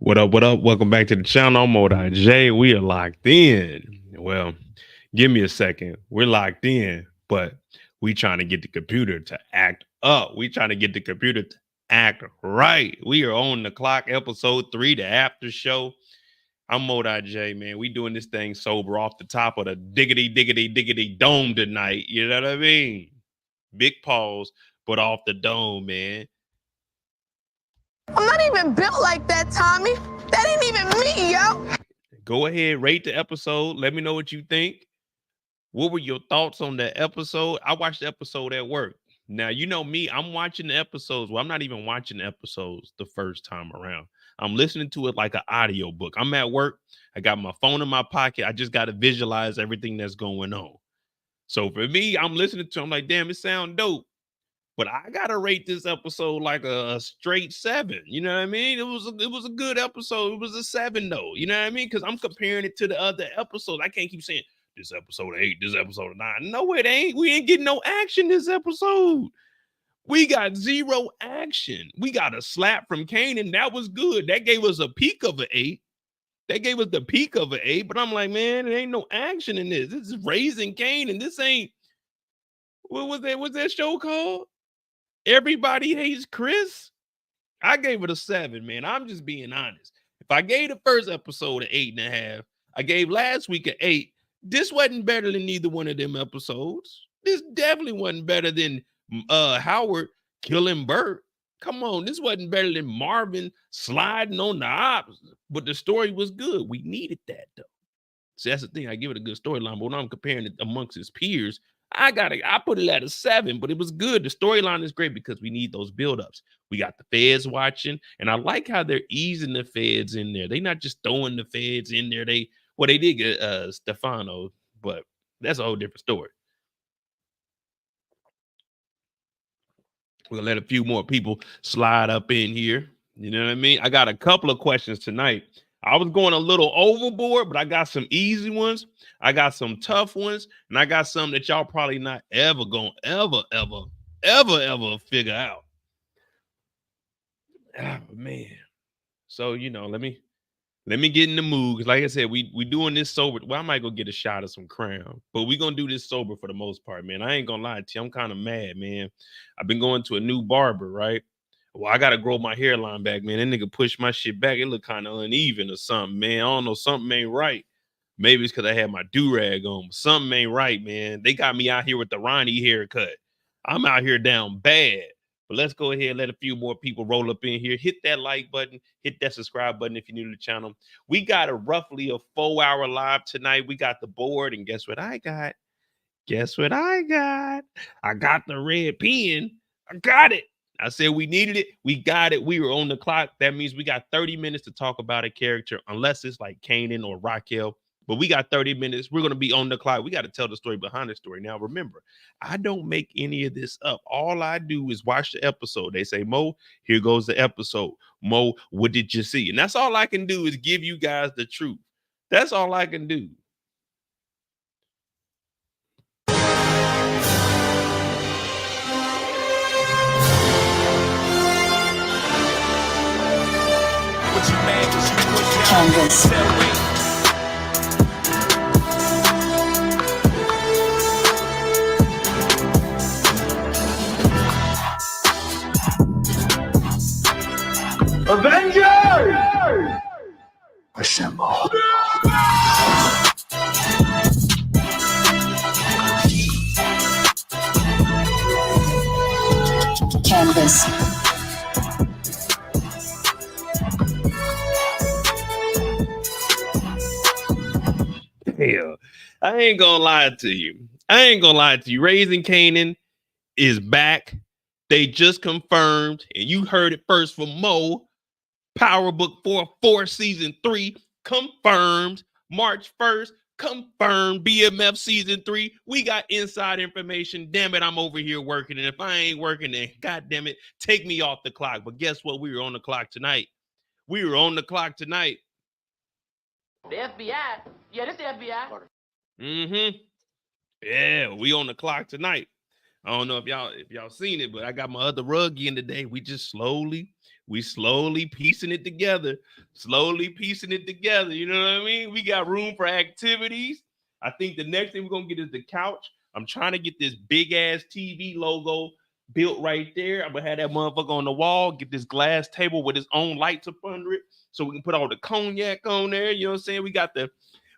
What up? What up? Welcome back to the channel. I'm Omar J. We are locked in. Well, give me a second. We're locked in, but we trying to get the computer to act up. We trying to get the computer to act right. We are on the clock, episode 3, the after show. I'm Moda J, man. We doing this thing sober off the top of the diggity dome tonight. You know what I mean? Big pause, but off the dome, man. I'm not even built like that, Tommy. That ain't even me, yo. Go ahead, rate the episode. Let me know what you think. What were your thoughts on that episode? I watched the episode at work. Now, you know me, I'm watching the episodes. Well, I'm not even watching the episodes the first time around. I'm listening to it like an audio book. I'm at work. I got my phone in my pocket. I just got to visualize everything that's going on. So for me, I'm listening to it. I'm like, damn, it sounds dope. But I gotta rate this episode like a straight 7. You know what I mean? It was a good episode. It was a 7 though. You know what I mean? Because I'm comparing it to the other episodes. I can't keep saying this episode 8, this episode 9. No, it ain't. We ain't getting no action this episode. We got 0 action. We got a slap from Kanan. That was good. That gave us a peak of an 8. That gave us the peak of an 8. But I'm like, man, there ain't no action in this. This is Raising Kanan. This ain't, what was that? What's that show called? Everybody Hates Chris. I gave it a 7, man. I'm just being honest. If I gave the first episode an 8.5, I gave last week an 8. This wasn't better than neither one of them episodes. This definitely wasn't better than Howard killing Burke. Come on, this wasn't better than Marvin sliding on the ops. But the story was good. We needed that though. So that's the thing. I give it a good storyline. But when I'm comparing it amongst his peers, I put it at a 7, but it was good. The storyline is great because we need those buildups. We got the feds watching, and I like how they're easing the feds in there. They're not just throwing the feds in there. They did get Stefano, but that's a whole different story. We'll let a few more people slide up in here. You know what I mean? I got a couple of questions tonight. I was going a little overboard, but I got some easy ones. I got some tough ones, and I got some that y'all probably not ever gonna ever figure out. Oh man. So let me get in the mood. Because like I said, we doing this sober. Well, I might go get a shot of some Crown, but we gonna do this sober for the most part, man. I ain't gonna lie to you. I'm kind of mad, man. I've been going to a new barber, right? Well, I gotta grow my hairline back, man. That nigga pushed my shit back. It look kind of uneven or something, man. I don't know. Something ain't right. Maybe it's because I had my do-rag on. But something ain't right, man. They got me out here with the Ronnie haircut. I'm out here down bad. But let's go ahead and let a few more people roll up in here. Hit that like button. Hit that subscribe button if you're new to the channel. We got roughly a 4-hour live tonight. We got the board, and guess what I got? Guess what I got? I got the red pen. I got it. I said we needed it. We got it. We were on the clock. That means we got 30 minutes to talk about a character, unless it's like Kanan or Raquel. But we got 30 minutes. We're going to be on the clock. We got to tell the story behind the story. Now, remember, I don't make any of this up. All I do is watch the episode. They say, Mo, here goes the episode. Mo, what did you see? And that's all I can do is give you guys the truth. That's all I can do. What you mad 'cause you put down Canvas. Avengers! Assemble. Canvas. Hell, I ain't gonna lie to you. I ain't gonna lie to you. Raising Kanan is back. They just confirmed, and you heard it first from Mo. Power Book 4 Season 3 confirmed. March 1st confirmed. BMF Season 3. We got inside information. Damn it, I'm over here working. And if I ain't working, then God damn it, take me off the clock. But guess what? We were on the clock tonight. We were on the clock tonight. The FBI? Yeah, this the FBI. Mm-hmm. Yeah, we on the clock tonight. I don't know if y'all seen it, but I got my other rug in today. We slowly piecing it together. Slowly piecing it together. You know what I mean? We got room for activities. I think the next thing we're gonna get is the couch. I'm trying to get this big ass TV logo built right there. I'm gonna have that motherfucker on the wall, get this glass table with its own lights up under it, so we can put all the cognac on there. You know what I'm saying? We got the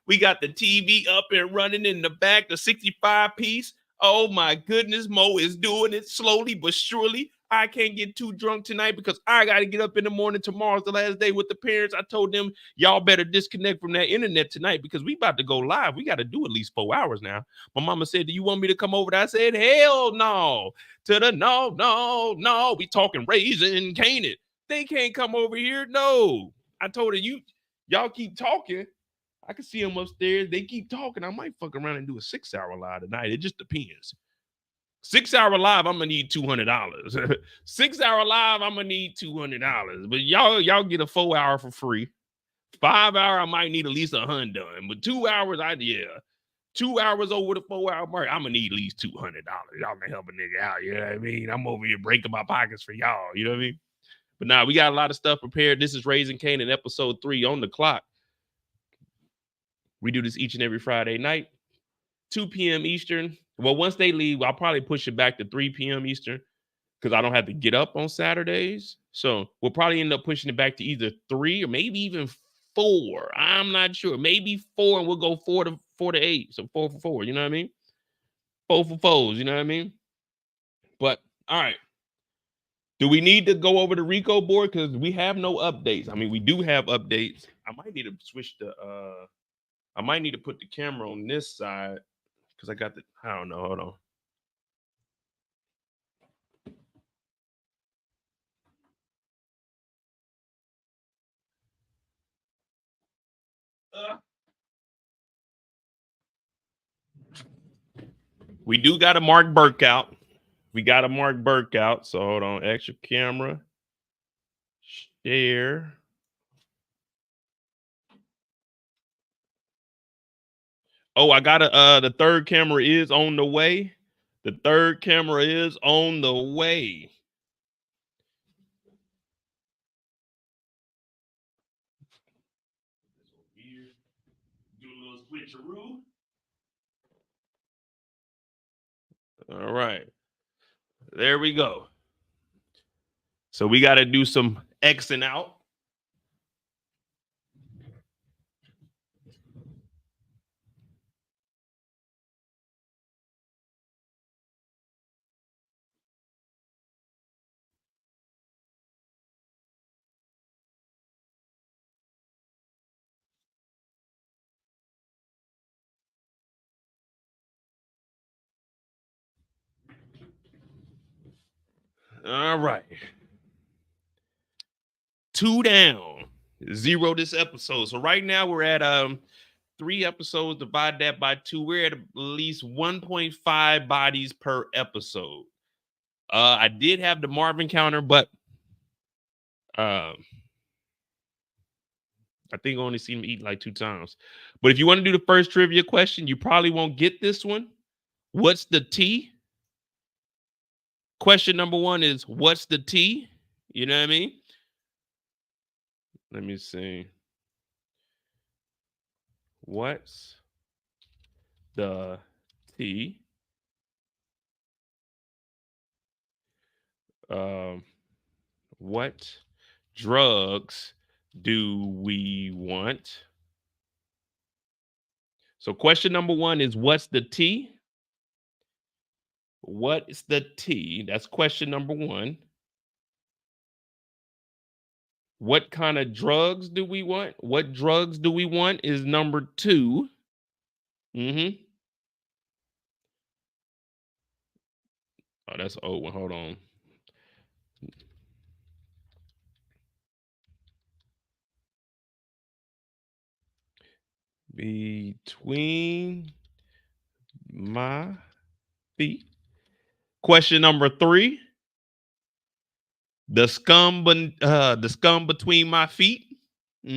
TV up and running in the back, the 65 piece. Oh my goodness, Mo is doing it slowly but surely. I can't get too drunk tonight because I got to get up in the morning. Tomorrow's the last day with the parents. I told them, y'all better disconnect from that internet tonight because we about to go live. We got to do at least 4 hours now. My mama said, do you want me to come over there? I said, hell no. No. We talking Raising Kanan. They can't come over here. No. I told her, y'all keep talking. I can see them upstairs. They keep talking. I might fuck around and do a 6-hour live tonight. It just depends. 6-hour live, I'm gonna need $200. 6-hour live, I'm gonna need $200. But y'all get a 4-hour for free. 5-hour, I might need at least $100. But 2 hours, 2 hours over the 4-hour mark, I'm gonna need at least $200. Y'all can help a nigga out. You know what I mean? I'm over here breaking my pockets for y'all. You know what I mean? But now we got a lot of stuff prepared. This is Raising Kanan, episode 3 on the clock. We do this each and every Friday night, 2 p.m. Eastern. Well, once they leave, I'll probably push it back to 3 p.m. Eastern because I don't have to get up on Saturdays. So we'll probably end up pushing it back to either 3 or maybe even 4. I'm not sure. Maybe 4, and we'll go 4 to 8. So 4 for 4. You know what I mean? 4 for 4s. You know what I mean? But all right. Do we need to go over the Rico board? Because we have no updates. I mean, we do have updates. I might need to switch the I might need to put the camera on this side because I got I don't know. Hold on. We do got to mark Burke out. We got to mark Burke out. So hold on. Extra camera. Share. Oh, I got the third camera is on the way. The third camera is on the way. Do a little switcheroo. All right. There we go. So we got to do some Xing out. All right. 2 down, 0 this episode. So right now we're at 3 episodes. Divide that by 2. We're at least 1.5 bodies per episode. I did have the Marvin counter, but I think I only seen him eat like 2 times. But if you want to do the first trivia question, you probably won't get this one. What's the T? Question number 1 is, what's the T? You know what I mean? Let me see. What's the T? What drugs do we want? So question number 1 is, what's the T? What is the T? That's question number 1. What kind of drugs do we want? What drugs do we want is number 2. Oh, that's an old one. Hold on. Between my feet. Question number 3. The scum between my feet. Let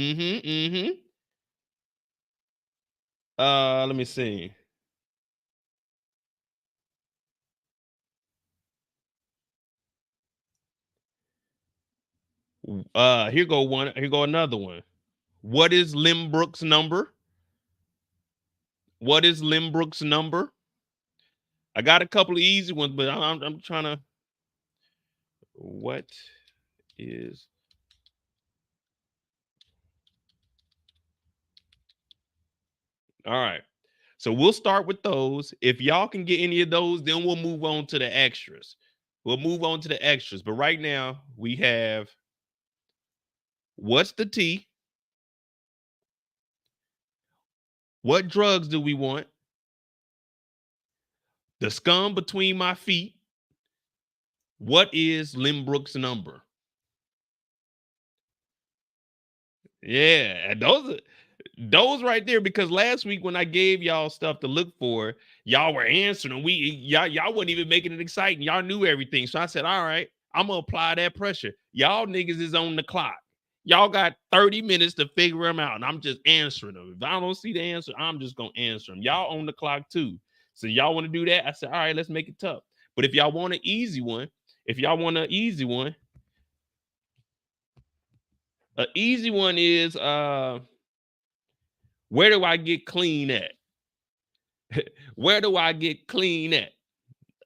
me see. Here go one. Here go another one. What is Limbrook's number? What is Limbrook's number? I got a couple of easy ones, but I'm trying to. What is? All right. So we'll start with those. If y'all can get any of those, then we'll move on to the extras. We'll move on to the extras. But right now we have, what's the T? What drugs do we want? The scum between my feet. What is Limbrook's number? Yeah, those right there, because last week when I gave y'all stuff to look for, y'all were answering, and y'all wasn't even making it exciting. Y'all knew everything. So I said, all right, I'm gonna apply that pressure. Y'all niggas is on the clock. Y'all got 30 minutes to figure them out, and I'm just answering them. If I don't see the answer, I'm just gonna answer them. Y'all on the clock too. So y'all want to do that? I said, all right, let's make it tough. But if y'all want an easy one, an easy one is where do I get clean at? Where do I get clean at?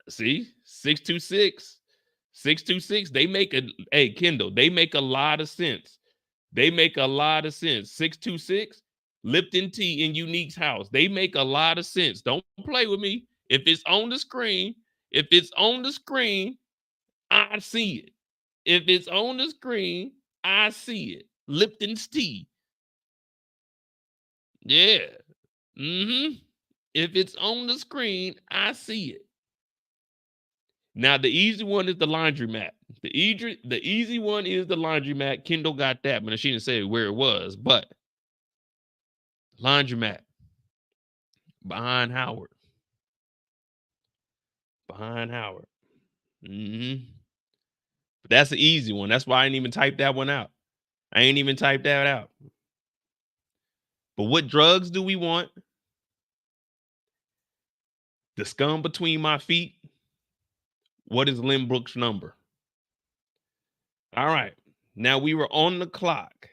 See, 626. 626. They make Kendall, they make a lot of sense. 626, Lipton Tea in Unique's house. They make a lot of sense. Don't play with me. If it's on the screen, I see it. If it's on the screen, I see it. Lipton's tea. Yeah. If it's on the screen, I see it. Now, the easy one is the laundromat. The easy one is the laundromat. Kendall got that, but she didn't say where it was. But laundromat behind Howard. But that's the easy one. That's why I didn't even type that one out. But what drugs do we want? The scum between my feet. What is Limbrook's number? All right. Now we were on the clock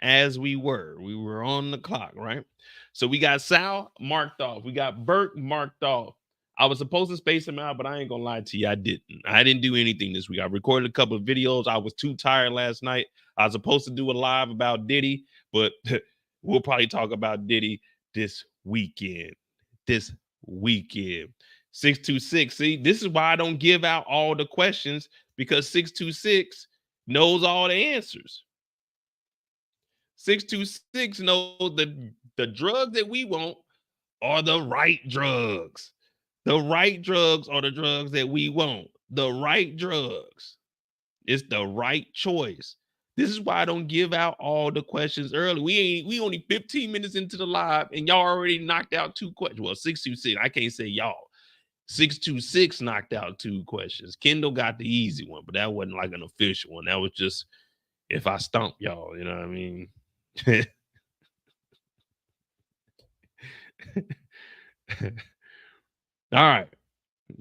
as we were. We were on the clock, right? So we got Sal marked off. We got Burke marked off. I was supposed to space them out, but I ain't gonna lie to you. I didn't do anything this week. I recorded a couple of videos. I was too tired last night. I was supposed to do a live about Diddy, but we'll probably talk about Diddy this weekend. 626. See, this is why I don't give out all the questions, because 626 knows all the answers. 626 knows the drugs that we want are the right drugs. The right drugs are the drugs that we want. The right drugs. It's the right choice. This is why I don't give out all the questions early. We only 15 minutes into the live, and y'all already knocked out 2 questions. Well, 626. I can't say y'all. 626 knocked out 2 questions. Kendall got the easy one, but that wasn't like an official one. That was just if I stump y'all, you know what I mean? All right.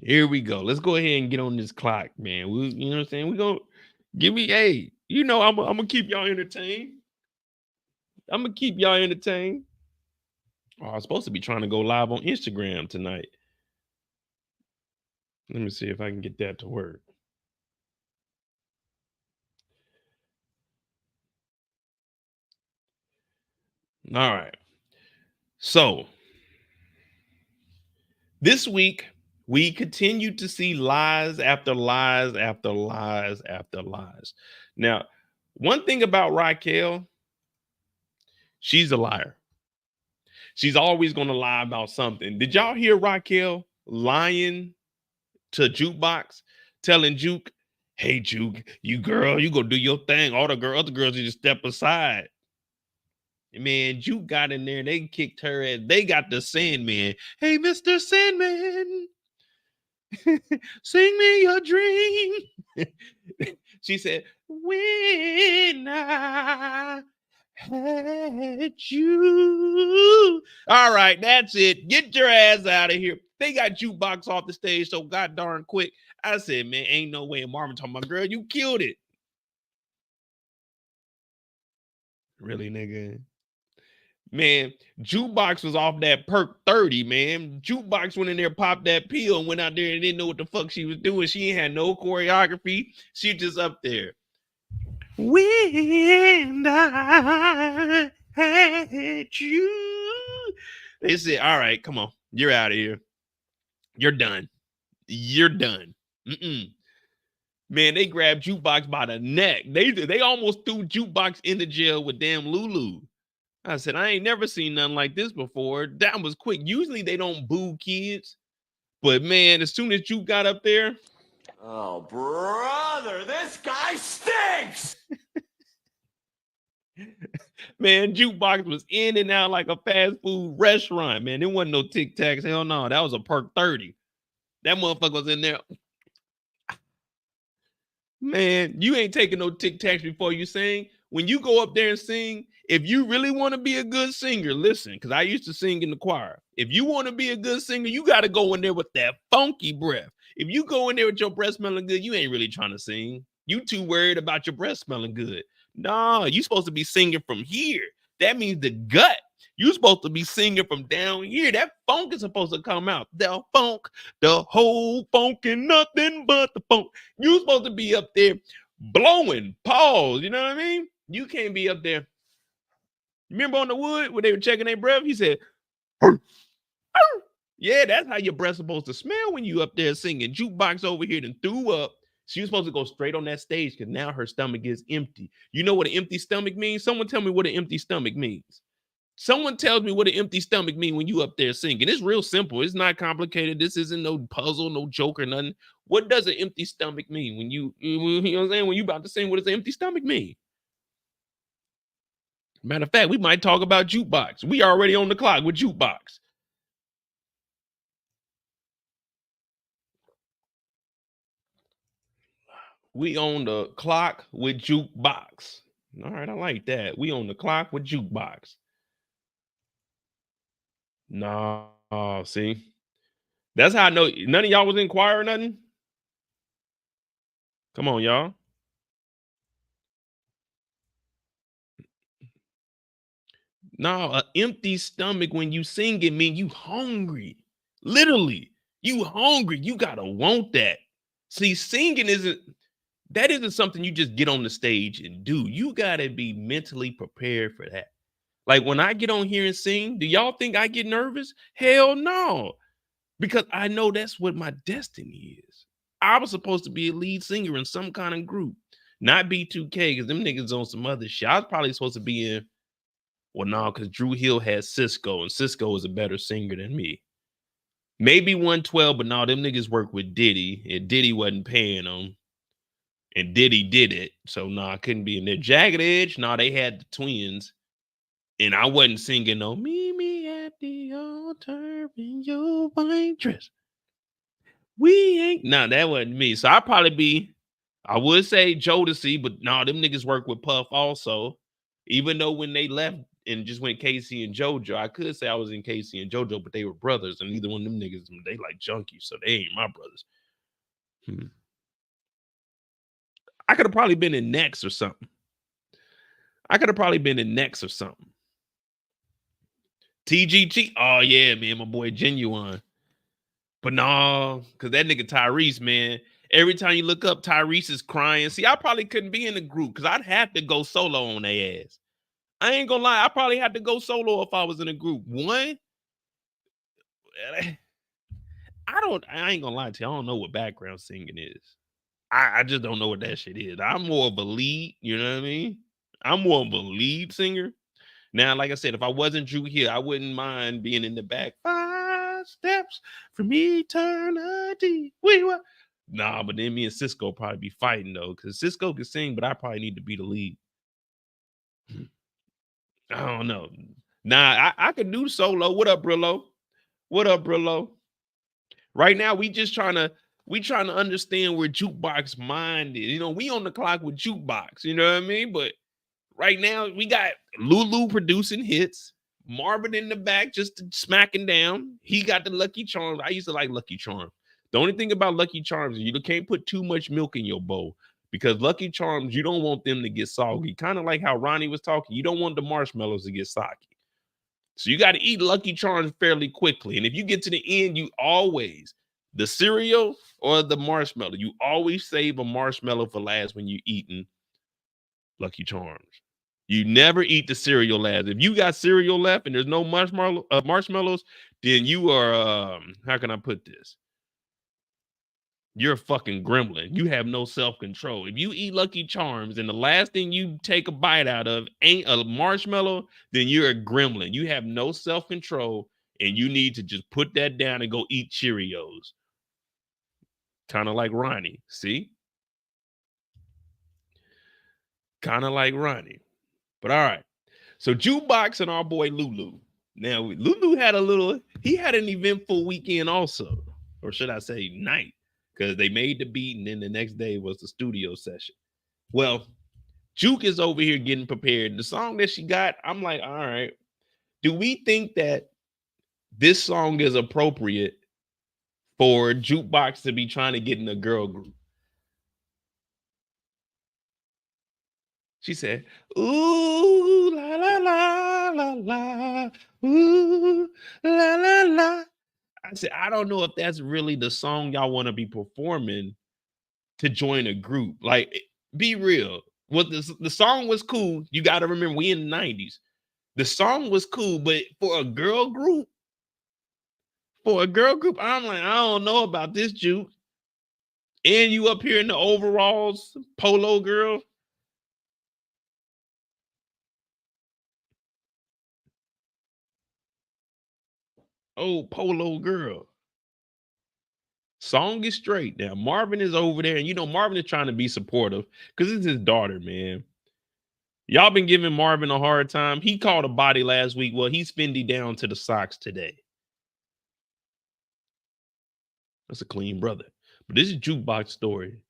Here we go. Let's go ahead and get on this clock, man. You know what I'm saying? We're gonna give me I'm gonna keep y'all entertained. I'm gonna keep y'all entertained. Oh, I'm supposed to be trying to go live on Instagram tonight. Let me see if I can get that to work. All right. So this week, we continue to see lies after lies after lies after lies. Now, one thing about Raquel, she's a liar. She's always going to lie about something. Did y'all hear Raquel lying to Jukebox, telling Juke, hey, Juke, you girl, you go do your thing. All the other girls, you just step aside. Man, Juke got in there. They kicked her ass. They got the Sandman. Hey, Mr. Sandman, sing me your dream. She said, when I had you. All right, that's it. Get your ass out of here. They got Jukebox off the stage so god darn quick. I said, man, ain't no way. And Marvin talking about, girl, you killed it. Really, nigga? Man, Jukebox was off that perk 30, man. Jukebox went in there, popped that pill, and went out there and didn't know what the fuck she was doing. She ain't had no choreography. She just up there. When I had you. They said, all right, come on. You're out of here. You're done. You're done. Man, they grabbed Jukebox by the neck. They almost threw Jukebox into jail with damn Lulu. I said, I ain't never seen nothing like this before. That was quick. Usually they don't boo kids. But man, as soon as Juke got up there. Oh, brother, this guy stinks. Man, Jukebox was in and out like a fast food restaurant, man. There wasn't no Tic Tacs. Hell no. That was a perk 30. That motherfucker was in there. Man, you ain't taking no Tic Tacs before you sing. When you go up there and sing, if you really want to be a good singer, listen, because I used to sing in the choir. If you want to be a good singer, you got to go in there with that funky breath. If you go in there with your breath smelling good, you ain't really trying to sing. You too worried about your breath smelling good. No, you supposed to be singing from here. That means the gut. You supposed to be singing from down here. That funk is supposed to come out. The funk, the whole funk and nothing but the funk. You supposed to be up there blowing, pause. You know what I mean? You can't be up there. Remember on the wood when they were checking their breath? He said, "Arr, arr." Yeah, that's how your breath's supposed to smell when you up there singing. Jukebox over here and threw up. She was supposed to go straight on that stage because now her stomach is empty. You know what an empty stomach means? Someone tell me what an empty stomach means. Someone tells me what an empty stomach means when you up there singing. It's real simple. It's not complicated. This isn't no puzzle, no joke or nothing. What does an empty stomach mean when you know what I'm saying? When you about to sing, what does an empty stomach mean? Matter of fact, we might talk about Jukebox. We already on the clock with Jukebox. We on the clock with Jukebox. All right, I like that. We on the clock with Jukebox. No, see? That's how I know none of y'all was in choir or nothing. Come on, y'all. No, an empty stomach when you sing it mean you hungry. Literally, you hungry. You gotta want that. See, singing isn't something you just get on the stage and do. You gotta be mentally prepared for that. Like when I get on here and sing, do y'all think I get nervous? Hell no. Because I know that's what my destiny is. I was supposed to be a lead singer in some kind of group, not B2K, because them niggas on some other shit. I was probably supposed to be in, well, no, because Drew Hill had Cisco, and Cisco is a better singer than me. Maybe 112, but no, them niggas work with Diddy, and Diddy wasn't paying them. And Diddy did it. So no, I couldn't be in there. Jagged Edge, no, they had the twins. And I wasn't singing no meet me at the altar in your white dress. We ain't that wasn't me. So I'd probably be, I would say Jodeci, but no, them niggas work with Puff also. Even though when they left and just went Casey and JoJo, I could say I was in Casey and JoJo, but they were brothers, and neither one of them niggas, they like junkies, so they ain't my brothers. I could have probably been in Next or something. TGT, oh yeah, man, my boy Genuine. But no, because that nigga Tyrese, man, every time you look up, Tyrese is crying. See, I probably couldn't be in the group because I'd have to go solo on their ass. I ain't gonna lie, I probably had to go solo if I was in a group. One, I ain't gonna lie to you, I don't know what background singing is. I just don't know what that shit is. I'm more of a lead, you know what I mean? I'm more of a lead singer. Now, like I said, if I wasn't Drew here, I wouldn't mind being in the back. 5 steps from eternity. Nah, but then me and Cisco probably be fighting though, because Cisco can sing, but I probably need to be the lead. I don't know. Nah, I could do solo. What up, Brillo? Right now, we trying to understand where Jukebox mind is. You know, we on the clock with Jukebox, you know what I mean? But right now, we got Lulu producing hits, Marvin in the back just smacking down. He got the Lucky Charms. I used to like Lucky Charms. The only thing about Lucky Charms is you can't put too much milk in your bowl, because Lucky Charms, you don't want them to get soggy. Kind of like how Ronnie was talking. You don't want the marshmallows to get soggy. So you got to eat Lucky Charms fairly quickly. And if you get to the end, you always, the cereal or the marshmallow, you always save a marshmallow for last when you're eating Lucky Charms. You never eat the cereal last. If you got cereal left and there's no marshmallows, then you are, how can I put this? You're a fucking gremlin. You have no self-control. If you eat Lucky Charms and the last thing you take a bite out of ain't a marshmallow, then you're a gremlin. You have no self-control, and you need to just put that down and go eat Cheerios. Kind of like Ronnie. See? Kind of like Ronnie. But all right. So Jukebox and our boy Lulu. Now, Lulu had an eventful weekend also. Or should I say night? Because they made the beat, and then the next day was the studio session. Well, Juke is over here getting prepared. The song that she got, I'm like, all right. Do we think that this song is appropriate for Jukebox to be trying to get in a girl group? She said, ooh, la, la, la, la, la, ooh, la, la, la. I said, I don't know if that's really the song y'all want to be performing to join a group. Like, be real. What the song was cool. You got to remember, we in the 90s. The song was cool, but for a girl group, I'm like, I don't know about this, Juke. And you up here in the overalls, polo girl. Oh, polo girl. Song is straight. Now, Marvin is over there, and you know, Marvin is trying to be supportive because it's his daughter, man. Y'all been giving Marvin a hard time. He called a body last week. Well, he's Fendi down to the socks today. That's a clean brother. But this is Jukebox story.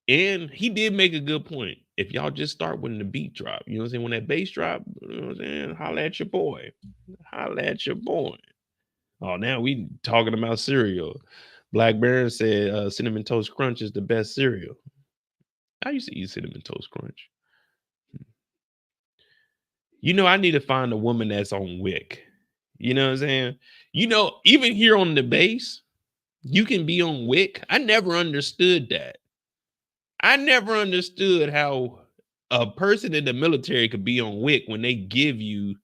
And he did make a good point. If y'all just start when the beat drop, you know what I'm saying? When that bass drop, you know what I'm saying? Holla at your boy. Holla at your boy. Oh, now we talking about cereal. Black Baron said Cinnamon Toast Crunch is the best cereal. I used to eat Cinnamon Toast Crunch. You know, I need to find a woman that's on Wick. You know what I'm saying? You know, even here on the base, you can be on Wick. I never understood that. I never understood how a person in the military could be on Wick when they give you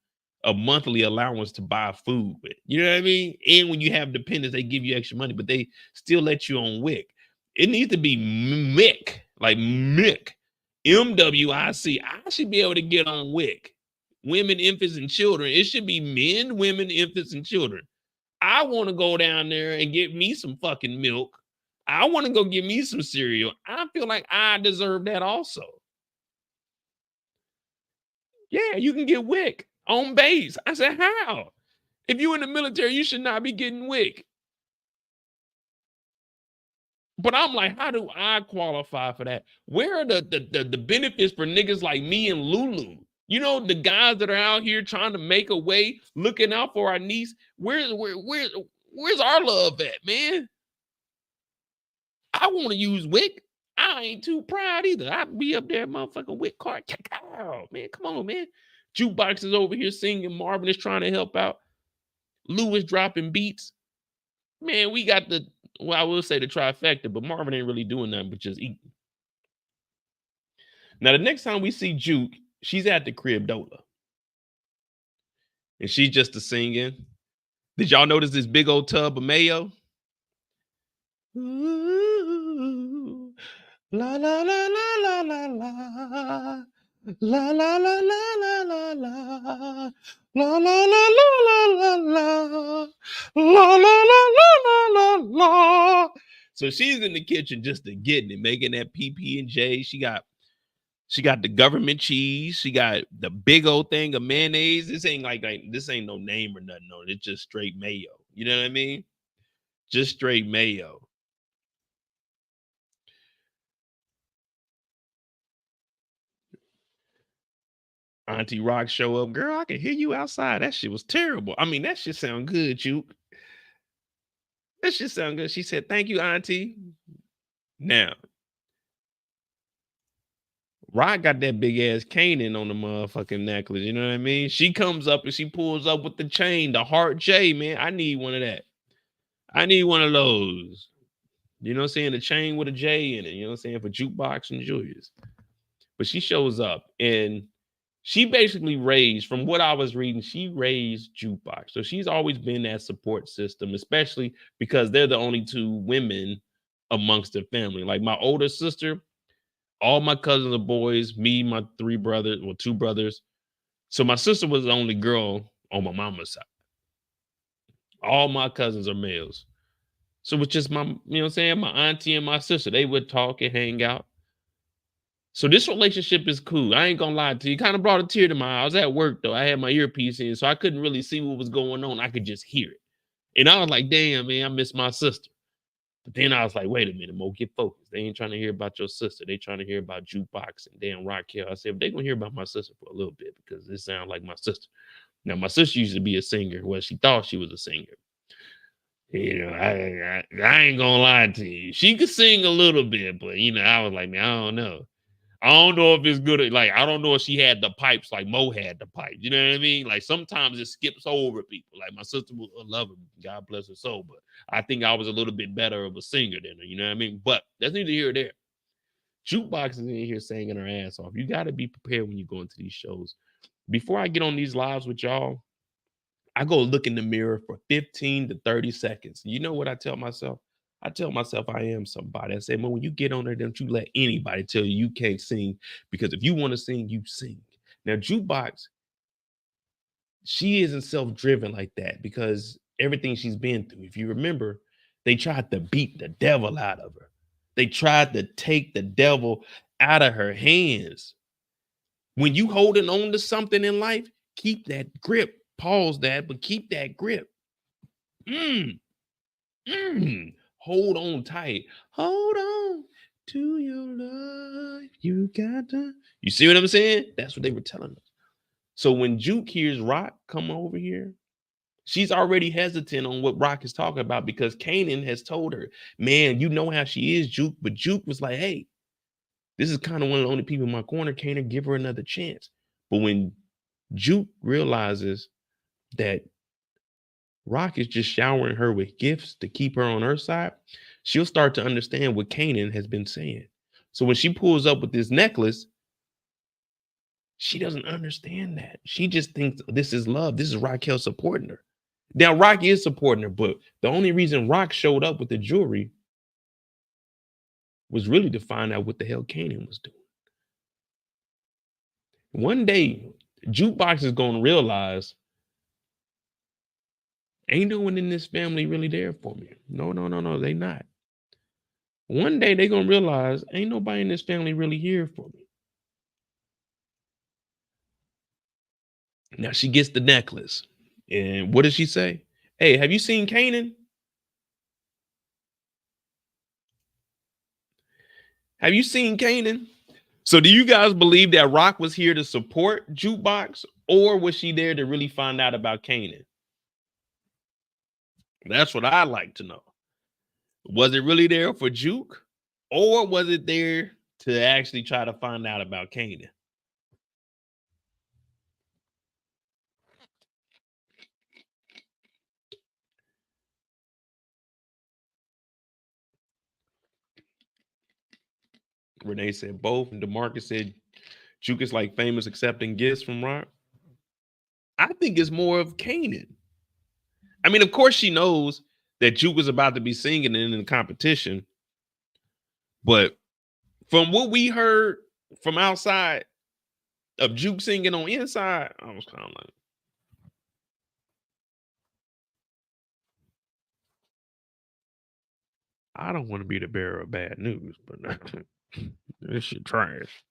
a monthly allowance to buy food with. You know what I mean? And when you have dependents, they give you extra money, but they still let you on Wick. It needs to be Mick, like Mick, MWIC. I should be able to get on Wick. Women, infants, and children. It should be men, women, infants, and children. I want to go down there and get me some fucking milk. I want to go get me some cereal. I feel like I deserve that also. Yeah, you can get WIC on base. I said, how? If you're in the military, you should not be getting WIC. But I'm like, how do I qualify for that? Where are the benefits for niggas like me and Lulu? You know, the guys that are out here trying to make a way, looking out for our niece. Where's our love at, man? I want to use WIC. I ain't too proud either. I'd be up there, motherfucking WIC card. Oh, man, come on, man. Jukebox is over here singing. Marvin is trying to help out. Lou is dropping beats. Man, we got I will say the trifecta, but Marvin ain't really doing nothing but just eating. Now, the next time we see Juke, she's at the crib Dola. And she's just singing. Did y'all notice this big old tub of mayo? Ooh, la la la la la la la. La la la la la la la. La la la la la la la. La la la la la la. So she's in the kitchen just to getting it, making that PB&J. She got the government cheese. She got the big old thing of mayonnaise. This ain't this ain't no name or nothing on it. It's just straight mayo. You know what I mean? Just straight mayo. Auntie Rock show up. Girl, I can hear you outside. That shit was terrible. I mean, that shit sound good, Juke. That shit sound good. She said, thank you, Auntie. Now, Rock got that big ass Kanan on the motherfucking necklace. You know what I mean? She comes up and she pulls up with the chain, the heart J, man. I need one of that. I need one of those. You know what I'm saying? The chain with a J in it. You know what I'm saying? For Jukebox and Julius. But she shows up and she basically raised, from what I was reading, she raised Jukebox. So she's always been that support system, especially because they're the only two women amongst their family. Like my older sister, all my cousins are boys, me, my two brothers. So my sister was the only girl on my mama's side. All my cousins are males. So it's just my, you know what I'm saying, my auntie and my sister. They would talk and hang out. So this relationship is cool. I ain't gonna lie to you. Kind of brought a tear to my eye. I was at work though. I had my earpiece in, so I couldn't really see what was going on. I could just hear it. And I was like, damn, man, I miss my sister. But then I was like, wait a minute, Mo, get focused. They ain't trying to hear about your sister. They trying to hear about Jukebox and damn Raquel. I said, they gonna hear about my sister for a little bit because it sounds like my sister. Now, my sister used to be a singer. Well, she thought she was a singer. You know, I ain't gonna lie to you. She could sing a little bit, but you know, I was like, man, I don't know. I don't know if it's good. Like, I don't know if she had the pipes like Mo had the pipe. You know what I mean? Like, sometimes it skips over people. Like, my sister will love her. God bless her soul. But I think I was a little bit better of a singer than her. You know what I mean? But that's neither here or there. Jukebox is in here singing her ass off. You got to be prepared when you go into these shows. Before I get on these lives with y'all, I go look in the mirror for 15 to 30 seconds. You know what I tell myself? I tell myself I am somebody. I say, man, when you get on there, don't you let anybody tell you can't sing, because if you want to sing, you sing. Now, Jukebox, she isn't self-driven like that because everything she's been through. If you remember, they tried to beat the devil out of her. They tried to take the devil out of her hands. When you holding on to something in life, keep that grip. Pause that, but keep that grip. Hold on tight. Hold on to your love. You got to. You see what I'm saying? That's what they were telling us. So when Juke hears Rock come over here, she's already hesitant on what Rock is talking about because Kanan has told her, man, you know how she is, Juke. But Juke was like, hey, this is kind of one of the only people in my corner. Kanan, give her another chance. But when Juke realizes that Rock is just showering her with gifts to keep her on her side, she'll start to understand what Kanan has been saying. So when she pulls up with this necklace, she doesn't understand that. She just thinks this is love. This is Raquel supporting her. Now, Rock is supporting her, but the only reason Rock showed up with the jewelry was really to find out what the hell Kanan was doing. One day, Jukebox is going to realize ain't no one in this family really there for me. No, they not. One day they're gonna realize ain't nobody in this family really here for me. Now she gets the necklace. And what does she say? Hey, have you seen Kanan? Have you seen Kanan? So do you guys believe that Rock was here to support Jukebox, or was she there to really find out about Kanan? That's what I'd like to know. Was it really there for Juke, or was it there to actually try to find out about Kanan? Renee said both, and DeMarcus said Juke is like famous accepting gifts from Rock. I think it's more of Kanan. I mean, of course, she knows that Juke was about to be singing in the competition, but from what we heard from outside of Juke singing on inside, I was kind of like, I don't want to be the bearer of bad news, but this shit trash.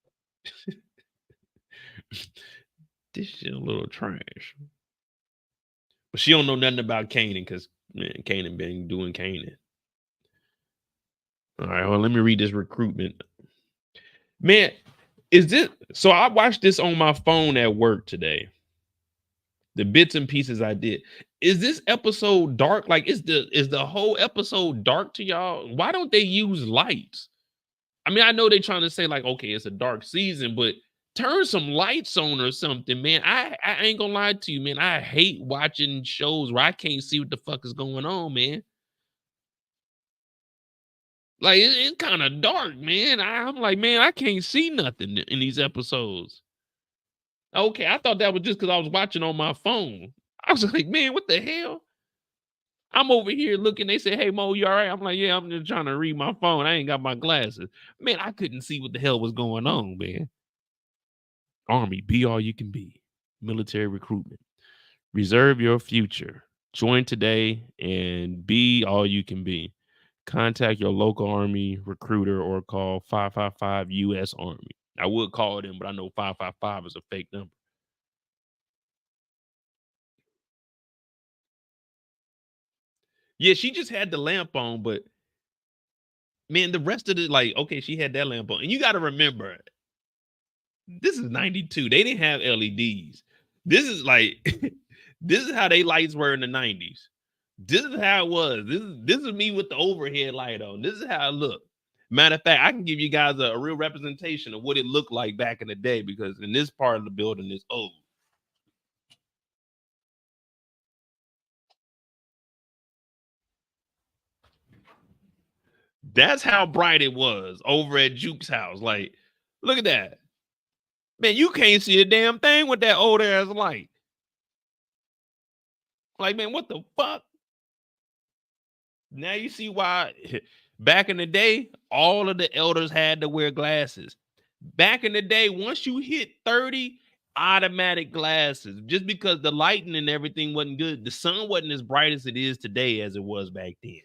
This shit a little trash. But she don't know nothing about Kanan because Kanan been doing Kanan. All right, well, let me read this recruitment. Man, is this so? I watched this on my phone at work today. The bits and pieces I did. Is this episode dark? Like, is the whole episode dark to y'all? Why don't they use lights? I mean, I know they're trying to say, like, okay, it's a dark season, but turn some lights on or something, man. I ain't gonna lie to you, man. I hate watching shows where I can't see what the fuck is going on, man. Like, it's kind of dark, man. I'm like, man, I can't see nothing in these episodes. Okay, I thought that was just because I was watching on my phone. I was like, man, what the hell? I'm over here looking. They say, hey, Mo, you all right? I'm like, yeah, I'm just trying to read my phone. I ain't got my glasses. Man, I couldn't see what the hell was going on, man. Army, be all you can be. Military recruitment. Reserve your future. Join today and be all you can be. Contact your local Army recruiter or call 555 U.S. Army. I would call them, but I know 555 is a fake number. Yeah, she just had the lamp on, but man, the rest of it, like, okay, she had that lamp on. And you got to remember, this is 92. They didn't have LEDs. This is like, this is how they lights were in the 90s. This is how it was. This is me with the overhead light on. This is how it looked. Matter of fact, I can give you guys a real representation of what it looked like back in the day, because in this part of the building is old. That's how bright it was over at Juke's house. Like, look at that. Man, you can't see a damn thing with that old ass light. Like, man, what the fuck? Now you see why back in the day, all of the elders had to wear glasses. Back in the day, once you hit 30, automatic glasses, just because the lighting and everything wasn't good. The sun wasn't as bright as it is today as it was back then.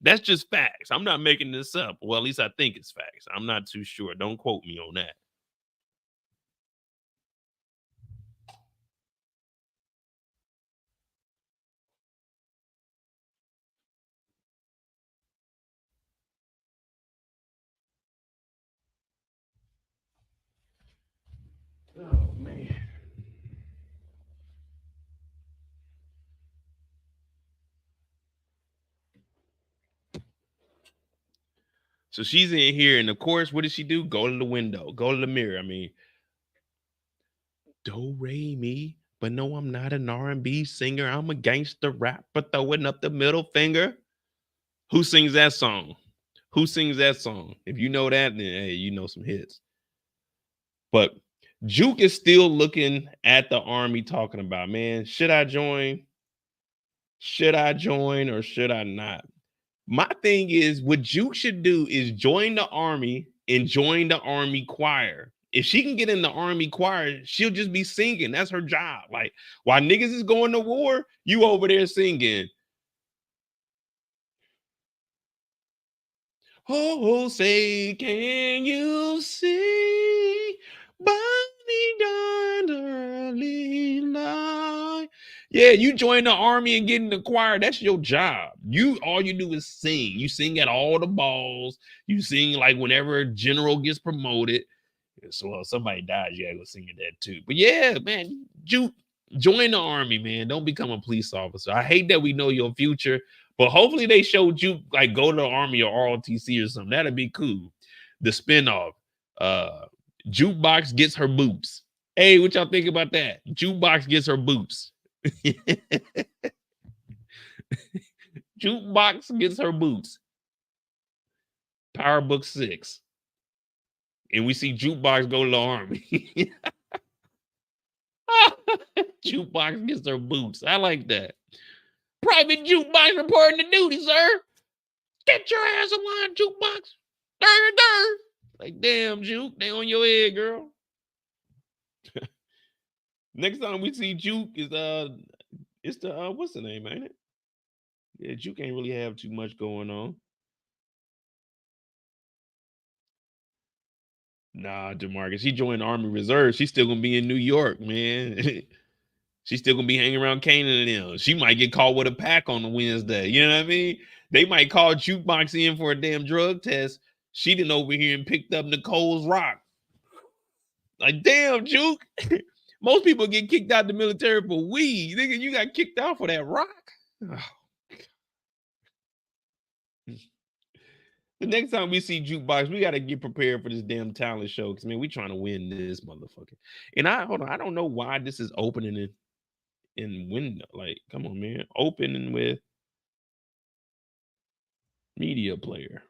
That's just facts. I'm not making this up. Well, at least I think it's facts. I'm not too sure. Don't quote me on that. Oh, man. So she's in here, and of course, what does she do? Go to the window, go to the mirror. I mean, do re mi, but no, I'm not an R&B singer. I'm a gangster rapper throwing up the middle finger. Who sings that song? Who sings that song? If you know that, then hey, you know some hits. But Juke is still looking at the Army, talking about, man, should I join? Should I join or should I not? My thing is, what Juke should do is join the Army and join the Army choir. If she can get in the Army choir, she'll just be singing. That's her job. Like, while niggas is going to war, you over there singing. Oh, say, can you see Bonnie yonder light? Yeah, you join the army and get in the choir. That's your job. All you do is sing. You sing at all the balls. You sing like whenever a general gets promoted. So somebody dies, you gotta go sing at that too. But yeah, man, join the army, man. Don't become a police officer. I hate that we know your future, but hopefully they show Juke like go to the army or ROTC or something. That'd be cool. The spinoff. Jukebox gets her boots. Hey, what y'all think about that? Jukebox gets her boots. Jukebox gets her boots. Power Book 6. And we see Jukebox go to the army. Jukebox gets her boots. I like that. Private Jukebox reporting to duty, sir. Get your ass in line, Jukebox. Durr. Like, damn, Juke, they on your head, girl. Next time we see Juke is it's the what's the name, ain't it? Yeah, Juke ain't really have too much going on. Nah, DeMarcus, she joined the Army Reserve. She's still gonna be in New York, man. She's still gonna be hanging around Kanan and them. She might get caught with a pack on the Wednesday. You know what I mean? They might call Jukebox in for a damn drug test. She didn't over here and picked up Nicole's rock. Like, damn, Juke. Most people get kicked out of the military for weed. Nigga, you got kicked out for that rock. Oh. The next time we see Jukebox, we got to get prepared for this damn talent show. Because, man, we trying to win this motherfucker. And I don't know why this is opening in window. Like, come on, man. Opening with media player.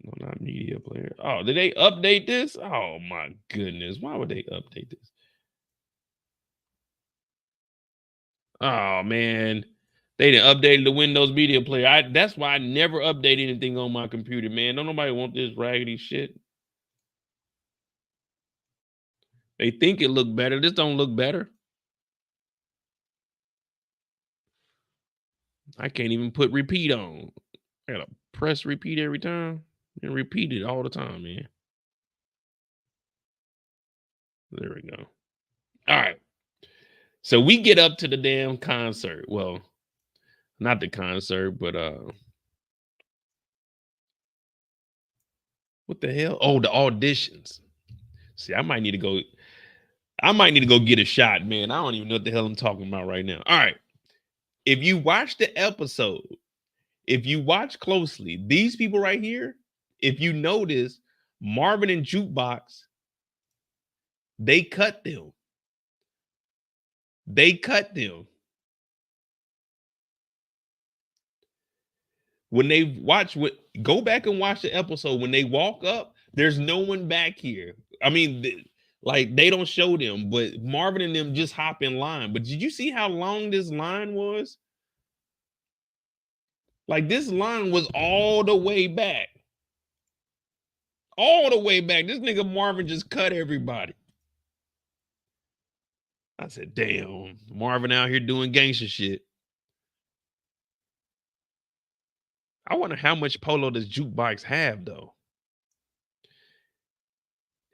No, not media player. Oh, did they update this? Oh, my goodness. Why would they update this? Oh, man. They didn't update the Windows media player. That's why I never update anything on my computer, man. Don't nobody want this raggedy shit. They think it look better. This don't look better. I can't even put repeat on. I gotta press repeat every time and repeat it all the time, man. There we go. All right. So we get up to the damn concert. Well, not the concert, but what the hell? Oh, the auditions. See, I might need to go get a shot, man. I don't even know what the hell I'm talking about right now. All right. If you watch the episode, if you watch closely, these people right here, if you notice, Marvin and Jukebox, they cut them. They cut them. When they go back and watch the episode. When they walk up, there's no one back here. I mean, they don't show them, but Marvin and them just hop in line. But did you see how long this line was? Like, this line was all the way back. All the way back. This nigga Marvin just cut everybody. I said, damn, Marvin out here doing gangster shit. I wonder how much polo does Jukebox have, though.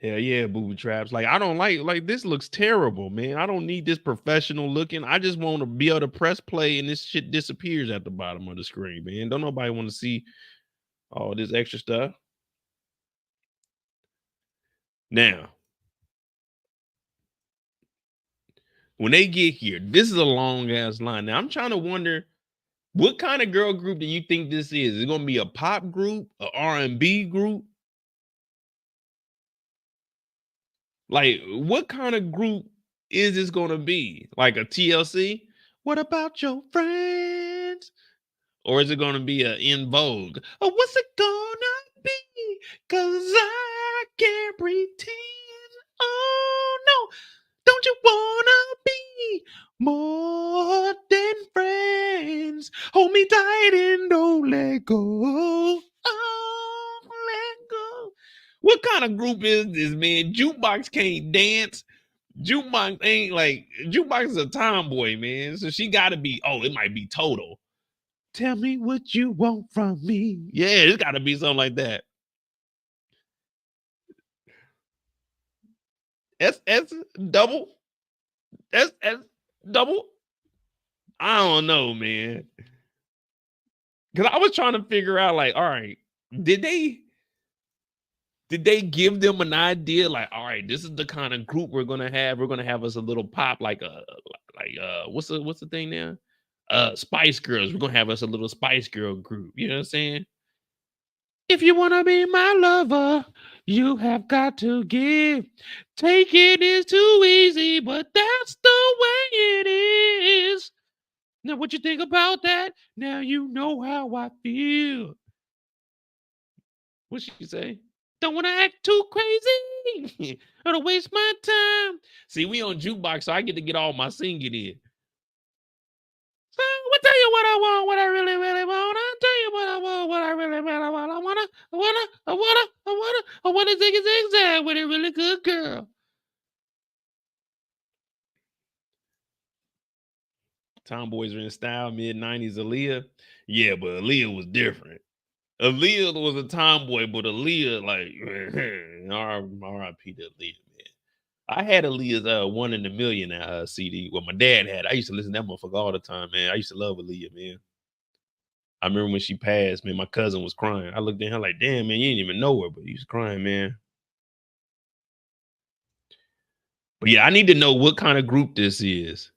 Hell yeah, booby traps. Like, I don't like this looks terrible, man. I don't need this professional looking. I just want to be able to press play and this shit disappears at the bottom of the screen, man. Don't nobody want to see all this extra stuff. Now, when they get here, this is a long ass line. Now, I'm trying to wonder, what kind of girl group do you think this is? Is it going to be a pop group, an R&B group? Like, what kind of group is this going to be? Like a TLC? What about your friends? Or is it going to be a In Vogue? Oh, what's it going to be? 'Cause I can't pretend. Oh, no. Don't you want to be more than friends? Hold me tight and don't let go. Oh, let go. What kind of group is this, man? Jukebox can't dance. Jukebox is a tomboy, man. So she got to be, it might be Total. Tell me what you want from me. Yeah, it's got to be something like that. SS double. SS double. I don't know, man. Because I was trying to figure out, like, all right, did they give them an idea, like, all right, this is the kind of group we're gonna have. We're gonna have us a little pop, like what's the thing now? Spice Girls. We're gonna have us a little Spice Girl group. You know what I'm saying? If you wanna be my lover, you have got to give. Taking is too easy, but that's the way it is. Now, what you think about that? Now you know how I feel. What she say? Don't want to act too crazy. I don't waste my time. See, we on Jukebox, so I get to get all my singing in. So I'll tell you what I want, what I really, really want. I'll tell you what I want, what I really, really want. I wanna zig zag with a really good girl. Tomboys are in style, mid-90s Aaliyah. Yeah, but Aaliyah was different. Aaliyah was a tomboy, but Aaliyah, like, R.I.P. to Aaliyah, man. I had Aaliyah's 1 in a Million CD. Well, my dad had. I used to listen to that motherfucker all the time, man. I used to love Aaliyah, man. I remember when she passed, man, my cousin was crying. I looked at her like, damn, man, you didn't even know her, but he was crying, man. But yeah, I need to know what kind of group this is.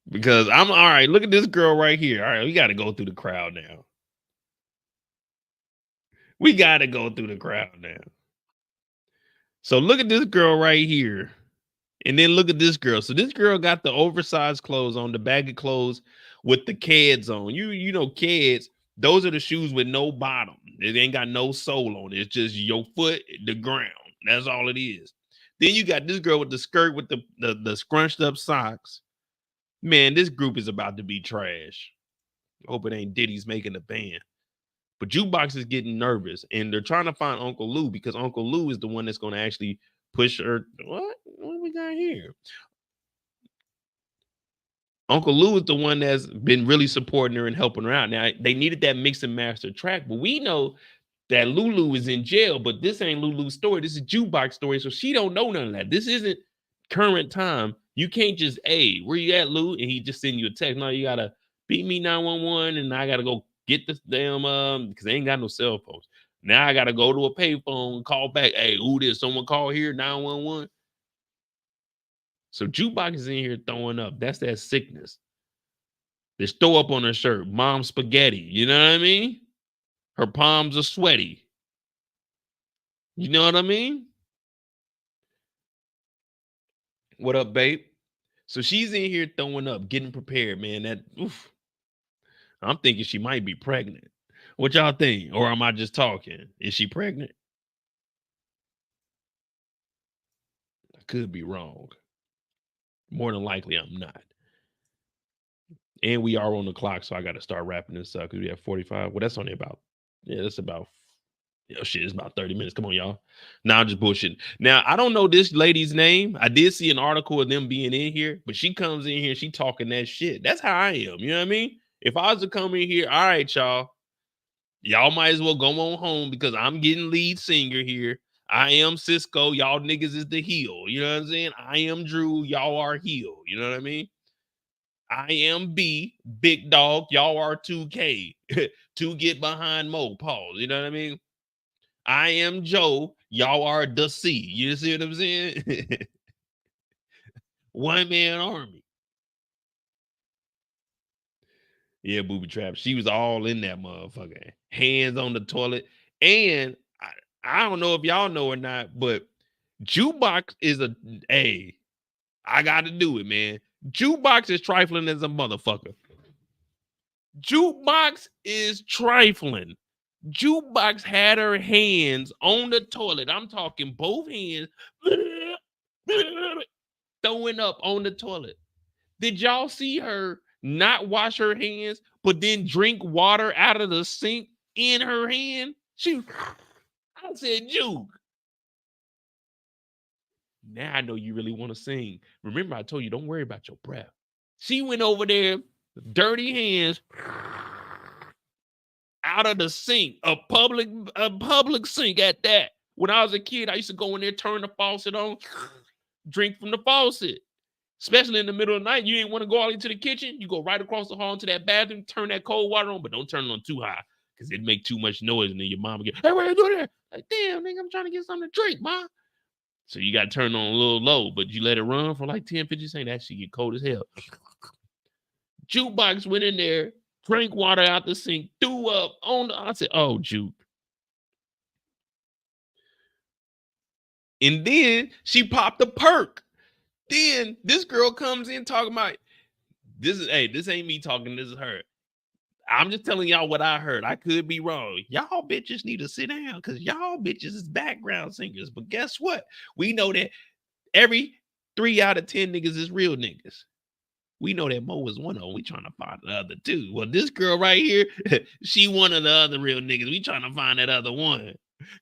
Because I'm all right. Look at this girl right here. All right, we got to go through the crowd now. We got to go through the crowd now. So look at this girl right here. And then look at this girl. So this girl got the oversized clothes on, the baggy clothes with the Keds on. You know, Keds, those are the shoes with no bottom. It ain't got no sole on it. It's just your foot, the ground. That's all it is. Then you got this girl with the skirt with the scrunched up socks. Man, this group is about to be trash. I hope it ain't Diddy's making the band. But Jukebox is getting nervous, and they're trying to find Uncle Lou because Uncle Lou is the one that's going to actually push her. What do we got here? Uncle Lou is the one that's been really supporting her and helping her out. Now, they needed that mix and master track, but we know that Lulu is in jail, but this ain't Lulu's story. This is Jukebox story, so she don't know none of that. This isn't current time. You can't just, hey, where you at, Lou? And he just send you a text. No, you got to beat me 911, and I got to go get this damn, because they ain't got no cell phones. Now I got to go to a payphone, call back. Hey, who did someone call here? 911. So Jukebox is in here throwing up. That's that sickness. There's throw up on her shirt. Mom spaghetti. You know what I mean? Her palms are sweaty. You know what I mean? What up, babe? So she's in here throwing up, getting prepared, man. That, oof. I'm thinking she might be pregnant. What y'all think? Or am I just talking? Is she pregnant? I could be wrong. More than likely, I'm not. And we are on the clock, so I got to start wrapping this up because we have 45. Well, that's only about, that's about, shit, it's about 30 minutes. Come on, y'all. Now I'm just bullshitting. Now, I don't know this lady's name. I did see an article of them being in here, but she comes in here and she talking that shit. That's how I am. You know what I mean? If I was to come in here, all right, y'all might as well go on home because I'm getting lead singer here. I am Cisco. Y'all niggas is the heel. You know what I'm saying? I am Drew. Y'all are heel. You know what I mean? I am B, big dog. Y'all are 2K. To get behind Mo. Pause. You know what I mean? I am Joe. Y'all are the C. You see what I'm saying? One man army. Yeah, booby trap. She was all in that motherfucker. Hands on the toilet. And I don't know if y'all know or not, but Jukebox is I got to do it, man. Jukebox is trifling as a motherfucker. Jukebox is trifling. Jukebox had her hands on the toilet. I'm talking both hands throwing up on the toilet. Did y'all see her not wash her hands, but then drink water out of the sink in her hand? I said, Juke. Now I know you really want to sing. Remember, I told you, don't worry about your breath. She went over there, dirty hands, out of the sink, a public sink at that. When I was a kid, I used to go in there, turn the faucet on, drink from the faucet. Especially in the middle of the night, you ain't want to go all into the kitchen. You go right across the hall into that bathroom, turn that cold water on, but don't turn it on too high because it'd make too much noise and then your mom would get, hey, what are you doing there? Like, damn, nigga, I'm trying to get something to drink, ma. So you got to turn it on a little low, but you let it run for like 10, 15 seconds. That shit get cold as hell. Jukebox went in there, drank water out the sink, threw up on the, I said, oh, Juke. And then she popped a perk. Then this girl comes in talking about, this ain't me talking, this is her. I'm just telling y'all what I heard. I could be wrong. Y'all bitches need to sit down because y'all bitches is background singers. But guess what? We know that every 3 out of 10 niggas is real niggas. We know that Mo is one of them. We trying to find the other two. Well, this girl right here, she one of the other real niggas. We trying to find that other one.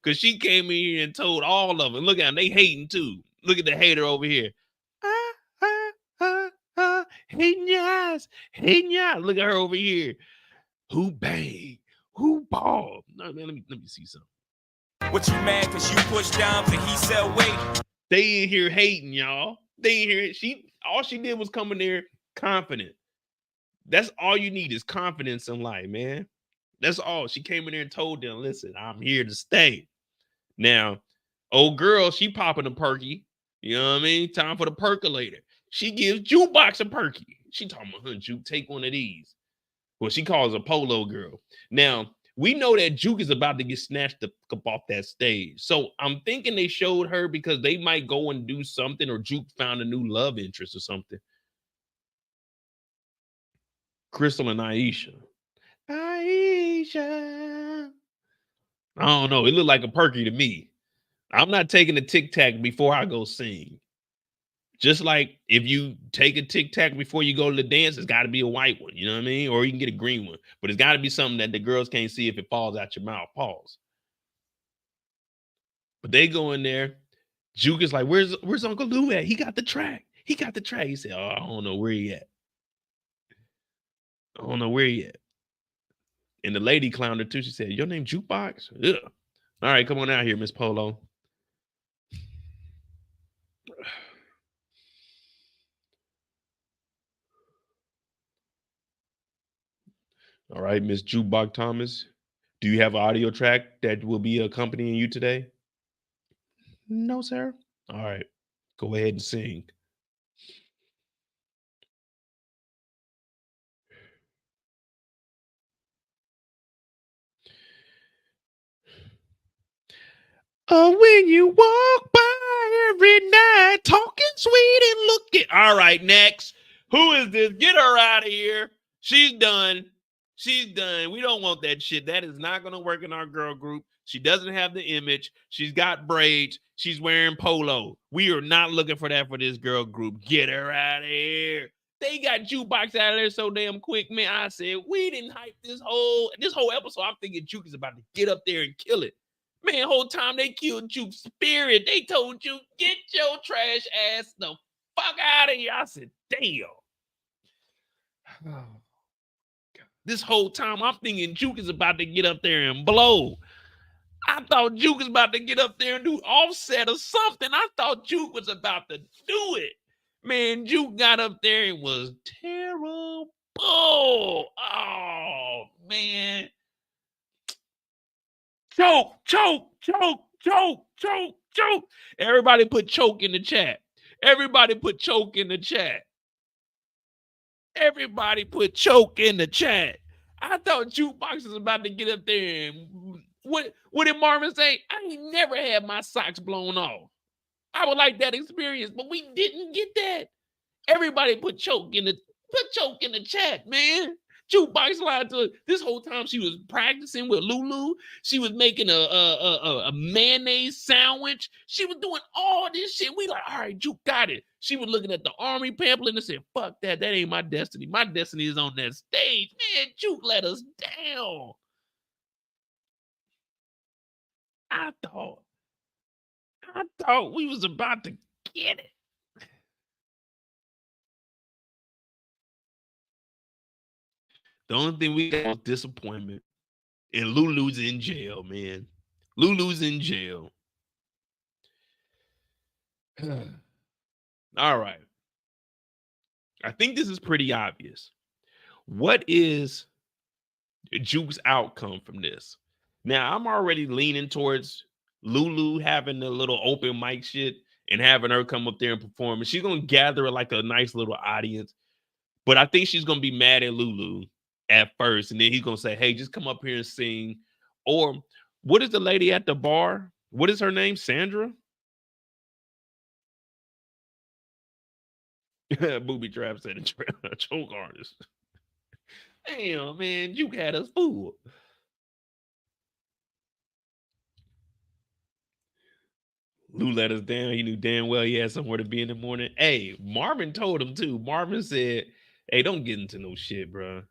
Because she came in here and told all of them. Look at them. They hating too. Look at the hater over here. Hating your eyes. Hating your eyes. Look at her over here. Who bang? Who ball? No, man, let me see something. What you mad because you pushed down till he said wait? They in here hating, y'all. They in here. All she did was come in there confident. That's all you need is confidence in life, man. That's all. She came in there and told them, listen, I'm here to stay. Now, old girl, she popping a perky. You know what I mean? Time for the percolator. She gives Jukebox a perky. She talking about, huh, Juke, take one of these. Well, she calls a polo girl. Now, we know that Juke is about to get snatched up off that stage. So I'm thinking they showed her because they might go and do something, or Juke found a new love interest or something. Crystal and Aisha. Aisha. I don't know. It looked like a perky to me. I'm not taking a Tic Tac before I go sing. Just like if you take a Tic Tac before you go to the dance, it's got to be a white one. You know what I mean? Or you can get a green one. But it's got to be something that the girls can't see if it falls out your mouth. Pause. But they go in there. Juke is like, where's Uncle Lou at? He got the track. He got the track. He said, oh, I don't know where he at. I don't know where he at. And the lady clowned her too. She said, your name Jukebox? Ugh. All right, come on out here, Miss Polo. All right, Miss Jukebox Thomas. Do you have an audio track that will be accompanying you today? No, sir. All right. Go ahead and sing. When you walk by every night, talking sweet and looking. All right, next. Who is this? Get her out of here. She's done. She's done. We don't want that shit. That is not going to work in our girl group. She doesn't have the image. She's got braids. She's wearing polo. We are not looking for that for this girl group. Get her out of here. They got Jukebox out of there so damn quick, man. I said, we didn't hype this whole episode. I'm thinking Juke is about to get up there and kill it. Man, whole time they killed Juke's spirit. They told Juke, get your trash ass the fuck out of here. I said, damn. Oh, this whole time I'm thinking Juke is about to get up there and blow. I thought Juke was about to get up there and do Offset or something. I thought Juke was about to do it. Man, Juke got up there and was terrible. Oh, man. Choke. Everybody put choke in the chat. Everybody put choke in the chat. I thought Jukebox was about to get up there and what did Marvin say? I ain't never had my socks blown off. I would like that experience, but we didn't get that. Everybody put choke in the chat, man. Jukebox lied to her. This whole time she was practicing with Lulu. She was making a mayonnaise sandwich. She was doing all this shit. We like, all right, Juke got it. She was looking at the army pamphlet and said, fuck that. That ain't my destiny. My destiny is on that stage. Man, Juke let us down. I thought we was about to get it. The only thing we got was disappointment. And Lulu's in jail, man. Lulu's in jail. All right. I think this is pretty obvious. What is Juke's outcome from this? Now, I'm already leaning towards Lulu having the little open mic shit and having her come up there and perform. And she's going to gather like a nice little audience. But I think she's going to be mad at Lulu at first. And then he's going to say, hey, just come up here and sing. Or what is the lady at the bar? What is her name? Sandra? Booby Trap said a choke artist. Damn, man, you had us fooled. Lou let us down. He knew damn well he had somewhere to be in the morning. Hey, Marvin told him too. Marvin said, hey, don't get into no shit, bro.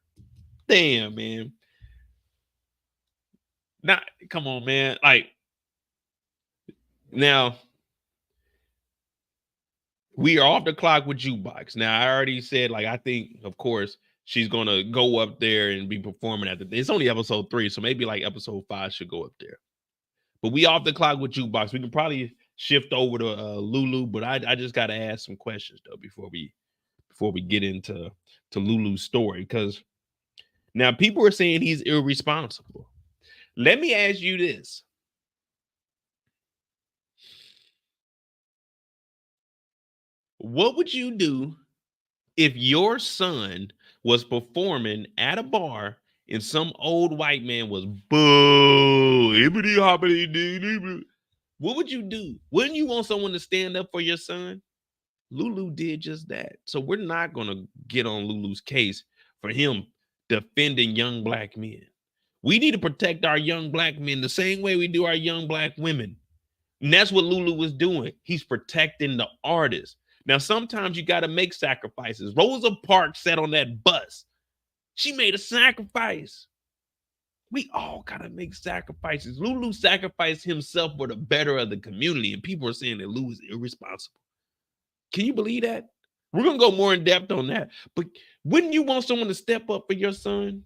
Damn, man. Not, come on, man. Like, now, we are off the clock with Jukebox. Now, I already said, like, I think, of course, she's going to go up there and be performing at it's only episode 3, so maybe like episode 5 should go up there. But we off the clock with Jukebox. We can probably shift over to Lulu, but I just got to ask some questions though before we get into Lulu's story, because now people are saying he's irresponsible. Let me ask you this. What would you do if your son was performing at a bar and some old white man was boo, hibbity hoppity dee. What would you do? Wouldn't you want someone to stand up for your son? Lulu did just that. So we're not going to get on Lulu's case for him defending young black men. We need to protect our young black men the same way we do our young black women. And that's what Lulu was doing. He's protecting the artist. Now, sometimes you got to make sacrifices. Rosa Parks sat on that bus. She made a sacrifice. We all got to make sacrifices. Lulu sacrificed himself for the better of the community, and people are saying that Lulu is irresponsible. Can you believe that? We're going to go more in depth on that. But wouldn't you want someone to step up for your son,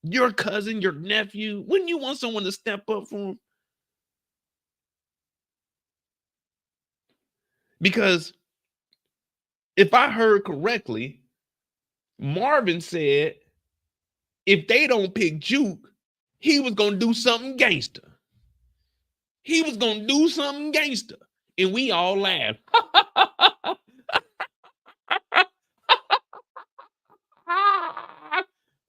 your cousin, your nephew? Wouldn't you want someone to step up for him? Because if I heard correctly, Marvin said if they don't pick Juke, he was going to do something gangster. He was going to do something gangster. And we all laughed.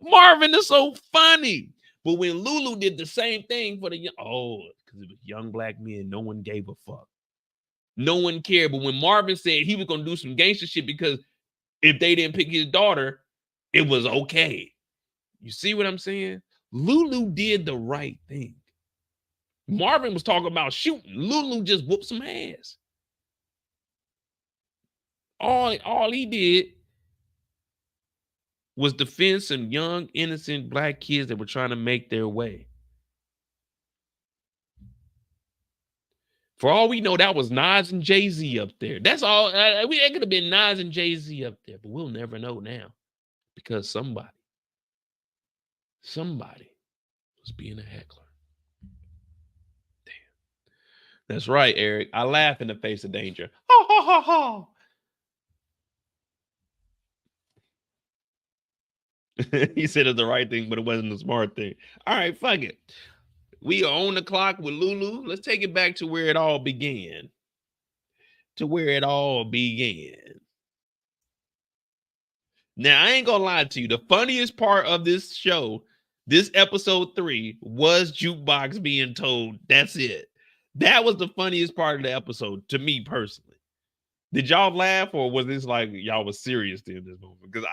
Marvin is so funny. But when Lulu did the same thing for the because it was young black men, no one gave a fuck. No one cared. But when Marvin said he was going to do some gangster shit because if they didn't pick his daughter, it was okay. You see what I'm saying? Lulu did the right thing. Marvin was talking about shooting. Lulu just whooped some ass. All he did was defend some young, innocent black kids that were trying to make their way. For all we know, that was Nas and Jay-Z up there. That's all. That could have been Nas and Jay-Z up there, but we'll never know now because somebody was being a heckler. Damn. That's right, Eric. I laugh in the face of danger. Ha, ha, ha, ha. He said it's the right thing, but it wasn't the smart thing. All right, fuck it. We are on the clock with Lulu. Let's take it back to where it all began. Now, I ain't gonna lie to you. The funniest part of this show, this episode 3, was Jukebox being told, that's it. That was the funniest part of the episode to me personally. Did y'all laugh, or was this like y'all was serious in this moment? Because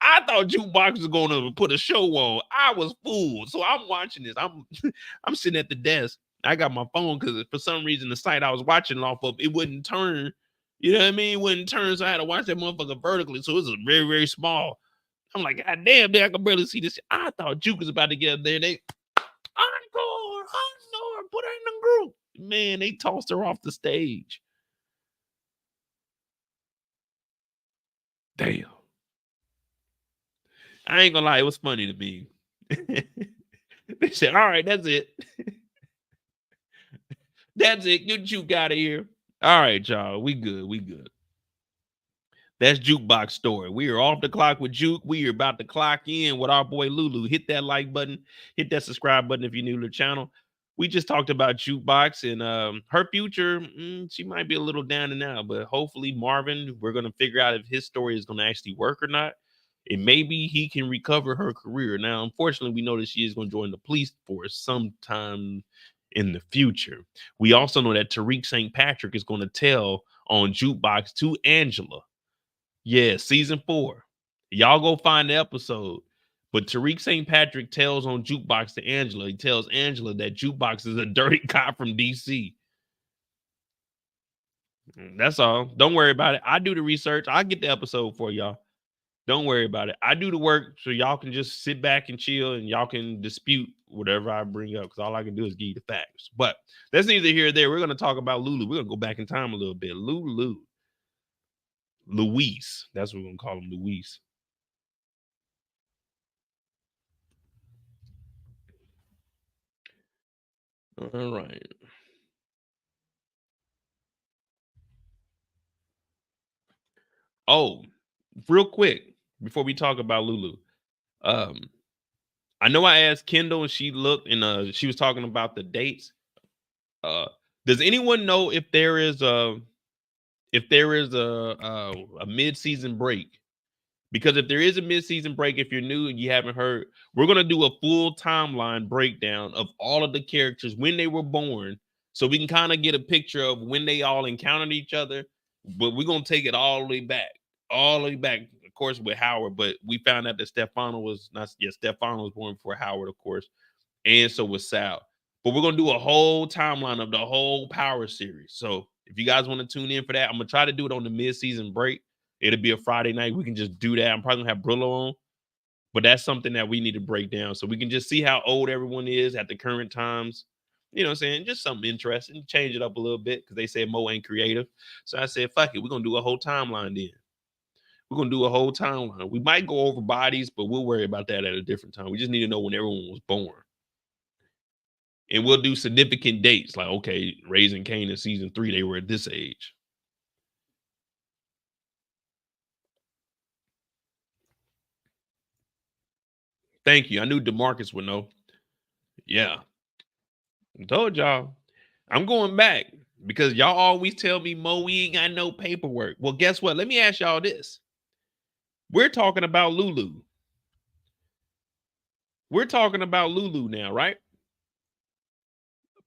I thought Jukebox was going to put a show on. I was fooled. So I'm watching this. I'm sitting at the desk. I got my phone because for some reason the site I was watching off of, it wouldn't turn. You know what I mean? It wouldn't turn. So I had to watch that motherfucker vertically. So it was very, very small. I'm like, God damn, I can barely see this. I thought Juke was about to get up there. They encore, put her in the group. Man, they tossed her off the stage. Damn. I ain't gonna lie, it was funny to me. They said, all right, that's it. That's it. Get Juke out of here. All right, y'all. We good. We good. That's Jukebox story. We are off the clock with Juke. We are about to clock in with our boy Lulu. Hit that like button. Hit that subscribe button if you're new to the channel. We just talked about Jukebox and her future. She might be a little down and out, but hopefully Marvin, we're going to figure out if his story is going to actually work or not. And maybe he can recover her career. Now, unfortunately, we know that she is going to join the police force sometime in the future. We also know that Tariq St. Patrick is going to tell on Jukebox to Angela. Yeah, season 4. Y'all go find the episode. But Tariq St. Patrick tells on Jukebox to Angela. He tells Angela that Jukebox is a dirty cop from DC. That's all. Don't worry about it. I do the research. I'll get the episode for y'all. Don't worry about it. I do the work so y'all can just sit back and chill and y'all can dispute whatever I bring up because all I can do is give you the facts. But that's neither here or there. We're going to talk about Lulu. We're going to go back in time a little bit. Luis. That's what we're going to call him, Luis. All right. Oh, real quick, before we talk about Lulu, I know I asked Kendall and she looked and she was talking about the dates. Does anyone know if there is a mid-season break? Because if there is a mid-season break, if you're new and you haven't heard, we're gonna do a full timeline breakdown of all of the characters when they were born, so we can kind of get a picture of when they all encountered each other. But we're gonna take it all the way back, of course, with Howard. But we found out that Stefano was born before Howard, of course, and so was Sal. But we're gonna do a whole timeline of the whole Power series. So if you guys want to tune in for that, I'm gonna try to do it on the mid-season break. It'll be a Friday night. We can just do that. I'm probably gonna have Brillo on, but that's something that we need to break down so we can just see how old everyone is at the current times. You know what I'm saying? Just something interesting. Change it up a little bit because they said Mo ain't creative. So I said, fuck it. We're gonna do a whole timeline then. We're gonna do a whole timeline. We might go over bodies, but we'll worry about that at a different time. We just need to know when everyone was born. And we'll do significant dates, like, okay, Raising Kanan season 3, they were at this age. Thank you. I knew DeMarcus would know. Yeah. I told y'all. I'm going back because y'all always tell me, Mo, we ain't got no paperwork. Well, guess what? Let me ask y'all this. We're talking about Lulu. We're talking about Lulu now, right?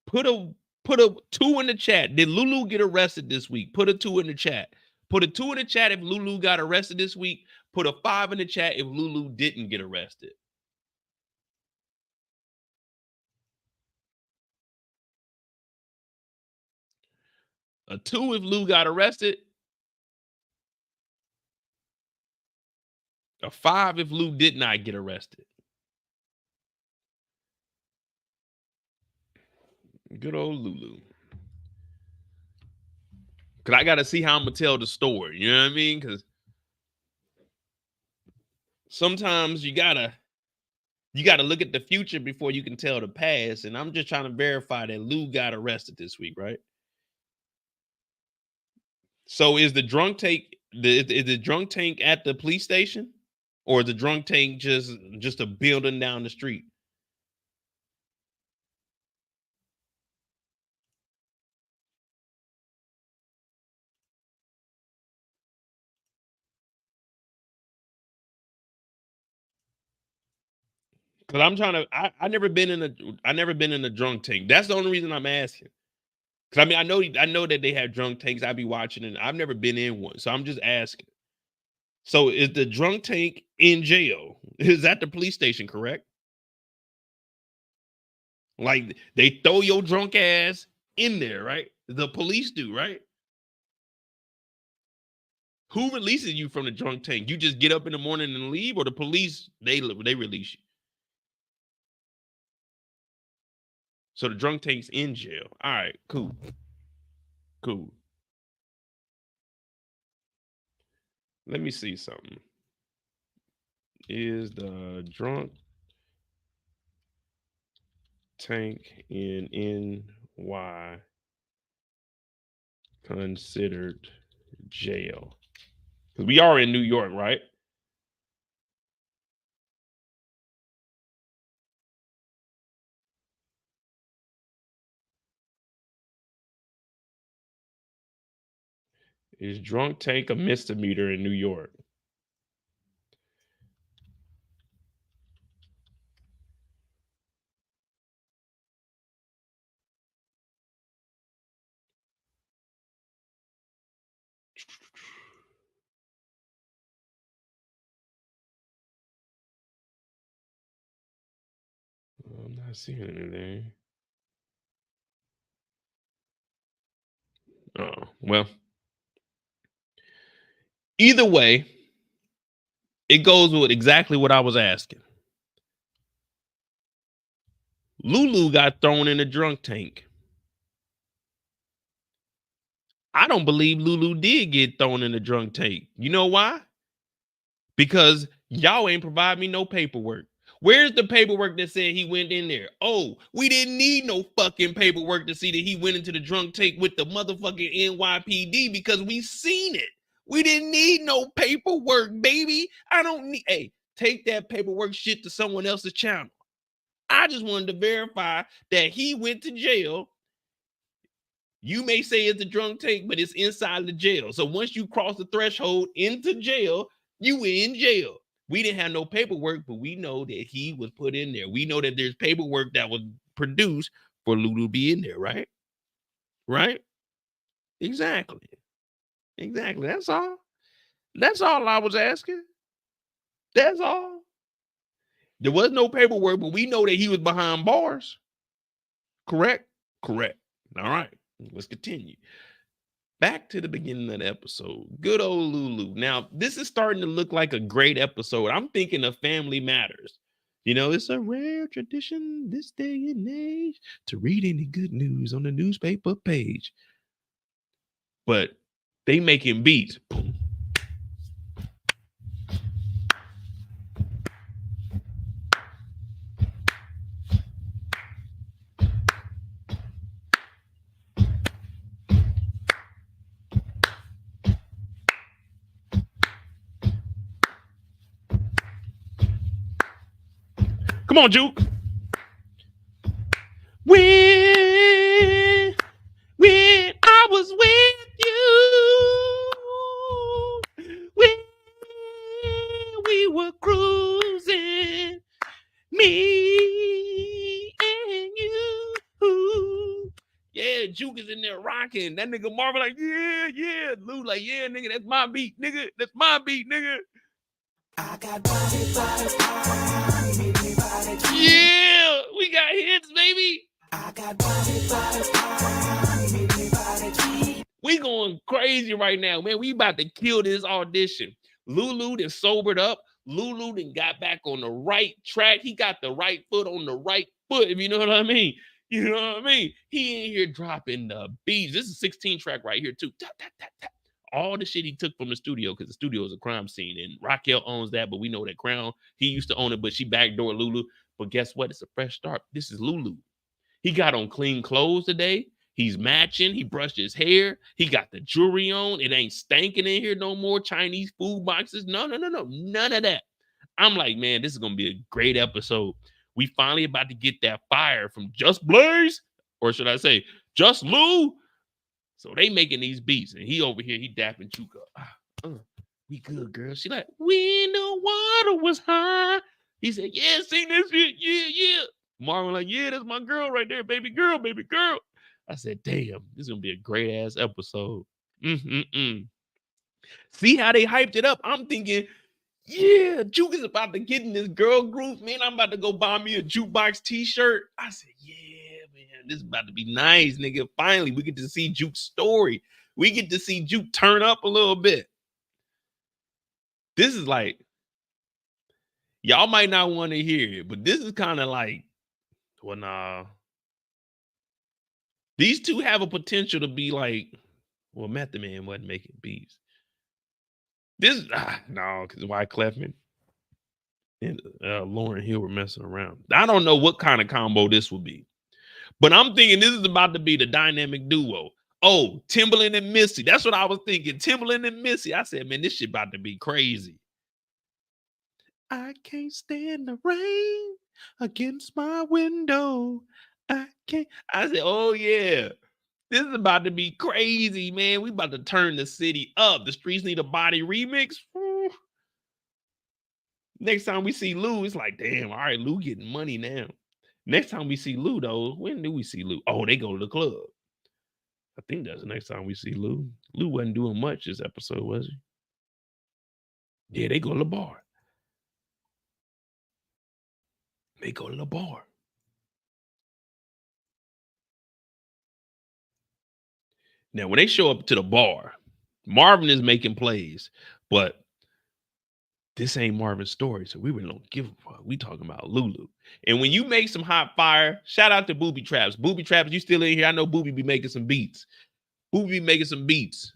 Put a 2 in the chat. Did Lulu get arrested this week? Put a 2 in the chat. Put a 2 in the chat if Lulu got arrested this week. Put a 5 in the chat if Lulu didn't get arrested. A 2 if Lou got arrested. A 5 if Lou did not get arrested. Good old Lulu. Because I got to see how I'm going to tell the story. You know what I mean? Because sometimes you got to look at the future before you can tell the past. And I'm just trying to verify that Lou got arrested this week, right? So is the drunk tank is the drunk tank at the police station? Or is the drunk tank just a building down the street? Because I'm trying to. I never been in a drunk tank. That's the only reason I'm asking. Because I mean, I know that they have drunk tanks. I be watching, and I've never been in one, so I'm just asking. So is the drunk tank in jail? Is that the police station, correct? Like they throw your drunk ass in there, right? The police do, right? Who releases you from the drunk tank? You just get up in the morning and leave, or the police they release you? So the drunk tank's in jail. All right, cool. Cool. Let me see something. Is the drunk tank in NY considered jail? Because we are in New York, right? Is drunk tank a misdemeanor in New York? I'm not seeing anything. Oh, well. Either way, it goes with exactly what I was asking. Lulu got thrown in the drunk tank. I don't believe Lulu did get thrown in the drunk tank. You know why? Because y'all ain't provide me no paperwork. Where's the paperwork that said he went in there? Oh, we didn't need no fucking paperwork to see that he went into the drunk tank with the motherfucking NYPD because we seen it. We didn't need no paperwork, baby. I don't need, hey, take that paperwork shit to someone else's channel. I just wanted to verify that he went to jail. You may say it's a drunk tank, but it's inside the jail. So once you cross the threshold into jail, you in jail. We didn't have no paperwork, but we know that he was put in there. We know that there's paperwork that was produced for Lulu to be in there, right? Right? Exactly. Exactly. That's all. That's all I was asking. That's all. There was no paperwork, but we know that he was behind bars. Correct? Correct. All right. Let's continue. Back to the beginning of the episode. Good old Lulu. Now, this is starting to look like a great episode. I'm thinking of Family Matters. You know, it's a rare tradition this day and age to read any good news on the newspaper page. But they making beats. Boom. Come on, Juke. When I was with you, when we were cruising, me and you. Yeah, Juke is in there rocking. That nigga Marvin like, yeah. Lou like, yeah, nigga, that's my beat, nigga. That's my beat, nigga. I got body. Yeah, we got hits, baby. I got body. We going crazy right now, man. We about to kill this audition. Lulu done sobered up. Lulu done got back on the right track. He got the right foot on the right foot, if you know what I mean. You know what I mean? He in here dropping the beats. This is a 16 track right here, too. Tap, tap, tap, tap. All the shit he took from the studio, because the studio is a crime scene, and Raquel owns that, but we know that Crown, he used to own it, but she backdoor Lulu. But guess what? It's a fresh start. This is Lulu. He got on clean clothes today. He's matching. He brushed his hair. He got the jewelry on. It ain't stanking in here no more. Chinese food boxes. No. None of that. I'm like, man, this is going to be a great episode. We finally about to get that fire from Just Blaze, or should I say, Just Lou. So they making these beats, and he over here, he dapping Chuka. We good, girl. She like, when the water was high. He said, yeah, sing this shit. Yeah. Marvin like, yeah, that's my girl right there, baby girl. I said, damn, this is going to be a great-ass episode. See how they hyped it up? I'm thinking, yeah, Juke is about to get in this girl group. Man, I'm about to go buy me a Jukebox t-shirt. I said, yeah. This is about to be nice, nigga. Finally, we get to see Juke's story. We get to see Juke turn up a little bit. This is like, y'all might not want to hear it, but this is kind of like, well, nah. These two have a potential to be like, well, Method Man wasn't making beats. This, no, because why Clefman? and Lauren Hill were messing around. I don't know what kind of combo this will be, but I'm thinking this is about to be the dynamic duo. Oh, Timberland and Missy. That's what I was thinking. Timberland and Missy. I said, man, this shit about to be crazy. I can't stand the rain against my window. I can't. I said, oh yeah. This is about to be crazy, man. We about to turn the city up. The Streets Need a Body remix. Woo. Next time we see Lou, it's like, damn, all right, Lou getting money now. Next time we see Lou, though, when do we see Lou? Oh, they go to the club. I think that's the next time we see Lou. Lou wasn't doing much this episode, was he? Yeah, they go to the bar. They go to the bar. Now, when they show up to the bar, Marvin is making plays, but this ain't Marvin's story, so we really don't give a fuck. We talking about Lulu. And when you make some hot fire, shout out to Booby Traps. Booby Traps, you still in here? I know Booby be making some beats. Booby be making some beats.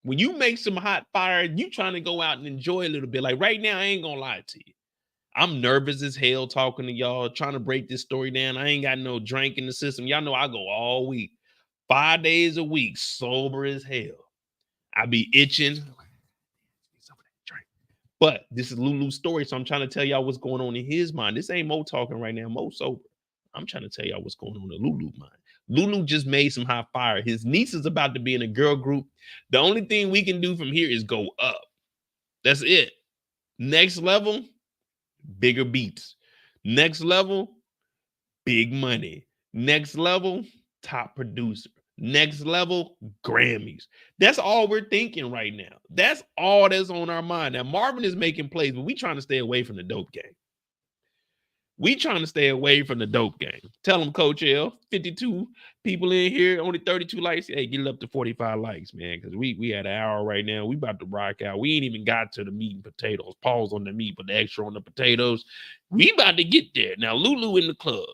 When you make some hot fire, you trying to go out and enjoy a little bit. Like right now, I ain't gonna lie to you. I'm nervous as hell talking to y'all, trying to break this story down. I ain't got no drink in the system. Y'all know I go all week. 5 days a week, sober as hell. I be itching. But this is Lulu's story, so I'm trying to tell y'all what's going on in his mind. This ain't Mo talking right now. Mo sober. I'm trying to tell y'all what's going on in Lulu's mind. Lulu just made some hot fire. His niece is about to be in a girl group. The only thing we can do from here is go up. That's it. Next level, bigger beats. Next level, big money. Next level, top producer. Next level, Grammys. That's all we're thinking right now. That's all that's on our mind. Now, Marvin is making plays, but we trying to stay away from the dope game. We trying to stay away from the dope game. Tell them, Coach L, 52 people in here, only 32 likes. Hey, get it up to 45 likes, man, because we at an hour right now. We about to rock out. We ain't even got to the meat and potatoes. Pause on the meat, but the extra on the potatoes. We about to get there. Now, Lulu in the club.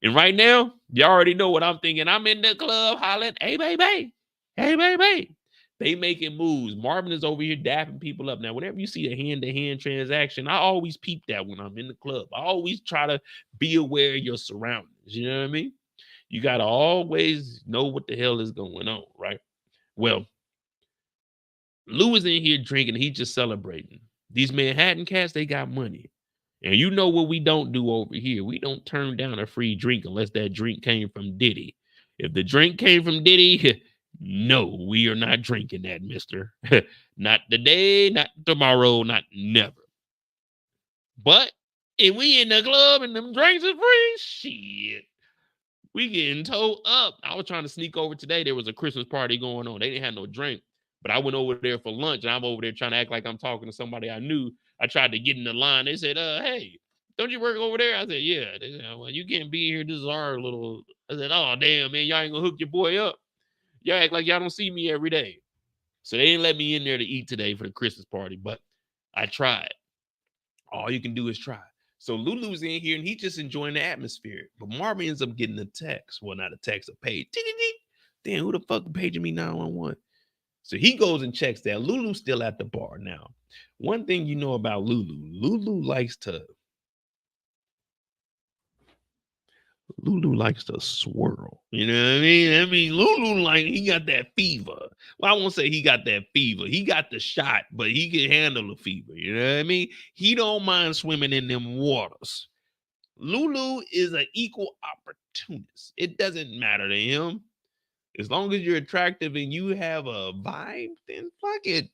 And right now, you already know what I'm thinking. I'm in the club hollering, hey, baby. Hey, baby. They making moves. Marvin is over here dapping people up. Now, whenever you see a hand-to-hand transaction, I always peep that when I'm in the club. I always try to be aware of your surroundings. You know what I mean? You got to always know what the hell is going on, right? Well, Lou is in here drinking. He's just celebrating. These Manhattan cats, they got money. And you know what we don't do over here. We don't turn down a free drink unless that drink came from Diddy. If the drink came from Diddy, no, we are not drinking that, mister. Not today, not tomorrow, not never. But if we in the club and them drinks are free, shit, we getting towed up. I was trying to sneak over today. There was a Christmas party going on. They didn't have no drink. But I went over there for lunch, and I'm over there trying to act like I'm talking to somebody I knew. I tried to get in the line. They said, hey, don't you work over there? I said, yeah. They said, well, you can't be here. This is our little... I said, oh, damn, man, y'all ain't gonna hook your boy up. Y'all act like y'all don't see me every day. So they didn't let me in there to eat today for the Christmas party, but I tried. All you can do is try. So Lulu's in here, and he's just enjoying the atmosphere. But Marvin ends up getting a text. Well, not a text, a page. Damn, who the fuck paging me 911? So he goes and checks that. Lulu's still at the bar. Now, one thing you know about Lulu likes to swirl. You know what I mean? I mean, Lulu, like, he got that fever. Well, I won't say he got that fever. He got the shot, but he can handle the fever. You know what I mean? He don't mind swimming in them waters. Lulu is an equal opportunist. It doesn't matter to him. As long as you're attractive and you have a vibe, then fuck it.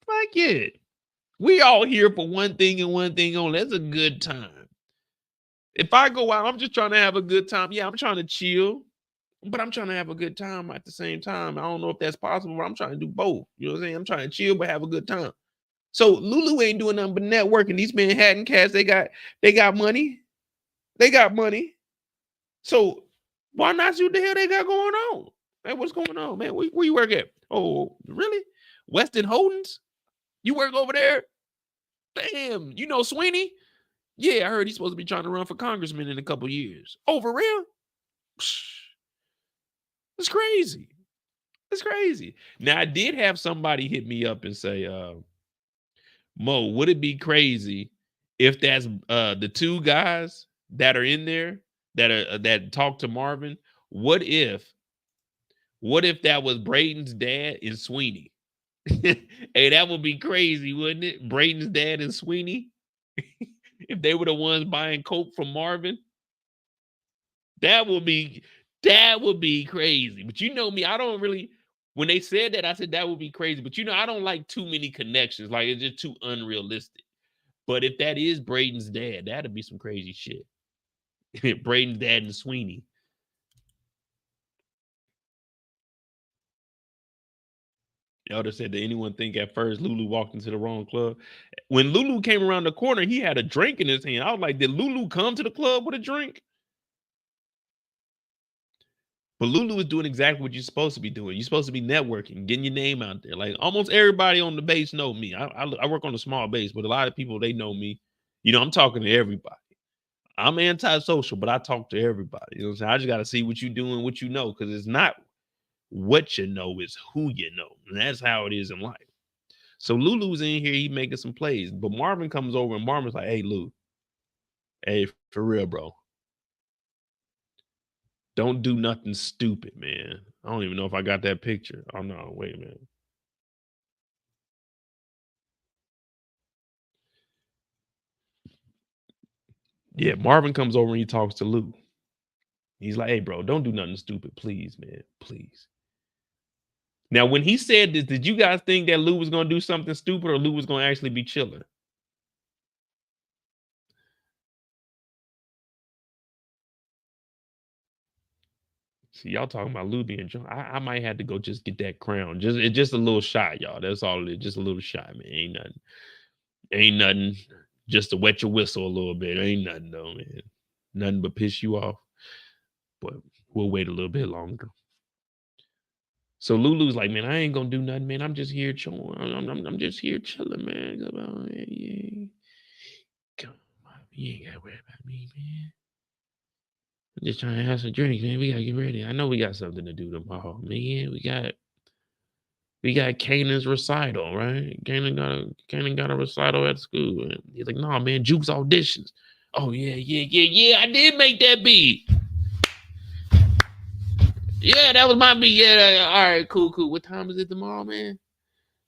Fuck it. We all here for one thing and one thing only. That's a good time. If I go out, I'm just trying to have a good time. Yeah, I'm trying to chill, but I'm trying to have a good time at the same time. I don't know if that's possible, but I'm trying to do both. You know what I'm saying? I'm trying to chill, but have a good time. So Lulu ain't doing nothing but networking. These Manhattan cats, they got money. They got money. So why not see what the hell they got going on? Hey, what's going on, man? Where you work at? Oh, really? Weston Holdings? You work over there? Damn, you know Sweeney? Yeah, I heard he's supposed to be trying to run for congressman in a couple years. Oh, for real? It's crazy. It's crazy. Now, I did have somebody hit me up and say, Mo, would it be crazy if that's the two guys that are in there that talk to Marvin? What if that was Braden's dad and Sweeney? Hey, that would be crazy, wouldn't it? Braden's dad and Sweeney. If they were the ones buying coke from Marvin, that would be crazy. But you know me, I don't really. When they said that, I said that would be crazy. But you know, I don't like too many connections. Like it's just too unrealistic. But if that is Braden's dad, that'd be some crazy shit. Braden's dad and Sweeney. Y'all just said, did anyone think at first Lulu walked into the wrong club? When Lulu came around the corner, he had a drink in his hand. I was like, did Lulu come to the club with a drink? But Lulu is doing exactly what you're supposed to be doing. You're supposed to be networking, getting your name out there. Like almost everybody on the base know me. I work on a small base, but a lot of people, they know me. You know, I'm talking to everybody. I'm antisocial, but I talk to everybody. You know what I'm saying? I just got to see what you're doing, what you know, because it's not what you know, it's who you know. And that's how it is in life. So Lulu's in here, he making some plays. But Marvin comes over and Marvin's like, hey, Lou. Hey, for real, bro. Don't do nothing stupid, man. I don't even know if I got that picture. Oh, no. Wait a minute. Yeah, Marvin comes over and he talks to Lou. He's like, hey, bro, don't do nothing stupid. Please, man. Please. Now, when he said this, did you guys think that Lou was going to do something stupid or Lou was going to actually be chilling? See, y'all talking about Lou being drunk. I might have to go just get that crown. It's just a little shot, y'all. That's all it is. Just a little shot, man. Ain't nothing. Ain't nothing. Just to wet your whistle a little bit. Ain't nothing though, man. Nothing but piss you off. But we'll wait a little bit longer. So Lulu's like, man, I ain't gonna do nothing, man. I'm just here chilling. I'm just here chilling, man. Come on, man. Come on, you ain't gotta worry about me, man. I'm just trying to have some drinks, man. We gotta get ready. I know we got something to do tomorrow, man. We got Kanan's recital, right? Kanan got a recital at school. And he's like, no, man, Juke's auditions. Oh, yeah. I did make that beat. Yeah, that was my beat. Yeah, all right, cool. What time is it tomorrow, man?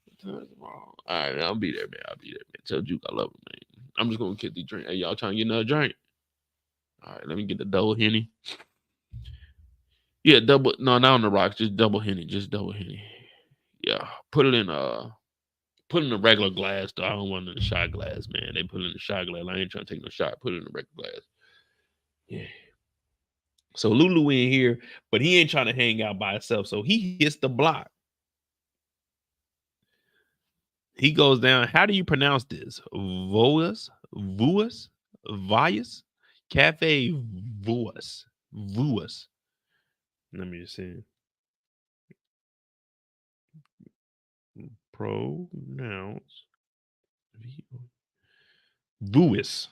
What time is it tomorrow? All right, I'll be there, man. Tell Juke I love him, man. I'm just gonna get the drink. Hey, y'all trying to get another drink? All right, let me get the double Henny. Yeah, double. No, not on the rocks. Just double Henny. Yeah, put it in a regular glass though. I don't want it in a shot glass, man. They put it in a shot glass. I ain't trying to take no shot. Put it in a regular glass. Yeah. So Lulu in here, but he ain't trying to hang out by himself. So he hits the block. He goes down. How do you pronounce this? Vuas, Vias, Cafe Vuas. Let me just see. Pronounce Vuas.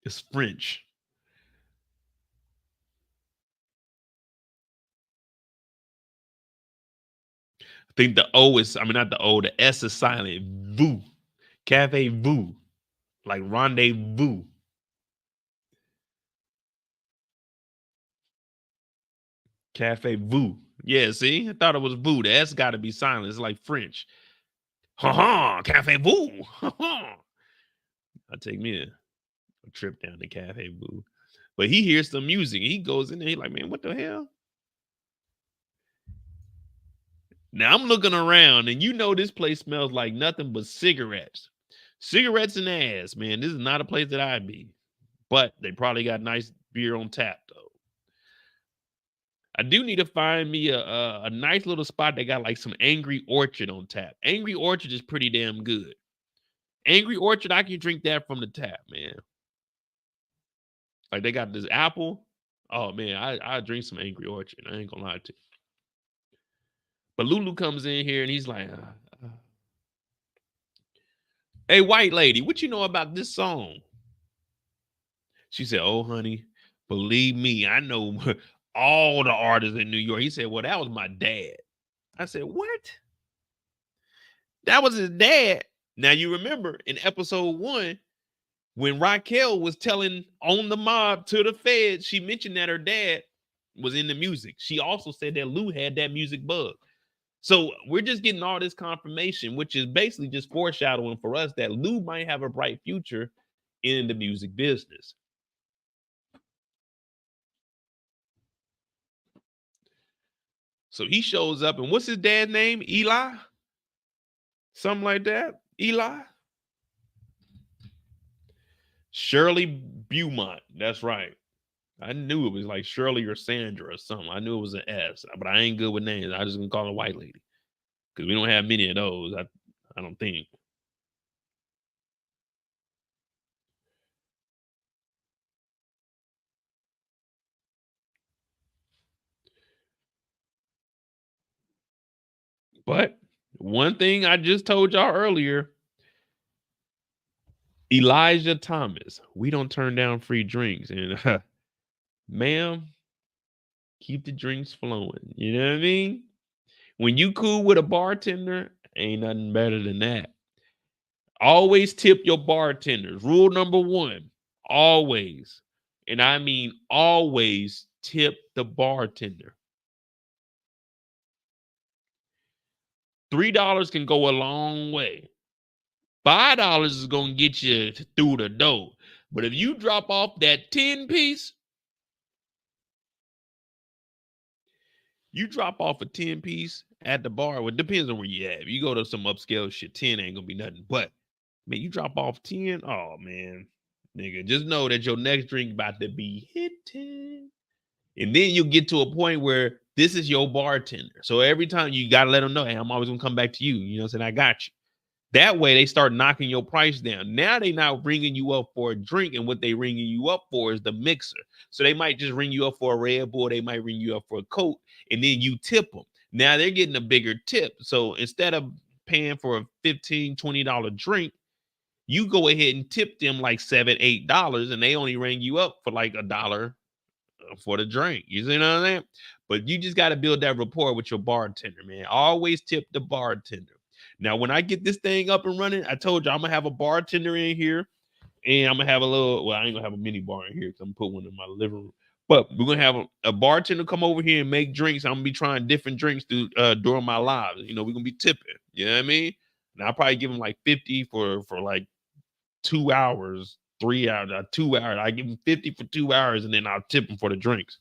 It's French. I think the O is, not the O, the S is silent. Vu. Cafe Vu. Like rendezvous. Cafe Vu. Yeah, see? I thought it was Vu. The S got to be silent. It's like French. Ha Cafe Vu. I'll take me a trip down to Cafe Vu. But he hears some music. He goes in there. He's like, man, what the hell? Now I'm looking around, and you know this place smells like nothing but cigarettes. Cigarettes and ass, man. This is not a place that I'd be. But they probably got nice beer on tap, though. I do need to find me a nice little spot that got like some Angry Orchard on tap. Angry Orchard is pretty damn good. Angry Orchard, I can drink that from the tap, man. Like they got this apple. Oh, man, I drink some Angry Orchard. I ain't gonna lie to you. But Lulu comes in here and he's like, hey, white lady, what you know about this song? She said, oh, honey, believe me, I know all the artists in New York. He said, well, that was my dad. I said, what? That was his dad. Now you remember in episode 1, when Raquel was telling on the mob to the feds, she mentioned that her dad was in the music. She also said that Lou had that music bug. So we're just getting all this confirmation, which is basically just foreshadowing for us that Lou might have a bright future in the music business. So he shows up, and what's his dad's name? Eli? Something like that? Eli? Shirley Beaumont. That's right. I knew it was like Shirley or Sandra or something. I knew it was an S, but I ain't good with names. I just gonna call her white lady because we don't have many of those. I don't think. But one thing I just told y'all earlier, Elijah Thomas, we don't turn down free drinks. And ma'am, keep the drinks flowing. You know what I mean? When you cool with a bartender, ain't nothing better than that. Always tip your bartenders. Rule number 1, always, and I mean always, tip the bartender. $3 can go a long way. $5 is going to get you through the door. But if you drop off that 10-piece, you drop off a 10-piece at the bar. Well, it depends on where you at. If you go to some upscale shit, 10 ain't going to be nothing. But, man, you drop off 10, oh, man. Nigga, just know that your next drink about to be hitting. And then you'll get to a point where this is your bartender. So every time you got to let them know, hey, I'm always going to come back to you. You know what I'm saying? I got you. That way they start knocking your price down. Now they not ringing you up for a drink, and what they ringing you up for is the mixer. So they might just ring you up for a Red Bull. They might ring you up for a Coke, and then you tip them. Now they're getting a bigger tip. So instead of paying for a $15, $20 drink, you go ahead and tip them like $7, $8, and they only ring you up for like $1 for the drink. You see what I'm saying? But you just got to build that rapport with your bartender, man. Always tip the bartender. Now, when I get this thing up and running, I told you I'm gonna have a bartender in here, and I'm gonna have a little. Well, I ain't gonna have a mini bar in here because I'm gonna put one in my living room. But we're gonna have a bartender come over here and make drinks. I'm gonna be trying different drinks during my lives. You know, we're gonna be tipping. You know what I mean? And I'll probably give him like 50 for like 2 hours, 3 hours, 2 hours. I give him 50 for 2 hours, and then I'll tip him for the drinks.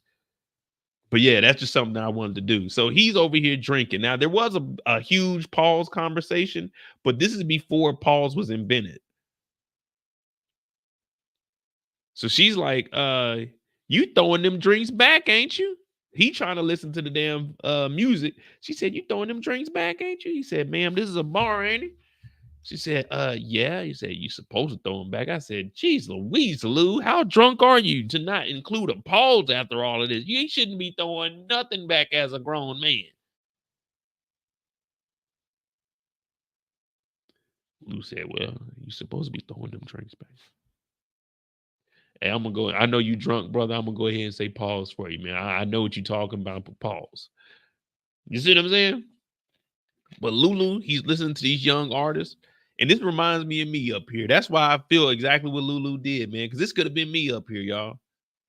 But yeah, that's just something that I wanted to do. So he's over here drinking. Now, there was a huge pause conversation, but this is before pause was invented. So she's like, you throwing them drinks back, ain't you? He trying to listen to the damn music. She said, you throwing them drinks back, ain't you? He said, ma'am, this is a bar, ain't it? She said, yeah. He said, you supposed to throw them back. I said, geez Louise, Lou, how drunk are you to not include a pause after all of this? You shouldn't be throwing nothing back as a grown man. Lou said, well, you supposed to be throwing them drinks back. Hey, I'm going to go. I know you drunk, brother. I'm going to go ahead and say pause for you, man. I know what you're talking about, but pause. You see what I'm saying? But Lulu, he's listening to these young artists. And this reminds me of me up here. That's why I feel exactly what Lulu did, man. Because this could have been me up here, y'all.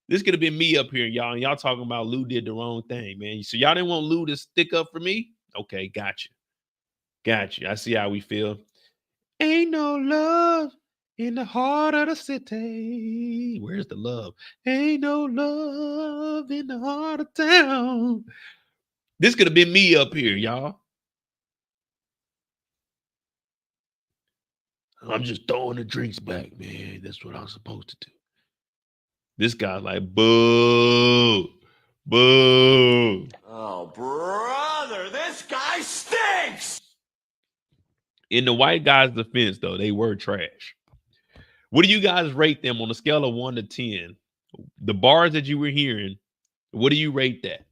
This could have been me up here, y'all. And y'all talking about Lou did the wrong thing, man. So y'all didn't want Lou to stick up for me? Okay, gotcha. Gotcha. I see how we feel. Ain't no love in the heart of the city. Where's the love? Ain't no love in the heart of town. This could have been me up here, y'all. I'm just throwing the drinks back, man. That's what I'm supposed to do. This guy's like, boo, boo. Oh, brother, this guy stinks! In the white guy's defense, though, they were trash. What do you guys rate them on a scale of 1 to 10? The bars that you were hearing, what do you rate that?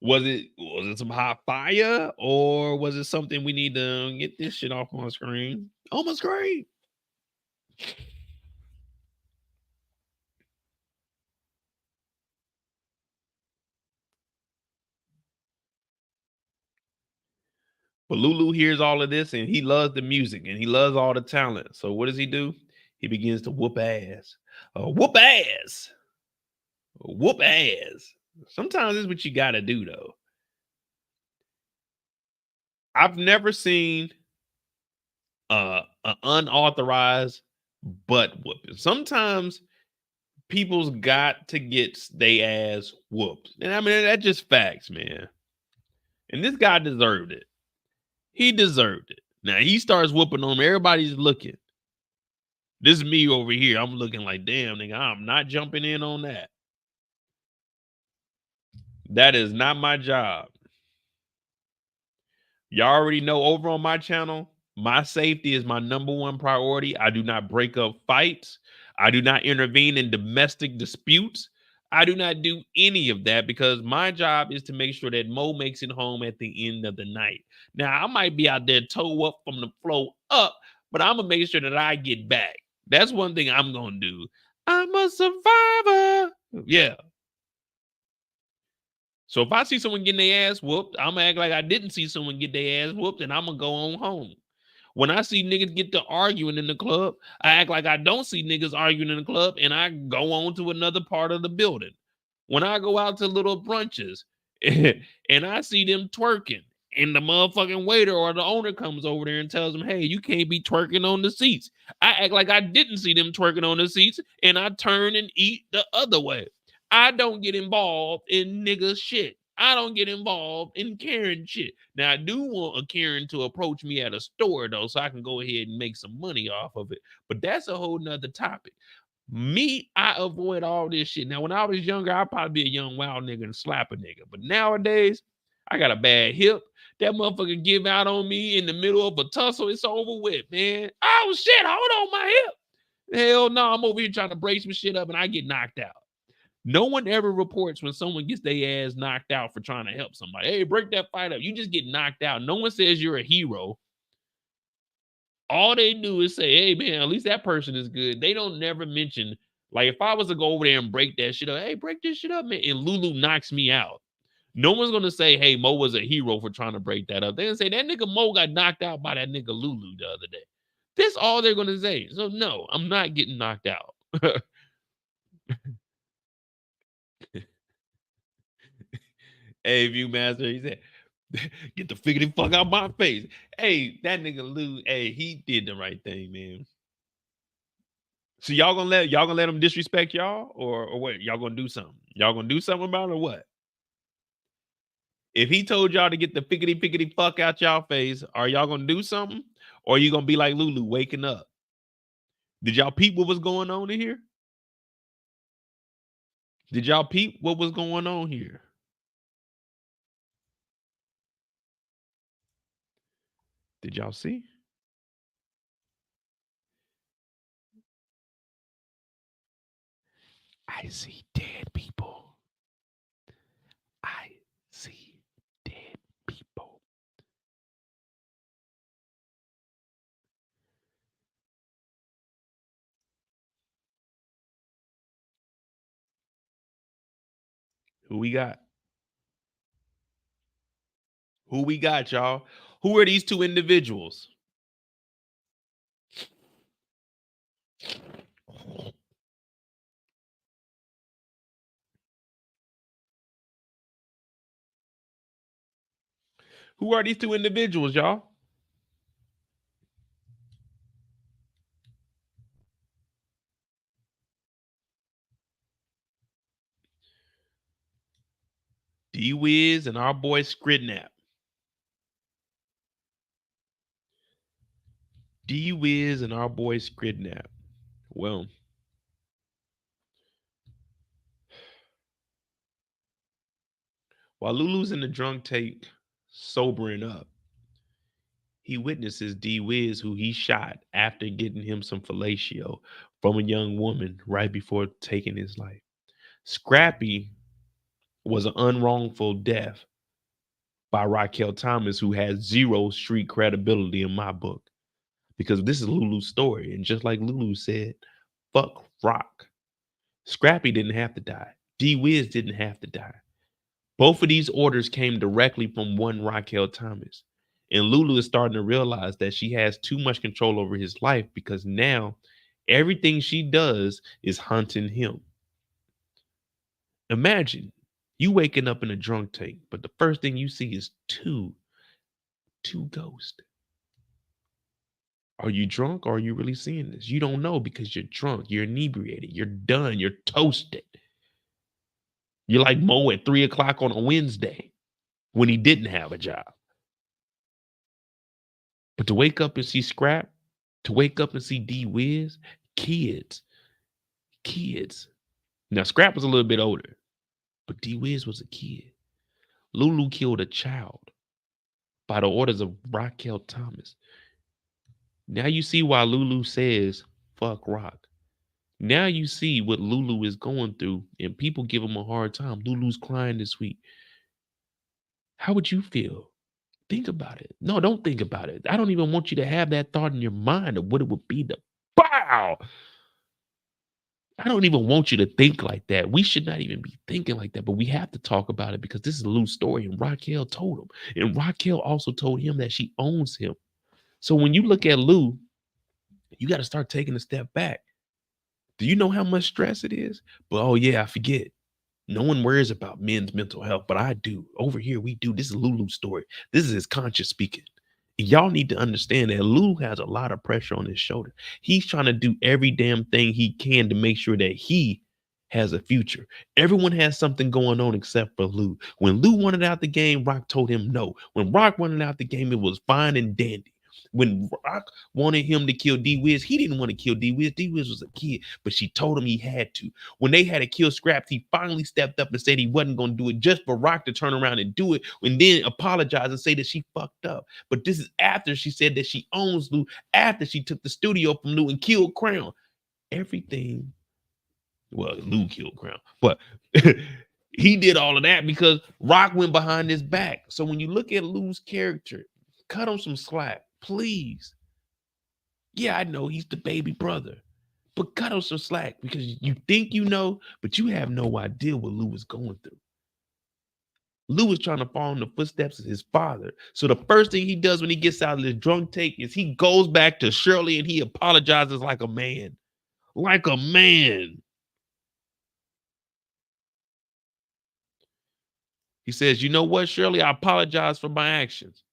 Was it some hot fire, or was it something we need to get this shit off my screen? On my screen. But Lulu hears all of this and he loves the music and he loves all the talent. So what does he do? He begins to whoop ass. Whoop ass. Whoop ass. Sometimes that's what you got to do, though. I've never seen an unauthorized butt whooping. Sometimes people's got to get their ass whooped. And I mean, that's just facts, man. And this guy deserved it. He deserved it. Now he starts whooping on him. Everybody's looking. This is me over here. I'm looking like, damn, nigga, I'm not jumping in on that. That is not my job. Y'all already know over on my channel, my safety is my #1 priority. I do not break up fights. I do not intervene in domestic disputes. I do not do any of that because my job is to make sure that Mo makes it home at the end of the night. Now, I might be out there toe up from the floor up, but I'm going to make sure that I get back. That's one thing I'm going to do. I'm a survivor. Yeah. So if I see someone getting their ass whooped, I'm going to act like I didn't see someone get their ass whooped and I'm going to go on home. When I see niggas get to arguing in the club, I act like I don't see niggas arguing in the club and I go on to another part of the building. When I go out to little brunches and I see them twerking and the motherfucking waiter or the owner comes over there and tells them, hey, you can't be twerking on the seats. I act like I didn't see them twerking on the seats and I turn and eat the other way. I don't get involved in nigga shit. I don't get involved in Karen shit. Now, I do want a Karen to approach me at a store, though, so I can go ahead and make some money off of it. But that's a whole nother topic. Me, I avoid all this shit. Now, when I was younger, I'd probably be a young wild nigga and slap a nigga. But nowadays, I got a bad hip. That motherfucker give out on me in the middle of a tussle. It's over with, man. Oh, shit, hold on my hip. Hell no, I'm over here trying to break some shit up and I get knocked out. No one ever reports when someone gets their ass knocked out for trying to help somebody. Hey, break that fight up. You just get knocked out. No one says you're a hero. All they do is say, hey, man, at least that person is good. They don't never mention, like, if I was to go over there and break that shit up, hey, break this shit up, man, and Lulu knocks me out. No one's going to say, hey, Mo was a hero for trying to break that up. They're going to say, that nigga Mo got knocked out by that nigga Lulu the other day. That's all they're going to say. So, no, I'm not getting knocked out. Hey, Viewmaster, he said, get the figgity fuck out my face. Hey, that nigga Lou, hey, he did the right thing, man. So y'all gonna let him disrespect y'all or what? Y'all gonna do something? Y'all gonna do something about it or what? If he told y'all to get the figgity fuck out y'all face, are y'all gonna do something? Or are you gonna be like Lulu waking up? Did y'all peep what was going on in here? Did y'all peep what was going on here? Did y'all see? I see dead people. I see dead people. Who we got? Who we got, y'all? Who are these two individuals? Who are these two individuals, y'all? D-Wiz and our boy Skridnap. D-Wiz and our boy Skridnap. Well, while Lulu's in the drunk tank sobering up, he witnesses D-Wiz, who he shot after getting him some fellatio from a young woman right before taking his life. Scrappy was an unwrongful death by Raquel Thomas, who has zero street credibility in my book. Because this is Lulu's story. And just like Lulu said, fuck Rock. Scrappy didn't have to die. D-Wiz didn't have to die. Both of these orders came directly from one Raquel Thomas. And Lulu is starting to realize that she has too much control over his life because now everything she does is hunting him. Imagine you waking up in a drunk tank, but the first thing you see is two ghosts. Are you drunk or are you really seeing this? You don't know because you're drunk, you're inebriated, you're done, you're toasted. You're like Mo at 3 o'clock on a Wednesday when he didn't have a job. But to wake up and see Scrap, to wake up and see D Wiz, kids. Now Scrap was a little bit older, but D Wiz was a kid. Lulu killed a child by the orders of Raquel Thomas. Now you see why Lulu says, fuck Rock. Now you see what Lulu is going through, and people give him a hard time. Lulu's crying this week. How would you feel? Think about it. No, don't think about it. I don't even want you to have that thought in your mind of what it would be to bow. I don't even want you to think like that. We should not even be thinking like that, but we have to talk about it because this is Lou's story, and Raquel told him. And Raquel also told him that she owns him. So when you look at Lou, you got to start taking a step back. Do you know how much stress it is? But oh yeah, I forget. No one worries about men's mental health, but I do. Over here, we do. This is Lulu's story. This is his conscious speaking. And y'all need to understand that Lulu has a lot of pressure on his shoulder. He's trying to do every damn thing he can to make sure that he has a future. Everyone has something going on except for Lou. When Lou wanted out the game, Rock told him no. When Rock wanted out the game, it was fine and dandy. When Rock wanted him to kill D Wiz, he didn't want to kill D Wiz. D Wiz was a kid, but she told him he had to. When they had to kill Scraps, he finally stepped up and said he wasn't going to do it just for Rock to turn around and do it and then apologize and say that she fucked up. But this is after she said that she owns Lou, after she took the studio from Lou and killed Crown. Everything, well, Lou killed Crown, but he did all of that because Rock went behind his back. So when you look at Lou's character, cut him some slack. Please. Yeah, I know he's the baby brother, but cut him some slack because you think you know, but you have no idea what Lou is going through. Lou is trying to follow in the footsteps of his father. So the first thing he does when he gets out of this drunk take is he goes back to Shirley and he apologizes like a man. Like a man. He says, you know what, Shirley, I apologize for my actions.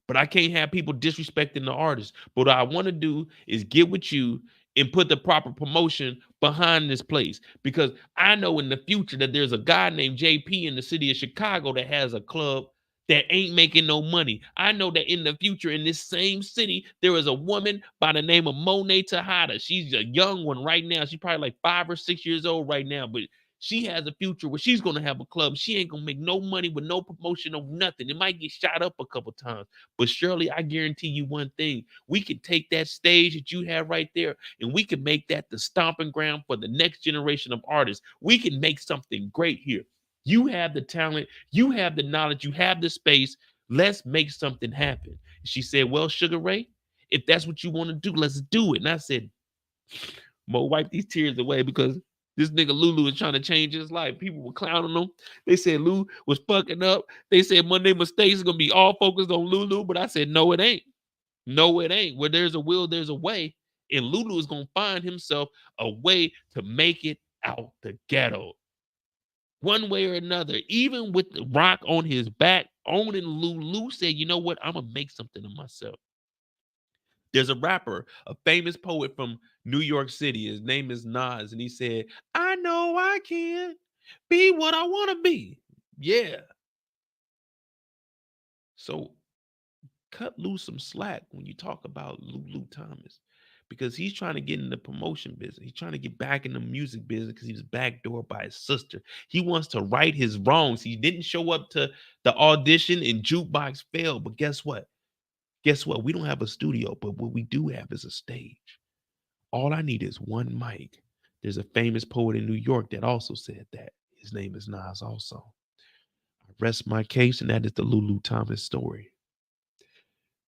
But I can't have people disrespecting the artist. But what I want to do is get with you and put the proper promotion behind this place. Because I know in the future that there's a guy named JP in the city of Chicago that has a club that ain't making no money. I know that in the future in this same city, there is a woman by the name of Monet Tejada. She's a young one right now. She's probably like 5 or 6 years old right now. But she has a future where she's going to have a club. She ain't going to make no money with no promotion or nothing. It might get shot up a couple times. But Shirley, I guarantee you one thing. We can take that stage that you have right there and we can make that the stomping ground for the next generation of artists. We can make something great here. You have the talent. You have the knowledge. You have the space. Let's make something happen. She said, well, Sugar Ray, if that's what you want to do, let's do it. And I said, Mo, wipe these tears away because this nigga Lulu is trying to change his life. People were clowning him. They said Lou was fucking up. They said Monday Mistakes is going to be all focused on Lulu. But I said, no, it ain't. No, it ain't. Where there's a will, there's a way. And Lulu is going to find himself a way to make it out the ghetto. One way or another, even with the Rock on his back, owning Lou said, you know what? I'm going to make something of myself. There's a rapper, a famous poet from New York City. His name is Nas. And he said, I know I can be what I want to be. Yeah. So cut Lou some slack when you talk about Lou Thomas. Because he's trying to get in the promotion business. He's trying to get back in the music business because he was backdoored by his sister. He wants to right his wrongs. He didn't show up to the audition and Jukebox failed. But guess what? Guess what? We don't have a studio, but what we do have is a stage. All I need is one mic. There's a famous poet in New York that also said that. His name is Nas also. I rest my case, and that is the Lulu Thomas story.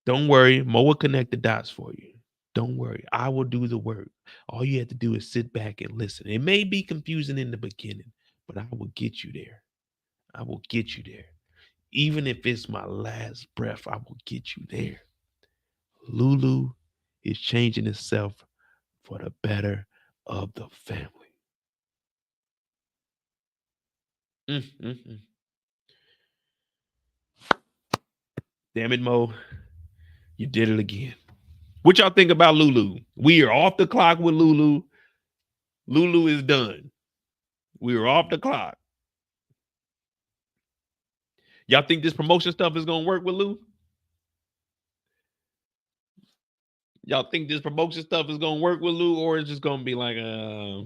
Don't worry. Mo will connect the dots for you. Don't worry. I will do the work. All you have to do is sit back and listen. It may be confusing in the beginning, but I will get you there. I will get you there. Even if it's my last breath, I will get you there. Lulu is changing itself for the better of the family. Mm. Damn it, Mo. You did it again. What y'all think about Lulu? We are off the clock with Lulu. Lulu is done. We are off the clock. Y'all think this promotion stuff is going to work with Lou? Y'all think this promotion stuff is going to work with Lou, or it's just going to be like a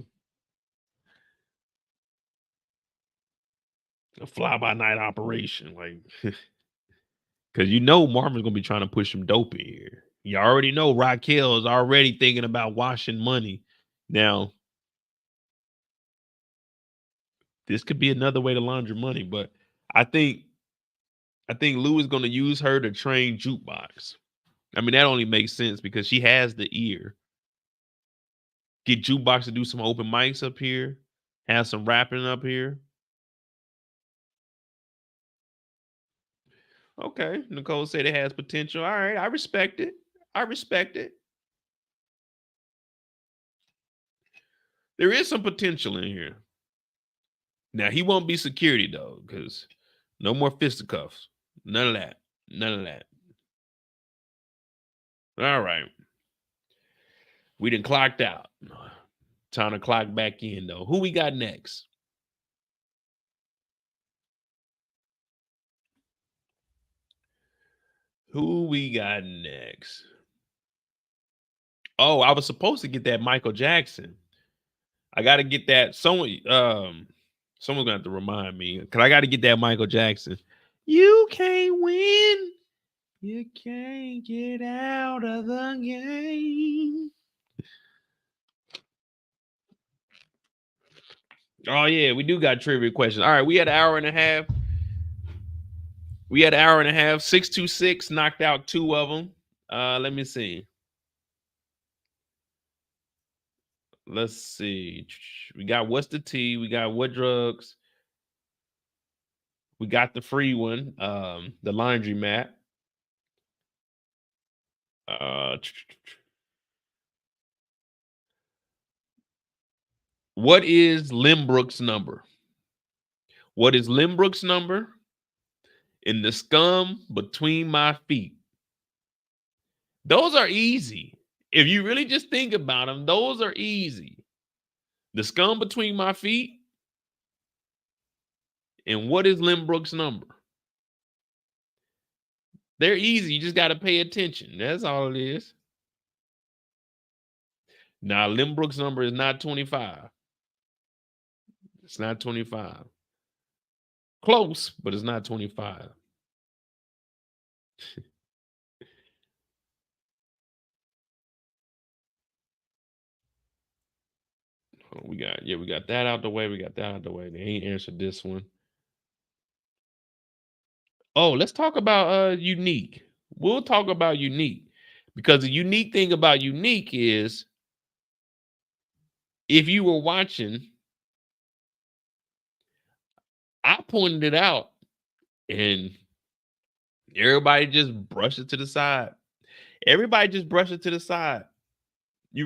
fly-by-night operation? Like, because you know Marvin's going to be trying to push some dope in here. You already know Raquel is already thinking about washing money. Now, this could be another way to launder money, but I think Lou is going to use her to train Jukebox. I mean, that only makes sense because she has the ear. Get Jukebox to do some open mics up here. Have some rapping up here. Okay. Nicole said it has potential. All right. I respect it. There is some potential in here. Now, he won't be security, though, because no more fisticuffs. None of that. All right. We done clocked out. Time to clock back in, though. Who we got next? Oh, I was supposed to get that Michael Jackson. I got to get that. Someone's gonna have to remind me, because I got to get that Michael Jackson. You can't win. You can't get out of the game. Oh, yeah, we do got trivia questions. All right, we had an hour and a half. 626 knocked out 2 of them. Let me see. Let's see. We got what's the tea? We got what drugs? We got the free one, the laundry mat. What is Limbrook's number? What is Limbrook's number? In the scum between my feet. Those are easy. If you really just think about them, those are easy. The scum between my feet. And what is Limbrook's number? They're easy. You just got to pay attention. That's all it is. Now, Limbrook's number is not 25. It's not 25. Close, but it's not 25. We got that out the way. They ain't answered this one. Oh, let's talk about Unique. We'll talk about Unique, because the unique thing about Unique is, if you were watching, I pointed it out and everybody just brushed it to the side. You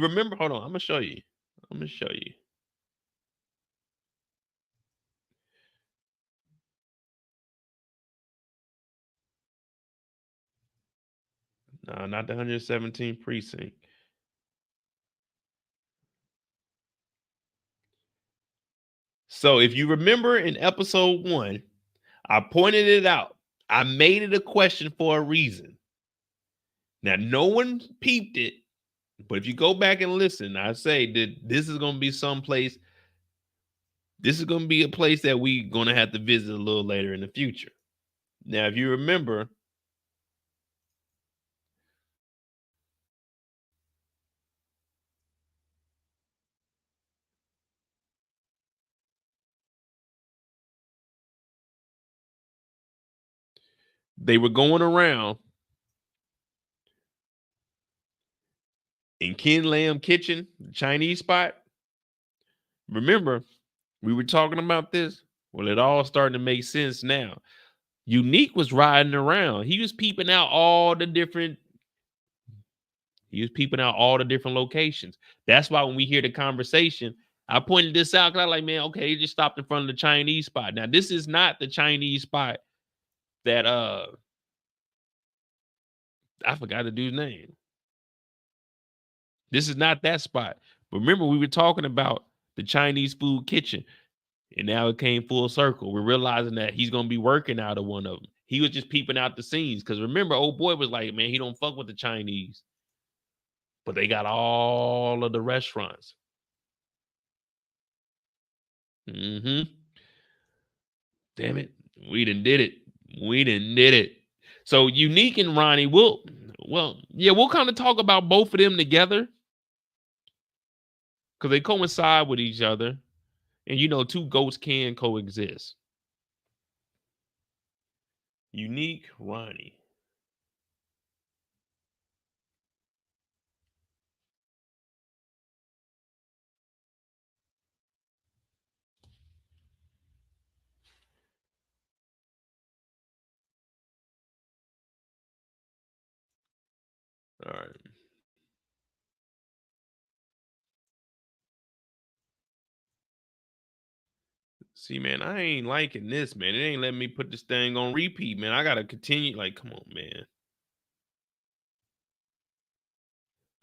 remember? Hold on, I'm gonna show you. No, not the 117th precinct. So if you remember in episode 1, I pointed it out. I made it a question for a reason. Now, no one peeped it, but if you go back and listen, I say that this is going to be someplace. This is going to be a place that we're going to have to visit a little later in the future. Now, if you remember, they were going around in Ken Lam Kitchen, the Chinese spot. Remember, we were talking about this. Well, it all starting to make sense now. Unique was riding around. He was peeping out all the different. He was peeping out all the different locations. That's why when we hear the conversation, I pointed this out because I like, man, okay, he just stopped in front of the Chinese spot. Now, this is not the Chinese spot that I forgot the dude's name. This is not that spot. But remember, we were talking about the Chinese food kitchen, and now it came full circle. We're realizing that he's gonna be working out of one of them. He was just peeping out the scenes because remember, old boy was like, man, he don't fuck with the Chinese, but they got all of the restaurants. Mm-hmm. Damn it, we done did it. We done did it. So Unique and Ronnie, we'll kind of talk about both of them together because they coincide with each other. And you know, two goats can coexist. Unique, Ronnie. All right. See, man, I ain't liking this, man. It ain't letting me put this thing on repeat, man. I gotta continue. Like, come on, man.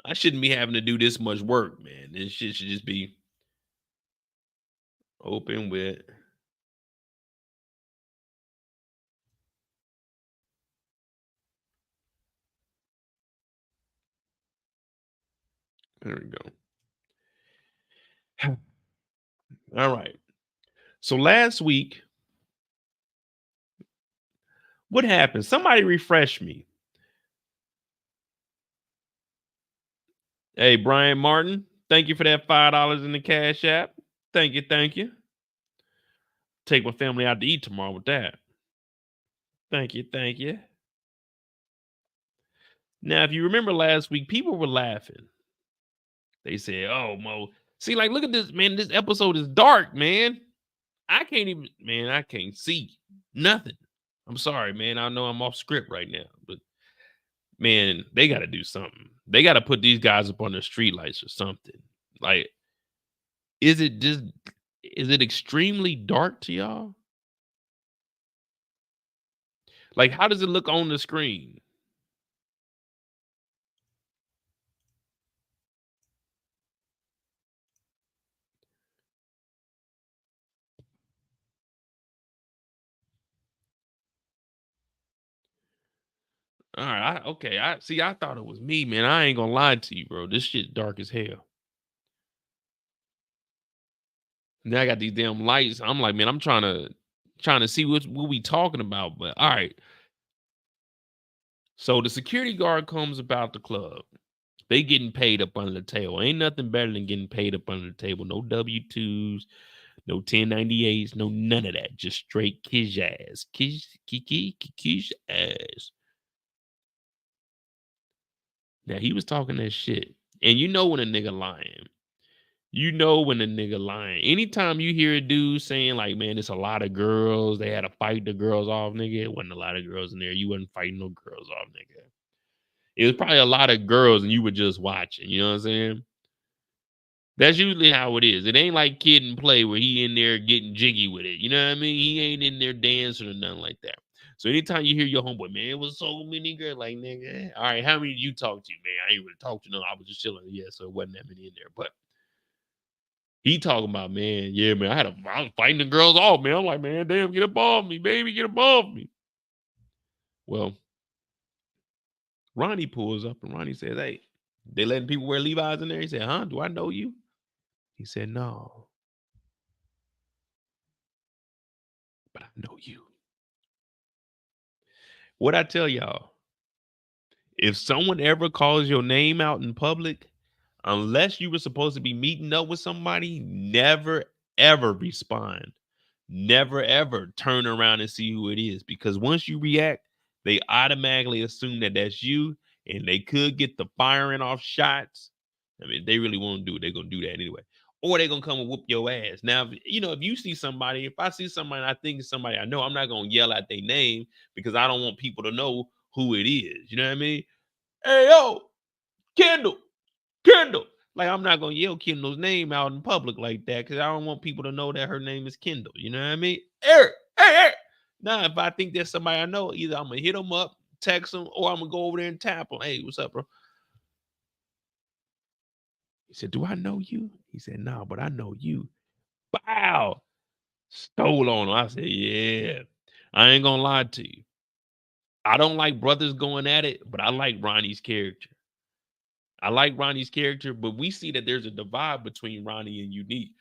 I shouldn't be having to do this much work, man. This shit should just be open with. There we go. All right. So last week, what happened? Somebody refresh me. Hey, Brian Martin, thank you for that $5 in the Cash App. Thank you, thank you. Take my family out to eat tomorrow with that. Thank you, thank you. Now, if you remember last week, people were laughing. They said, "Oh, Mo, see, like, look at this, man. This episode is dark, man. I can't see nothing. I'm sorry, man. I know I'm off script right now, but man, they got to do something. They got to put these guys up on the street lights or something. Like, is it extremely dark to y'all? Like, how does it look on the screen? All right, I thought it was me, man. I ain't gonna lie to you, bro. This shit dark as hell. Now I got these damn lights. I'm like, man, I'm trying to see what we talking about. But all right. So the security guard comes about the club. They getting paid up under the table. Ain't nothing better than getting paid up under the table. No W-2s, no 1098s, no none of that. Just straight kiss ass. Kiss ass. Now he was talking that shit. And you know when a nigga lying. You know when a nigga lying. Anytime you hear a dude saying like, man, it's a lot of girls, they had to fight the girls off, nigga. It wasn't a lot of girls in there. You wasn't fighting no girls off, nigga. It was probably a lot of girls and you were just watching. You know what I'm saying? That's usually how it is. It ain't like Kid and Play where he in there getting jiggy with it. You know what I mean? He ain't in there dancing or nothing like that. So anytime you hear your homeboy, man, it was so many girls, like, nigga, all right, how many did you talk to, man? I ain't really talked to no. I was just chilling. Yeah, so it wasn't that many in there. But he talking about, man, yeah, man, I was fighting the girls off, man. I'm like, man, damn, get above me, baby, get above me. Well, Ronnie pulls up and Ronnie says, hey, they letting people wear Levi's in there? He said, huh? Do I know you? He said, no. But I know you. What I tell y'all, if someone ever calls your name out in public, unless you were supposed to be meeting up with somebody, never, ever respond. Never, ever turn around and see who it is. Because once you react, they automatically assume that that's you, and they could get the firing off shots. I mean, they really won't do it. They're going to do that anyway. or they're gonna come and whoop your ass. Now, if you see somebody, if I see somebody, I think it's somebody I know, I'm not gonna yell out their name because I don't want people to know who it is. You know what I mean? Hey, yo, Kendall. Like, I'm not gonna yell Kendall's name out in public like that because I don't want people to know that her name is Kendall. You know what I mean? Eric, hey. Now, if I think there's somebody I know, either I'm gonna hit them up, text them, or I'm gonna go over there and tap them. Hey, what's up, bro? He said, do I know you? He said, no, but I know you. Bow. Stole on him. I said, yeah. I ain't gonna lie to you. I don't like brothers going at it, but I like Ronnie's character. But we see that there's a divide between Ronnie and Unique.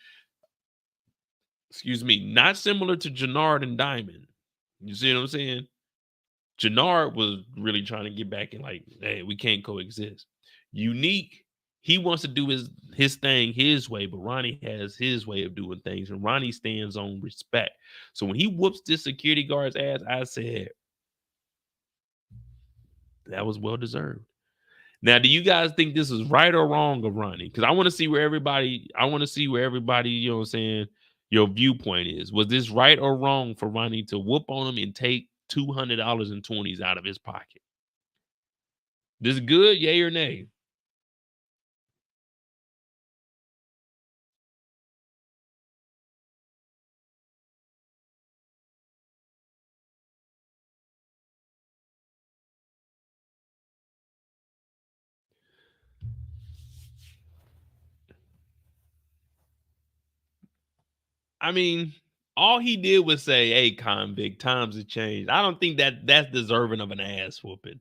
Excuse me. Not similar to Jannard and Diamond. You see what I'm saying? Jannard was really trying to get back and like, hey, we can't coexist. Unique, he wants to do his thing his way, but Ronnie has his way of doing things, and Ronnie stands on respect. So when he whoops this security guard's ass, I said, that was well deserved. Now, do you guys think this is right or wrong of Ronnie? Because I want to see where everybody, you know what I'm saying, your viewpoint is. Was this right or wrong for Ronnie to whoop on him and take $200 in 20s out of his pocket? This good, yay or nay? I mean, all he did was say, hey, convict, times have changed. I don't think that's deserving of an ass whooping.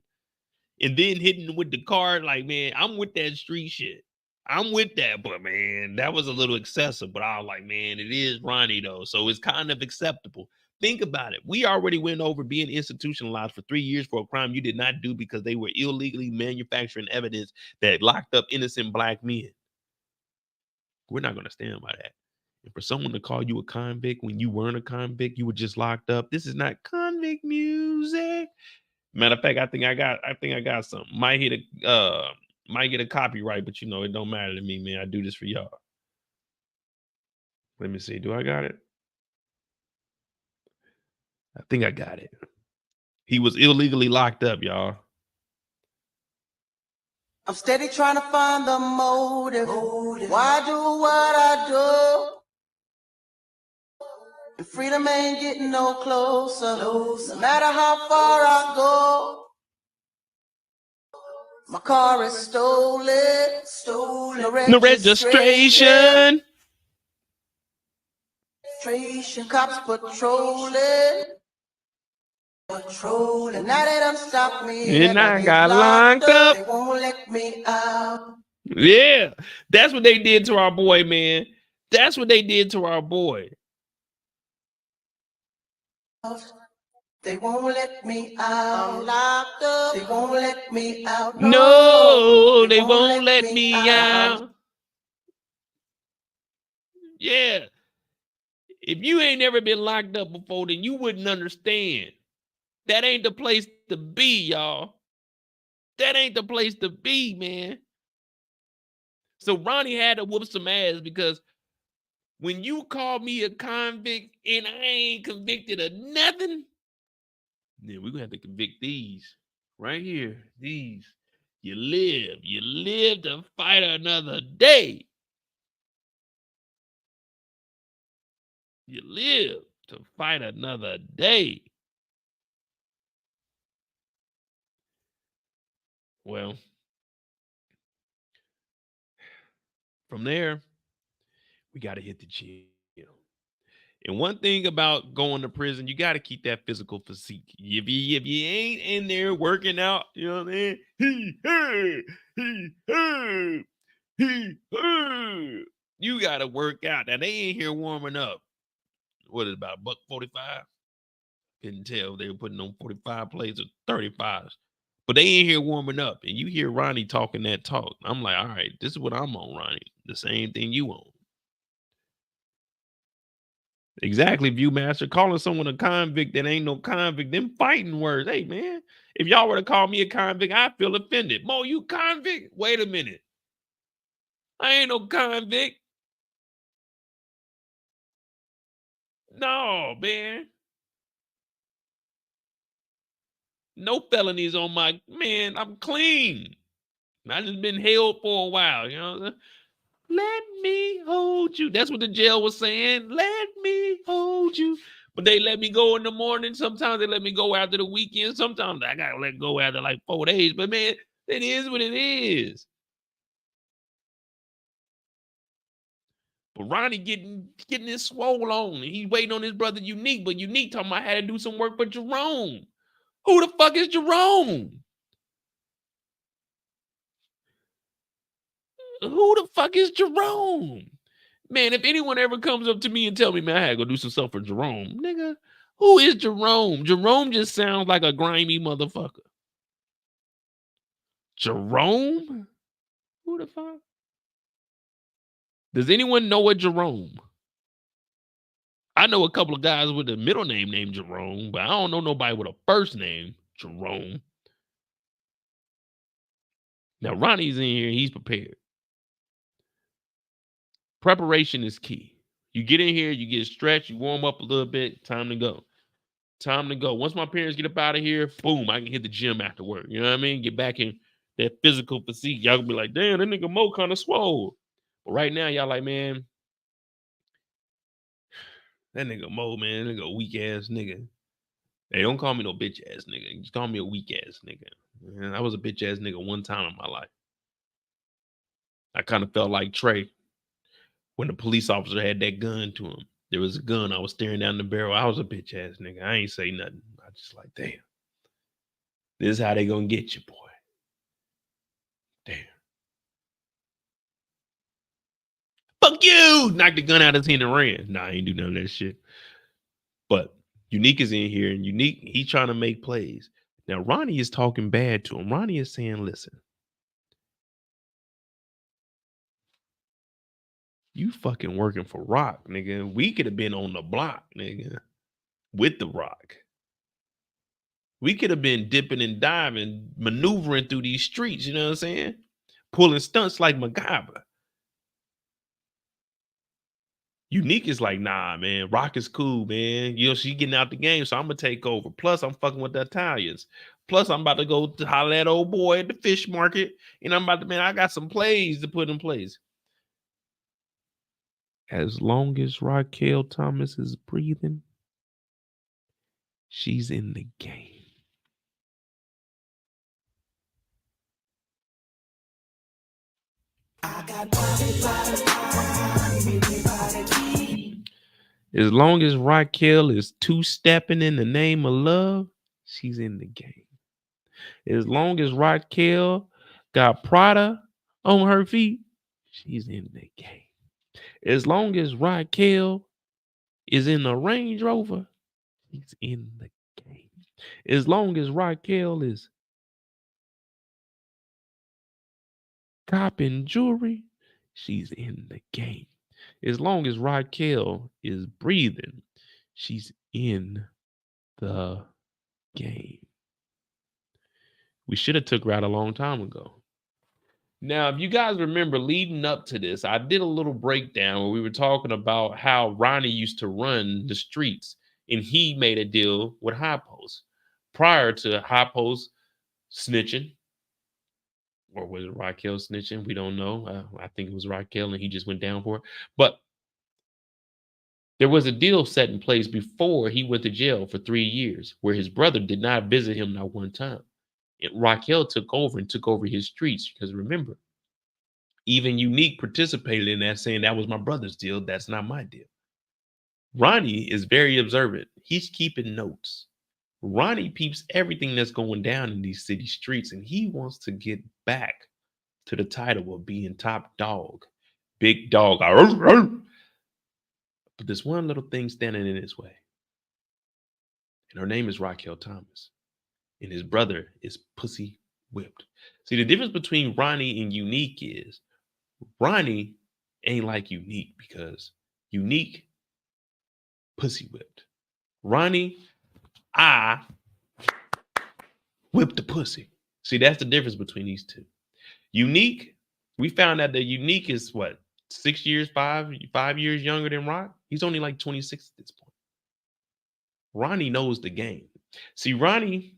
And then hitting with the card, like, man, I'm with that street shit. I'm with that, but man, that was a little excessive. But I was like, man, it is Ronnie though, so it's kind of acceptable. Think about it. We already went over being institutionalized for 3 years for a crime you did not do because they were illegally manufacturing evidence that locked up innocent black men. We're not going to stand by that. And for someone to call you a convict when you weren't a convict, you were just locked up. This is not convict music. Matter of fact, I think I got something. Might get a copyright, but it don't matter to me, man. I do this for y'all. Let me see. Do I got it? I think I got it. He was illegally locked up, y'all. I'm steady trying to find the motive. Why do what I do? And freedom ain't getting no closer. No matter how far I go. My car is stolen. No registration. Cops patrolling. Now they done stopped me. And I got locked up. They won't let me out. Yeah, that's what they did to our boy, man. That's what they did to our boy. They won't let me out. I'm locked up. They won't let me out. No, they won't let me out. Yeah. If you ain't never been locked up before, then you wouldn't understand. That ain't the place to be, y'all. That ain't the place to be, man. So Ronnie had to whoop some ass because when you call me a convict and I ain't convicted of nothing, then we're going to have to convict these right here. These. You live to fight another day. You live to fight another day. Well, from there, we got to hit the gym. And one thing about going to prison, you got to keep that physical physique. If you ain't in there working out, you know what I mean? You got to work out. Now, they ain't here warming up. What is it, about $1.45? Couldn't tell they were putting on 45 plays or 35s. But they ain't here warming up. And you hear Ronnie talking that talk. I'm like, all right, this is what I'm on, Ronnie. The same thing you on. Exactly, Viewmaster. Calling someone a convict that ain't no convict, them fighting words. Hey, man, if y'all were to call me a convict, I feel offended. Mo, you convict? Wait a minute. I ain't no convict. No, man. No felonies on my man. I'm clean. I just been held for a while, you know. Let me hold you. That's what the jail was saying. Let me hold you. But they let me go in the morning. Sometimes they let me go after the weekend. Sometimes I gotta let go after like 4 days. But man, it is what it is. But Ronnie getting this swole on. He's waiting on his brother Unique. But Unique talking about I had to do some work for Jerome. Who the fuck is Jerome? Who the fuck is Jerome? Man, if anyone ever comes up to me and tell me, man, I had to go do some stuff for Jerome, nigga, who is Jerome? Jerome just sounds like a grimy motherfucker. Jerome? Who the fuck? Does anyone know a Jerome? I know a couple of guys with a middle name named Jerome, but I don't know nobody with a first name, Jerome. Now, Ronnie's in here. He's prepared. Preparation is key. You get in here, you get stretched, you warm up a little bit, time to go. Time to go. Once my parents get up out of here, boom, I can hit the gym after work. You know what I mean? Get back in that physical physique. Y'all gonna be like, damn, that nigga Mo kind of swole. But right now, y'all like, man, that nigga Mo, man, that nigga weak ass nigga. Hey, don't call me no bitch ass nigga. Just call me a weak ass nigga. Man, I was a bitch ass nigga one time in my life. I kind of felt like Trey when the police officer had that gun to him. There was a gun. I was staring down the barrel. I was a bitch ass nigga. I ain't say nothing. I just like, damn. This is how they gonna get you, boy. Damn. Fuck you! Knocked the gun out of his hand and ran. Nah, I ain't do none of that shit. But Unique is in here, and Unique, he trying to make plays. Now, Ronnie is talking bad to him. Ronnie is saying, listen, you fucking working for Rock, nigga. We could have been on the block, nigga, with the Rock. We could have been dipping and diving, maneuvering through these streets, you know what I'm saying? Pulling stunts like MacGyver. Unique is like, nah, man, Rock is cool, man. You know, she getting out the game, so I'm going to take over. Plus, I'm fucking with the Italians. Plus, I'm about to go to holler at old boy at the fish market, and I'm about to, man, I got some plays to put in place. As long as Raquel Thomas is breathing, she's in the game. As long as Raquel is two-stepping in the name of love, she's in the game. As long as Raquel got Prada on her feet, she's in the game. As long as Raquel is in the Range Rover, she's in the game. As long as Raquel is copping jewelry, she's in the game. As long as Raquel is breathing, she's in the game. We should have took her out a long time ago. Now, if you guys remember leading up to this, I did a little breakdown where we were talking about how Ronnie used to run the streets and he made a deal with High Post prior to High Post snitching. Or was it Raquel snitching? We don't know. I think it was Raquel and he just went down for it. But there was a deal set in place before he went to jail for 3 years where his brother did not visit him not one time. And Raquel took over his streets because remember, even Unique participated in that saying that was my brother's deal. That's not my deal. Ronnie is very observant. He's keeping notes. Ronnie peeps everything that's going down in these city streets, and he wants to get back to the title of being top dog, big dog. But there's one little thing standing in his way, and her name is Raquel Thomas, and his brother is pussy whipped. See, the difference between Ronnie and Unique is Ronnie ain't like Unique because Unique pussy whipped. Ronnie, I whipped the pussy. See, that's the difference between these two. Unique, we found out that Unique is what, 5 years younger than Rock? He's only like 26 at this point. Ronnie knows the game. See, Ronnie,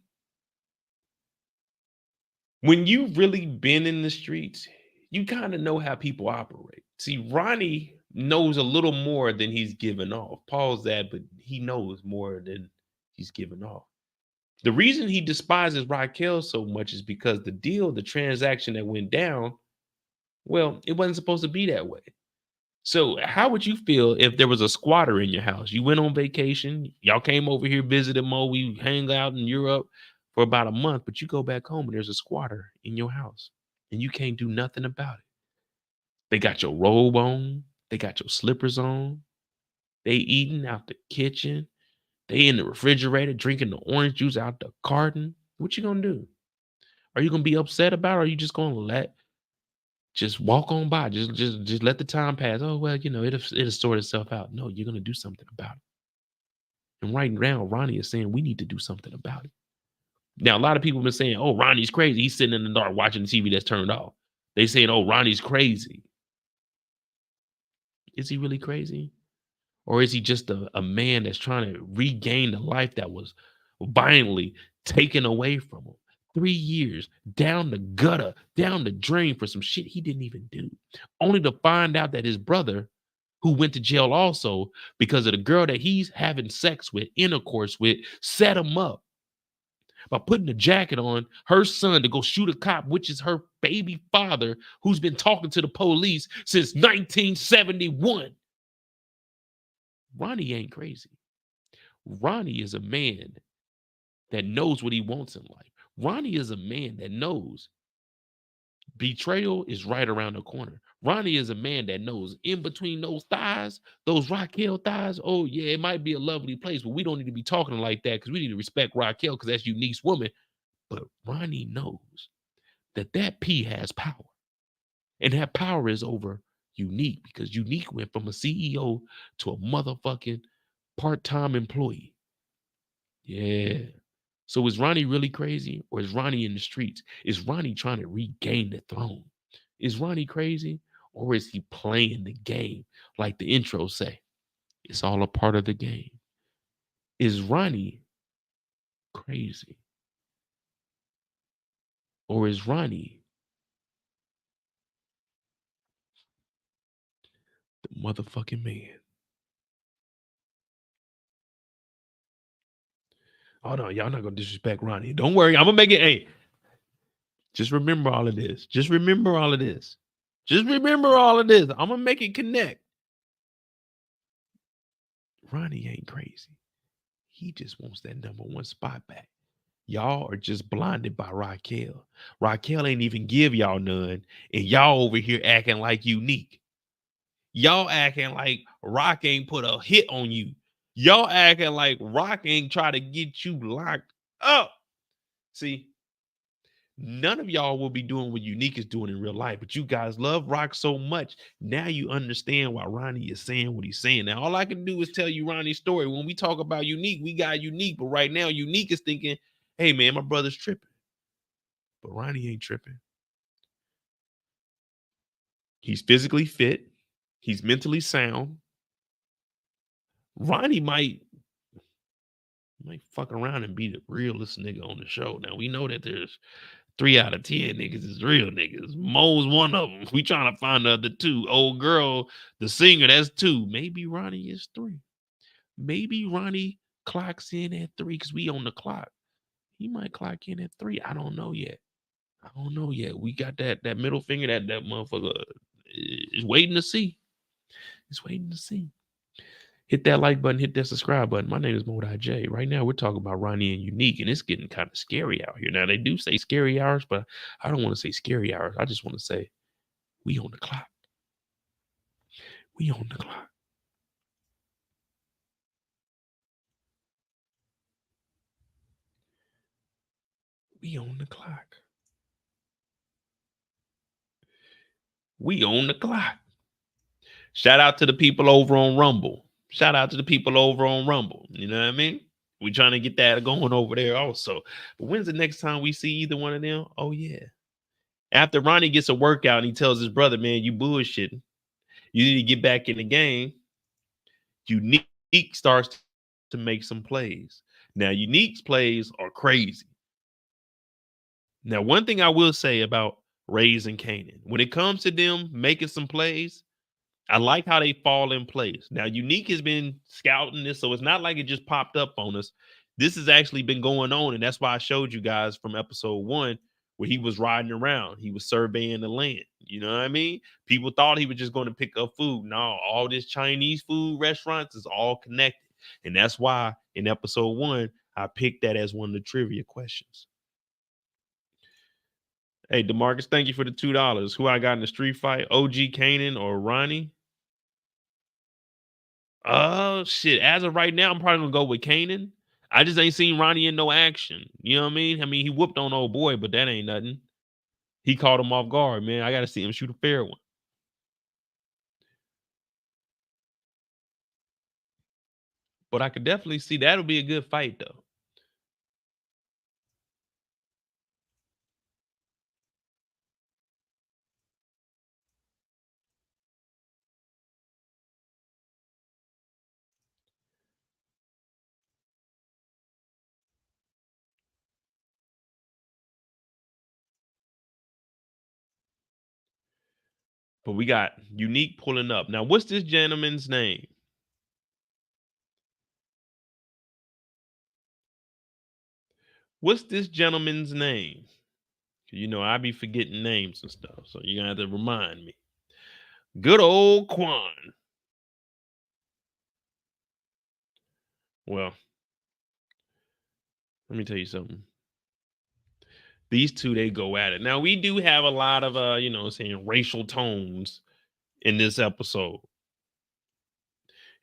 when you've really been in the streets, you kind of know how people operate. See, Ronnie knows a little more than he's giving off. Pause that, but he knows more than he's giving off. The reason he despises Raquel so much is because the transaction that went down, well, it wasn't supposed to be that way. So how would you feel if there was a squatter in your house? You went on vacation, y'all came over here, visited Mo, we hang out in Europe for about a month, but you go back home and there's a squatter in your house and you can't do nothing about it. They got your robe on, they got your slippers on, they eating out the kitchen, they in the refrigerator drinking the orange juice out the carton. What you gonna do? Are you gonna be upset about it, or are you just gonna just walk on by, just let the time pass? Oh well, it'll sort itself out. No, you're gonna do something about it. And right now, Ronnie is saying we need to do something about it. Now, a lot of people have been saying, "Oh, Ronnie's crazy. He's sitting in the dark watching the TV that's turned off." They saying, "Oh, Ronnie's crazy." Is he really crazy? Or is he just a man that's trying to regain the life that was violently taken away from him? 3 years down the gutter, down the drain for some shit he didn't even do. Only to find out that his brother, who went to jail also because of the girl that he's having sex with, intercourse with, set him up by putting a jacket on her son to go shoot a cop, which is her baby father, who's been talking to the police since 1971. Ronnie ain't crazy. Ronnie is a man that knows what he wants in life. Ronnie is a man that knows betrayal is right around the corner. Ronnie is a man that knows in between those thighs, those Raquel thighs, oh yeah, it might be a lovely place, but we don't need to be talking like that because we need to respect Raquel because that's Unique's woman. But Ronnie knows that P has power. And that power is over Unique, because Unique went from a CEO to a motherfucking part-time employee. Yeah. So is Ronnie really crazy, or is Ronnie in the streets? Is Ronnie trying to regain the throne? Is Ronnie crazy, or is he playing the game like the intro say? It's all a part of the game. Is Ronnie crazy, or is Ronnie the motherfucking man? Oh no, y'all not gonna disrespect Ronnie. Don't worry, I'm gonna make it. Hey, just remember all of this. Just remember all of this. Just remember all of this. I'm gonna make it connect. Ronnie ain't crazy. He just wants that #1 spot back. Y'all are just blinded by Raquel. Raquel ain't even give y'all none, and y'all over here acting like Unique. Y'all acting like Rock ain't put a hit on you. Y'all acting like Rock ain't try to get you locked up. See, none of y'all will be doing what Unique is doing in real life, but you guys love Rock so much. Now you understand why Ronnie is saying what he's saying. Now, all I can do is tell you Ronnie's story. When we talk about Unique, we got Unique, but right now Unique is thinking, hey man, my brother's tripping. But Ronnie ain't tripping. He's physically fit. He's mentally sound. Ronnie might fuck around and be the realest nigga on the show. Now, we know that there's 3 out of 10 niggas is real niggas. Mo's one of them. We trying to find the other 2. Old girl, the singer, that's 2. Maybe Ronnie is 3. Maybe Ronnie clocks in at 3 because we on the clock. He might clock in at 3. I don't know yet. We got that middle finger that motherfucker is waiting to see. It's waiting to see. Hit that like button, hit that subscribe button. My name is Mokai J. Right now, we're talking about Ronnie and Unique, and it's getting kind of scary out here. Now, they do say scary hours, but I don't want to say scary hours. I just want to say we on the clock. We on the clock. We on the clock. We on the clock. Shout out to the people over on Rumble. Shout out to the people over on Rumble. You know what I mean? We trying to get that going over there also. But when's the next time we see either one of them? Oh, yeah. After Ronnie gets a workout and he tells his brother, man, you bullshitting. You need to get back in the game. Unique starts to make some plays. Now, Unique's plays are crazy. Now, one thing I will say about Raising Kanan, when it comes to them making some plays, I like how they fall in place. Now, Unique has been scouting this, so it's not like it just popped up on us. This has actually been going on, and that's why I showed you guys from episode 1 where he was riding around. He was surveying the land. You know what I mean? People thought he was just going to pick up food. No, all this Chinese food restaurants is all connected. And that's why in episode 1, I picked that as one of the trivia questions. Hey, DeMarcus, thank you for the $2. Who I got in the street fight? OG Kanan or Ronnie? Oh, shit. As of right now, I'm probably going to go with Kanan. I just ain't seen Ronnie in no action. You know what I mean? I mean, he whooped on old boy, but that ain't nothing. He caught him off guard, man. I got to see him shoot a fair one. But I could definitely see that'll be a good fight, though. But we got Unique pulling up. Now, what's this gentleman's name? What's this gentleman's name? You know, I be forgetting names and stuff, so you're going to have to remind me. Good old Quan. Well, let me tell you something. These two, they go at it. Now, we do have a lot of, racial tones in this episode.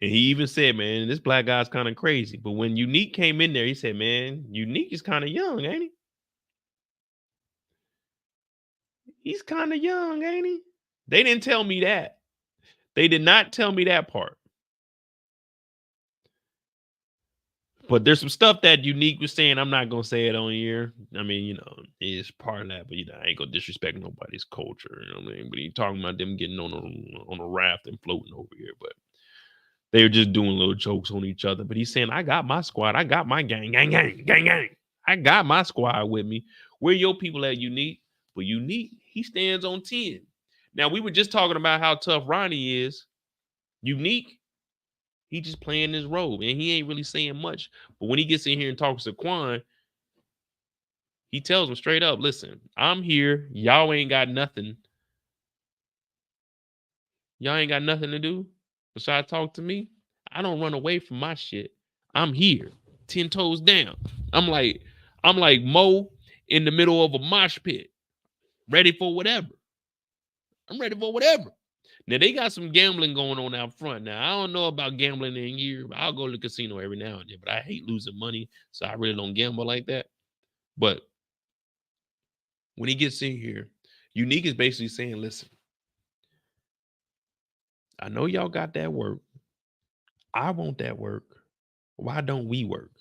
And he even said, man, this black guy's kind of crazy. But when Unique came in there, he said, man, Unique is kind of young, ain't he? He's kind of young, ain't he? They didn't tell me that. They did not tell me that part. But there's some stuff that Unique was saying. I'm not going to say it on here. I mean, it's part of that. But, I ain't going to disrespect nobody's culture. You know what I mean? But he talking about them getting on a raft and floating over here. But they were just doing little jokes on each other. But he's saying, I got my squad. I got my gang. I got my squad with me. Where your people at, Unique? But Unique, he stands on 10. Now, we were just talking about how tough Ronnie is. Unique, he just playing his role, and he ain't really saying much. But when he gets in here and talks to Quan, he tells him straight up, listen, I'm here. Y'all ain't got nothing. Y'all ain't got nothing to do besides talk to me. I don't run away from my shit. I'm here, 10 toes down. I'm like Mo in the middle of a mosh pit, ready for whatever. I'm ready for whatever. Now, they got some gambling going on out front. Now, I don't know about gambling in here. I'll go to the casino every now and then, but I hate losing money, so I really don't gamble like that. But when he gets in here, Unique is basically saying, listen, I know y'all got that work. I want that work. Why don't we work?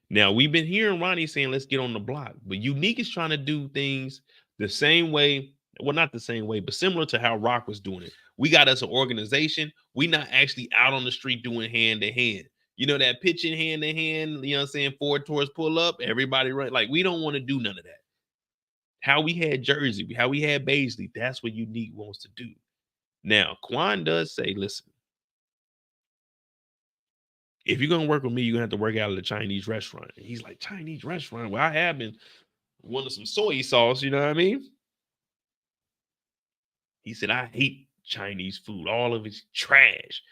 Now, we've been hearing Ronnie saying, let's get on the block. But Unique is trying to do things the same way. Well, not the same way, but similar to how Rock was doing it. We got us an organization. We not actually out on the street doing hand to hand. You know, that pitching hand to hand, you know what I'm saying? Forward towards pull up, everybody run. Like, we don't want to do none of that. How we had Jersey, how we had Baisley, that's what Unique wants to do. Now, Quan does say, listen, if you're going to work with me, you're going to have to work out at a Chinese restaurant. And he's like, Chinese restaurant? Well, I have been wanting some soy sauce, you know what I mean? He said, I hate Chinese food. All of it's trash.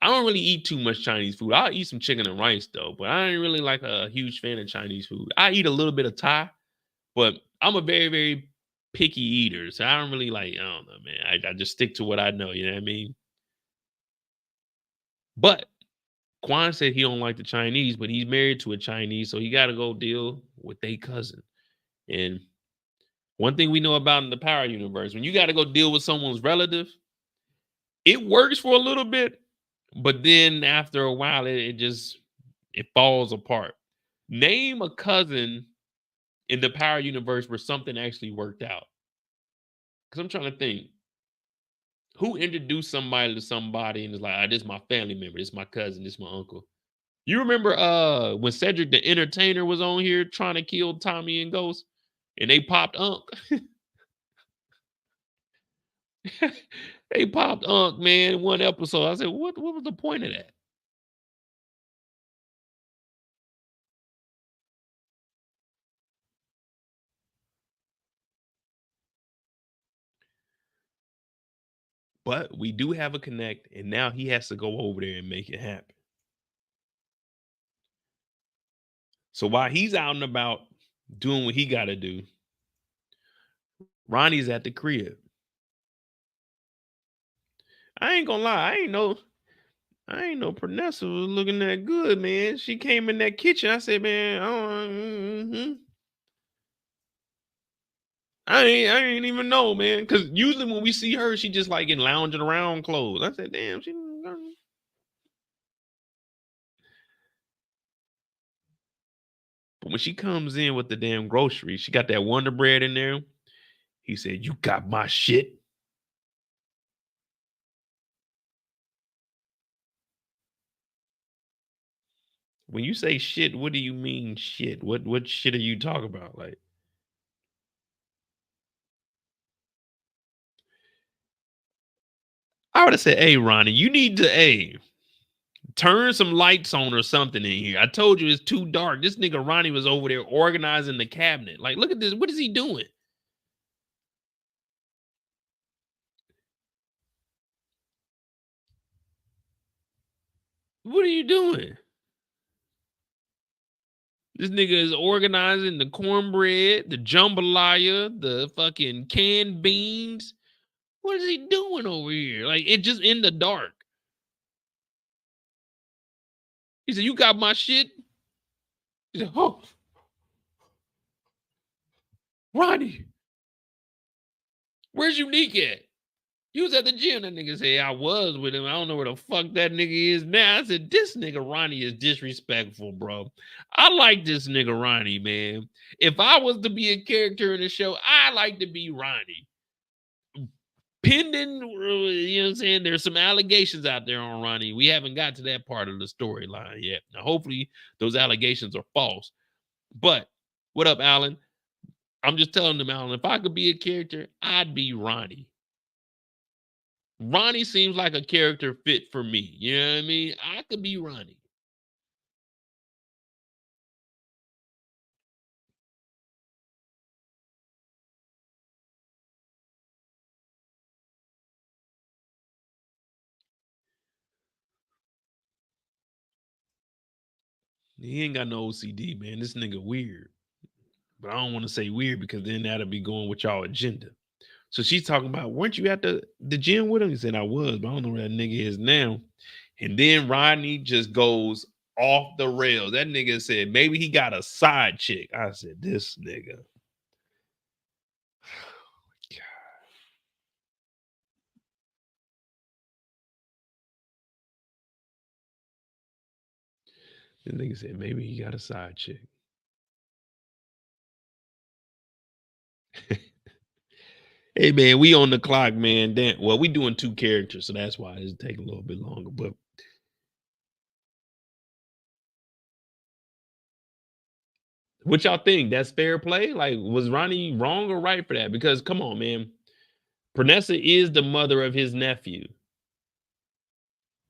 I don't really eat too much Chinese food. I'll eat some chicken and rice, though. But I ain't really like a huge fan of Chinese food. I eat a little bit of Thai. But I'm a very, very picky eater. So I don't really like, I don't know, man. I just stick to what I know. You know what I mean? But Quan said he don't like the Chinese, but he's married to a Chinese. So he got to go deal with their cousin. And one thing we know about in the Power Universe, when you got to go deal with someone's relative, it works for a little bit, but then after a while, it falls apart. Name a cousin in the Power Universe where something actually worked out. Because I'm trying to think. Who introduced somebody to somebody and is like, this is my family member, this is my cousin, this is my uncle. You remember when Cedric the Entertainer was on here trying to kill Tommy and Ghost, and they popped Unc. They popped Unc, man, in one episode. I said, what was the point of that? But we do have a connect, and now he has to go over there and make it happen. So while he's out and about doing what he got to do, Ronnie's at the crib. I ain't gonna lie, I ain't know Pernessa was looking that good, man. She came in that kitchen. I said, man, I ain't even know, man. Because usually when we see her, she just like in lounging around clothes. I said, damn, she. But when she comes in with the damn groceries, she got that Wonder Bread in there. He said, "You got my shit." When you say shit, what do you mean shit? What shit are you talking about? Like, I would have said, "Hey, Ronnie, you need to turn some lights on or something in here. I told you it's too dark." This nigga Ronnie was over there organizing the cabinet. Like, look at this. What is he doing? What are you doing? This nigga is organizing the cornbread, the jambalaya, the fucking canned beans. What is he doing over here? Like, it just in the dark. He said, "You got my shit?" He said, "Oh, Ronnie, where's Unique at? You was at the gym." That nigga said, "I was with him. I don't know where the fuck that nigga is now." I said, "This nigga Ronnie is disrespectful, bro." I like this nigga Ronnie, man. If I was to be a character in the show, I like to be Ronnie. Pending, you know what I'm saying? There's some allegations out there on Ronnie. We haven't got to that part of the storyline yet. Now, hopefully, those allegations are false. But what up, Alan? I'm just telling them, Alan, if I could be a character, I'd be Ronnie. Ronnie seems like a character fit for me. You know what I mean? I could be Ronnie. He ain't got no OCD, man. This nigga weird. But I don't want to say weird because then that'll be going with y'all agenda. So she's talking about, weren't you at the gym with him? He said, "I was, but I don't know where that nigga is now." And then Rodney just goes off the rails. That nigga said, maybe he got a side chick. I said, this nigga. The nigga said, maybe he got a side chick. Hey, man, we on the clock, man. Damn. Well, we doing 2 characters, so that's why it's taking a little bit longer. But what y'all think? That's fair play? Like, was Ronnie wrong or right for that? Because, come on, man. Pernessa is the mother of his nephew.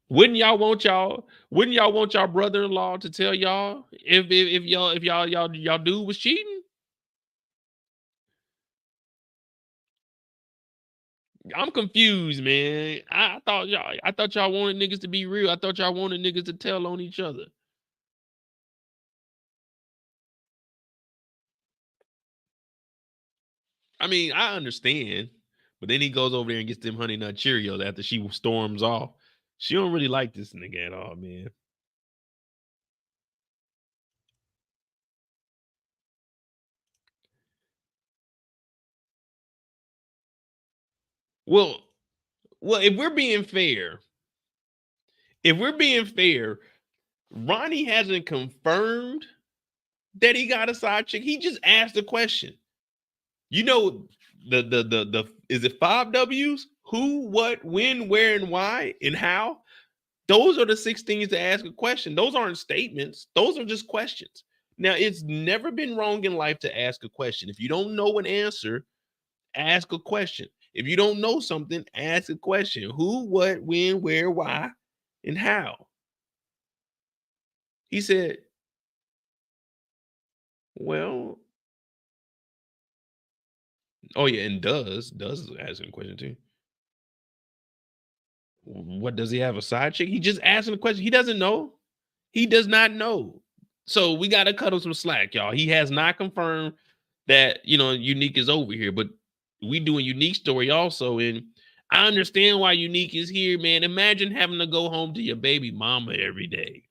Wouldn't y'all want y'all brother-in-law to tell y'all if y'all dude was cheating? I'm confused, man. I thought y'all wanted niggas to be real. I thought y'all wanted niggas to tell on each other. I mean, I understand, but then he goes over there and gets them Honey Nut Cheerios after she storms off. She don't really like this nigga at all, man. Well, if we're being fair, Ronnie hasn't confirmed that he got a side chick. He just asked the question. You know, the is it 5 W's? Who, what, when, where, and why, and how? Those are the 6 things to ask a question. Those aren't statements. Those are just questions. Now, it's never been wrong in life to ask a question. If you don't know an answer, ask a question. If you don't know something, ask a question. Who, what, when, where, why, and how. He said, well, oh yeah, and does is asking a question too. What, does he have a side chick? He just asking a question. He doesn't know. He does not know. So we got to cut him some slack, y'all. He has not confirmed that, Unique is over here, but we do a Unique story also. And I understand why Unique is here, man. Imagine having to go home to your baby mama every day.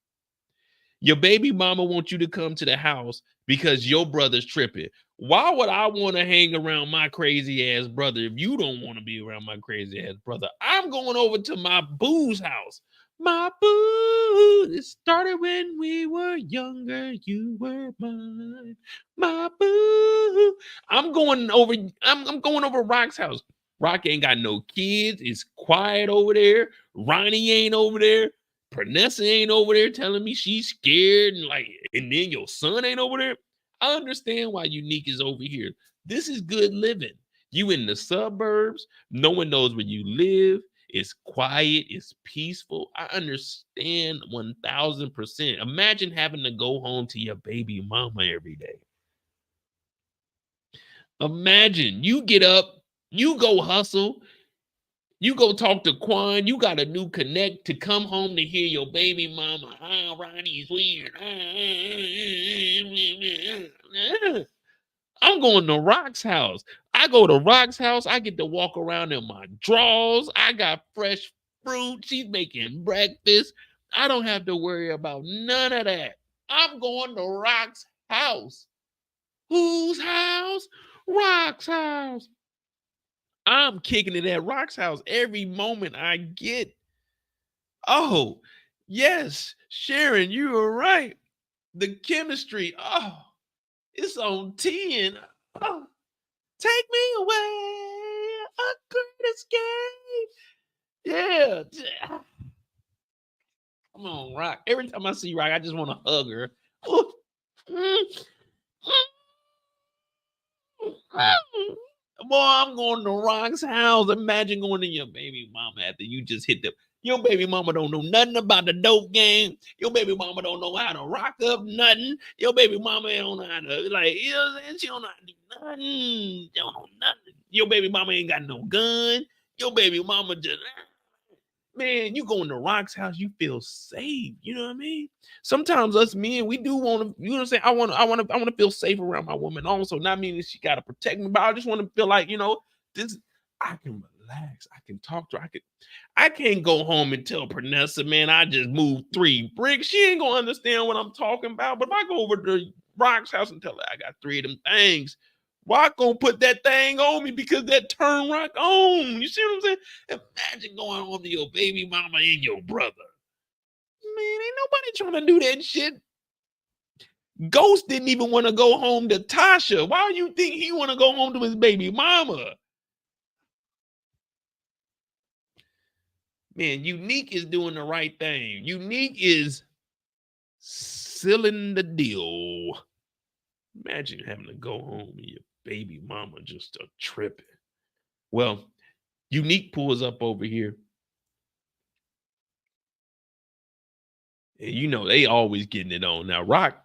Your baby mama wants you to come to the house because your brother's tripping. Why would I want to hang around my crazy ass brother if you don't want to be around my crazy ass brother? I'm going over to my boo's house. My boo, it started when we were younger. You were mine. My boo. I'm going over Rock's house. Rock ain't got no kids. It's quiet over there. Ronnie ain't over there. Pernessa ain't over there telling me she's scared and then your son ain't over there. I understand why Unique is over here. This is good living. You in the suburbs, no one knows where you live. It's quiet, it's peaceful. I understand 1000%. Imagine having to go home to your baby mama every day. Imagine you get up, you go hustle, you go talk to Quan. You got a new connect to come home to hear your baby mama. Oh, Ronnie's weird. I'm going to Rock's house. I go to Rock's house. I get to walk around in my drawers. I got fresh fruit. She's making breakfast. I don't have to worry about none of that. I'm going to Rock's house. Whose house? Rock's house. I'm kicking it at Rock's house every moment I get. Oh, yes, Sharon, you were right. The chemistry, it's on 10. Oh, take me away, a great escape. Yeah. Come on, Rock. Every time I see Rock, I just want to hug her. Boy, I'm going to Rock's house. Imagine going to your baby mama after you just hit them. Your baby mama don't know nothing about the dope game. Your baby mama don't know how to rock up nothing. Your baby mama don't know how to, she don't know how to do nothing. She don't know nothing. Your baby mama ain't got no gun. Your baby mama just, man, you go into Rock's house, you feel safe. You know what I mean? Sometimes us men, we do want to, you know what I'm saying? I want to feel safe around my woman also. Not meaning she got to protect me, but I just want to feel like, this, I can relax. I can talk to her. I can't go home and tell Pernessa, man, I just moved 3 bricks. She ain't gonna understand what I'm talking about. But if I go over to Rock's house and tell her I got 3 of them things, Rock gonna put that thing on me because that turn Rock on. You see what I'm saying? Imagine going home to your baby mama and your brother. Man, ain't nobody trying to do that shit. Ghost didn't even want to go home to Tasha. Why do you think he want to go home to his baby mama? Man, Unique is doing the right thing. Unique is sealing the deal. Imagine having to go home and your baby mama just a tripping. Well, Unique pulls up over here. And they always getting it on. Now, Rock,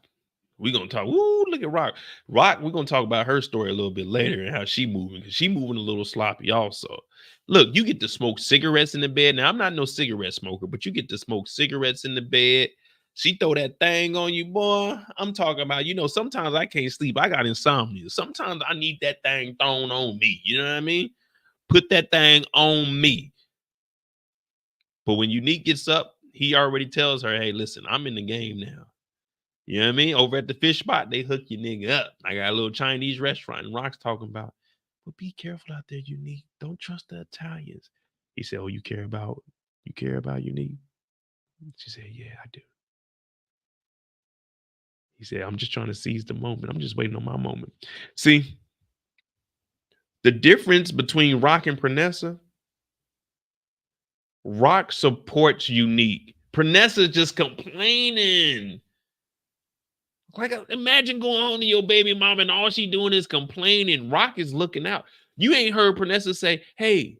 we're going to talk. Woo, look at Rock. Rock, we're going to talk about her story a little bit later and how she moving. Because she moving a little sloppy also. Look, you get to smoke cigarettes in the bed. Now, I'm not no cigarette smoker, but you get to smoke cigarettes in the bed. She throw that thing on you, boy. I'm talking about, sometimes I can't sleep. I got insomnia. Sometimes I need that thing thrown on me. You know what I mean? Put that thing on me. But when Unique gets up, he already tells her, hey, listen, I'm in the game now. You know what I mean? Over at the fish spot, they hook your nigga up. I got a little Chinese restaurant, and Rock's talking about, but be careful out there, Unique. Don't trust the Italians. He said, oh, you care about Unique? She said, yeah, I do. He said, I'm just trying to seize the moment. I'm just waiting on my moment. See, the difference between Rock and Pernessa, Rock supports Unique Pernessa's just complaining. Like, imagine going home to your baby mom and all she doing is complaining. Rock is looking out. You ain't heard Pernessa say, hey,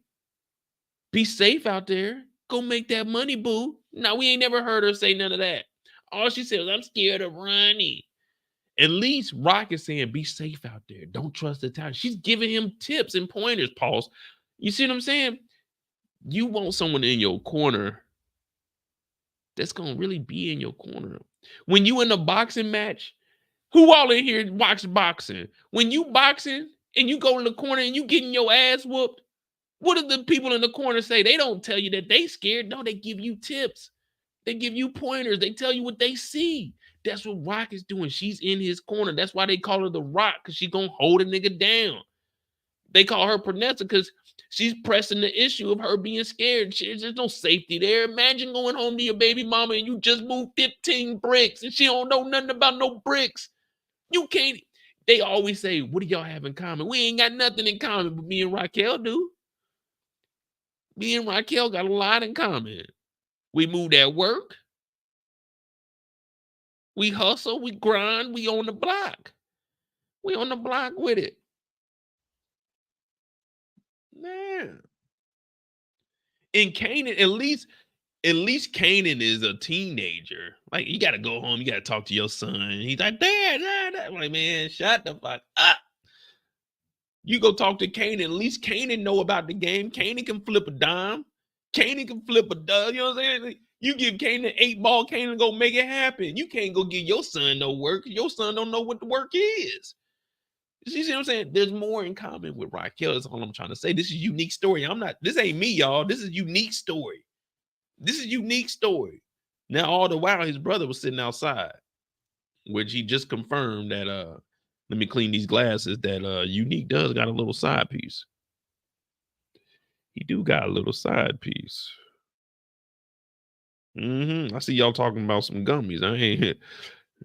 be safe out there. Go make that money, boo. No, we ain't never heard her say none of that. All she said was, I'm scared of Ronnie. At least Rock is saying, be safe out there. Don't trust the town. She's giving him tips and pointers, Pauls. You see what I'm saying? You want someone in your corner that's going to really be in your corner. When you in a boxing match, who all in here watch boxing? When you boxing and you go in the corner and you getting your ass whooped, what do the people in the corner say? They don't tell you that they scared. No, they give you tips. They give you pointers. They tell you what they see. That's what Rock is doing. She's in his corner. That's why they call her the Rock, because she's going to hold a nigga down. They call her Pernessa because she's pressing the issue of her being scared. There's no safety there. Imagine going home to your baby mama and you just moved 15 bricks and she don't know nothing about no bricks. You can't. They always say, what do y'all have in common? We ain't got nothing in common, but me and Raquel do. Me and Raquel got a lot in common. We moved at work. We hustle, we grind, we on the block. We on the block with it. Man. And Kanan, at least Kanan is a teenager. Like, you got to go home, you got to talk to your son. He's like, Dad. I'm like, man, shut the fuck up. You go talk to Kanan. At least Kanan know about the game. Kanan can flip a dime. Kanan can flip a dub. You know what I'm saying? You give Kanan 8 ball, Kanan go make it happen. You can't go give your son no work. Your son don't know what the work is. You see what I'm saying? There's more in common with Raquel. That's all I'm trying to say. This is a unique story. This ain't me, y'all. This is a unique story. This is a unique story. Now, all the while, his brother was sitting outside, which he just confirmed that, let me clean these glasses, that Unique does got a little side piece. He do got a little side piece. I see y'all talking about some gummies.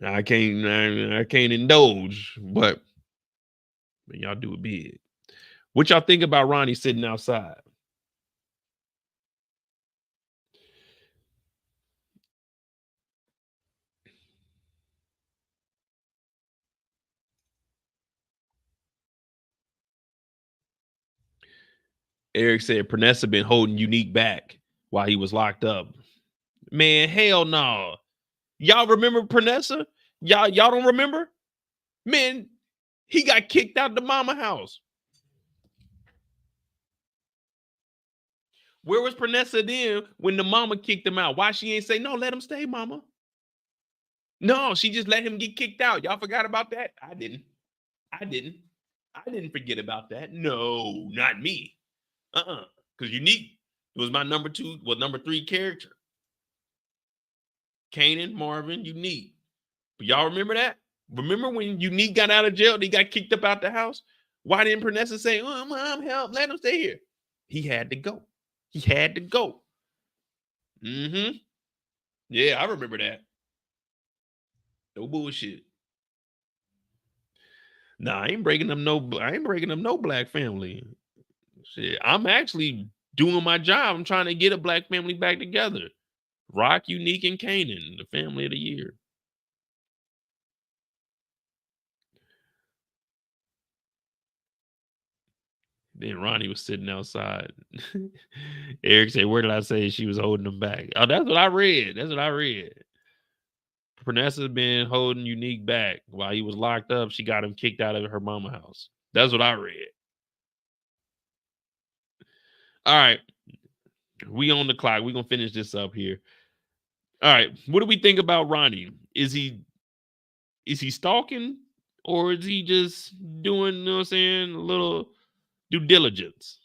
I can't indulge, but y'all do it big. What y'all think about Ronnie sitting outside? Eric said Pernessa been holding Unique back while he was locked up. Man, hell no. Y'all remember Pernessa? Y'all don't remember? Man, he got kicked out the mama house. Where was Pernessa then when the mama kicked him out? Why she ain't say, no, let him stay, mama? No, she just let him get kicked out. Y'all forgot about that? I didn't forget about that. No, not me. Because Unique was my number 3 character. Kanan, Marvin, Unique. But y'all remember that? Remember when Unique got out of jail? He got kicked up out the house? Why didn't Pernessa say, oh, Mom, help, let him stay here? He had to go. He had to go. Yeah, I remember that. No bullshit. Nah, I ain't breaking up no black family. Shit, I'm actually doing my job. I'm trying to get a black family back together. Rock, Unique, and Kanan, the family of the year. Then Ronnie was sitting outside. Eric said, where did I say she was holding him back? Oh, that's what I read. Pernessa's been holding Unique back while he was locked up. She got him kicked out of her mama house. That's what I read. All right. We on the clock. We're going to finish this up here. All right. What do we think about Ronnie? Is he stalking, or is he just doing, you know what I'm saying, a little due diligence?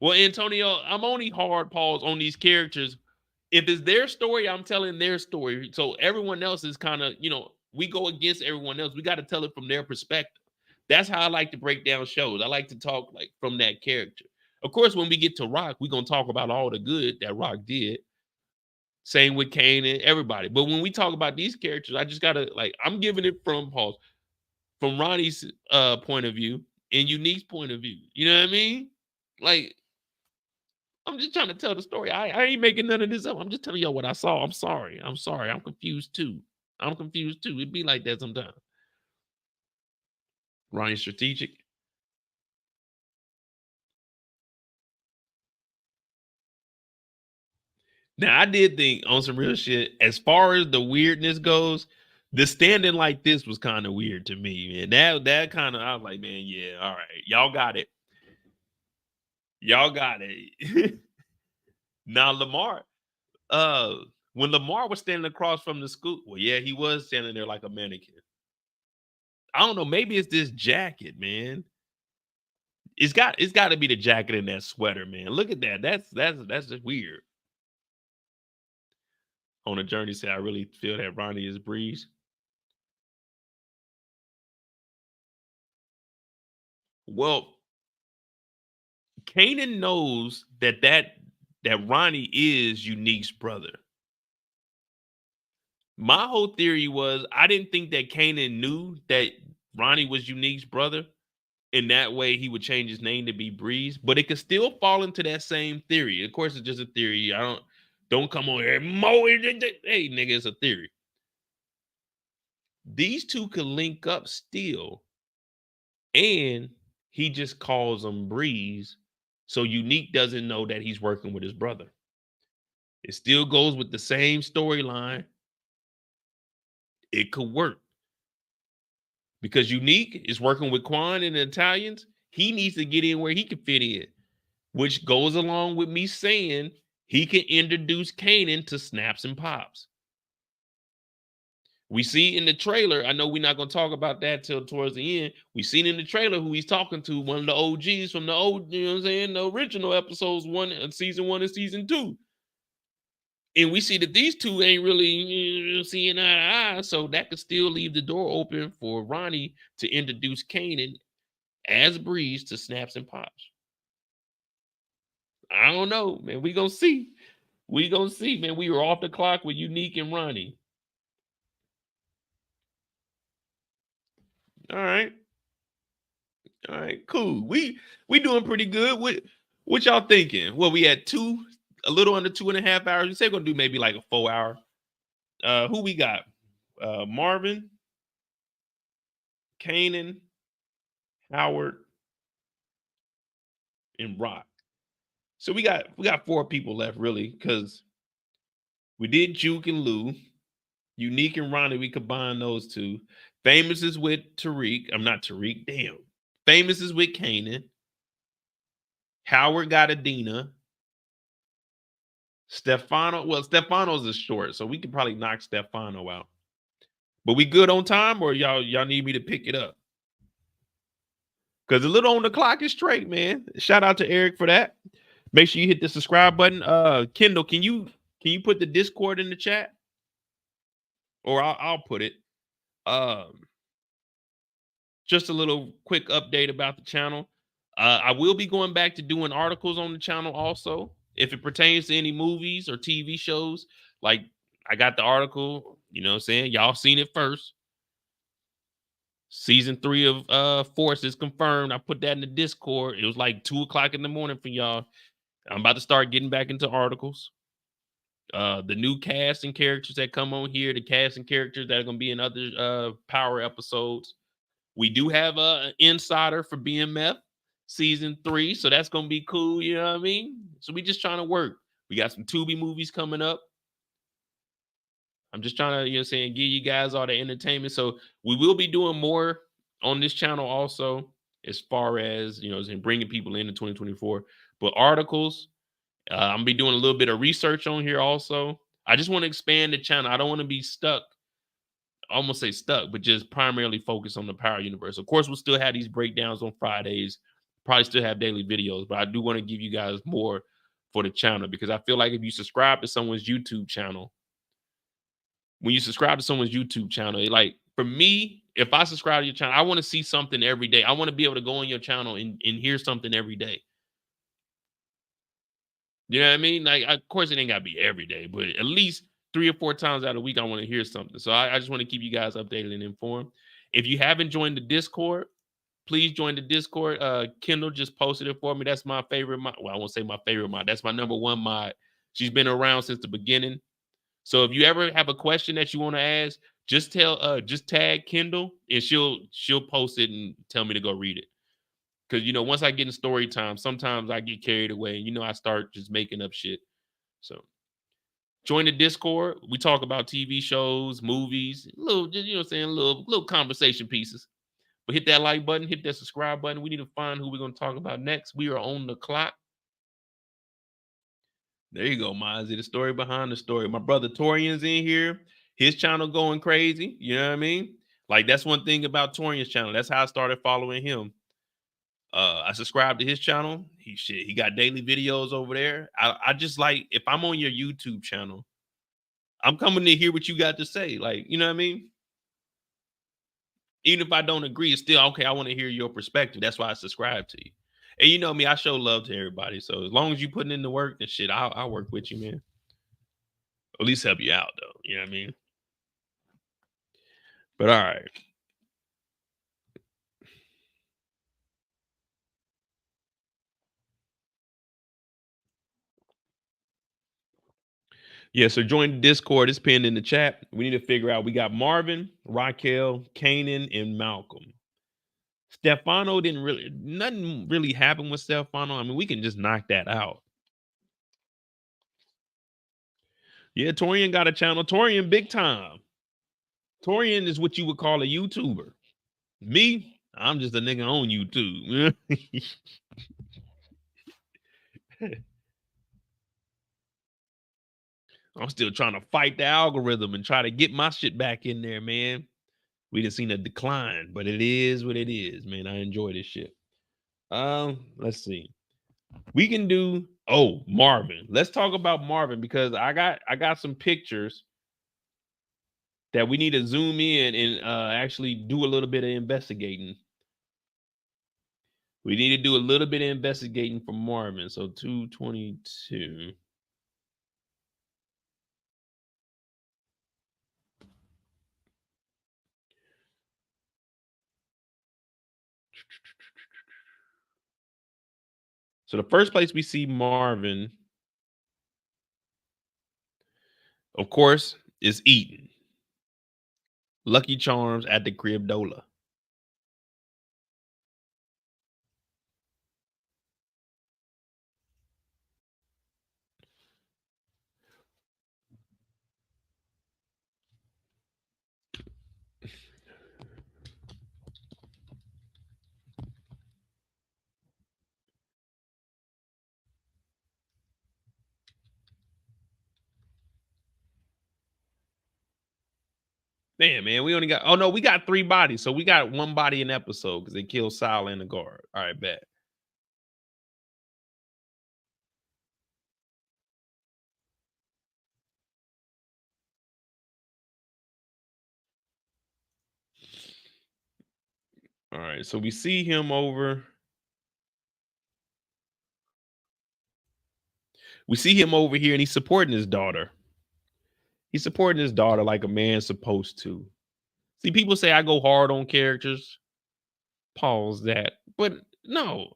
Well, Antonio, I'm only hard pause on these characters. If it's their story, I'm telling their story. So everyone else is kind of, we go against everyone else. We got to tell it from their perspective. That's how I like to break down shows. I like to talk like from that character. Of course, when we get to Rock, we're going to talk about all the good that Rock did. Same with Kanan, everybody. But when we talk about these characters, I just got to, I'm giving it from Ronnie's point of view. in Unique's point of view. You know what I mean? Like, I'm just trying to tell the story. I ain't making none of this up. I'm just telling y'all what I saw. I'm sorry. I'm sorry. I'm confused too. It'd be like that sometimes. Ronnie strategic. Now, I did think on some real shit, as far as the weirdness goes, the standing like this was kind of weird to me, man. That kind of, I was like, man, yeah, all right. Y'all got it. Y'all got it. Now, Lamar, when Lamar was standing across from the school, well, yeah, he was standing there like a mannequin. I don't know. Maybe it's this jacket, man. It's got to be the jacket and that sweater, man. Look at that. That's just weird. On a journey, say I really feel that Ronnie is Breeze. Well, Kanan knows that Ronnie is Unique's brother. My whole theory was I didn't think that Kanan knew that Ronnie was Unique's brother. In that way, he would change his name to be Breeze, but it could still fall into that same theory. Of course, it's just a theory. Don't come on here. Hey, nigga, it's a theory. These two could link up still, and he just calls him Breeze, so Unique doesn't know that he's working with his brother. It still goes with the same storyline. It could work. Because Unique is working with Quan and the Italians, he needs to get in where he can fit in, which goes along with me saying he can introduce Kanan to snaps and pops. We see in the trailer, I know we're not going to talk about that till towards the end. We seen in the trailer who he's talking to, one of the OGs from the old, you know what I'm saying, the original episodes, season 1 and season 2. And we see that these two ain't really seeing eye to eye, so that could still leave the door open for Ronnie to introduce Kanan as Breeze to snaps and pops. I don't know, man. We gonna see. Man. We were off the clock with Unique and Ronnie. All right, cool. We doing pretty good. What y'all thinking? Well, we had a little under 2.5 hours. We say we're gonna do maybe like a 4 hour. Who we got? Marvin, Kanan, Howard, and Rock. So we got 4 people left, really, because we did Juke and Lou. Unique and Ronnie, we combined those two. Famous is with Tariq. I'm not Tariq, damn. Famous is with Kanan. Howard got Adina. Stefano's is short, so we could probably knock Stefano out. But we good on time, or y'all need me to pick it up? Because a little on the clock is straight, man. Shout out to Eric for that. Make sure you hit the subscribe button. Kendall, can you put the Discord in the chat? Or I'll put it. Just a little quick update about the channel. I will be going back to doing articles on the channel also. If it pertains to any movies or TV shows, like I got the article, you know what I'm saying? Y'all seen it first. Season 3 of Force is confirmed. I put that in the Discord. It was like 2 o'clock in the morning for y'all. I'm about to start getting back into articles. The new cast and characters that come on here, the cast and characters that are going to be in other Power episodes. We do have an insider for BMF. Season 3, so that's gonna be cool, you know what I mean? So we just trying to work. We got some Tubi movies coming up. I'm just trying to, you know what I'm saying, give you guys all the entertainment. So we will be doing more on this channel also, as far as, you know, bringing people into 2024. But articles, I'm gonna be doing a little bit of research on here also. I just want to expand the channel. I don't want to be stuck. I almost say stuck, but just primarily focus on the Power universe. Of course, we'll still have these breakdowns on Fridays. Probably still have daily videos, but I do want to give you guys more for the channel, because I feel like if you subscribe to someone's YouTube channel, when you subscribe to someone's YouTube channel, like for me, if I subscribe to your channel, I want to see something every day. I want to be able to go on your channel and hear something every day. You know what I mean? Like, of course, it ain't got to be every day, but at least 3 or 4 times out of the week, I want to hear something. So I just want to keep you guys updated and informed. If you haven't joined the Discord, please join the Discord. Kendall just posted it for me. That's my favorite mod. Well, I won't say my favorite mod. That's my number one mod. She's been around since the beginning. So if you ever have a question that you want to ask, just tag Kendall and she'll post it and tell me to go read it. Because, you know, once I get in story time, sometimes I get carried away and, you know, I start just making up shit. So join the Discord. We talk about TV shows, movies, little, you know what I'm saying, little conversation pieces. But hit that like button, hit that subscribe button. We need to find who we're going to talk about next. We are on the clock. There you go, Mozzie. The story behind the story. My brother Torian's in here. His channel going crazy. You know what I mean? Like, that's one thing about Torian's channel. That's how I started following him. I subscribed to his channel. He got daily videos over there. I just like, if I'm on your YouTube channel, I'm coming to hear what you got to say. Like, you know what I mean? Even if I don't agree, it's still okay. I want to hear your perspective. That's why I subscribe to you. And you know me, I show love to everybody. So as long as you putting in the work and shit, I'll work with you, man. At least help you out, though. You know what I mean? But all right. Yeah, so join the Discord. It's pinned in the chat. We need to figure out. We got Marvin, Raquel, Kanan, and Malcolm. Stefano nothing really happened with Stefano. I mean, we can just knock that out. Yeah, Torian got a channel. Torian big time. Torian is what you would call a YouTuber. Me, I'm just a nigga on YouTube. I'm still trying to fight the algorithm and try to get my shit back in there, man. We done seen a decline, but it is what it is, man. I enjoy this shit. Let's see. We can do Marvin. Let's talk about Marvin because I got some pictures that we need to zoom in and actually do a little bit of investigating. We need to do a little bit of investigating for Marvin. So 222. So the first place we see Marvin, of course, is eating. Lucky Charms at the Crib Dola. Damn, man, we only got, we got 3 bodies. So we got 1 body in episode because they killed Sal and the guard. All right, bet. All right, so we see him over. We see him over here and he's supporting his daughter. He's supporting his daughter like a man's supposed to. See, people say I go hard on characters. Pause that. But no,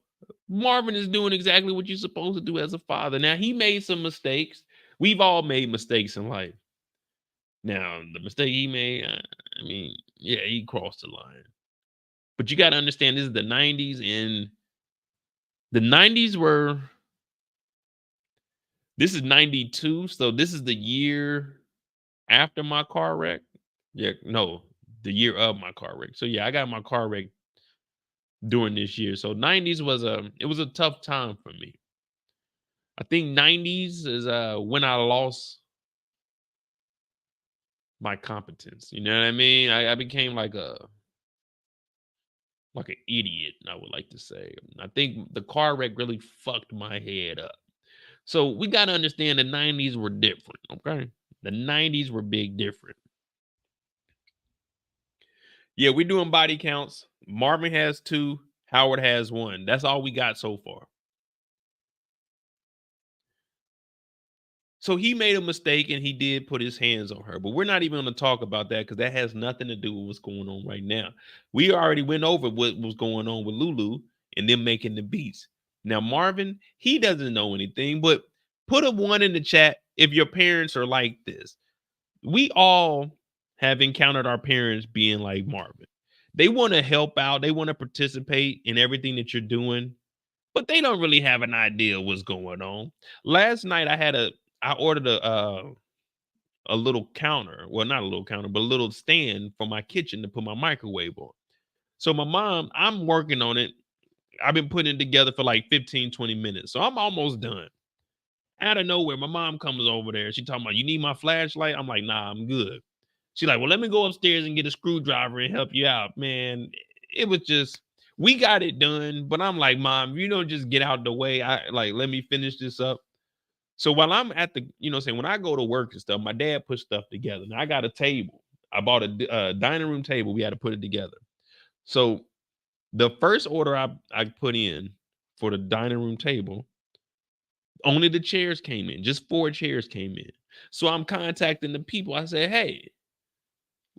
Marvin is doing exactly what you're supposed to do as a father. Now, he made some mistakes. We've all made mistakes in life. Now, the mistake he made, I mean, yeah, he crossed the line. But you got to understand, this is the 90s, and the 90s were, this is 92, so this is the year after my car wreck. Yeah, no, the year of my car wreck. So yeah, I got my car wreck during this year. So 90s was it was a tough time for me. I think 90s is when I lost my competence. You know what I mean? I became like an idiot, I would like to say. I think the car wreck really fucked my head up. So we got to understand the 90s were different, okay? The 90s were big different. Yeah, we're doing body counts. Marvin has 2. Howard has 1. That's all we got so far. So he made a mistake and he did put his hands on her, but we're not even going to talk about that because that has nothing to do with what's going on right now. We already went over what was going on with Lulu and them making the beats. Now, Marvin, he doesn't know anything, but put a 1 in the chat if your parents are like this. We all have encountered our parents being like Marvin. They want to help out. They want to participate in everything that you're doing, but they don't really have an idea what's going on. Last night I ordered a little counter. Well, not a little counter, but a little stand for my kitchen to put my microwave on. So my mom, I'm working on it. I've been putting it together for like 15, 20 minutes. So I'm almost done. Out of nowhere, my mom comes over there. She talking about, you need my flashlight? I'm like, nah, I'm good. She's like, well, let me go upstairs and get a screwdriver and help you out. Man, it was just, we got it done. But I'm like, Mom, you don't just get out the way. Let me finish this up. So while I'm at the, when I go to work and stuff, my dad puts stuff together. Now I got a table. I bought a dining room table. We had to put it together. So the first order I put in for the dining room table, only the chairs came in. Just 4 chairs came in. So I'm contacting the people. I said, hey,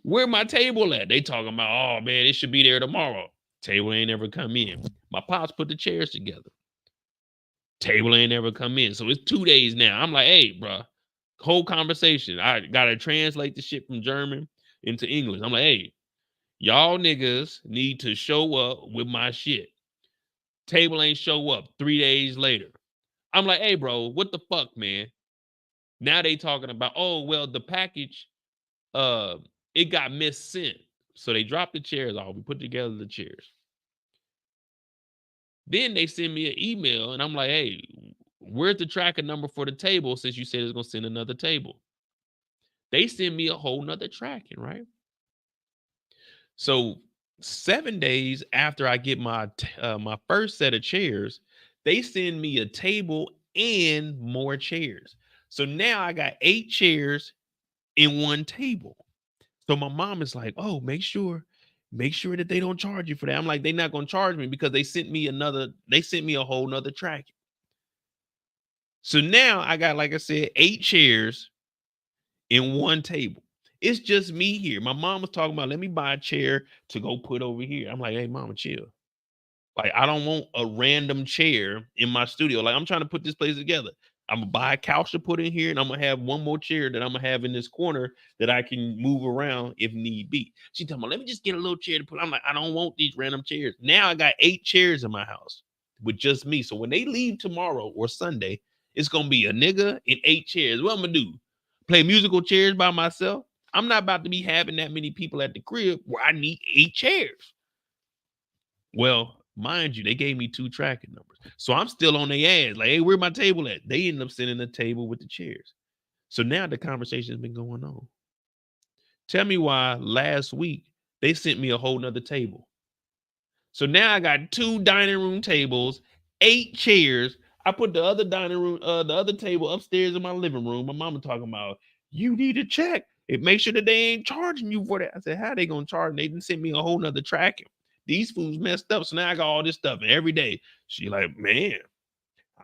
where my table at? They talking about, oh man, it should be there tomorrow. Table ain't ever come in. My pops put the chairs together. Table ain't ever come in. So it's 2 days now. I'm like, hey, bro, whole conversation. I gotta translate the shit from German into English. I'm like, hey, y'all niggas need to show up with my shit. Table ain't show up 3 days later. I'm like, hey, bro, what the fuck, man? Now they talking about, oh, well, the package, it got missent. So they dropped the chairs off. We put together the chairs. Then they send me an email and I'm like, hey, where's the tracking number for the table since you said it's going to send another table? They send me a whole nother tracking, right? So 7 days after I get my first set of chairs, they send me a table and more chairs. So now I got 8 chairs in 1 table. So my mom is like, oh, make sure that they don't charge you for that. I'm like, they're not going to charge me because they sent me a whole nother tracking. So now I got, like I said, 8 chairs in 1 table. It's just me here. My mom was talking about, let me buy a chair to go put over here. I'm like, hey, mama, chill. Like, I don't want a random chair in my studio. Like, I'm trying to put this place together. I'm going to buy a couch to put in here, and I'm going to have 1 more chair that I'm going to have in this corner that I can move around if need be. She talking about, let me just get a little chair to put. I'm like, I don't want these random chairs. Now I got 8 chairs in my house with just me. So when they leave tomorrow or Sunday, it's going to be a nigga and 8 chairs. What I'm going to do? Play musical chairs by myself? I'm not about to be having that many people at the crib where I need 8 chairs. Well, mind you, they gave me 2 tracking numbers. So I'm still on their ass. Like, hey, where my table at? They ended up sending a table with the chairs. So now the conversation has been going on. Tell me why last week they sent me a whole nother table. So now I got 2 dining room tables, 8 chairs. I put the other the other table upstairs in my living room. My mama talking about, you need to check. It make sure that they ain't charging you for that. I said, how they gonna charge? They didn't send me a whole nother tracking. These fools messed up. So now I got all this stuff. And every day she like, man,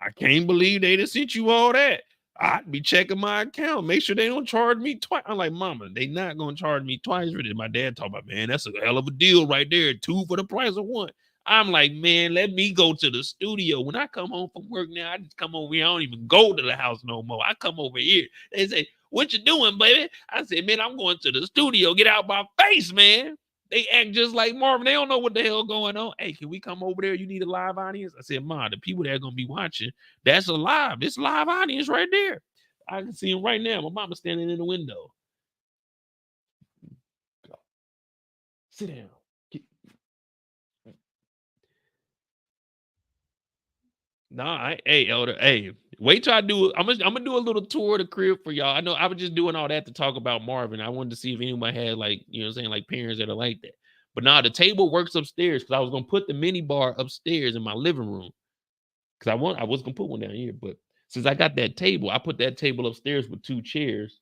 I can't believe they done sent you all that. I'd be checking my account. Make sure they don't charge me twice. I'm like, mama, they not going to charge me twice for this. My dad talking about, man, that's a hell of a deal right there. 2 for the price of 1. I'm like, man, let me go to the studio. When I come home from work now, I just come over here. I don't even go to the house no more. I come over here. They say, what you doing, baby? I said, man, I'm going to the studio. Get out my face, man. They act just like Marvin. They don't know what the hell going on. Hey, can we come over there? You need a live audience? I said, Ma, the people that are going to be watching, that's a live. This live audience right there. I can see him right now. My mama's standing in the window. Sit down. Hey, Elder. Hey, wait till I do it. I'm gonna do a little tour of the crib for y'all. I know I was just doing all that to talk about Marvin. I wanted to see if anybody had, like, you know what I'm saying, like parents that are like that. But now the table works upstairs because I was gonna put the mini bar upstairs in my living room. Because I was gonna put one down here, but since I got that table, I put that table upstairs with 2 chairs.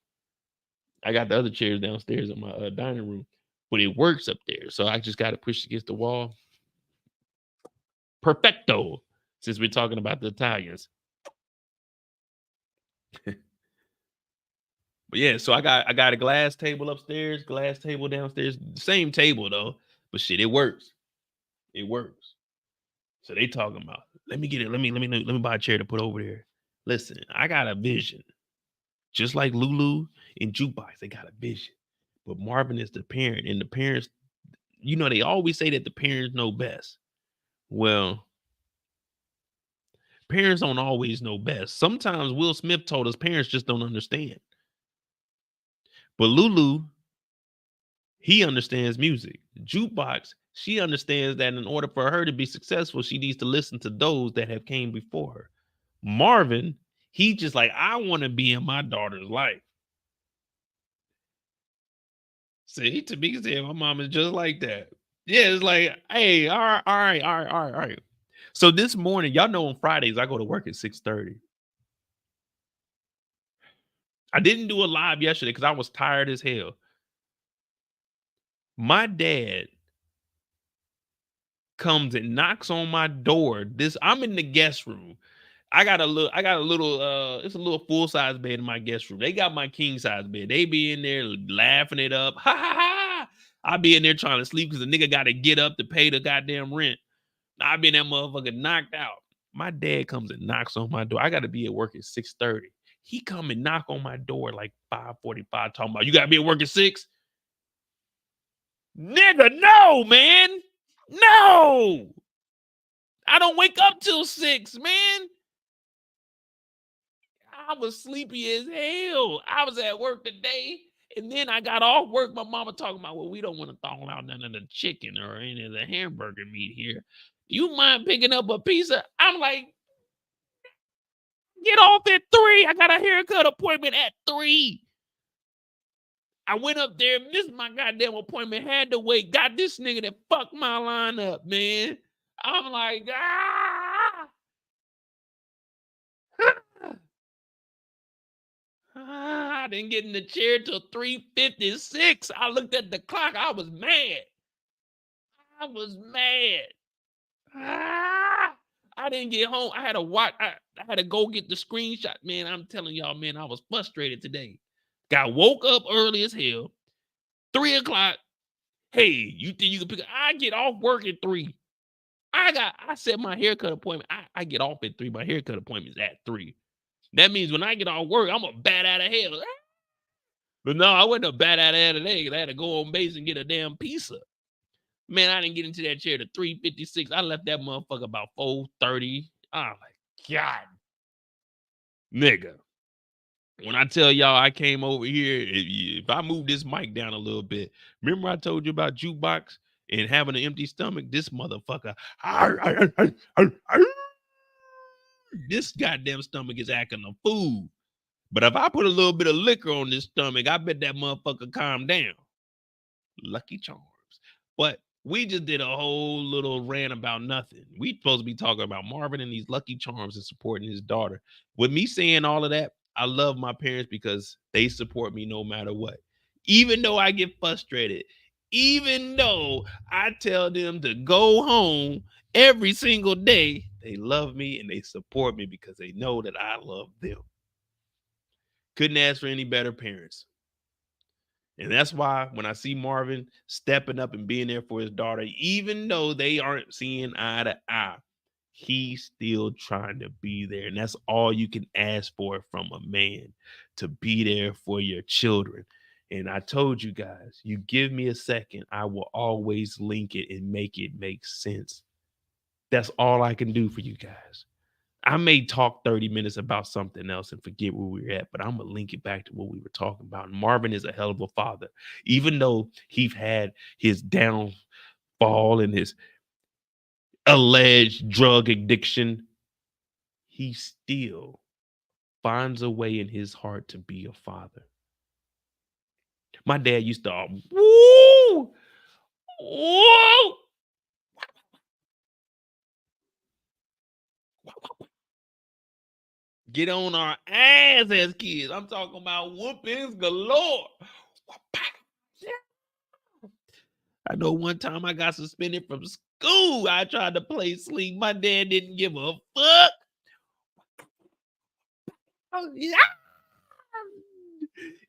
I got the other chairs downstairs in my dining room, but it works up there. So I just got to push against the wall. Perfecto. Since we're talking about the Italians. But yeah, so I got a glass table upstairs, glass table downstairs, same table though. But shit, it works. It works. So they talking about, let me get it. Let me buy a chair to put over there. Listen, I got a vision. Just like Lulu and Jukebox, they got a vision. But Marvin is the parent, and the parents, you know, they always say that the parents know best. Well, parents don't always know best. Sometimes Will Smith told us parents just don't understand. But Lulu, he understands music. Jukebox, she understands that in order for her to be successful, she needs to listen to those that have came before her. Marvin, he just like, I want to be in my daughter's life. See, to me, said my mom is just like that. Yeah, it's like, hey, all right. So this morning, y'all know on Fridays, I go to work at 6:30. I didn't do a live yesterday because I was tired as hell. My dad comes and knocks on my door. I'm in the guest room. I got a little, it's a little full-size bed in my guest room. They got my king-size bed. They be in there laughing it up. Ha ha ha. I be in there trying to sleep because the nigga got to get up to pay the goddamn rent. I be in that motherfucker knocked out. My dad comes and knocks on my door. I got to be at work at 6:30. He come and knock on my door like 5:45 talking about, you got to be at work at 6? Nigga, no, man. No. I don't wake up till 6, man. I was sleepy as hell. I was at work today, and then I got off work. My mama talking about, well, we don't want to thaw out none of the chicken or any of the hamburger meat here. You mind picking up a pizza? I'm like, get off at 3. I got a haircut appointment at 3. I went up there, missed my goddamn appointment, had to wait, got this nigga that fucked my line up, man. I'm like, I didn't get in the chair till 3:56. I looked at the clock. I was mad. I didn't get home. I had to watch. I had to go get the screenshot. Man, I'm telling y'all, man, I was frustrated today. Got woke up early as hell. 3 o'clock. Hey, you think you can pick up? I get off work at 3. I set my haircut appointment. I get off at 3. My haircut appointment is at 3. That means when I get off work, I'm a bat out of hell. But no, I wasn't a bat out of hell today. I had to go on base and get a damn pizza. Man, I didn't get into that chair to 3:56. I left that motherfucker about 4:30. I'm like, God. Nigga. When I tell y'all I came over here, if I move this mic down a little bit, remember I told you about Jukebox and having an empty stomach? This motherfucker, this goddamn stomach is acting a fool. But if I put a little bit of liquor on this stomach, I bet that motherfucker calm down. Lucky Charms. But we just did a whole little rant about nothing. We supposed to be talking about Marvin and these Lucky Charms and supporting his daughter. With me saying all of that, I love my parents because they support me no matter what. Even though I get frustrated, even though I tell them to go home every single day, they love me and they support me because they know that I love them. Couldn't ask for any better parents. And that's why when I see Marvin stepping up and being there for his daughter, even though they aren't seeing eye to eye, he's still trying to be there. And that's all you can ask for from a man, to be there for your children. And I told you guys, you give me a second, I will always link it and make it make sense. That's all I can do for you guys. I may talk 30 minutes about something else and forget where we were at, but I'm going to link it back to what we were talking about. And Marvin is a hell of a father. Even though he's had his downfall and his alleged drug addiction, he still finds a way in his heart to be a father. My dad used to, woo! Get on our ass as kids. I'm talking about whoopings galore. I know one time I got suspended from school. I tried to play sleep. My dad didn't give a fuck.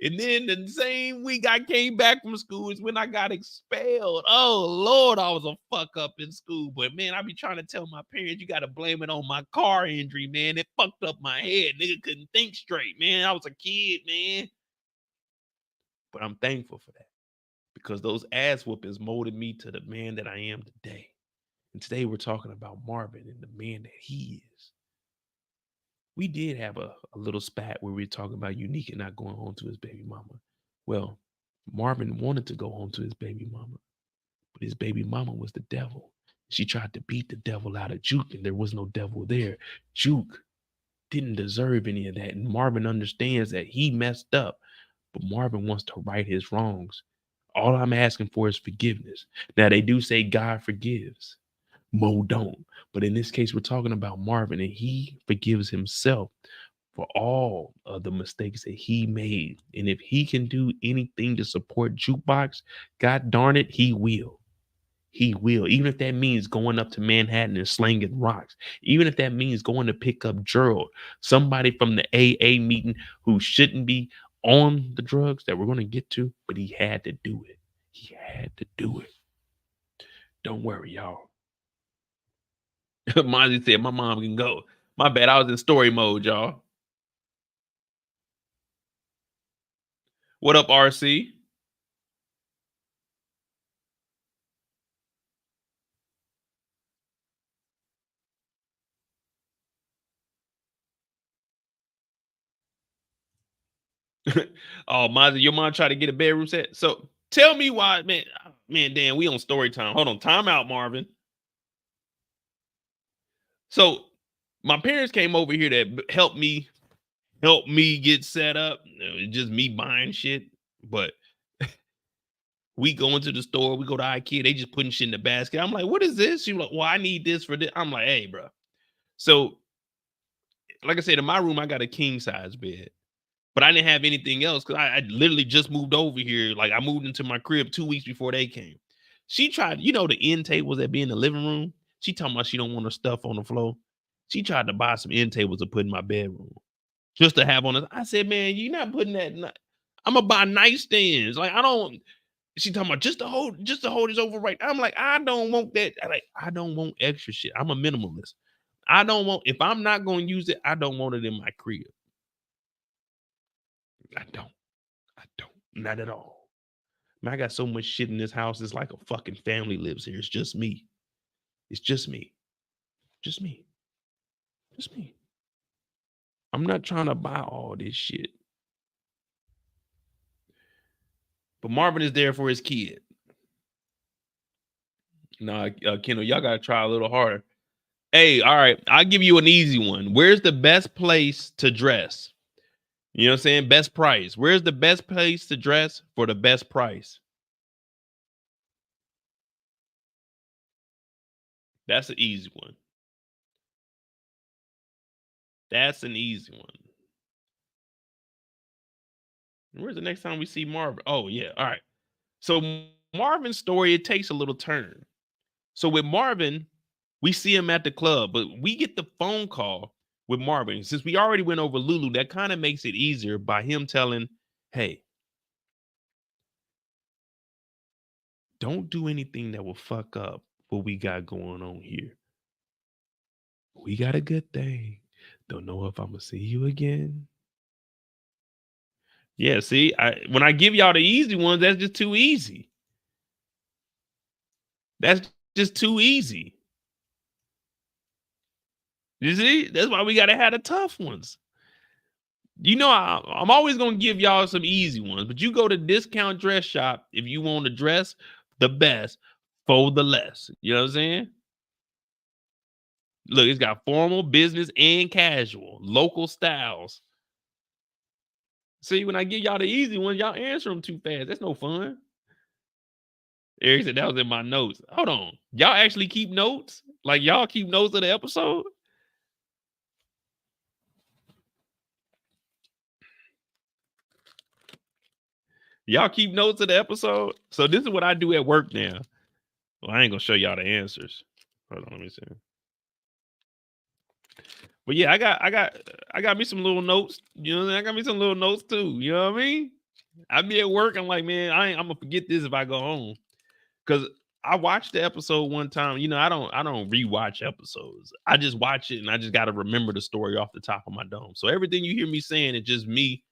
And then the same week I came back from school is when I got expelled. Oh, Lord, I was a fuck up in school. But, man, I be trying to tell my parents, you got to blame it on my car injury, man. It fucked up my head. Nigga couldn't think straight, man. I was a kid, man. But I'm thankful for that because those ass whoopings molded me to the man that I am today. And today we're talking about Marvin and the man that he is. We did have a little spat where we were talking about Unique and not going home to his baby mama. Well, Marvin wanted to go home to his baby mama, but his baby mama was the devil. She tried to beat the devil out of Juke, and there was no devil there. Juke didn't deserve any of that, and Marvin understands that he messed up, but Marvin wants to right his wrongs. All I'm asking for is forgiveness. Now, they do say God forgives. Mo don't. But in this case, we're talking about Marvin, and he forgives himself for all of the mistakes that he made. And if he can do anything to support Jukebox, God darn it, he will. He will. Even if that means going up to Manhattan and slinging rocks. Even if that means going to pick up Gerald, somebody from the AA meeting who shouldn't be on the drugs that we're going to get to, but he had to do it. He had to do it. Don't worry, y'all. Mozzie said, my mom can go. My bad. I was in story mode, y'all. What up, RC? Oh, Mozzie, your mom tried to get a bedroom set. So tell me why, man, damn, we on story time. Hold on. Time out, Marvin. So my parents came over here to help me get set up. Just me buying shit. But we go into the store, we go to IKEA, they just putting shit in the basket. I'm like, what is this? She's like, well, I need this for this. I'm like, hey, bro. So, like I said, in my room, I got a king size bed. But I didn't have anything else because I literally just moved over here. Like I moved into my crib 2 weeks before they came. She tried, the end tables that be in the living room. She talking about she don't want her stuff on the floor. She tried to buy some end tables to put in my bedroom just to have on it. I said, man, you're not putting that. I'm gonna buy nightstands. Like I don't. She talking about just to hold this over right. I'm like, I don't want that. I don't want extra shit. I'm a minimalist. I don't want, if I'm not gonna use it, I don't want it in my crib. I don't. Not at all. Man, I got so much shit in this house. It's like a fucking family lives here. It's just me. It's just me. Just me. Just me. I'm not trying to buy all this shit. But Marvin is there for his kid. Nah, Kendall, y'all gotta try a little harder. Hey, all right, I'll give you an easy one. Where's the best place to dress? You know what I'm saying? Best price. Where's the best place to dress for the best price? That's an easy one. That's an easy one. Where's the next time we see Marvin? Oh, yeah. All right. So Marvin's story, it takes a little turn. So with Marvin, we see him at the club, but we get the phone call with Marvin. Since we already went over Lulu, that kind of makes it easier by him telling, hey, don't do anything that will fuck up what we got going on here. We got a good thing. Don't know if I'm going to see you again. Yeah, see, when I give y'all the easy ones, that's just too easy. That's just too easy. You see, that's why we got to have the tough ones. I'm always going to give y'all some easy ones, but you go to Discount Dress Shop if you want to dress the best for the less. You know what I'm saying? Look, it's got formal, business, and casual, local styles. See, when I give y'all the easy ones, y'all answer them too fast. That's no fun. Eric said that was in my notes. Hold on. Y'all actually keep notes? Like y'all keep notes of the episode? Y'all keep notes of the episode? So this is what I do at work now. Well, I ain't going to show y'all the answers. Hold on, let me see. But yeah, I got me some little notes. You know what I'm saying? I got me some little notes too. You know what I mean? I be at work. I'm like, man, I'm gonna forget this if I go home. Cause I watched the episode one time. You know, I don't rewatch episodes. I just watch it and I just gotta remember the story off the top of my dome. So everything you hear me saying is just me.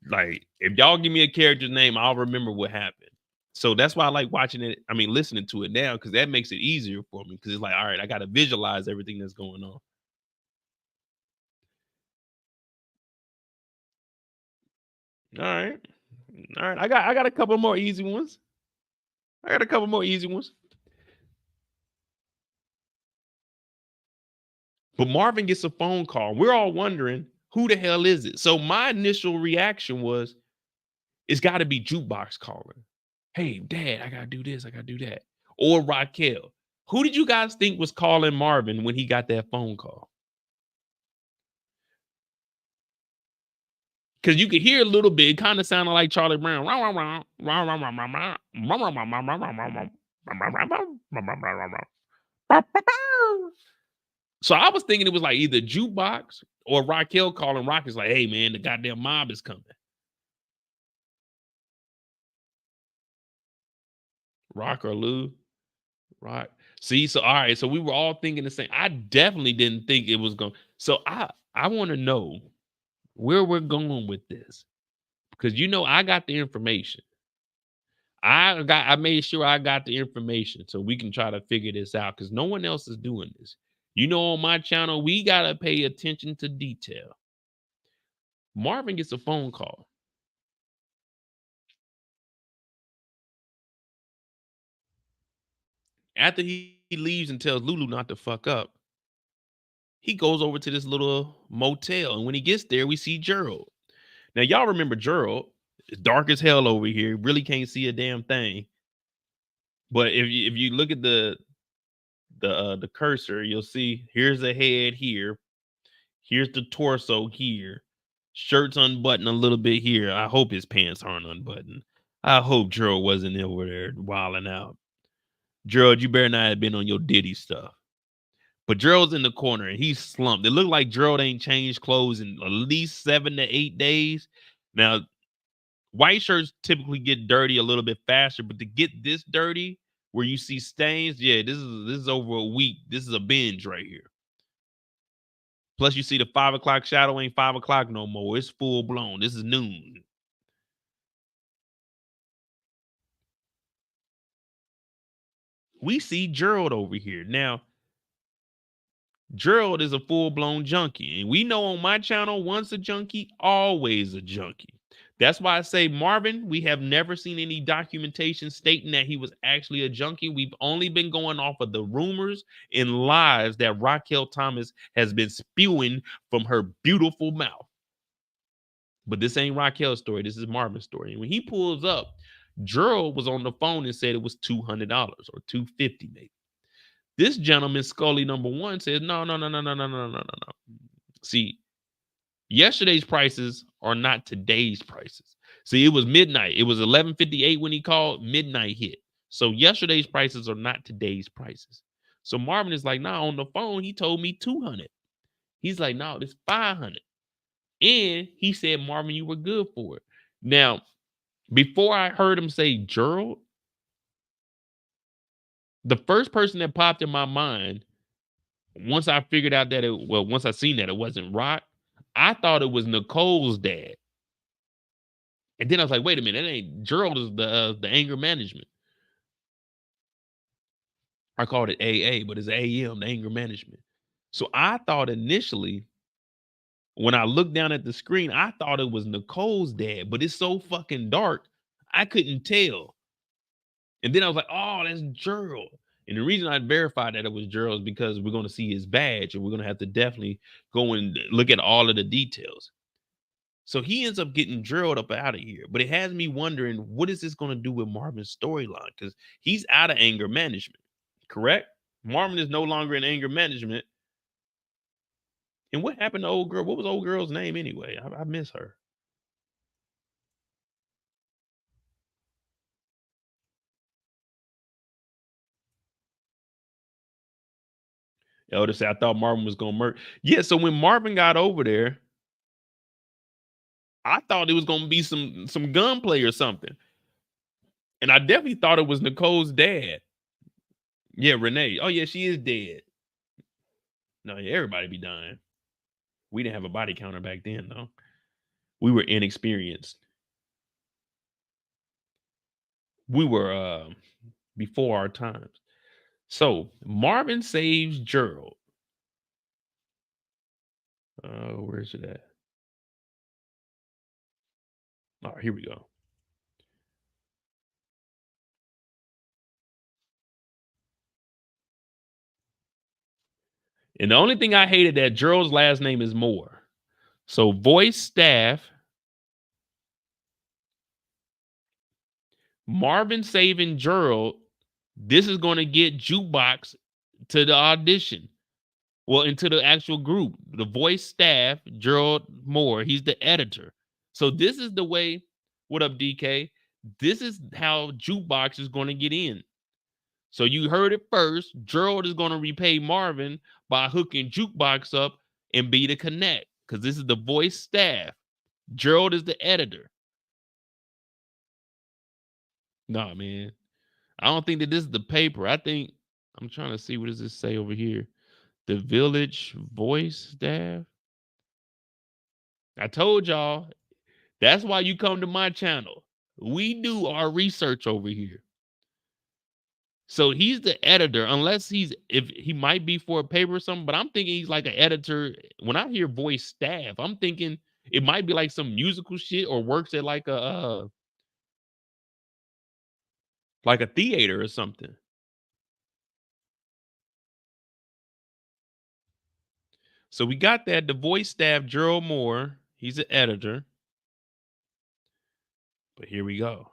Like, if y'all give me a character's name, I'll remember what happened. So that's why I like watching it. I mean, listening to it now, because that makes it easier for me. Because it's like, all right, I gotta visualize everything that's going on. All right. All right. I got a couple more easy ones. I got a couple more easy ones. But Marvin gets a phone call. We're all wondering, who the hell is it? So my initial reaction was, it's got to be Jukebox calling. Hey, Dad, I got to do this. I got to do that. Or Raquel. Who did you guys think was calling Marvin when he got that phone call? Because you could hear a little bit. It kind of sounded like Charlie Brown. So I was thinking it was like either Jukebox or Raquel calling Rockets like, hey, man, the goddamn mob is coming. Rock or Lou? Right. See, so all right. So we were all thinking the same. I definitely didn't think it was going. So I want to know where we're going with this. Because you know, I got the information. I made sure I got the information so we can try to figure this out because no one else is doing this. You know, on my channel, we gotta pay attention to detail. Marvin gets a phone call. After he leaves and tells Lulu not to fuck up, he goes over to this little motel. And when he gets there, we see Gerald. Now, y'all remember Gerald. It's dark as hell over here. Really can't see a damn thing. But if you look at the cursor, you'll see here's a head here. Here's the torso here. Shirt's unbuttoned a little bit here. I hope his pants aren't unbuttoned. I hope Gerald wasn't over there wilding out. Gerald, you better not have been on your Diddy stuff. But Gerald's in the corner and he's slumped. It looked like Gerald ain't changed clothes in at least 7 to 8 days. Now, white shirts typically get dirty a little bit faster, but to get this dirty where you see stains, yeah, this is over a week. This is a binge right here. Plus, you see the 5 o'clock shadow ain't 5 o'clock no more. It's full blown. This is noon. We see Gerald over here. Now, Gerald is a full-blown junkie. And we know on my channel, once a junkie, always a junkie. That's why I say, Marvin, we have never seen any documentation stating that he was actually a junkie. We've only been going off of the rumors and lies that Raquel Thomas has been spewing from her beautiful mouth. But this ain't Raquel's story. This is Marvin's story. And when he pulls up, Gerald was on the phone and said it was $200 or $250 maybe. This gentleman, Scully number 1, said, no. See, yesterday's prices are not today's prices. See, it was midnight. It was 11:58 when he called. Midnight hit. So yesterday's prices are not today's prices. So Marvin is like, nah, on the phone, he told me 200. He's like, no, it's 500. And he said, Marvin, you were good for it. Now, before I heard him say Gerald, the first person that popped in my mind, once I figured out that once I seen that it wasn't Rock, I thought it was Nicole's dad. And then I was like, wait a minute, that ain't Gerald is the anger management. I called it AA, but it's AM, the anger management. So I thought initially, when I looked down at the screen, I thought it was Nicole's dad, but it's so fucking dark, I couldn't tell. And then I was like, oh, that's Gerald. And the reason I verified that it was Gerald is because we're going to see his badge and we're going to have to definitely go and look at all of the details. So he ends up getting Gerald up out of here. But it has me wondering, what is this going to do with Marvin's storyline? Because he's out of anger management, correct? Marvin is no longer in anger management. And what happened to old girl? What was old girl's name anyway? I miss her. Elder said, I thought Marvin was gonna murder. Yeah, so when Marvin got over there, I thought it was gonna be some gunplay or something. And I definitely thought it was Nicole's dad. Yeah, Renee. Oh, yeah, she is dead. No, yeah, everybody be dying. We didn't have a body counter back then, though. We were inexperienced. We were before our times. So Marvin saves Gerald. Where is it at? All right, here we go. And the only thing I hated that Gerald's last name is Moore. So voice staff, Marvin saving Gerald. This is going to get Jukebox to the audition. Well, into the actual group. The voice staff, Gerald Moore, he's the editor. So this is the way, what up, DK? This is how Jukebox is going to get in. So you heard it first. Gerald is going to repay Marvin by hooking Jukebox up and be the connect, because this is the voice staff. Gerald is the editor. No, man. I don't think that this is the paper. I think, I'm trying to see, what does this say over here? The village voice staff. I told y'all, that's why you come to my channel. We do our research over here. So he's the editor, unless if he might be for a paper or something, but I'm thinking he's like an editor. When I hear voice staff, I'm thinking it might be like some musical shit or works at like a theater or something. So we got that. The voice staff, Gerald Moore, he's an editor. But here we go.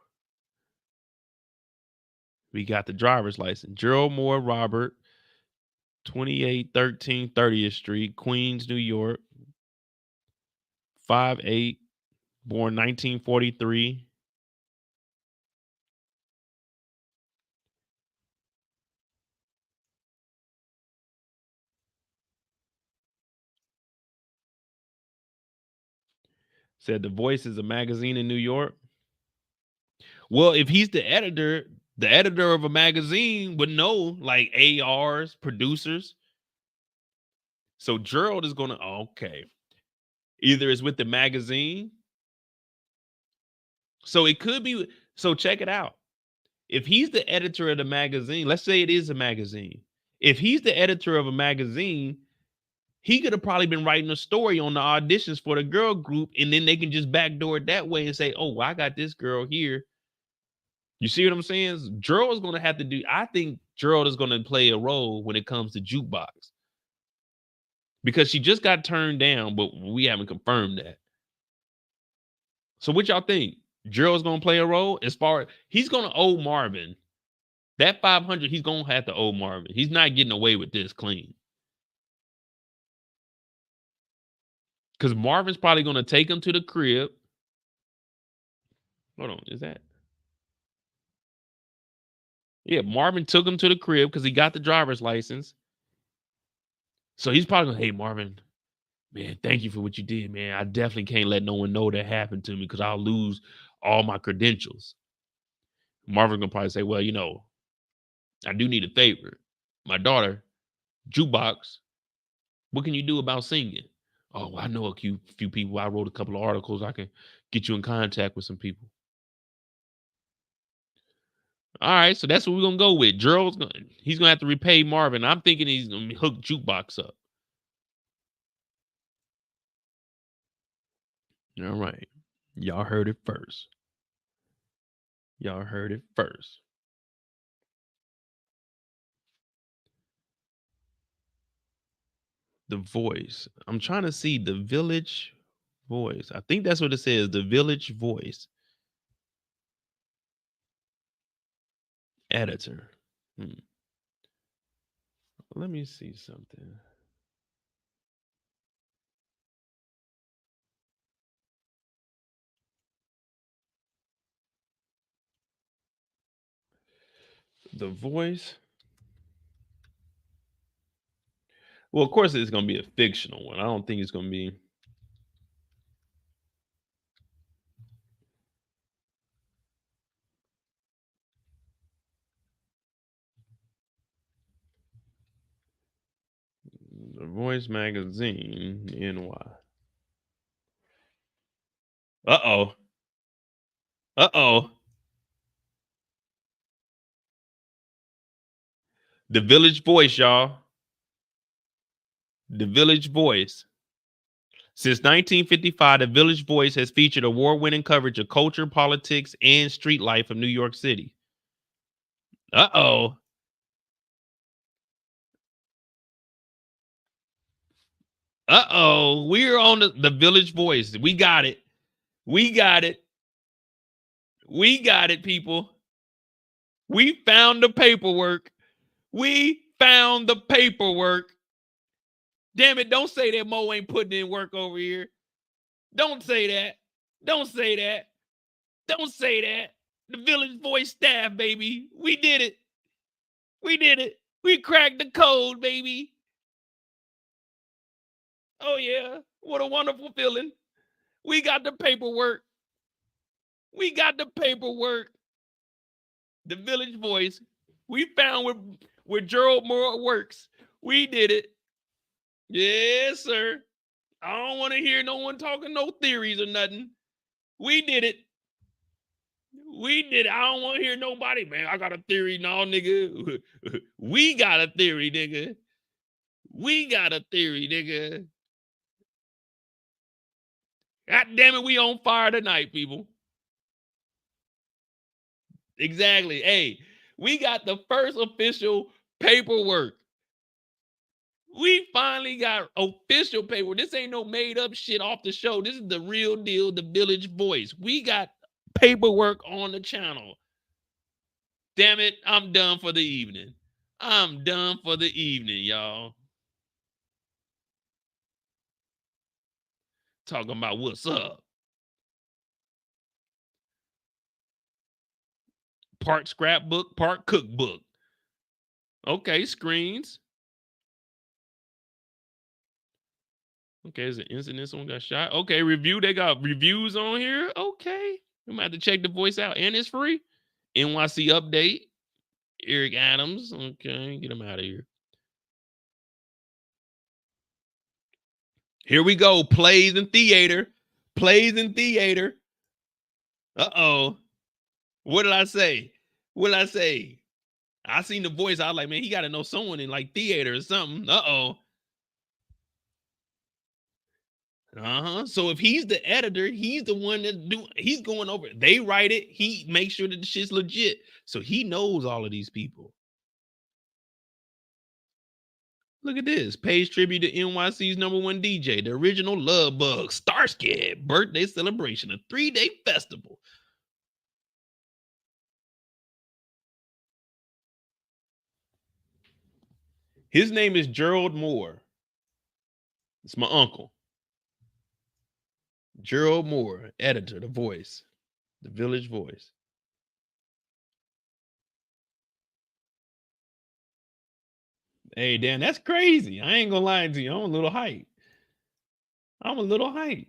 We got the driver's license. Gerald Moore Robert, 2813 30th Street, Queens, New York. 5'8", born 1943. Said The Voice is a magazine in New York. Well, if he's the editor of a magazine would know, like ARs, producers. So Gerald is gonna, okay. Either it's with the magazine. So it could be, so check it out. If he's the editor of the magazine, let's say it is a magazine. If he's the editor of a magazine, he could have probably been writing a story on the auditions for the girl group, and then they can just backdoor it that way and say, oh, well, I got this girl here. You see what I'm saying? Gerald is going to have to do, I think Gerald is going to play a role when it comes to Jukebox. Because she just got turned down, but we haven't confirmed that. So what y'all think? Gerald's going to play a role? As far as, he's going to owe Marvin. That 500, he's going to have to owe Marvin. He's not getting away with this clean. Because Marvin's probably going to take him to the crib. Hold on, is that? Yeah, Marvin took him to the crib because he got the driver's license. So he's probably going, hey, Marvin, man, thank you for what you did, man. I definitely can't let no one know that happened to me because I'll lose all my credentials. Marvin's going to probably say, well, you know, I do need a favor. My daughter, Jukebox, what can you do about singing? Oh, well, I know a few people. I wrote a couple of articles. I can get you in contact with some people. All right, so that's what we're gonna go with. He's gonna have to repay Marvin. I'm thinking he's gonna hook Jukebox up. All right, y'all heard it first. Y'all heard it first. The Voice. I'm trying to see the Village Voice. I think that's what it says. The Village Voice. Editor. Let me see something. The Voice. Well, of course it's gonna be a fictional one. I don't think it's gonna be. The Voice Magazine, NY. Uh-oh. Uh-oh. The Village Voice, y'all. The Village Voice. Since 1955, The Village Voice has featured award-winning coverage of culture, politics, and street life of New York City. Uh-oh. Uh-oh. We're on the Village Voice. We got it. We got it. We got it, people. We found the paperwork. We found the paperwork. Damn it, don't say that Mo ain't putting in work over here. Don't say that. Don't say that. Don't say that. The Village Voice staff, baby. We did it. We did it. We cracked the code, baby. Oh, yeah. What a wonderful feeling. We got the paperwork. We got the paperwork. The Village Voice. We found where Gerald Moore works. We did it. Yes, sir. I don't want to hear no one talking no theories or nothing. We did it. We did it. I don't want to hear nobody, man. I got a theory. No, nigga. We got a theory, nigga. We got a theory, nigga. God damn it, we on fire tonight, people. Exactly. Hey, we got the first official paperwork. We finally got official paperwork. This ain't no made up shit off the show. This is the real deal, the Village Voice. We got paperwork on the channel. Damn it, I'm done for the evening. I'm done for the evening, y'all. Talking about what's up. Part scrapbook, part cookbook. Okay, screens. Okay, is an incident someone got shot? Okay, review. They got reviews on here. Okay. We might have to check the voice out. And it's free. NYC update. Eric Adams. Okay, get him out of here. Here we go. Plays in theater. Plays in theater. Uh-oh. What did I say? What did I say? I seen the voice. I was like, man, he got to know someone in like theater or something. Uh-oh. So if he's the editor, he's the one that he's going over. They write it. He makes sure that the shit's legit. So he knows all of these people. Look at this. Pays tribute to NYC's #1 DJ, the original Love Bug, STARZ birthday celebration, a 3-day festival. His name is Gerald Moore. It's my uncle. Gerald Moore, editor, The Voice, The Village Voice. Hey, Dan, that's crazy. I ain't gonna lie to you. I'm a little hype. I'm a little hype.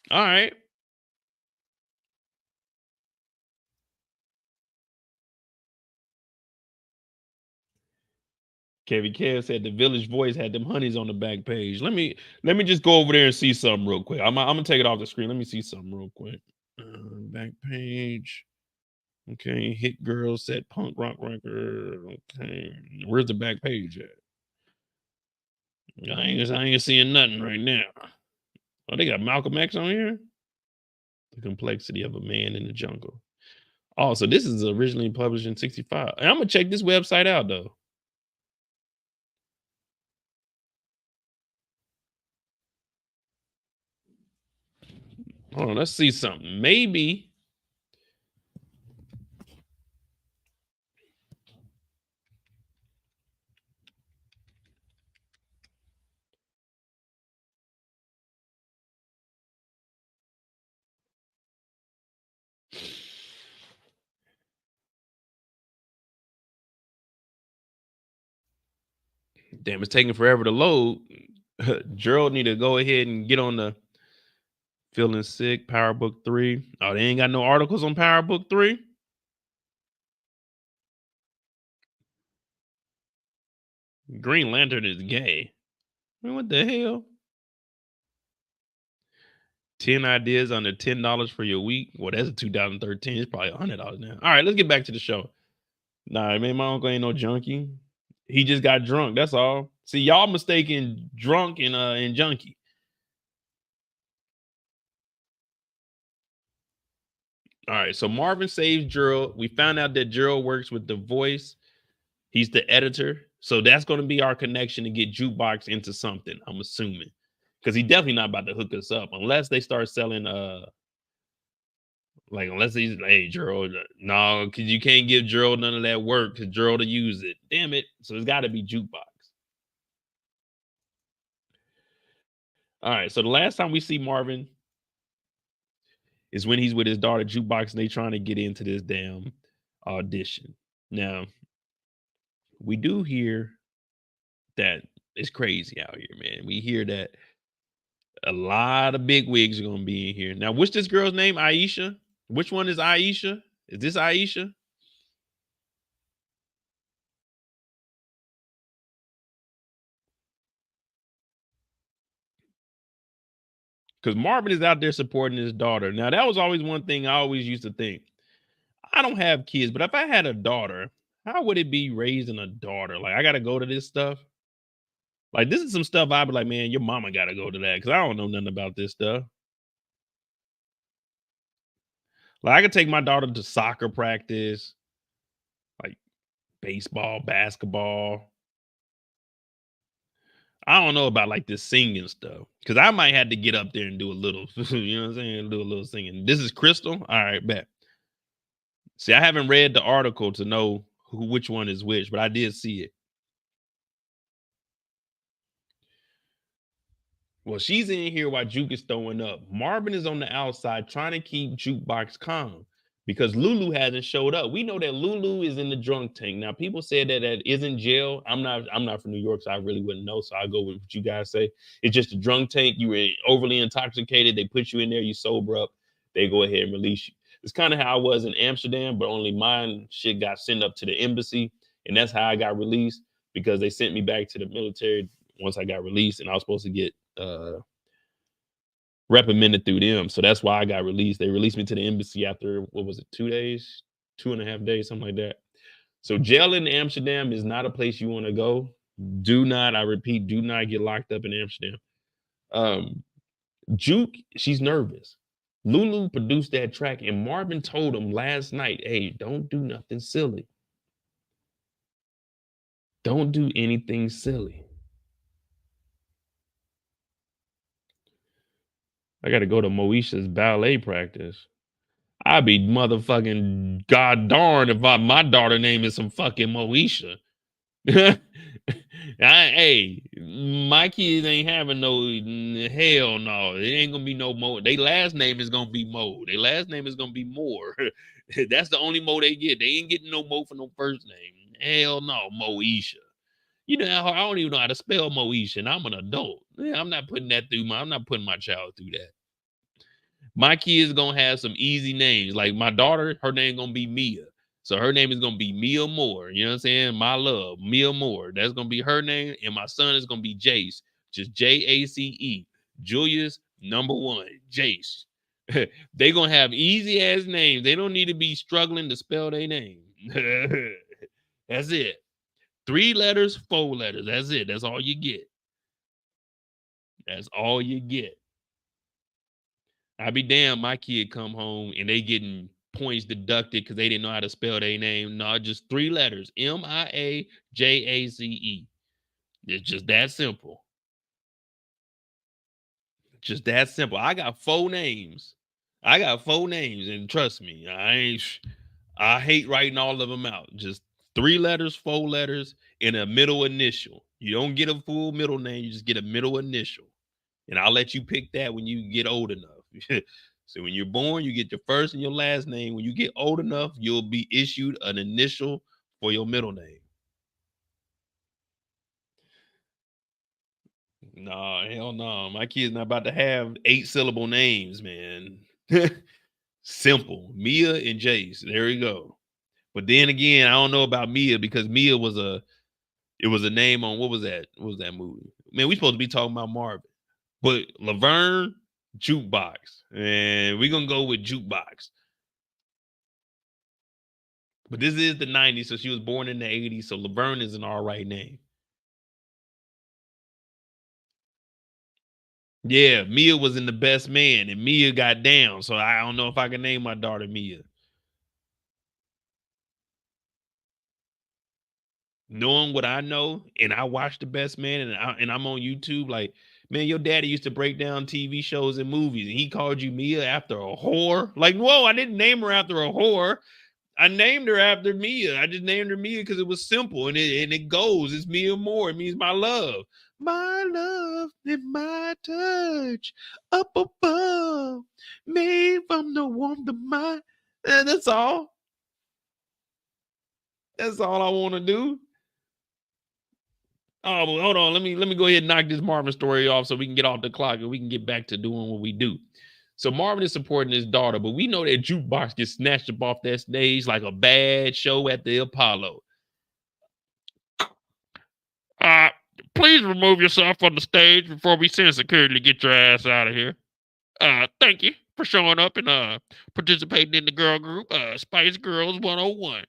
All right. Kevin Kev said the Village Voice had them honeys on the back page. Let me just go over there and see something real quick. I'm gonna take it off the screen. Let me see something real quick. Back page. Okay, Hit Girl set punk rock record. Okay, where's the back page at? I ain't seeing nothing right now. Oh, they got Malcolm X on here. The Complexity of a Man in the Jungle. Oh, so this is originally published in '65. And I'm gonna check this website out though. Hold on, let's see something. Maybe. Damn, it's taking forever to load. Gerald need to go ahead and get on the Feeling Sick, Power Book 3. Oh, they ain't got no articles on Power Book 3? Green Lantern is gay. I mean, what the hell? 10 ideas under $10 for your week. Well, that's a 2013. It's probably $100 now. All right, let's get back to the show. Nah, man, my uncle ain't no junkie. He just got drunk. That's all. See, y'all mistaking drunk and junkie. All right, so Marvin saves Gerald. We found out that Gerald works with The Voice. He's the editor. So that's going to be our connection to get Jukebox into something, I'm assuming. Because he's definitely not about to hook us up unless they start selling unless he's like, hey, Gerald, no, because you can't give Gerald none of that work because Gerald will use it. Damn it. So it's got to be Jukebox. All right, so the last time we see Marvin is when he's with his daughter Jukebox and they trying to get into this damn audition. Now, we do hear that it's crazy out here, man. We hear that a lot of big wigs are going to be in here. Now, what's this girl's name? Aisha? Which one is Aisha? Is this Aisha? Because Marvin is out there supporting his daughter. Now, that was always one thing I always used to think. I don't have kids, but if I had a daughter, how would it be raising a daughter? Like, I got to go to this stuff. Like, this is some stuff I'd be like, man, your mama got to go to that because I don't know nothing about this stuff. Like, I could take my daughter to soccer practice, like baseball, basketball. I don't know about like this singing stuff because I might have to get up there and do a little, you know what I'm saying? Do a little singing. This is Crystal. All right, bet. See, I haven't read the article to know which one is which, but I did see it. Well, she's in here while Juke is throwing up. Marvin is on the outside trying to keep Jukebox calm because Lulu hasn't showed up. We know that Lulu is in the drunk tank. Now, people said that is in jail. I'm not from New York, so I really wouldn't know. So I go with what you guys say. It's just a drunk tank. You were overly intoxicated. They put you in there. You sober up. They go ahead and release you. It's kind of how I was in Amsterdam, but only mine shit got sent up to the embassy. And that's how I got released because they sent me back to the military once I got released, and I was supposed to get reprimanded through them. So that's why I got released. They released me to the embassy after, what was it, 2 days, 2.5 days, something like that. So jail in Amsterdam is not a place you want to go. Do not, I repeat, do not get locked up in Amsterdam. Juke, she's nervous. Lulu produced that track and Marvin told him last night, hey, don't do nothing silly. Don't do anything silly. I got to go to Moesha's ballet practice. I'd be motherfucking god darn if my daughter name is some fucking Moesha. Hey, my kids ain't having no, hell no. It ain't gonna be no Mo. Their last name is gonna be Mo. Their last name is gonna be Moore. That's the only Mo they get. They ain't getting no Mo for no first name. Hell no, Moesha. You know, I don't even know how to spell Moesha, and I'm an adult. Yeah, I'm not putting that through I'm not putting my child through that. My kids gonna have some easy names. Like my daughter, her name gonna be Mia. So her name is gonna be Mia Moore. You know what I'm saying? My love, Mia Moore. That's gonna be her name. And my son is gonna be Jace. Just Jace. Julius #1. Jace. They gonna have easy ass names. They don't need to be struggling to spell their name. That's it. 3 letters, 4 letters. That's it. That's all you get. That's all you get. I be damn, my kid come home and they getting points deducted because they didn't know how to spell their name. No, just 3 letters. Miajace. It's just that simple. Just that simple. I got 4 names. And trust me, I hate writing all of them out. Just 3 letters, 4 letters, and a middle initial. You don't get a full middle name, you just get a middle initial. And I'll let you pick that when you get old enough. So when you're born, you get your first and your last name. When you get old enough, you'll be issued an initial for your middle name. No, hell no. My kid's not about to have 8-syllable names, man. Simple. Mia and Jace. There we go. But then again, I don't know about Mia because Mia was a name on what was that? What was that movie? Man, we supposed to be talking about Marvin. But Laverne, Jukebox. And we're gonna go with Jukebox. But this is the 90s, so she was born in the 80s. So Laverne is an all right name. Yeah, Mia was in The Best Man, and Mia got down. So I don't know if I can name my daughter Mia. Knowing what I know, and I watch The Best Man, and I'm on YouTube, like, man, your daddy used to break down TV shows and movies, and he called you Mia after a whore. Like, whoa, I didn't name her after a whore. I named her after Mia. I just named her Mia because it was simple, and it goes. It's Mia Moore. It means my love. My love and my touch up above, made from the warmth of my. That's all. That's all I want to do. Oh, well, hold on. Let me go ahead and knock this Marvin story off so we can get off the clock and we can get back to doing what we do. So Marvin is supporting his daughter, but we know that Jukebox gets snatched up off that stage like a bad show at the Apollo. Please remove yourself from the stage before we send security to get your ass out of here. Thank you for showing up and participating in the girl group, Spice Girls 101.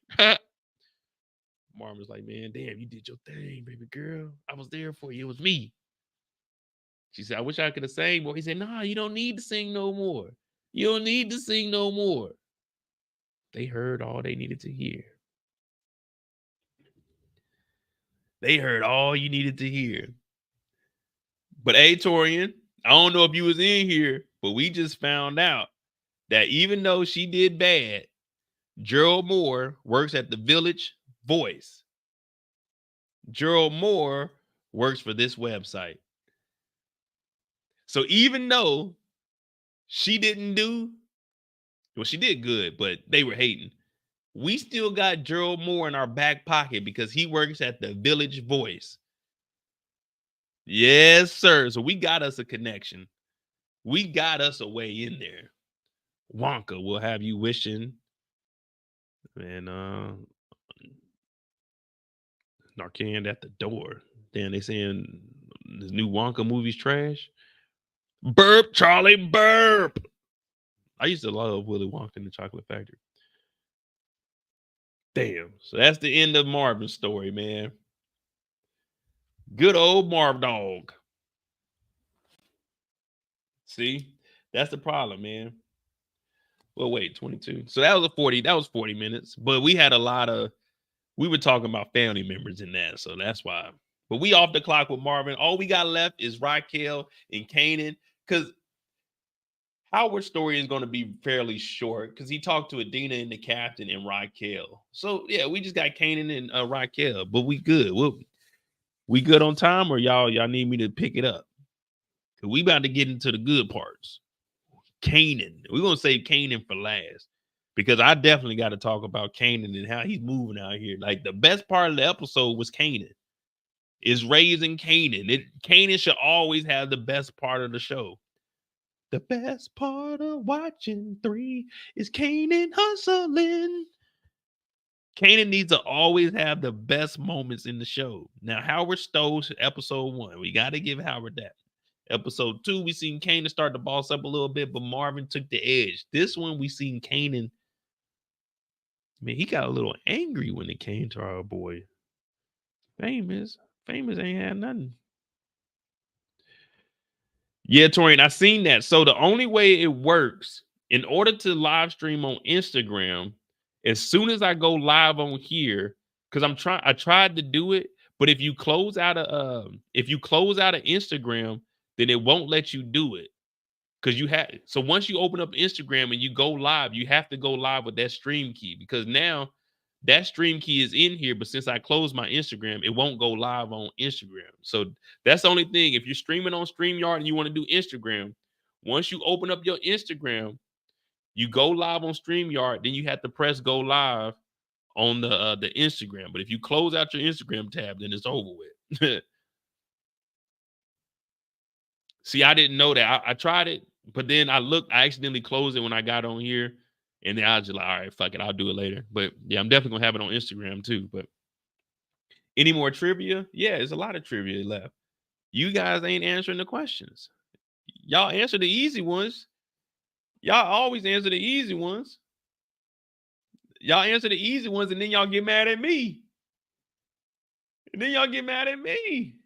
Marvin's like, man, damn, you did your thing, baby girl. I was there for you. It was me. She said, I wish I could have sang more. He said, nah, you don't need to sing no more. You don't need to sing no more. They heard all they needed to hear. They heard all you needed to hear. But hey, Torian, I don't know if you was in here, but we just found out that even though she did bad, Gerald Moore works at the Village Voice. Gerald Moore works for this website. So even though she didn't do, well, she did good, but they were hating. We still got Gerald Moore in our back pocket because he works at the Village Voice. Yes, sir. So we got us a connection. We got us a way in there. Wonka will have you wishing. And Narcan at the door. Damn, they saying this new Wonka movie's trash. Burp, Charlie, burp. I used to love Willy Wonka and the Chocolate Factory. Damn. So that's the end of Marvin's story, man. Good old Marv dog. See? That's the problem, man. Well, wait, 22. So that was 40 minutes. But we had we were talking about family members in that. So that's why. But we off the clock with Marvin. All we got left is Raquel and Kanan. Because Howard's story is going to be fairly short because he talked to Adina and the captain and Raquel. So yeah, we just got Kanan and Raquel, but we good. We good on time, or y'all need me to pick it up? Cause we about to get into the good parts. Kanan, we're gonna save Kanan for last because I definitely got to talk about Kanan and how he's moving out here. Like the best part of the episode was Kanan. Is Raising Kanan. Kanan should always have the best part of the show. The best part of watching 3 is Kanan hustling. Kanan needs to always have the best moments in the show. Now, Howard stole episode 1. We got to give Howard that. Episode 2, we seen Kanan start to boss up a little bit, but Marvin took the edge. This one, we seen Kanan. Man, he got a little angry when it came to our boy. Famous ain't had nothing. Yeah, Torian, I seen that. So the only way it works, in order to live stream on Instagram, as soon as I go live on here, because I tried to do it, but if you close out of Instagram, then it won't let you do it. Because so once you open up Instagram and you go live, you have to go live with that stream key, because now that stream key is in here, but since I closed my Instagram, it won't go live on Instagram. So that's the only thing. If you're streaming on StreamYard and you want to do Instagram, once you open up your Instagram, you go live on StreamYard, then you have to press go live on the Instagram. But if you close out your Instagram tab, then it's over with. See, I didn't know that. I tried it, but then I accidentally closed it when I got on here. And then I was just like, all right, fuck it. I'll do it later. But yeah, I'm definitely gonna have it on Instagram too. But any more trivia? Yeah, there's a lot of trivia left. You guys ain't answering the questions. Y'all answer the easy ones. Y'all always answer the easy ones. Y'all answer the easy ones, and then y'all get mad at me. And then y'all get mad at me.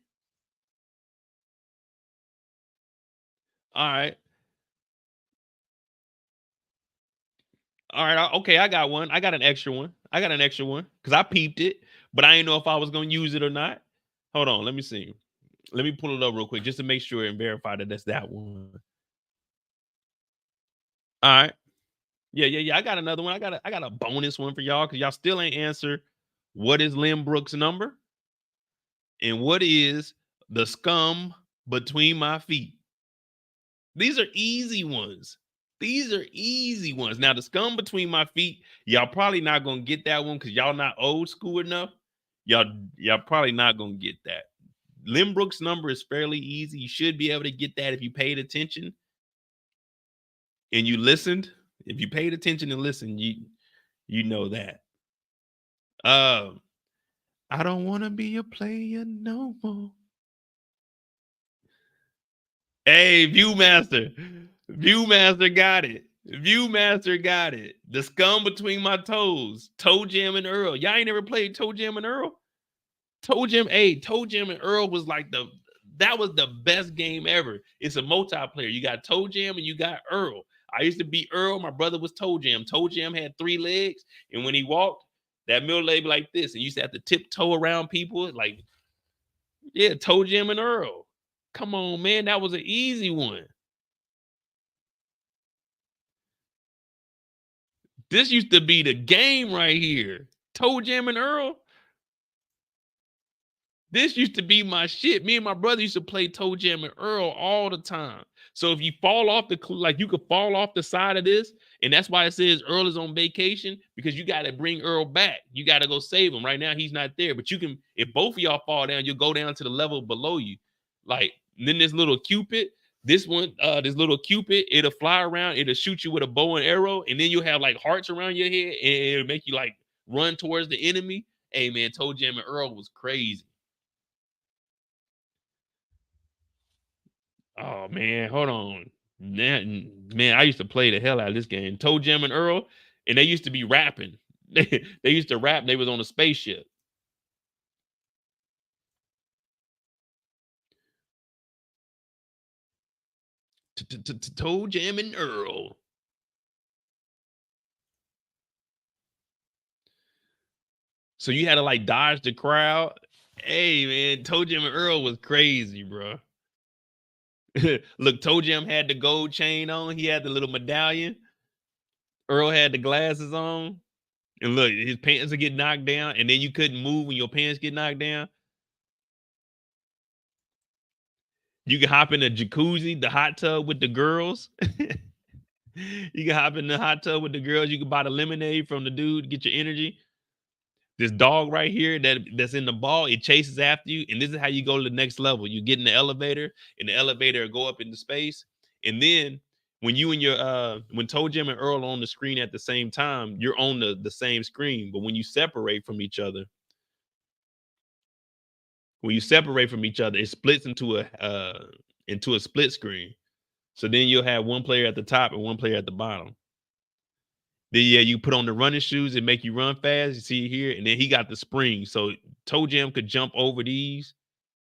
All right. All right. Okay, I got one. I got an extra one. Because I peeped it, but I didn't know if I was going to use it or not. Hold on. Let me see. Let me pull it up real quick just to make sure and verify that that's that one. All right. Yeah. I got another one. I got a bonus one for y'all because y'all still ain't answer what is Lynn Brooks' number and what is the scum between my feet. These are easy ones. Now, the scum between my feet, y'all probably not gonna get that one because y'all not old school enough. Y'all probably not gonna get that. Lynn Brooks' number is fairly easy. You should be able to get that if you paid attention and you listened. If you paid attention and listened, you know that. I don't want to be a player no more. Hey, Viewmaster got it. Got it. The scum between my toes. Toe Jam and Earl. Y'all ain't never played Toe Jam and Earl? Toe Jam and Earl was like that was the best game ever. It's a multiplayer. You got Toe Jam and you got Earl. I used to be Earl. My brother was Toe Jam. Toe Jam had 3 legs, and when he walked, that middle leg like this, and you used to have to tiptoe around people. Like, yeah, Toe Jam and Earl. Come on, man. That was an easy one. This used to be the game right here. Toe Jam and Earl. This used to be my shit. Me and my brother used to play Toe Jam and Earl all the time. So if you fall off you could fall off the side of this, and that's why it says Earl is on vacation, because you got to bring Earl back. You got to go save him. Right now, he's not there. But you can, if both of y'all fall down, you'll go down to the level below you. Like, then this little Cupid, this little Cupid, it'll fly around, it'll shoot you with a bow and arrow, and then you'll have like hearts around your head, and it'll make you like run towards the enemy. Hey man, Toe Jam and Earl was crazy. Oh man, hold on. Man, I used to play the hell out of this game. Toe Jam and Earl, and they used to be rapping. They used to rap, and they was on a spaceship. Toe Jam and Earl. So you had to like dodge the crowd. Hey man, Toe Jam and Earl was crazy, bro. Look, Toe Jam had the gold chain on. He had the little medallion. Earl had the glasses on. And look, his pants would get knocked down, and then you couldn't move when your pants get knocked down. You can hop in the jacuzzi, the hot tub with the girls. You can hop in the hot tub with the girls. You can buy the lemonade from the dude to get your energy. This dog right here that's in the ball, it chases after you. And this is how you go to the next level. You get in the elevator, and the elevator will go up into space. And then when you and when Toe Jam and Earl are on the screen at the same time, you're on the same screen. But when you separate from each other, it splits into a split screen. So then you'll have one player at the top and one player at the bottom. Then yeah, you put on the running shoes and make you run fast. You see here, and then he got the springs. So Toe Jam could jump over these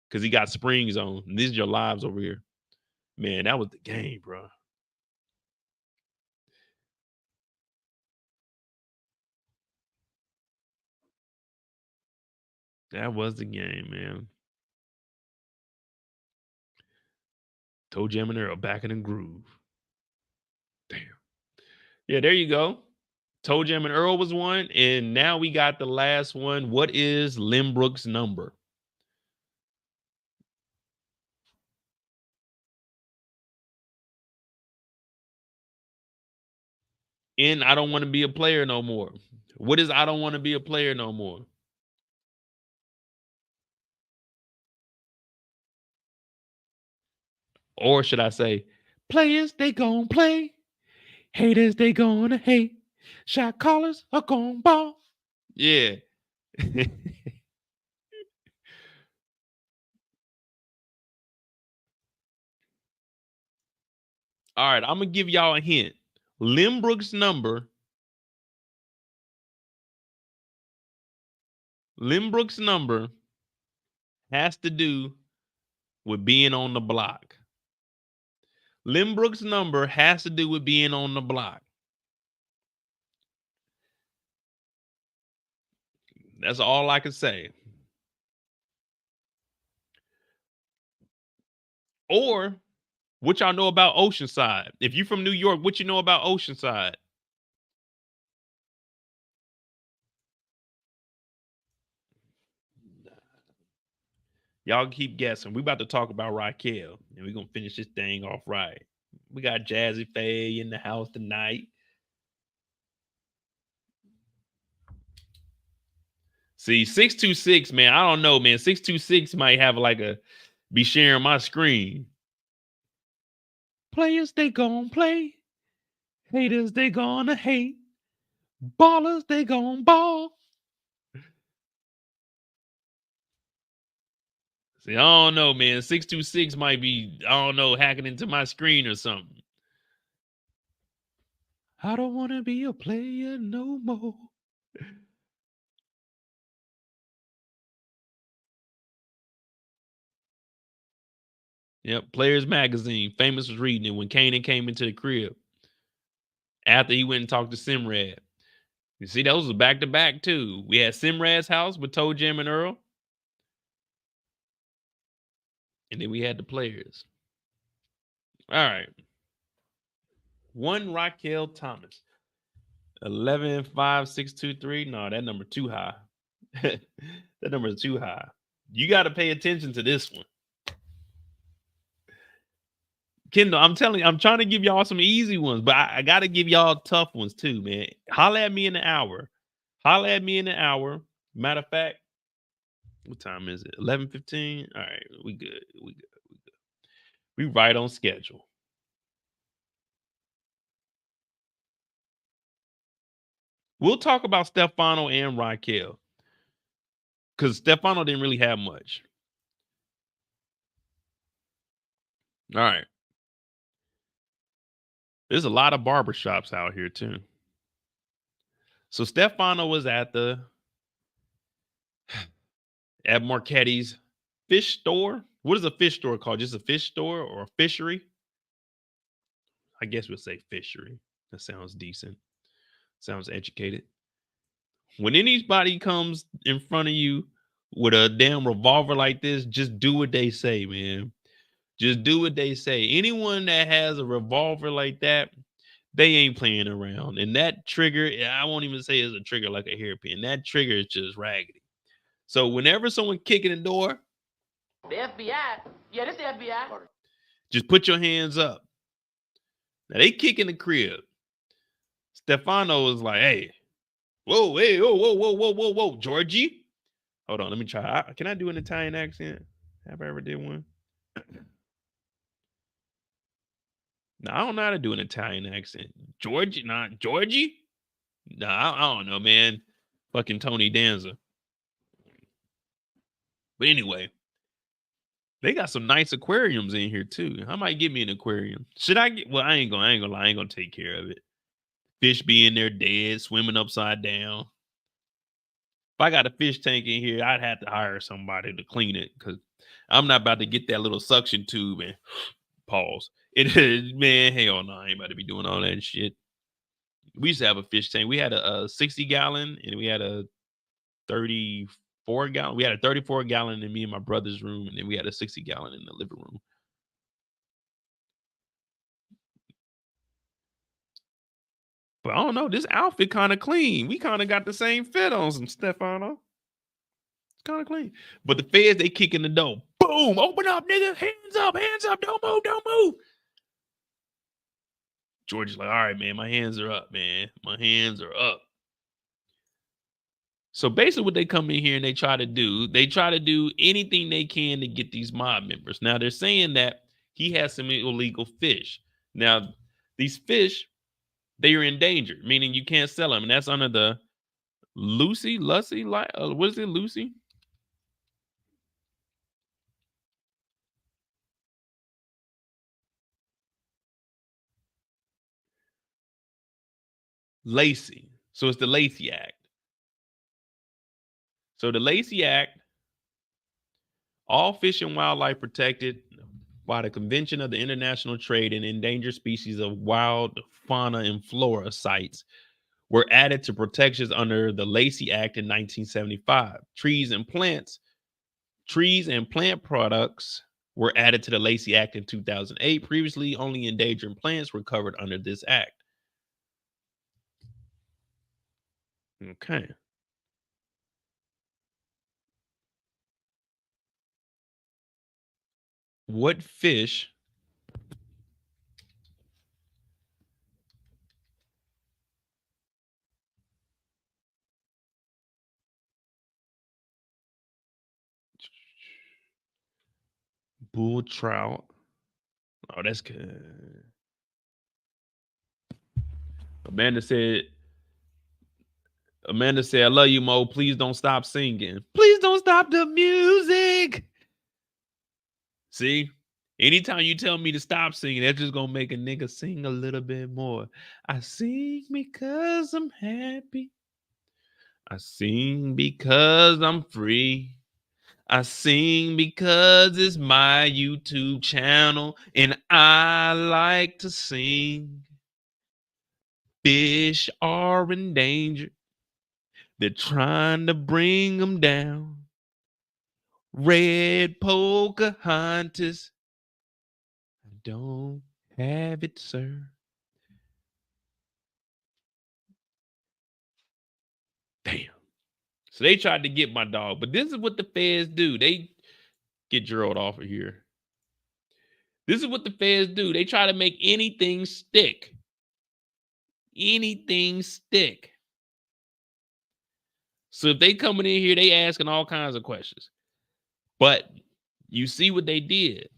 because he got springs on. And these are your lives over here. Man, that was the game, bro. That was the game, man. Toe Jam and Earl back in the groove. Damn. Yeah, there you go. Toe Jam and Earl was one, and now we got the last one. What is Lynn Brooks' number? In I Don't Want to Be a Player No More. What is I Don't Want to Be a Player No More? Or should I say, players, they gon' play. Haters, they gonna hate. Shot callers are gon' ball. Yeah. All right, I'm gonna give y'all a hint. Lynbrook's number has to do with being on the block. Lynbrook's number has to do with being on the block. That's all I can say. Or what y'all know about Oceanside? If you from New York, what you know about Oceanside? Y'all keep guessing. We about to talk about Raquel, and we're gonna finish this thing off right. We got Jazzy Faye in the house tonight. See, 626, man. I don't know, man. 626 might have like be sharing my screen. Players, they gon' play. Haters, they gonna hate. Ballers, they gon' ball. See, I don't know, man. 626 might be, I don't know, hacking into my screen or something. I don't want to be a player no more. Yep, Players Magazine. Famous was reading it when Kanan came into the crib. After he went and talked to Simrad. You see, those was back-to-back, too. We had Simrad's house with Toe Jam and Earl. And then we had the Players. All right. One Raquel Thomas. 115623. No, that number too high. That number is too high. You got to pay attention to this one. Kendall, I'm telling you, I'm trying to give y'all some easy ones, but I got to give y'all tough ones too, man. Holla at me in the hour. Holla at me in the hour. Matter of fact, what time is it? 11:15. All right, we good. We right on schedule. We'll talk about Stefano and Raquel because Stefano didn't really have much. All right. There's a lot of barbershops out here too. So Stefano was at Marchetti's fish store. What is a fish store called? Just a fish store or a fishery? I guess we'll say fishery. That sounds decent. Sounds educated. When anybody comes in front of you with a damn revolver like this, just do what they say, man. Just do what they say. Anyone that has a revolver like that, they ain't playing around. And that trigger, I won't even say it's a trigger like a hairpin. That trigger is just raggedy. So whenever someone kicking the door, The FBI. Yeah, this the FBI. just put your hands up. Now they kick in the crib. Stefano is like, hey, whoa, Georgie. Hold on, let me try. Can I do an Italian accent? Have I ever did one? No, I don't know how to do an Italian accent. Georgie? No, I don't know, man. Fucking Tony Danza. But anyway, they got some nice aquariums in here too. I might get me an aquarium. Should I get? Well, I ain't gonna lie. I ain't gonna take care of it. Fish be in there dead, swimming upside down. If I got a fish tank in here, I'd have to hire somebody to clean it because I'm not about to get that little suction tube and pause. It is, man, hell no, I ain't about to be doing all that shit. We used to have a fish tank. We had a 60-gallon and we had a 34-gallon. We had a 34-gallon in me and my brother's room, and then we had a 60-gallon in the living room. But I don't know. This outfit kind of clean. We kind of got the same fit on some Stefano. It's kind of clean. But the feds, they kick in the door. Boom! Open up, nigga. Hands up. Don't move. George is like, all right, man. My hands are up, man. My hands are up. So basically what they come in here and they try to do anything they can to get these mob members. Now they're saying that he has some illegal fish. Now, these fish, they are endangered, meaning you can't sell them. And that's under the what is it, Lucy? Lacey. So it's the Lacey Act. So the Lacey Act, all fish and wildlife protected by the Convention of the International Trade in Endangered Species of Wild Fauna and Flora sites, were added to protections under the Lacey Act in 1975. Trees and plant products were added to the Lacey Act in 2008. Previously, only endangered plants were covered under this act. Okay. What fish bull trout? Oh, that's good. Amanda said, I love you, Mo. Please don't stop singing. Please don't stop the music. See, anytime you tell me to stop singing, that's just gonna make a nigga sing a little bit more. I sing because I'm happy. I sing because I'm free. I sing because it's my YouTube channel and I like to sing. Fish are endangered. They're trying to bring them down. Red Pocahontas. I don't have it, sir. Damn. So they tried to get my dog, but this is what the feds do. They get Gerald off of here. This is what the feds do. They try to make anything stick. Anything stick. So if they coming in here, they asking all kinds of questions. But you see what they did.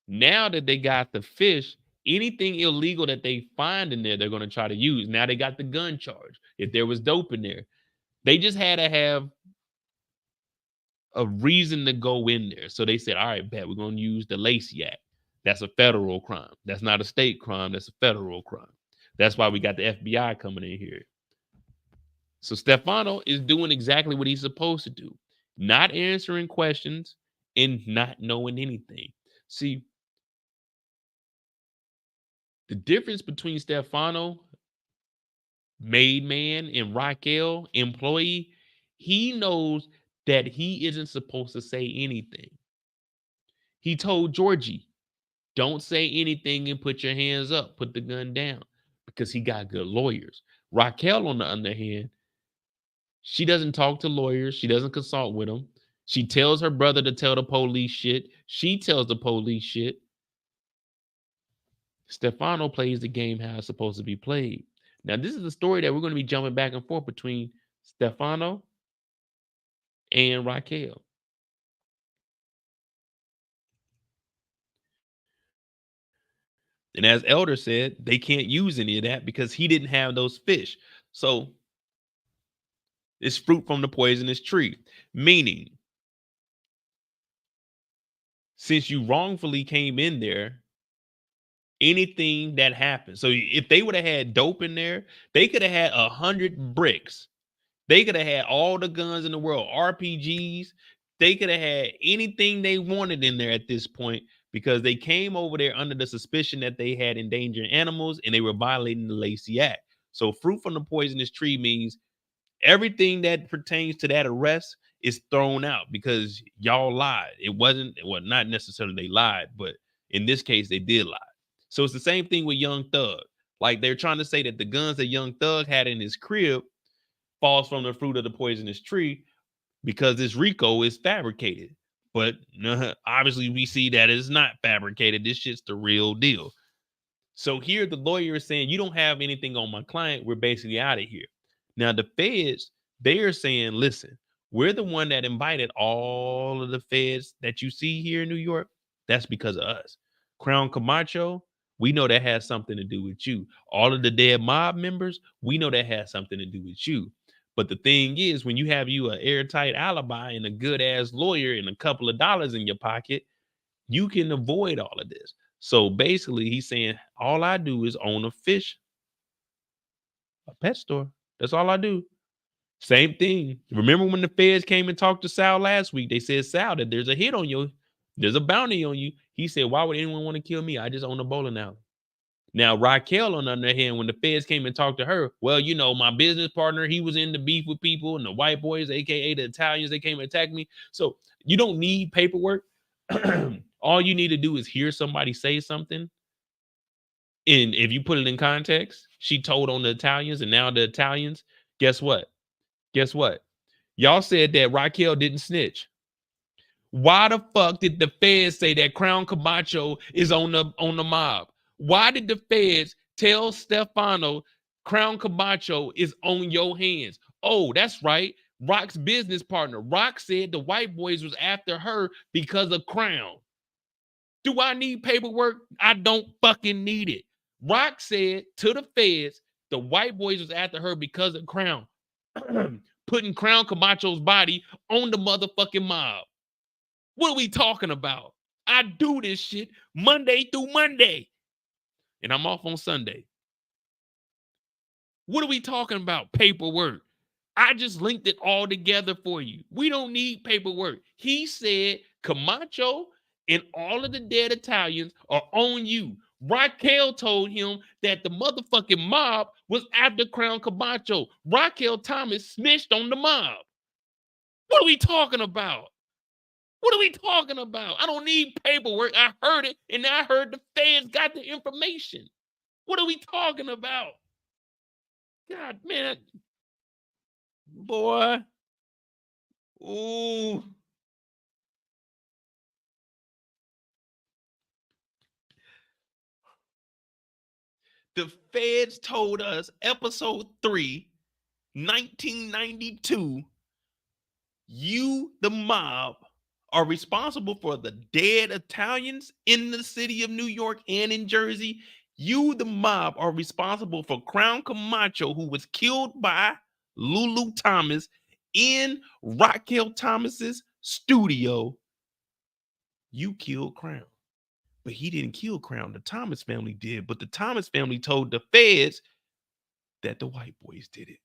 Now that they got the fish, anything illegal that they find in there, they're going to try to use. Now they got the gun charge. If there was dope in there, they just had to have a reason to go in there. So they said, all right, bet we're going to use the Lacey Act. That's a federal crime. That's not a state crime. That's a federal crime. That's why we got the FBI coming in here. So Stefano is doing exactly what he's supposed to do. Not answering questions and not knowing anything. See, the difference between Stefano, made man, and Raquel, employee, he knows that he isn't supposed to say anything. He told Georgie, don't say anything and put your hands up, put the gun down, because he got good lawyers. Raquel, on the other hand, she doesn't talk to lawyers. She doesn't consult with them. She tells her brother to tell the police shit. She tells the police shit. Stefano plays the game how it's supposed to be played. Now, this is the story that we're going to be jumping back and forth between Stefano and Raquel. And as Elder said, they can't use any of that because he didn't have those fish. So it's fruit from the poisonous tree, meaning since you wrongfully came in there, anything that happened. So if they would have had dope in there, they could have had 100 bricks. They could have had all the guns in the world, RPGs. They could have had anything they wanted in there at this point because they came over there under the suspicion that they had endangered animals and they were violating the Lacey Act. So fruit from the poisonous tree means everything that pertains to that arrest is thrown out because y'all lied. It wasn't, well, not necessarily they lied, but in this case, they did lie. So it's the same thing with Young Thug. Like they're trying to say that the guns that Young Thug had in his crib falls from the fruit of the poisonous tree because this RICO is fabricated. But obviously we see that it's not fabricated. This shit's the real deal. So here the lawyer is saying, you don't have anything on my client. We're basically out of here. Now the feds, they are saying, listen, we're the one that invited all of the feds that you see here in New York. That's because of us. Crown Camacho, we know that has something to do with you. All of the dead mob members, we know that has something to do with you. But the thing is, when you have you an airtight alibi and a good ass lawyer and a couple of dollars in your pocket, you can avoid all of this. So basically, he's saying all I do is own a pet store. That's all I do. Same thing. Remember when the feds came and talked to Sal last week? They said, Sal, that there's a hit on you. There's a bounty on you. He said, why would anyone want to kill me? I just own a bowling alley. Now, Raquel, on the other hand, when the feds came and talked to her, well, you know, my business partner, he was in the beef with people and the white boys, aka the Italians, they came and attacked me. So you don't need paperwork. All you need to do is hear somebody say something. And if you put it in context, she told on the Italians, and now the Italians, guess what? Guess what? Y'all said that Raquel didn't snitch. Why the fuck did the feds say that Crown Camacho is on the mob? Why did the feds tell Stefano Crown Camacho is on your hands? Oh, that's right. Rock's business partner. Rock said the white boys was after her because of Crown. Do I need paperwork? I don't fucking need it. Rock said to the feds the white boys was after her because of Crown. Putting Crown Camacho's body on the motherfucking mob. What are we talking about? I do this shit Monday through Monday. And I'm off on Sunday. What are we talking about? Paperwork. I just linked it all together for you. We don't need paperwork. He said Camacho and all of the dead Italians are on you. Raquel told him that the motherfucking mob was after Crown Camacho. Raquel Thomas snitched on the mob. What are we talking about? What are we talking about? I don't need paperwork. I heard it, and I heard the feds got the information. What are we talking about? God, man. Boy. Ooh. The feds told us, episode 3, 1992, you, the mob, are responsible for the dead Italians in the city of New York and in Jersey. You, the mob, are responsible for Crown Camacho, who was killed by Lulu Thomas in Raquel Thomas's studio. You killed Crown. But he didn't kill Crown. The Thomas family did. But the Thomas family told the feds that the white boys did it.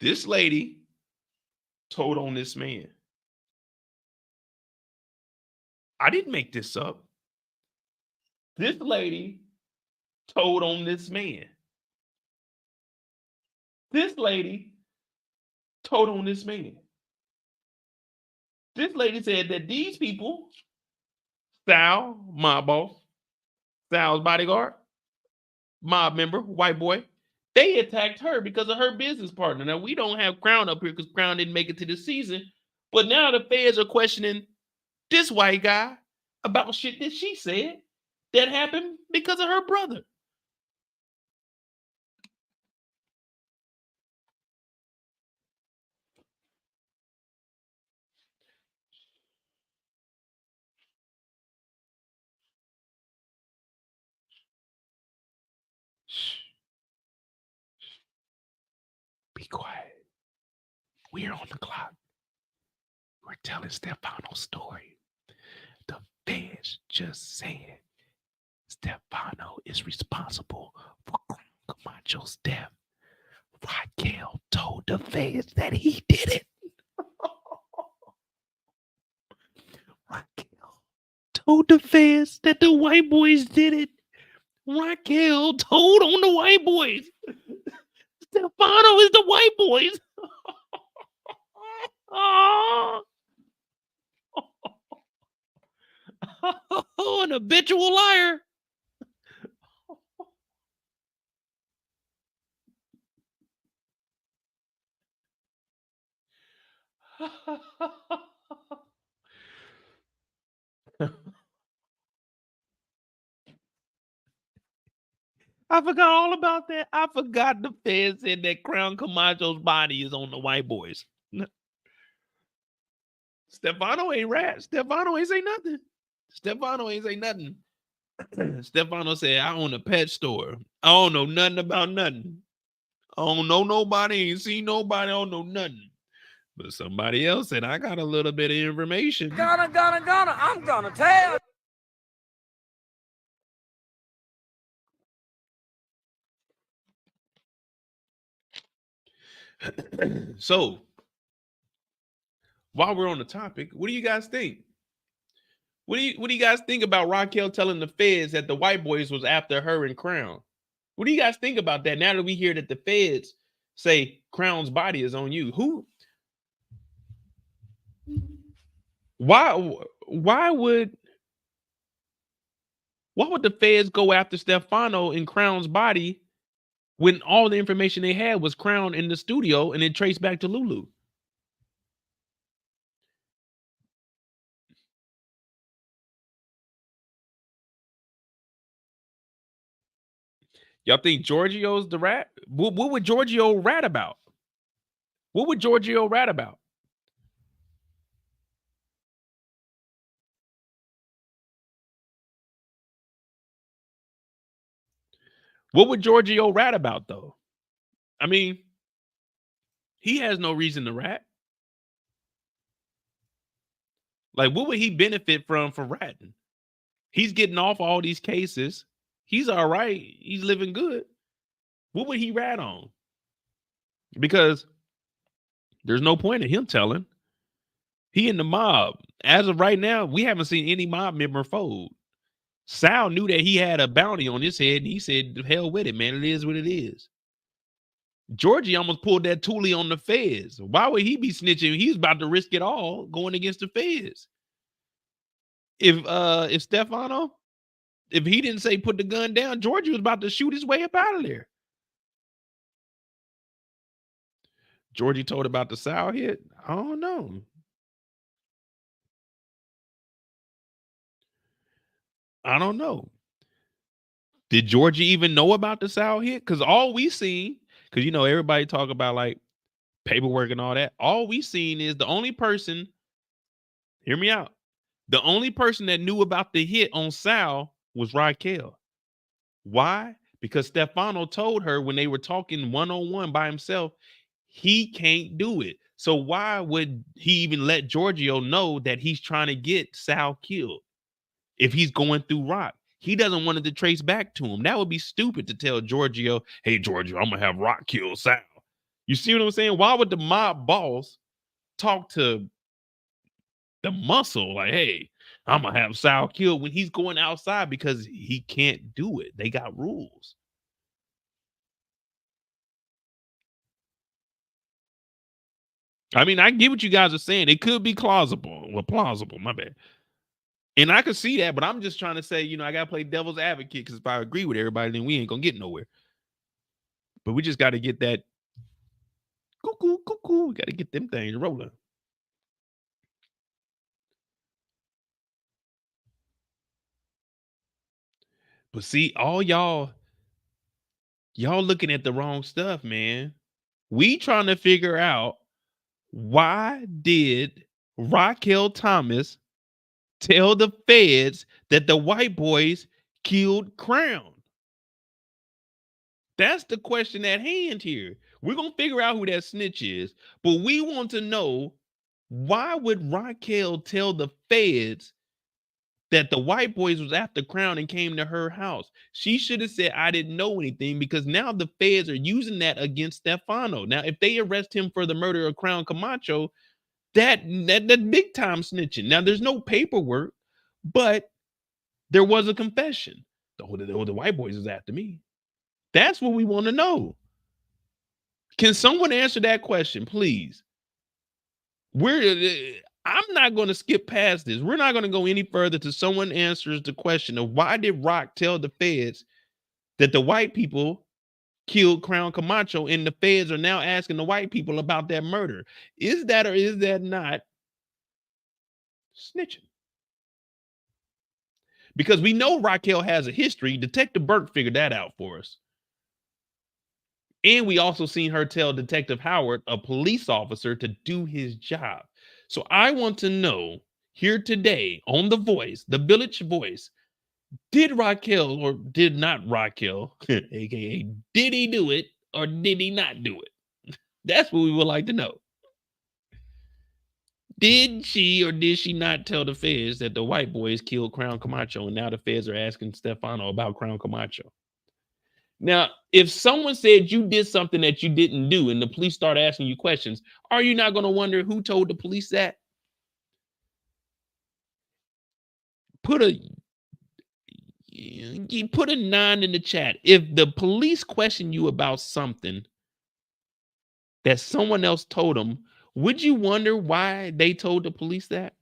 This lady told on this man. I didn't make this up. This lady told on this man. This lady told on this man. This lady said that these people, Sal, mob boss, Sal's bodyguard, mob member, white boy, they attacked her because of her business partner. Now, we don't have Crown up here because Crown didn't make it to the season, but now the feds are questioning this white guy about shit that she said that happened because of her brother. Shh. Be quiet. We're on the clock. We're telling Stefano's story. The feds just said Stefano is responsible for Camacho's death. Raquel told the feds that he did it. Raquel told the feds that the white boys did it. Raquel told on the white boys. Stefano is the white boys. Oh, an habitual liar. I forgot all about that. I forgot the feds said that Crown Camacho's body is on the white boys. Stefano ain't rat. Stefano ain't say nothing. Stefano ain't say nothing. Stefano said, I own a pet store. I don't know nothing about nothing. I don't know nobody. Ain't seen nobody. I don't know nothing. But somebody else said, I got a little bit of information. Gonna, I'm gonna tell. So, while we're on the topic, what do you guys think? What do you guys think about Raquel telling the feds that the white boys was after her and Crown? What do you guys think about that now that we hear that the feds say Crown's body is on you? Why would the feds go after Stefano and Crown's body when all the information they had was Crown in the studio and it traced back to Lulu? Y'all think Giorgio's the rat? What would Giorgio rat about? What would Giorgio rat about? What would Giorgio rat about, though? I mean, he has no reason to rat. Like, what would he benefit from for ratting? He's getting off all these cases. He's all right. He's living good. What would he rat on? Because there's no point in him telling. He in the mob. As of right now, we haven't seen any mob member fold. Sal knew that he had a bounty on his head, and he said, hell with it, man. It is what it is. Georgie almost pulled that toolie on the feds. Why would he be snitching? He's about to risk it all going against the feds. If Stefano, if he didn't say put the gun down, Georgie was about to shoot his way up out of there. Georgie told about the Sal hit. I don't know. I don't know. Did Georgie even know about the Sal hit? Because all we seen, because you know everybody talk about like paperwork and all that. All we seen is the only person, hear me out, the only person that knew about the hit on Sal was Raquel. Why? Because Stefano told her when they were talking one-on-one by himself, he can't do it. So why would he even let Giorgio know that he's trying to get Sal killed if he's going through Rock? He doesn't want it to trace back to him. That would be stupid to tell Giorgio, hey, Giorgio, I'm going to have Rock kill Sal. You see what I'm saying? Why would the mob boss talk to the muscle like, hey, I'm going to have Sal killed when he's going outside because he can't do it. They got rules. I mean, I get what you guys are saying. It could be plausible. Well, plausible, my bad. And I can see that, but I'm just trying to say, you know, I got to play devil's advocate because if I agree with everybody, then we ain't going to get nowhere. But we just got to get that cuckoo. We got to get them things rolling. But see, all y'all looking at the wrong stuff, man. We trying to figure out why did Raquel Thomas tell the feds that the white boys killed Crown? That's the question at hand here. We're going to figure out who that snitch is, but we want to know, why would Raquel tell the feds that the white boys was after Crown and came to her house? She should have said, I didn't know anything, because now the feds are using that against Stefano. Now, if they arrest him for the murder of Crown Camacho, that big time snitching. Now, there's no paperwork, but there was a confession. The white boys is after me. That's what we want to know. Can someone answer that question, please? I'm not going to skip past this. We're not going to go any further till someone answers the question of why did Rock tell the feds that the white people killed Crown Camacho, and the feds are now asking the white people about that murder. Is that or is that not snitching? Because we know Raquel has a history. Detective Burke figured that out for us. And we also seen her tell Detective Howard, a police officer, to do his job. So I want to know here today on The Voice, the Village Voice, did Raquel or did not Raquel, aka did he do it or did he not do it? That's what we would like to know. Did she or did she not tell the feds that the white boys killed Crown Camacho, and now the feds are asking Stefano about Crown Camacho? Now, if someone said you did something that you didn't do and the police start asking you questions, are you not going to wonder who told the police that? Put a 9 in the chat. If the police question you about something that someone else told them, would you wonder why they told the police that?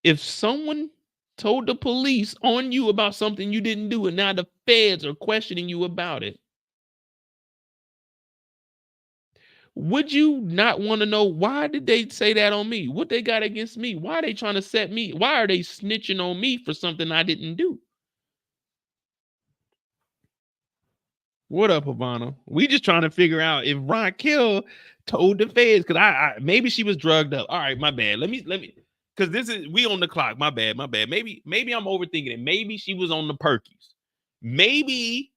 If someone told the police on you about something you didn't do and now the feds are questioning you about it, would you not want to know why did they say that on me? What they got against me? Why are they trying to set me? Why are they snitching on me for something I didn't do? What up, Havana? We just trying to figure out if Raquel told the feds, because I maybe she was drugged up. All right, my bad. Let me because we on the clock. My bad. Maybe I'm overthinking it. Maybe she was on the perkies. Maybe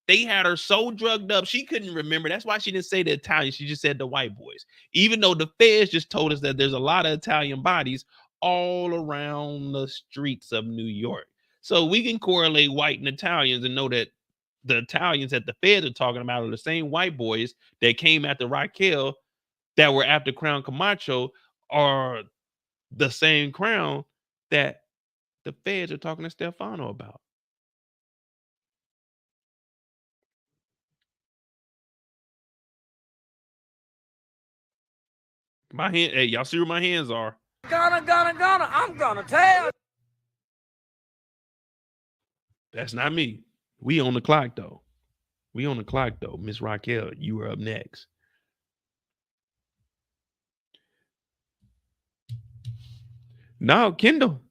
they had her so drugged up she couldn't remember. That's why she didn't say the Italian. She just said the white boys. Even though the feds just told us that there's a lot of Italian bodies all around the streets of New York. So we can correlate white and Italians and know that the Italians that the feds are talking about are the same white boys that came after Raquel that were after Crown Camacho, are the same Crown that the feds are talking to Stefano about. My hand, hey, y'all see where my hands are? Gonna, I'm gonna tell. That's not me. We on the clock though. Miss Raquel, you are up next. No, Kendall.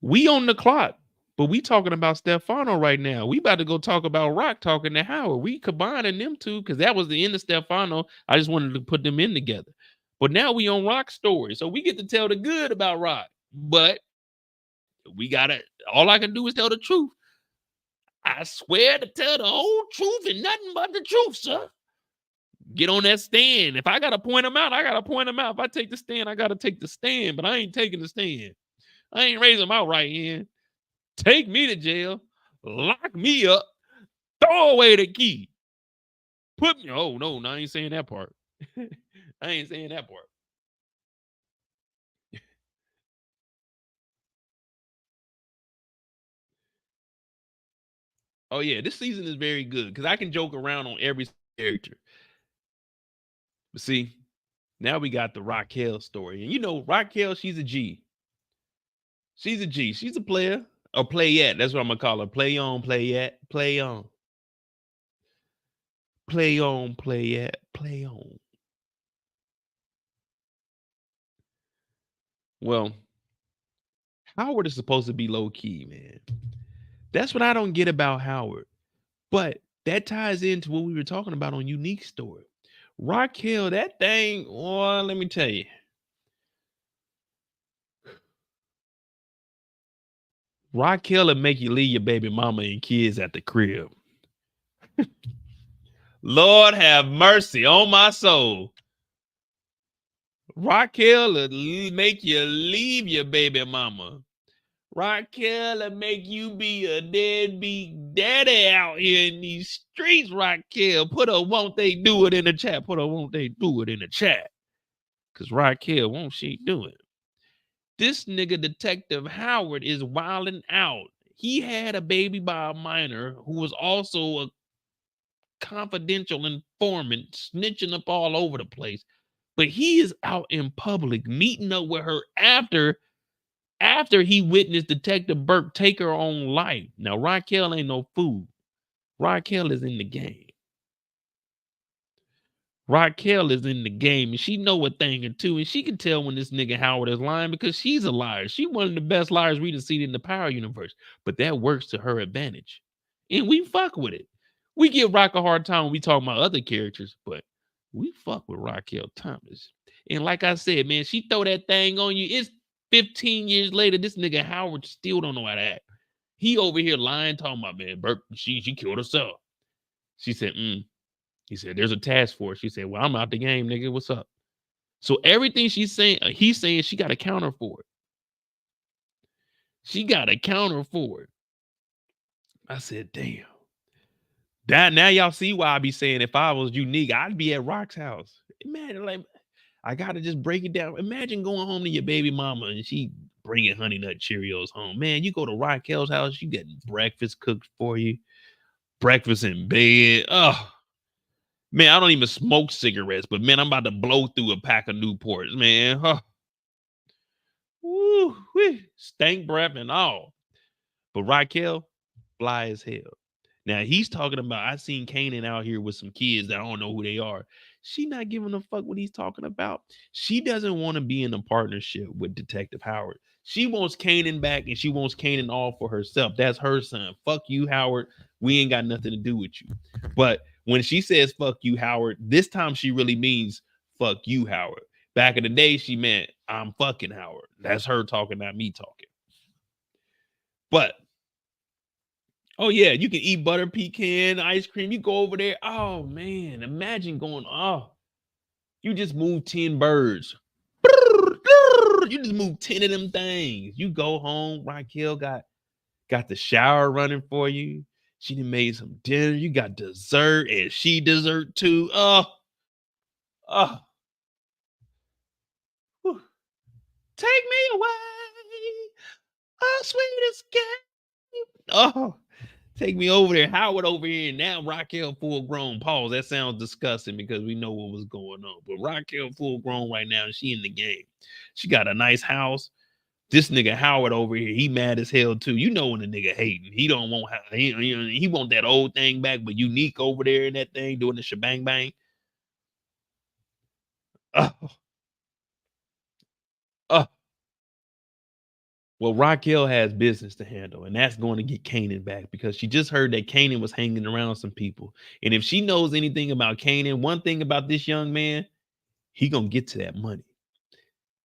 We on the clock, but we talking about Stefano right now. We about to go talk about Rock talking to Howard. We combining them two because that was the end of Stefano. I just wanted to put them in together. But now we on Rock's story. So we get to tell the good about Rock. But all I can do is tell the truth. I swear to tell the whole truth and nothing but the truth, sir. Get on that stand. If I got to point them out, I got to point them out. If I take the stand, I got to take the stand. But I ain't taking the stand. I ain't raising my right hand. Take me to jail. Lock me up. Throw away the key. Put me. Oh, no, I ain't saying that part. I ain't saying that part. Oh, yeah, this season is very good because I can joke around on every character. But see, now we got the Raquel story. And you know, Raquel, she's a G. She's a G. She's a player. Or playette. That's what I'm going to call her. Play on, playette. Play on. Play on, playette. Play on. Well, Howard is supposed to be low-key, man. That's what I don't get about Howard. But that ties into what we were talking about on Unique Story. Raquel, that thing, well, let me tell you. Raquel will make you leave your baby mama and kids at the crib. Lord have mercy on my soul. Raquel will make you leave your baby mama. Raquel will make you be a deadbeat daddy out here in these streets, Raquel. Put a won't they do it in the chat. Put a won't they do it in the chat. Because Raquel, won't she do it? This nigga Detective Howard is wilding out. He had a baby by a minor who was also a confidential informant, snitching up all over the place. But he is out in public, meeting up with her after he witnessed Detective Burke take her own life. Now, Raquel ain't no fool. Raquel is in the game. Raquel is in the game and she know a thing or two, and she can tell when this nigga Howard is lying because she's a liar. She one of the best liars we done seen in the Power universe, but that works to her advantage, and we fuck with it. We give Rock a hard time when we talk about other characters, but we fuck with Raquel Thomas. And like I said, man, she throw that thing on you. It's 15 years later. This nigga Howard still don't know how to act. He over here lying, talking about, man, Burke, she killed herself. She said, He said, there's a task force. She said, well, I'm out the game, nigga. What's up? So everything she's saying, he's saying she got a counter for it. She got a counter for it. I said, damn. That now y'all see why I be saying if I was unique, I'd be at Rock's house. Imagine, like, I gotta just break it down. Imagine going home to your baby mama and she bringing Honey Nut Cheerios home. Man, you go to Raquel's house, you get breakfast cooked for you, breakfast in bed. Oh, man, I don't even smoke cigarettes, but man, I'm about to blow through a pack of Newports, man. Huh. Woo, stank breath and all. But Raquel, fly as hell. Now he's talking about, I seen Kanan out here with some kids that I don't know who they are. She not giving a fuck what he's talking about. She doesn't want to be in a partnership with Detective Howard. She wants Kanan back and she wants Kanan all for herself. That's her son. Fuck you, Howard. We ain't got nothing to do with you. But when she says fuck you, Howard, this time she really means fuck you, Howard. Back in the day, she meant I'm fucking Howard. That's her talking, not me talking. But oh, yeah, you can eat butter pecan ice cream. You go over there. Oh, man, imagine going, you just move 10 birds. You just move 10 of them things. You go home. Raquel got the shower running for you. She done made some dinner. You got dessert, and she dessert too. Whew. Take me away, sweet escape. Take me over there. Howard over here. Now Raquel full grown. Pause. That sounds disgusting because we know what was going on. But Raquel full grown right now. And she in the game. She got a nice house. This nigga Howard over here, he mad as hell too. You know when the nigga hating. He don't want, he want that old thing back, but unique over there in that thing doing the shebang bang. Well, Raquel has business to handle, and that's going to get Kanan back because she just heard that Kanan was hanging around some people. And if she knows anything about Kanan, one thing about this young man, he going to get to that money.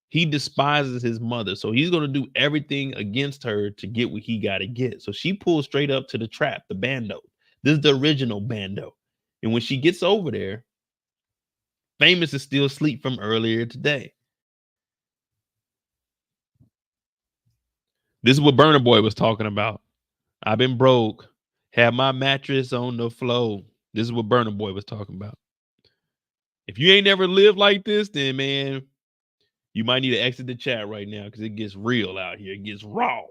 He despises his mother, so he's going to do everything against her to get what he got to get. So she pulls straight up to the trap, the bando. This is the original bando. And when she gets over there, Famous is still asleep from earlier today. This is what Burner Boy was talking about. I've been broke, have my mattress on the floor. This is what Burner Boy was talking about. If you ain't never lived like this, then man, you might need to exit the chat right now because it gets real out here. It gets raw.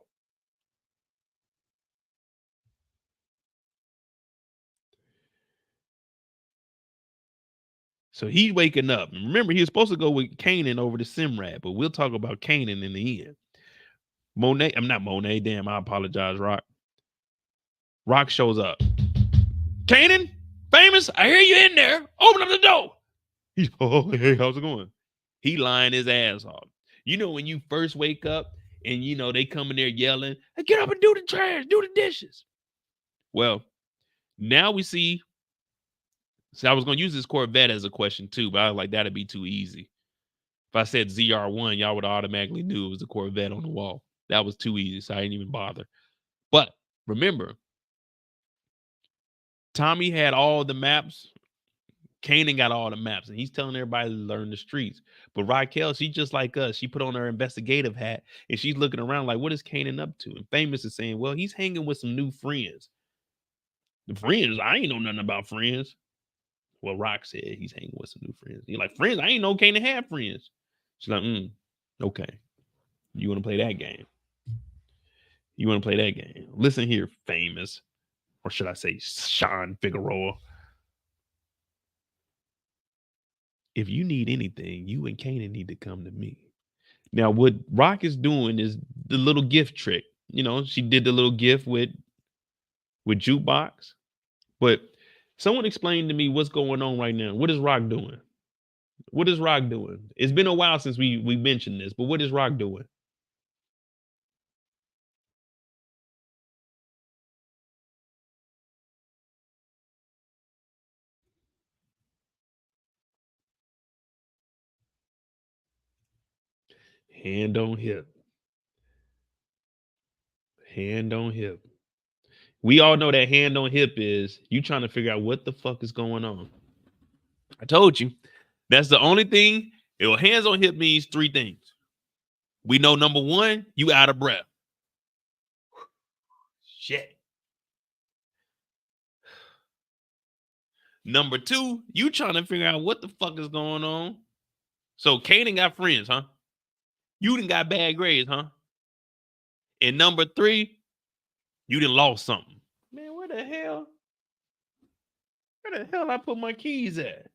So he's waking up. And remember, he was supposed to go with Kanan over to Simrad, but we'll talk about Kanan in the end. Monet, I'm not Monet. Damn, I apologize, Rock. Rock shows up. Kanan, Famous, I hear you in there. Open up the door. He's, oh, hey, how's it going? He lying his ass off. You know, when you first wake up and, you know, they come in there yelling, hey, get up and do the trash, do the dishes. Well, now we see. So I was going to use this Corvette as a question too, but I was like, that'd be too easy. If I said ZR1, y'all would automatically knew it was a Corvette on the wall. That was too easy, so I didn't even bother. But remember, Tommy had all the maps. Kanan got all the maps, and he's telling everybody to learn the streets. But Raquel, she's just like us. She put on her investigative hat, and she's looking around like, what is Kanan up to? And Famous is saying, well, he's hanging with some new friends. The friends, I ain't know nothing about friends. Well, Rock said he's hanging with some new friends. He's like, friends? I ain't know Kanan had friends. She's like, okay. You want to play that game? You want to play that game? Listen here, Famous. Or should I say Shawn Figueroa? If you need anything, you and Kanan need to come to me. Now, what Rock is doing is the little gift trick. You know, she did the little gift with Jukebox. But someone explain to me what's going on right now. What is Rock doing? What is Rock doing? It's been a while since we mentioned this, but what is Rock doing? Hand on hip. Hand on hip. We all know that hand on hip is you trying to figure out what the fuck is going on. I told you. That's the only thing. Hands on hip means three things. We know number one, you out of breath. Shit. Number two, you trying to figure out what the fuck is going on. So Kanan got friends, huh? You done got bad grades, huh? And number three, you done lost something. Man, where the hell? Where the hell I put my keys at?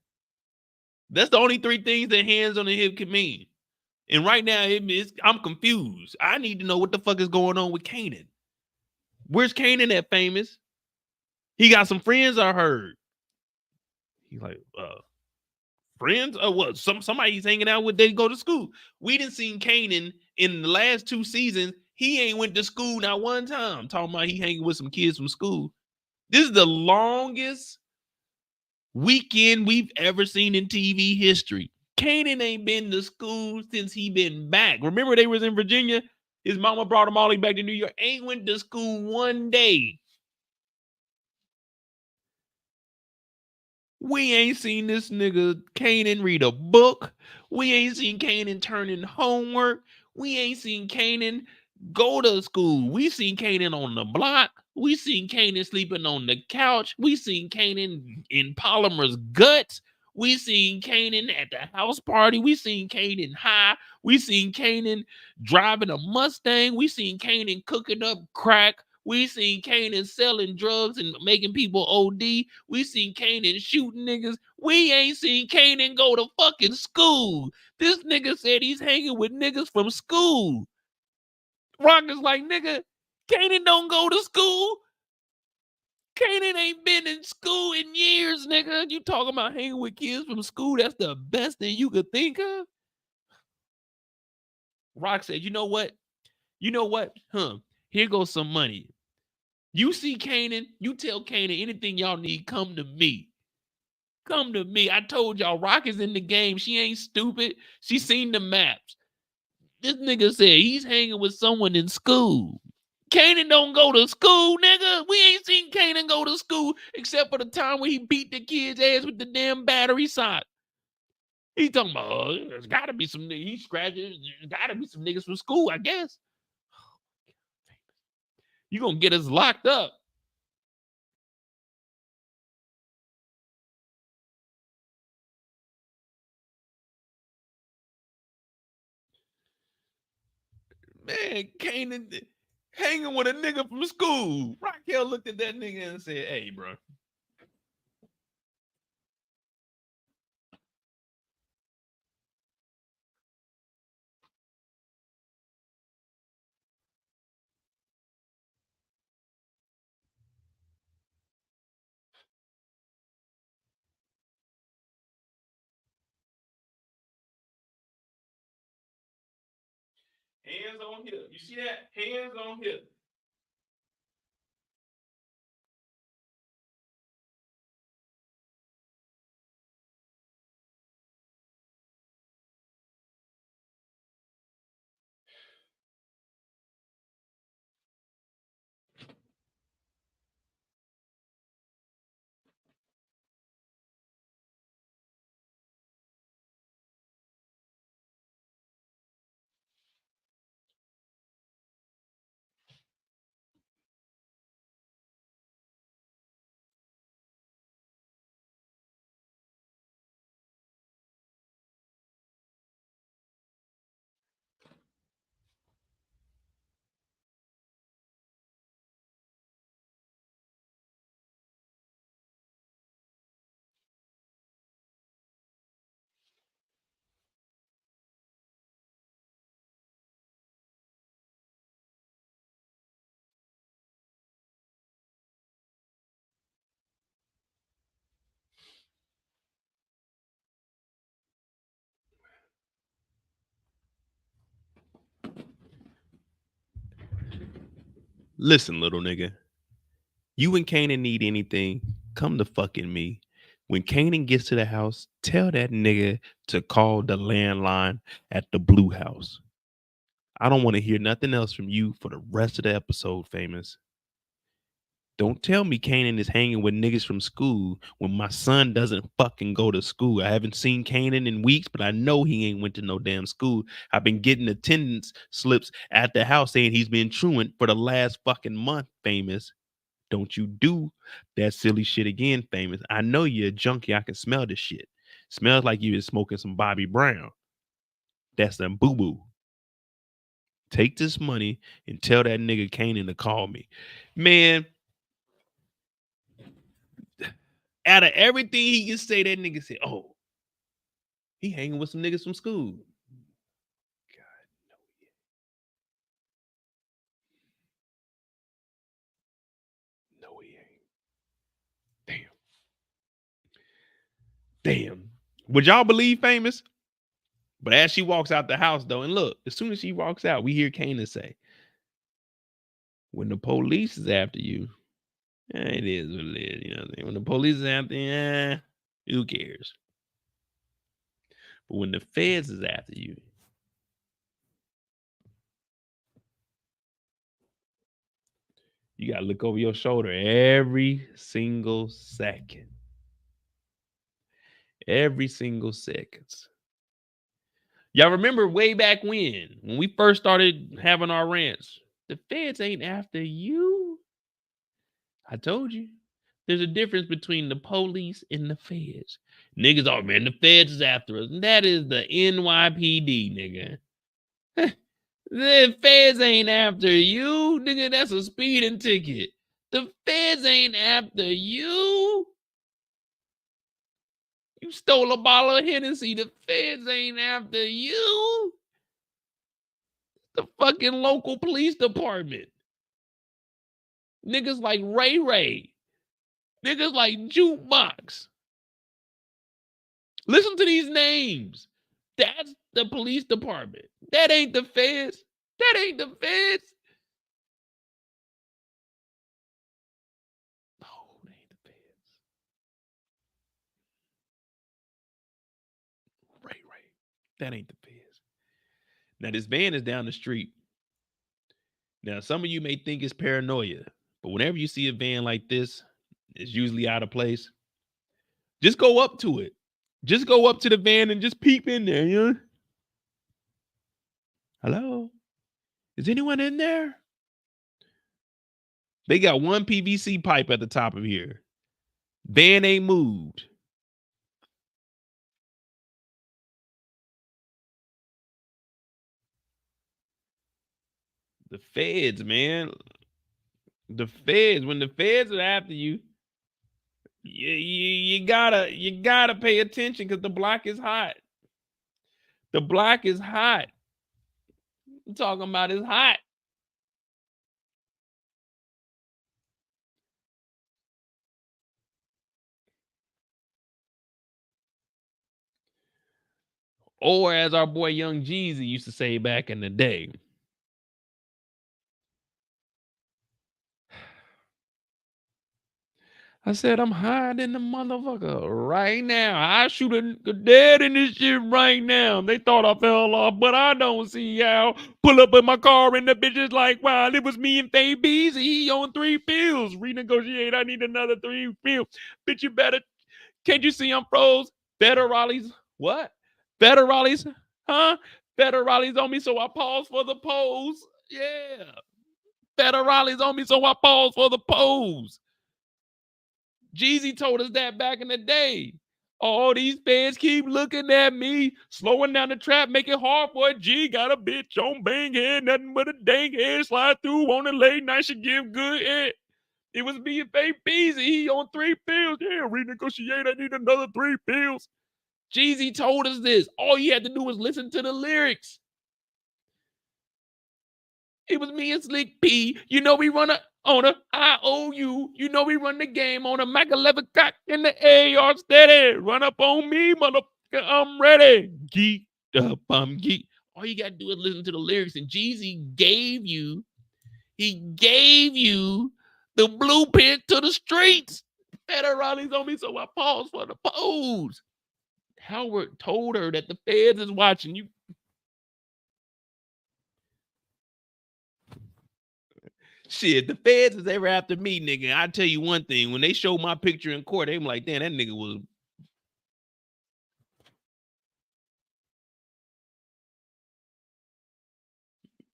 That's the only three things that hands on the hip can mean. And right now, I'm confused. I need to know what the fuck is going on with Kanan. Where's Kanan at, famous? He got some friends, I heard. He's like, friends? Oh, what? Somebody he's hanging out with, they go to school. We didn't see Kanan in the last 2 seasons. He ain't went to school not one time. Talking about he hanging with some kids from school. This is the longest weekend we've ever seen in TV history. Kanan ain't been to school since he been back. Remember they was in Virginia? His mama brought him all the way back to New York. Ain't went to school one day. We ain't seen this nigga Kanan read a book. We ain't seen Kanan turn in homework. We ain't seen Kanan go to school. We seen Kanan on the block. We seen Kanan sleeping on the couch. We seen Kanan in Polymer's guts. We seen Kanan at the house party. We seen Kanan high. We seen Kanan driving a Mustang. We seen Kanan cooking up crack. We seen Kanan selling drugs and making people OD. We seen Kanan shooting niggas. We ain't seen Kanan go to fucking school. This nigga said he's hanging with niggas from school. Rock is like, nigga, Kanan don't go to school. Kanan ain't been in school in years, nigga. You talking about hanging with kids from school? That's the best thing you could think of. Rock said, you know what? You know what? Here goes some money. You see Kanan, you tell Kanan anything y'all need, come to me. Come to me. I told y'all, Rock is in the game. She ain't stupid. She seen the maps. This nigga said he's hanging with someone in school. Kanan don't go to school, nigga. We ain't seen Kanan go to school except for the time when he beat the kid's ass with the damn battery sock. He talking about, there's gotta be some niggas. He scratching. There's gotta be some niggas from school, I guess. You gonna get us locked up. Man, Kanan hanging with a nigga from school. Raquel looked at that nigga and said, hey, bro. Hands on hip. You see that? Hands on hip. Listen, little nigga. You and Kanan need anything, come to fucking me. When Kanan gets to the house, tell that nigga to call the landline at the Blue House. I don't want to hear nothing else from you for the rest of the episode, Famous. Don't tell me Kanan is hanging with niggas from school when my son doesn't fucking go to school. I haven't seen Kanan in weeks, but I know he ain't went to no damn school. I've been getting attendance slips at the house saying he's been truant for the last fucking month, Famous. Don't you do that silly shit again, Famous. I know you're a junkie. I can smell this shit. Smells like you been smoking some Bobby Brown. That's them boo-boo. Take this money and tell that nigga Kanan to call me. Man, out of everything he can say, that nigga said, oh, he hanging with some niggas from school. God, no, he ain't. Damn. Would y'all believe Famous? But as she walks out the house, though, and look, as soon as she walks out, we hear Kanan say, when the police is after you, it is what it is. You know what I mean? When the police is after you, who cares? But when the feds is after you, you got to look over your shoulder every single second. Every single second. Y'all remember way back when we first started having our rants, the feds ain't after you. I told you. There's a difference between the police and the feds. Niggas, oh man, the feds is after us. And that is the NYPD, nigga. The feds ain't after you, nigga. That's a speeding ticket. The feds ain't after you. You stole a bottle of Hennessy. The feds ain't after you. The fucking local police department. Niggas like Ray Ray. Niggas like Jukebox. Listen to these names. That's the police department. That ain't the feds. That ain't the feds. No, that ain't the feds. Ray. That ain't the feds. Now, this van is down the street. Now, some of you may think it's paranoia, but whenever you see a van like this, it's usually out of place. Just go up to it. Just go up to the van and just peep in there, you know? Hello? Is anyone in there? They got one PVC pipe at the top of here. Van ain't moved. The feds, man. The feds, when the feds are after you, you gotta pay attention because the block is hot. The block is hot. I'm talking about it's hot. Or as our boy Young Jeezy used to say back in the day, I said, I'm hiding the motherfucker right now. I shoot a dead in this shit right now. They thought I fell off, but I don't see how. Pull up in my car and the bitch is like, wow, it was me and Faye Beezy. He on 3 pills. Renegotiate, I need another 3 pills. Bitch, you better. Can't you see I'm froze? Better Raleigh's. What? Better Raleigh's. Huh? Better Raleigh's on me, so I pause for the pose. Yeah. Better Raleigh's on me, so I pause for the pose. Jeezy told us that back in the day. All these fans keep looking at me, slowing down the trap, make it hard for a G. Got a bitch on bang head, nothing but a dang head. Slide through on a late night, should give good head. It was me and Faye Beezy. He on 3 pills. Yeah, renegotiate. I need another 3 pills. Jeezy told us this. All you had to do was listen to the lyrics. It was me and Slick P. You know we run on a IOU. You know we run the game on a Mac 11 cock in the AR steady. Run up on me, motherfucker. I'm ready. Geeked up. I'm geeked. All you got to do is listen to the lyrics. And Jeezy gave you He gave you the blueprint to the streets. Federales on me, so I pause for the pose. Howard told her that the feds is watching you. Shit, the feds is ever after me, nigga. I tell you one thing: when they show my picture in court, they be like, "Damn, that nigga was."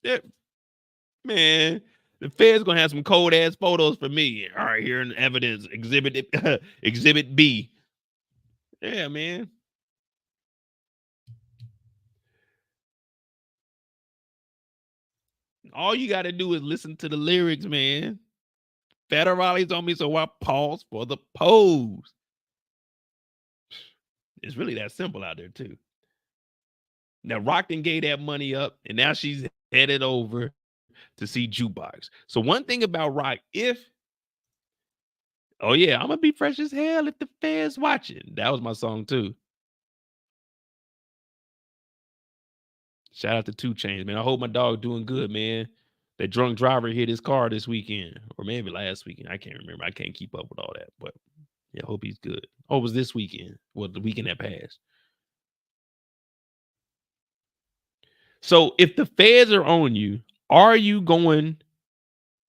That, man, the feds gonna have some cold ass photos for me. All right, here in evidence, exhibit B. Yeah, man. All you got to do is listen to the lyrics, man. Federales on me, so I pause for the pose. It's really that simple out there, too. Now, Rockton gave that money up, and now she's headed over to see Jukebox. So one thing about Rock, oh yeah, I'm gonna be fresh as hell if the feds watching. That was my song, too. Shout out to 2 Chainz, man. I hope my dog doing good, man. That drunk driver hit his car this weekend, or maybe last weekend. I can't remember. I can't keep up with all that, but yeah, I hope he's good. Oh, it was this weekend. Well, the weekend that passed. So if the feds are on you, are you going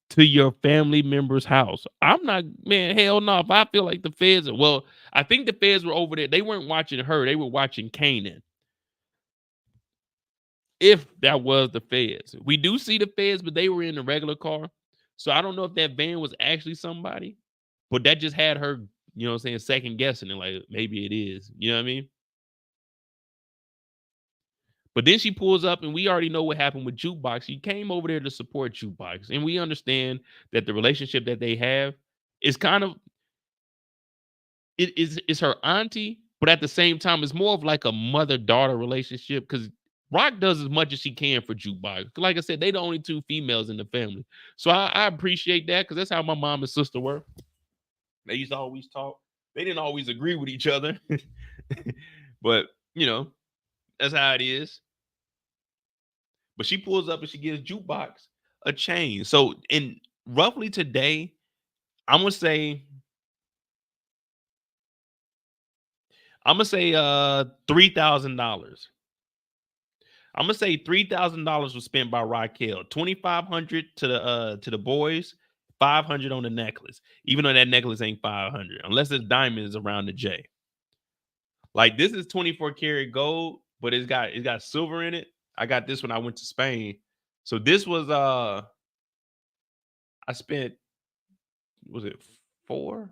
to your family member's house? I'm not, man, hell no. If I feel like the feds are, well, I think the feds were over there. They weren't watching her. They were watching Kanan. If that was the feds. We do see the feds, but they were in the regular car. So I don't know if that van was actually somebody, but that just had her, you know what I'm saying, second guessing it, like maybe it is. You know what I mean? But then she pulls up, and we already know what happened with Jukebox. She came over there to support Jukebox. And we understand that the relationship that they have is kind of, it's her auntie, but at the same time, it's more of like a mother-daughter relationship because Rock does as much as she can for Jukebox. Like I said, they the only 2 females in the family. So I appreciate that because that's how my mom and sister were. They used to always talk. They didn't always agree with each other. But, you know, that's how it is. But she pulls up and she gives Jukebox a chain. So in roughly today, I'm gonna say $3,000. I'm gonna say $3,000 was spent by Raquel. $2,500 to the boys, $500 on the necklace. Even though that necklace ain't $500, unless it's diamonds around the J. Like this is 24 karat gold, but it's got silver in it. I got this when I went to Spain. So this was I spent, was it 4?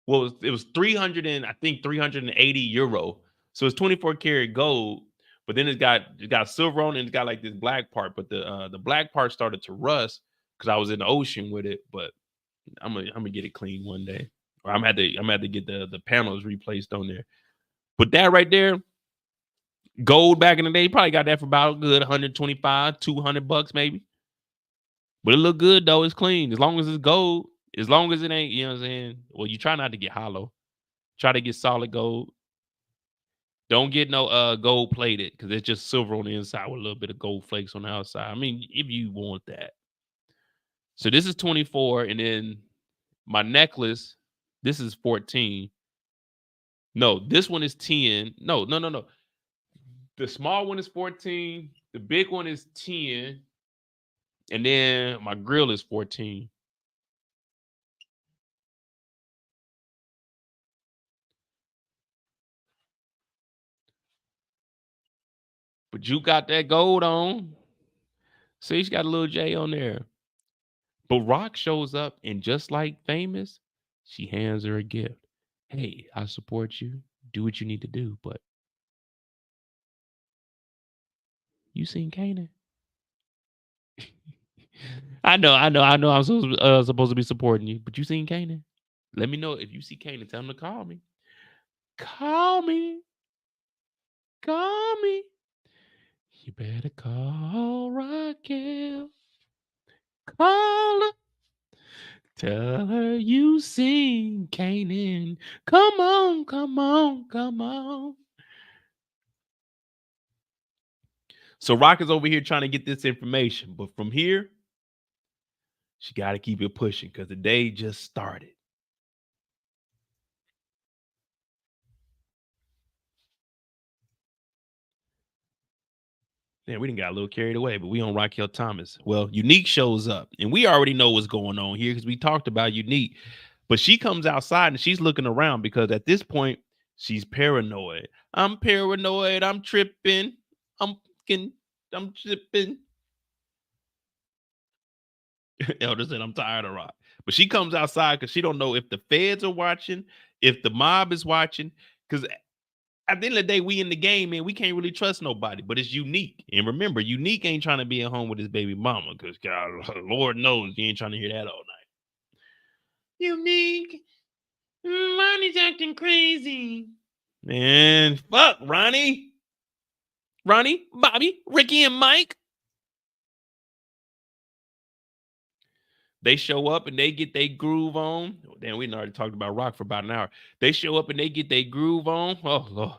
Well, it was 300 and I think 380 euro. So it's 24 karat gold, but then it got silver on it and it's got like this black part. But the black part started to rust because I was in the ocean with it. But I'm gonna get it clean one day. Or I'm gonna have to get the panels replaced on there. But that right there, gold back in the day, you probably got that for about a good 125, $200 maybe. But it look good though. It's clean. As long as it's gold, as long as it ain't, you know what I'm saying? Well, you try not to get hollow. Try to get solid gold. Don't get no gold plated because it's just silver on the inside with a little bit of gold flakes on the outside. I mean, if you want that. So this is 24, and then my necklace, this is 14. No, this one is 10. No. The small one is 14. The big one is 10. And then my grill is 14. But you got that gold on. See, she got a little J on there. But Rock shows up, and just like Famous, she hands her a gift. Hey, I support you. Do what you need to do. But you seen Kanan? I know. I'm supposed to be supporting you, but you seen Kanan? Let me know if you see Kanan. Tell him to call me. Call me. Call me. You better call Raquel. Call her. Tell her you seen Kanan. Come on, come on, come on. So Rock is over here trying to get this information, but from here, She got to keep it pushing because the day just started. Yeah, we done got a little carried away, but we on Raquel Thomas. Well, Unique shows up, and we already know what's going on here because we talked about Unique. But she comes outside and she's looking around because at this point, she's paranoid. I'm paranoid. I'm tripping. I'm tripping. Elder said, I'm tired of rock. But she comes outside because she don't know if the feds are watching, if the mob is watching. Because at the end of the day, we in the game, man. We can't really trust nobody. But it's Unique. And remember, Unique ain't trying to be at home with his baby mama. Because God, Lord knows you ain't trying to hear that all night. Unique. Ronnie's acting crazy. Man, fuck Ronnie. Ronnie, Bobby, Ricky, and Mike. They show up and they get their groove on. Oh, damn, we already talked about rock for about an hour. They show up and they get their groove on. Oh, Lord.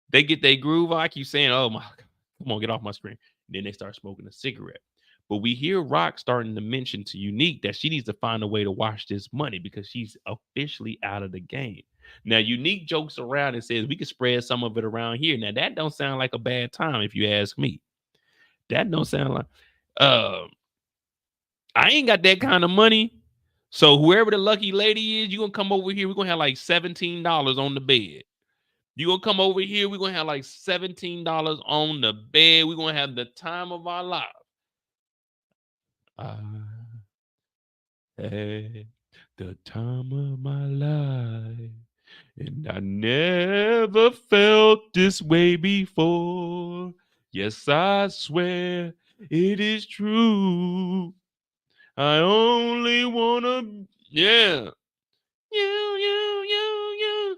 They get their groove on. I keep saying, oh, my God. Come on, get off my screen. And then they start smoking a cigarette. But we hear Rock starting to mention to Unique that she needs to find a way to wash this money because she's officially out of the game. Now, Unique jokes around and says we could spread some of it around here. Now, that don't sound like a bad time if you ask me. That don't sound like... I ain't got that kind of money. So whoever the lucky lady is, you gonna come over here. We're gonna have like $17 on the bed. You gonna come over here. We're gonna have like $17 on the bed. We're gonna have the time of our life. I had the time of my life, and I never felt this way before. Yes, I swear it is true. I only wanna, yeah. You.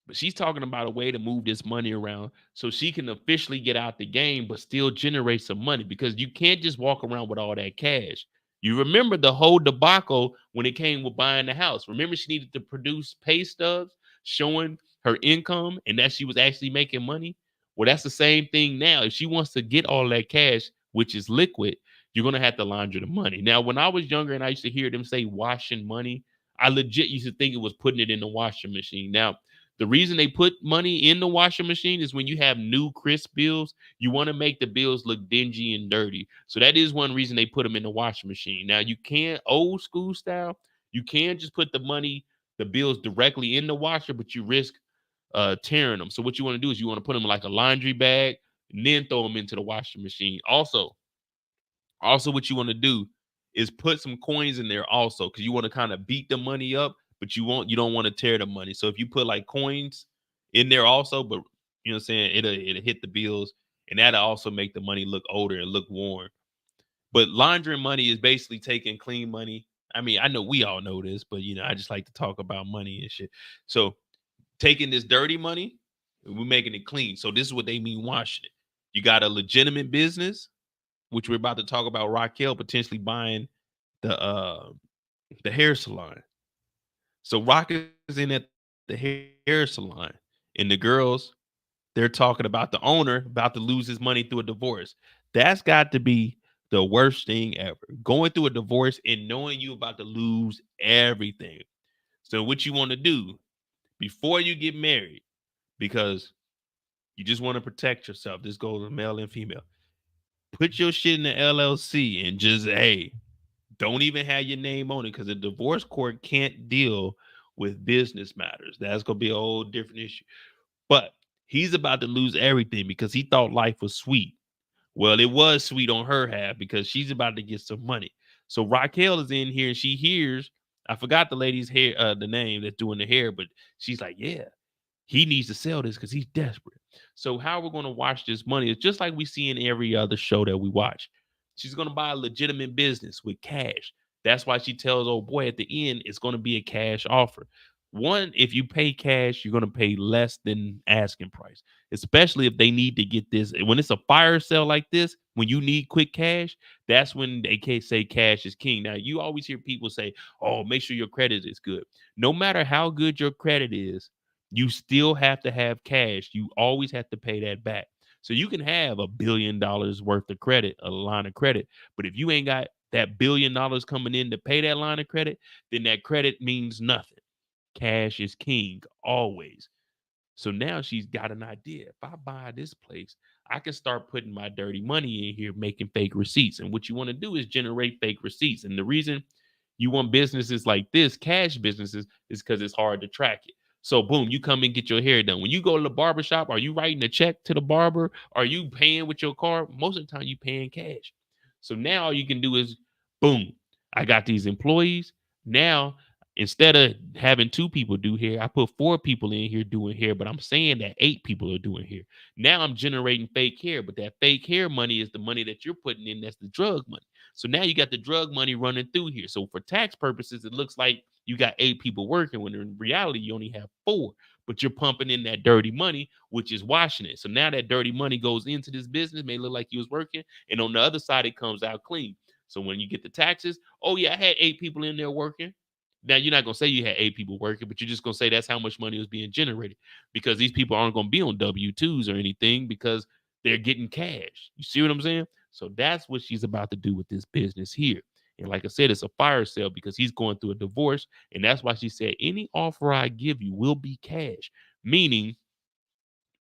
But she's talking about a way to move this money around so she can officially get out the game, but still generate some money because you can't just walk around with all that cash. You remember the whole debacle when it came with buying the house. Remember she needed to produce pay stubs showing her income and that she was actually making money? Well, that's the same thing now. If she wants to get all that cash, which is liquid, you're going to have to launder the money. Now, when I was younger and I used to hear them say washing money, I legit used to think it was putting it in the washing machine. Now, the reason they put money in the washing machine is when you have new crisp bills, you want to make the bills look dingy and dirty. So that is one reason they put them in the washing machine. Now, you can't, old school style, you can't just put the bills directly in the washer, but you risk tearing them. So what you want to do is you want to put them in like a laundry bag and then throw them into the washing machine. Also, what you want to do is put some coins in there also because you want to kind of beat the money up, but you don't want to tear the money. So if you put like coins in there also, but you know what I'm saying, it'll hit the bills and that'll also make the money look older and look worn. But laundering money is basically taking clean money. I mean, I know we all know this, but I just like to talk about money and shit. So taking this dirty money, we're making it clean. So this is what they mean washing it. You got a legitimate business, which we're about to talk about. Raquel potentially buying the hair salon. So Rock is in at the hair salon, and the girls, they're talking about the owner about to lose his money through a divorce. That's got to be the worst thing ever. Going through a divorce and knowing you about to lose everything. So what you want to do before you get married, because you just want to protect yourself. This goes to male and female. Put your shit in the LLC and just, hey, don't even have your name on it because the divorce court can't deal with business matters. That's going to be a whole different issue. But he's about to lose everything because he thought life was sweet. Well, it was sweet on her half because she's about to get some money. So Raquel is in here and she hears, I forgot the lady's hair, the name that's doing the hair, but she's like, yeah, he needs to sell this because he's desperate. So how we're going to watch this money is just like we see in every other show that we watch. She's going to buy a legitimate business with cash. That's why she tells old boy at the end, it's going to be a cash offer. One, if you pay cash, you're going to pay less than asking price, especially if they need to get this. When it's a fire sale like this, when you need quick cash, that's when they can't say cash is king. Now, you always hear people say, oh, make sure your credit is good. No matter how good your credit is, you still have to have cash. You always have to pay that back. So you can have $1 billion worth of credit, a line of credit, but if you ain't got that $1 billion coming in to pay that line of credit, then that credit means nothing. Cash is king always. So now she's got an idea. If I buy this place, I can start putting my dirty money in here, making fake receipts. And what you want to do is generate fake receipts. And the reason you want businesses like this, cash businesses, is because it's hard to track it. So boom, you come and get your hair done. When you go to the barber shop, are you writing a check to the barber? Are you paying with your card? Most of the time you paying cash. So now all you can do is boom, I got these employees. Now, instead of having 2 people do hair, I put 4 people in here doing hair, but I'm saying that 8 people are doing hair. Now I'm generating fake hair, but that fake hair money is the money that you're putting in. That's the drug money. So now you got the drug money running through here. So for tax purposes, it looks like you got 8 people working when in reality you only have 4, but you're pumping in that dirty money, which is washing it. So now that dirty money goes into this business, may look like you was working, and on the other side, it comes out clean. So when you get the taxes, oh yeah, I had 8 people in there working. Now, you're not going to say you had 8 people working, but you're just going to say that's how much money was being generated, because these people aren't going to be on W-2s or anything because they're getting cash. You see what I'm saying? So that's what she's about to do with this business here. And like I said, it's a fire sale because he's going through a divorce. And that's why she said, any offer I give you will be cash, meaning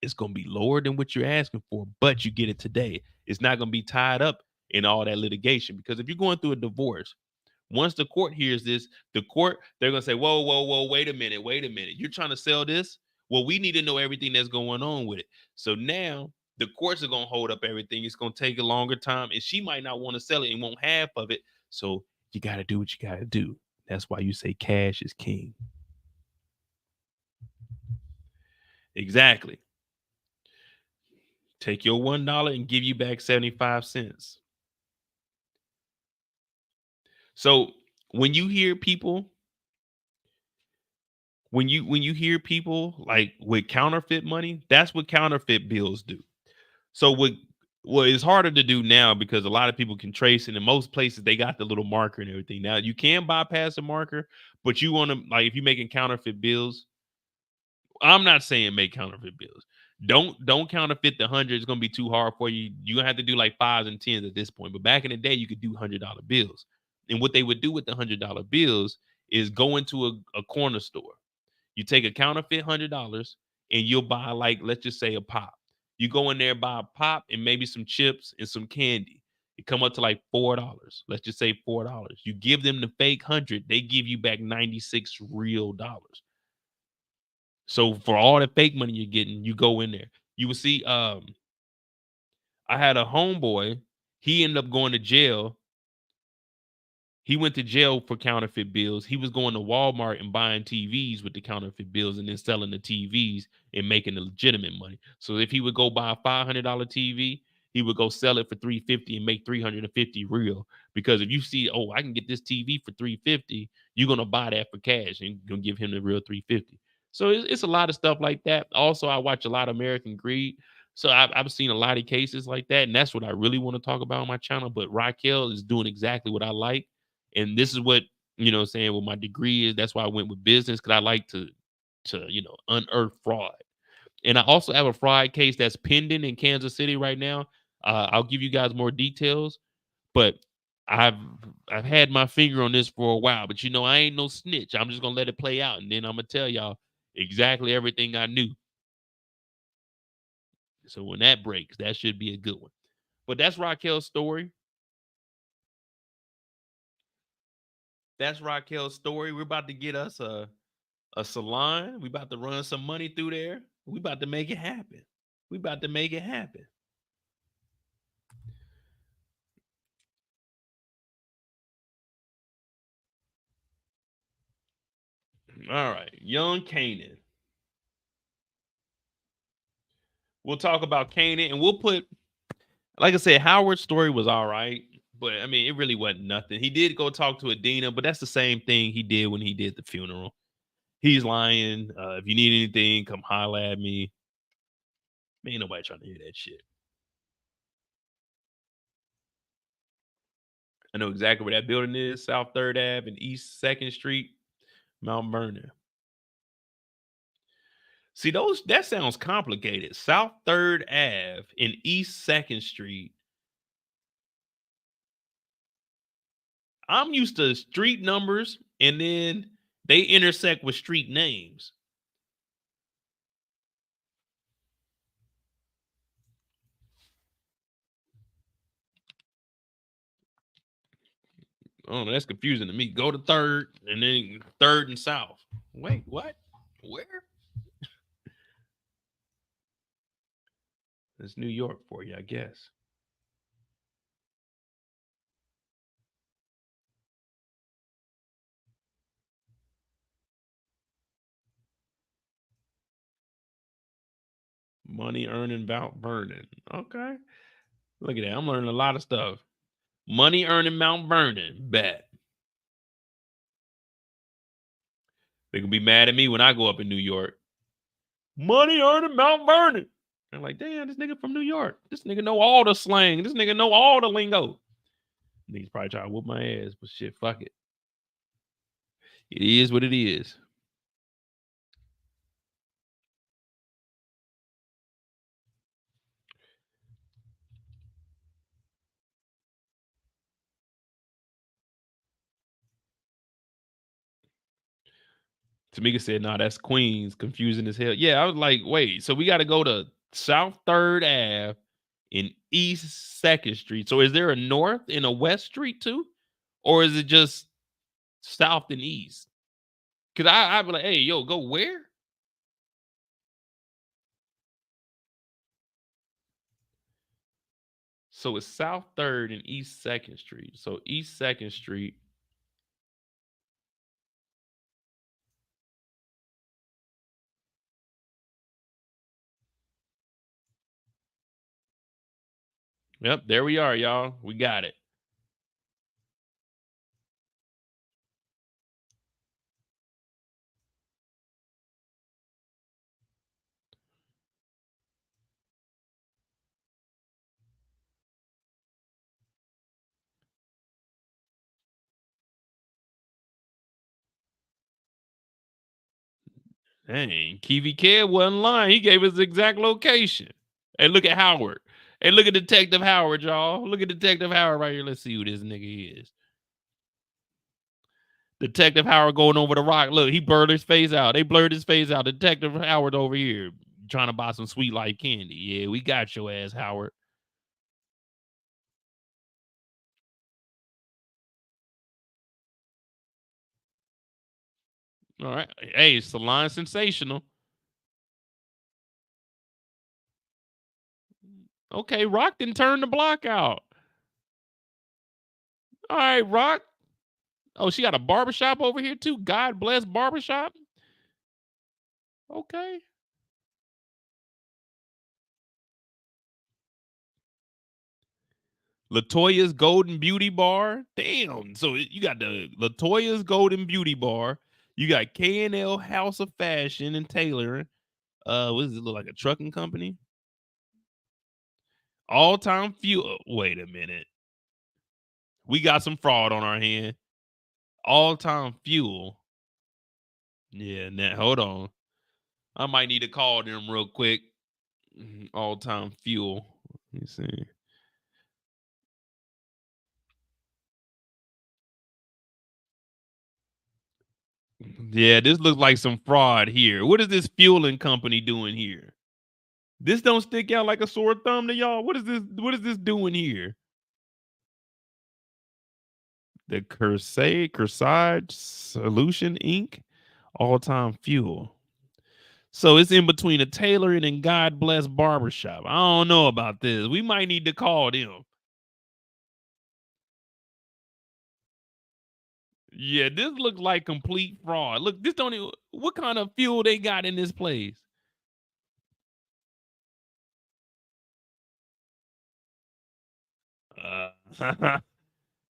it's going to be lower than what you're asking for, but you get it today. It's not going to be tied up in all that litigation, because if you're going through a divorce, once the court hears this, they're going to say, whoa, wait a minute. You're trying to sell this? Well, we need to know everything that's going on with it. So now the courts are going to hold up everything. It's going to take a longer time, and she might not want to sell it and won't half of it. So you got to do what you got to do. That's why you say cash is king. Exactly. Take your $1 and give you back 75 cents. So when you hear people, when you hear people like with counterfeit money, that's what counterfeit bills do. So what is harder to do now, because a lot of people can trace it. In most places, they got the little marker and everything. Now you can bypass the marker, but you want to, like, if you're making counterfeit bills, I'm not saying make counterfeit bills. Don't counterfeit the 100. It's gonna be too hard for you. You're gonna have to do like 5s and 10s at this point. But back in the day, you could do $100 bills. And what they would do with the $100 bills is go into a corner store. You take a counterfeit $100 and you'll buy, like, let's just say a pop. You go in there, buy a pop and maybe some chips and some candy. It come up to like $4. Let's just say $4. You give them the fake 100, they give you back 96 real dollars. So for all the fake money you're getting, you go in there. You will see. I had a homeboy. He ended up going to jail. He went to jail for counterfeit bills. He was going to Walmart and buying TVs with the counterfeit bills and then selling the TVs and making the legitimate money. So if he would go buy a $500 TV, he would go sell it for $350 and make $350 real. Because if you see, oh, I can get this TV for $350, you're gonna buy that for cash and you're gonna give him the real $350. So it's a lot of stuff like that. Also, I watch a lot of American Greed. So I've seen a lot of cases like that, and that's what I really want to talk about on my channel. But Raquel is doing exactly what I like. And this is what, saying, what my degree is. That's why I went with business, because I like to unearth fraud. And I also have a fraud case that's pending in Kansas City right now. I'll give you guys more details, but I've had my finger on this for a while. But I ain't no snitch. I'm just gonna let it play out, and then I'm gonna tell y'all exactly everything I knew. So when that breaks, that should be a good one. But that's Raquel's story. We're about to get us a salon. We about to run some money through there. We about to make it happen. All right, young Kanan. We'll talk about Kanan, and we'll put, like I said, Howard's story was all right, but I mean, it really wasn't nothing. He did go talk to Adina, but that's the same thing he did when he did the funeral. He's lying. If you need anything, come holler at me. Ain't nobody trying to hear that shit. I know exactly where that building is, South 3rd Ave and East 2nd Street, Mount Vernon. See, that sounds complicated. South 3rd Ave and East 2nd Street. I'm used to street numbers, and then they intersect with street names. Oh, that's confusing to me. Go to 3rd, and then 3rd and South. Wait, what? Where? That's New York for you, I guess. Money earning Mount Vernon. Okay. Look at that. I'm learning a lot of stuff. Money earning Mount Vernon. Bet. They can be mad at me when I go up in New York. Money earning Mount Vernon. I'm like, damn, this nigga from New York. This nigga know all the slang. This nigga know all the lingo. He's probably trying to whoop my ass, but shit, fuck it. It is what it is. Tamika said, nah, that's Queens. Confusing as hell. Yeah, I was like, wait, so we got to go to South 3rd Ave in East 2nd Street. So is there a North and a West Street too? Or is it just South and East? Because I'd be like, hey, yo, go where? So it's South 3rd and East 2nd Street. So East 2nd Street. Yep, there we are, y'all. We got it. Dang, Kiwi Kid wasn't lying. He gave us the exact location. Hey, look at Howard. Hey, look at Detective Howard, y'all. Look at Detective Howard right here. Let's see who this nigga is. Detective Howard going over the rock. Look, he blurred his face out. They blurred his face out. Detective Howard over here trying to buy some Sweet Life candy. Yeah, we got your ass, Howard. All right. Hey, Salon Sensational. Okay, Rock didn't turn the block out. All right, Rock. Oh, she got a barbershop over here too. God bless barbershop. Okay. Latoya's Golden Beauty Bar. Damn. So you got the Latoya's Golden Beauty Bar. You got K&L House of Fashion and Tailoring. What does it look like? A trucking company? All Time Fuel. Wait a minute. We got some fraud on our hand. All Time Fuel. Yeah, now hold on. I might need to call them real quick. All Time Fuel. Let me see. Yeah, this looks like some fraud here. What is this fueling company doing here? This don't stick out like a sore thumb to y'all. What is this? What is this doing here? The Kerside Solution Inc. All Time Fuel. So it's in between a tailoring and God Bless Barbershop. I don't know about this. We might need to call them. Yeah, this looks like complete fraud. Look, this don't even, what kind of fuel they got in this place?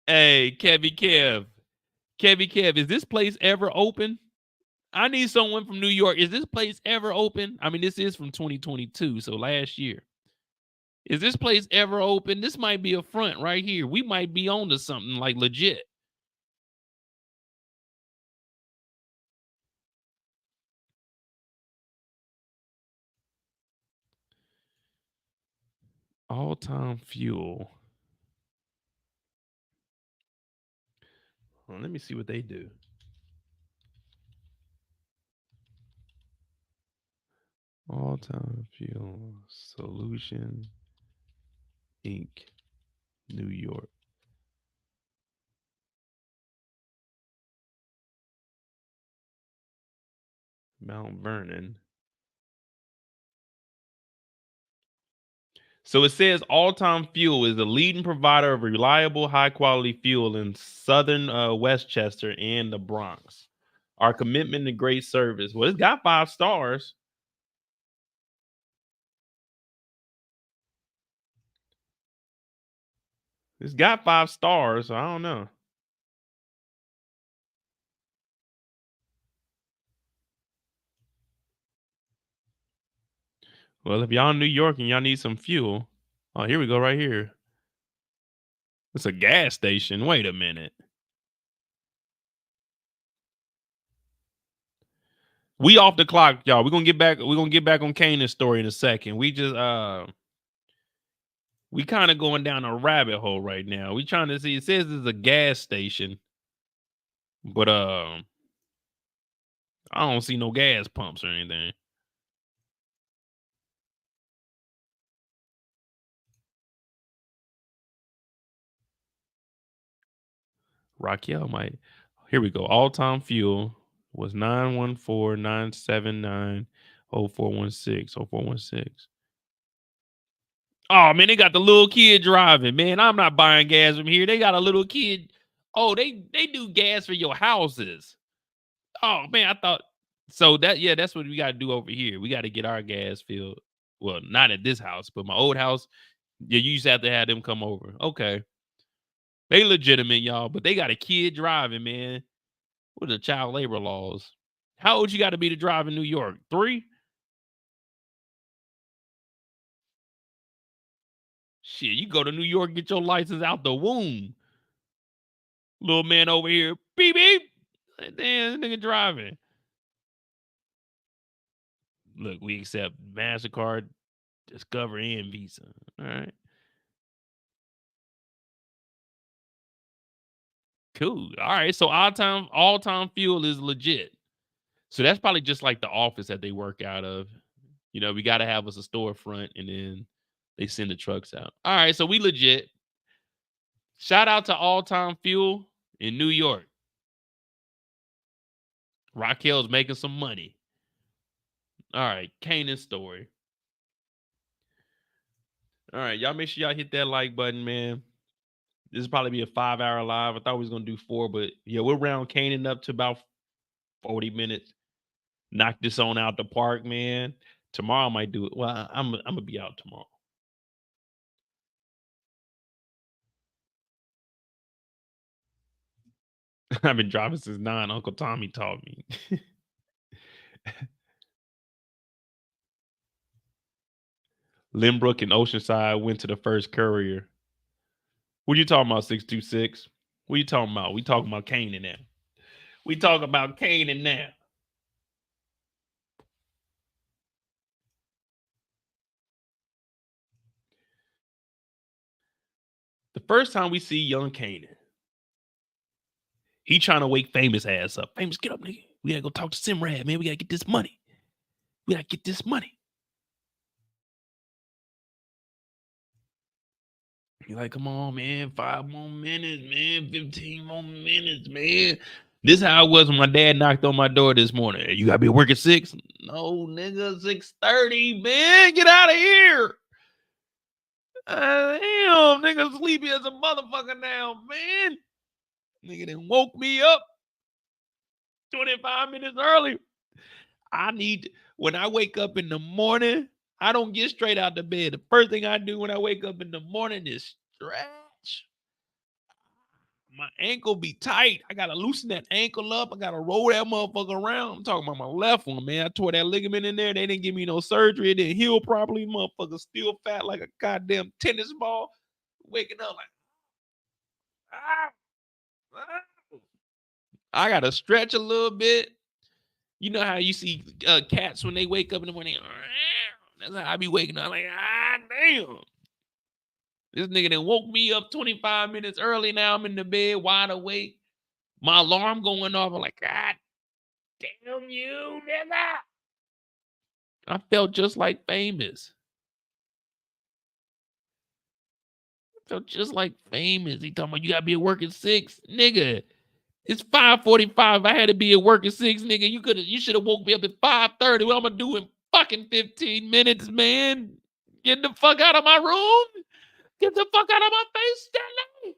Hey, Kev, is this place ever open? I need someone from New York. Is this place ever open? I mean, this is from 2022, so last year. Is this place ever open? This might be a front right here. We might be on to something like legit. All-time fuel. Well, let me see what they do. All-time fuel solution, Inc., New York. Mount Vernon. So it says All-Time Fuel is the leading provider of reliable, high-quality fuel in southern Westchester and the Bronx. Our commitment to great service. Well, it's got 5 stars. It's got 5 stars. So I don't know. Well, if y'all in New York and y'all need some fuel, oh, here we go right here. It's a gas station. Wait a minute. We off the clock, y'all. We're gonna get back on Kanan's story in a second. We just we kind of going down a rabbit hole right now. We trying to see, it says it's a gas station, but I don't see no gas pumps or anything. Raquel might. Here we go. All-time fuel was 914-979-0416. Oh man, they got the little kid driving. Man, I'm not buying gas from here. They got a little kid. Oh, they do gas for your houses. Oh man, I thought so. That's what we got to do over here. We got to get our gas filled. Well, not at this house, but my old house. Yeah, you used to have to have them come over. Okay. They legitimate, y'all, but they got a kid driving, man. What are the child labor laws? How old you got to be to drive in New York? 3? Shit, you go to New York, get your license out the womb. Little man over here, beep, beep. Damn, this nigga driving. Look, we accept MasterCard, Discover, and Visa. All right. Cool. All right. So all-time fuel is legit. So that's probably just like the office that they work out of. You know, we got to have us a storefront and then they send the trucks out. All right. So we legit. Shout out to All-Time Fuel in New York. Raquel's making some money. All right. Kanan's story. All right. Y'all make sure y'all hit that like button, man. This is probably be a 5-hour live. I thought we was going to do 4, but yeah, we'll round Kanan up to about 40 minutes. Knock this on out the park, man. Tomorrow I might do it. Well, I'm going to be out tomorrow. I've been driving since 9. Uncle Tommy taught me. Lynbrook and Oceanside went to the first courier. What are you talking about, 626? What are you talking about? We talking about Kanan now. We talk about Kanan now. The first time we see young Kanan, he trying to wake Famous ass up. Famous, get up, nigga. We gotta go talk to Simrad, man. We gotta get this money. We gotta get this money. You're like, come on, man. 5 more minutes, man. 15 more minutes, man. This how it was when my dad knocked on my door this morning. Hey, you gotta be at work at 6? No, nigga, 6:30, man. Get out of here. Damn, nigga sleepy as a motherfucker now, man. Nigga done woke me up 25 minutes early. When I wake up in the morning, I don't get straight out of bed. The first thing I do when I wake up in the morning is stretch. My ankle be tight. I gotta loosen that ankle up. I gotta roll that motherfucker around. I'm talking about my left one, man. I tore that ligament in there. They didn't give me no surgery. It didn't heal properly. Motherfucker still fat like a goddamn tennis ball. Waking up like, I gotta stretch a little bit. You know how you see cats when they wake up in the morning? That's how I be waking up like, damn. This nigga done woke me up 25 minutes early. Now I'm in the bed, wide awake. My alarm going off. I'm like, God damn you, nigga. I felt just like Famous. Felt just like Famous. He talking about you gotta be at work at 6. Nigga, it's 5:45. I had to be at work at 6, nigga. You should have woke me up at 5:30. What I'm gonna do in fucking 15 minutes, man? Get the fuck out of my room. Get the fuck out of my face, Stanley.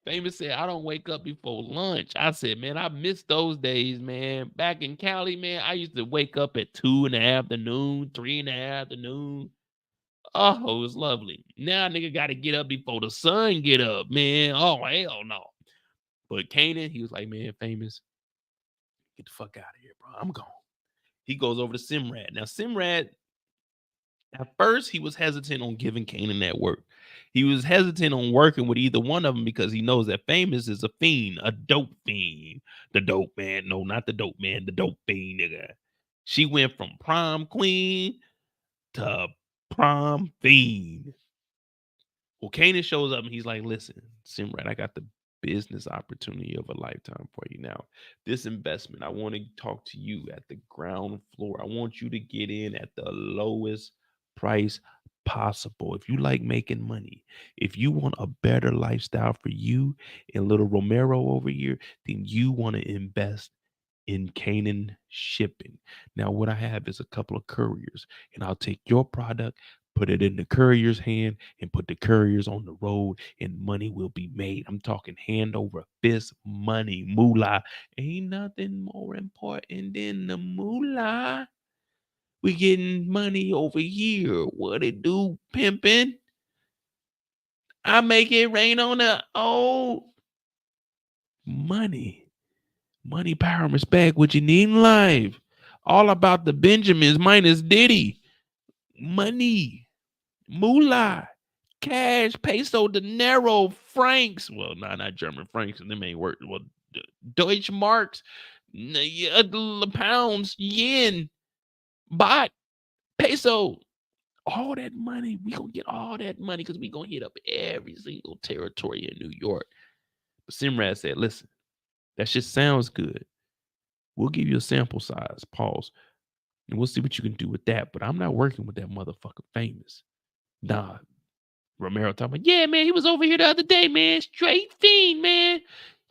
Famous said, I don't wake up before lunch. I said, man, I miss those days, man. Back in Cali, man, I used to wake up at 2 in the afternoon, 3 in the afternoon. Oh, it was lovely. Now nigga got to get up before the sun get up, man. Oh, hell no. But Kanan, he was like, man, Famous, get the fuck out of here, bro. I'm gone. He goes over to Simrad. Now, Simrad, at first, he was hesitant on giving Kanan that work. He was hesitant on working with either one of them because he knows that Famous is a fiend, a dope fiend. The dope man. No, not the dope man. The dope fiend, nigga. She went from prom queen to prom fiend. Well, Kanan shows up and he's like, listen, Simrat, I got the business opportunity of a lifetime for you now. This investment, I want to talk to you at the ground floor. I want you to get in at the lowest price possible. If you like making money, if you want a better lifestyle for you and little Romero over here, then you want to invest in Kanan shipping. Now, what I have is a couple of couriers, and I'll take your product, put it in the courier's hand, and put the couriers on the road, and money will be made. I'm talking hand over fist money, moolah. Ain't nothing more important than the moolah. We getting money over here. What it do, pimping? I make it rain on the old money. Money, power, and respect. What you need in life. All about the Benjamins minus Diddy. Money. Moolah. Cash, peso, dinero, francs. Well, not German francs. And them ain't work. Well, Deutsche marks, pounds, yen, baht, peso. All that money. We gonna get all that money because we gonna hit up every single territory in New York. But Simrad said, listen, that shit sounds good. We'll give you a sample size, pause, and we'll see what you can do with that. But I'm not working with that motherfucker Famous. Nah. Romero talking about, yeah, man, he was over here the other day, man. Straight fiend, man.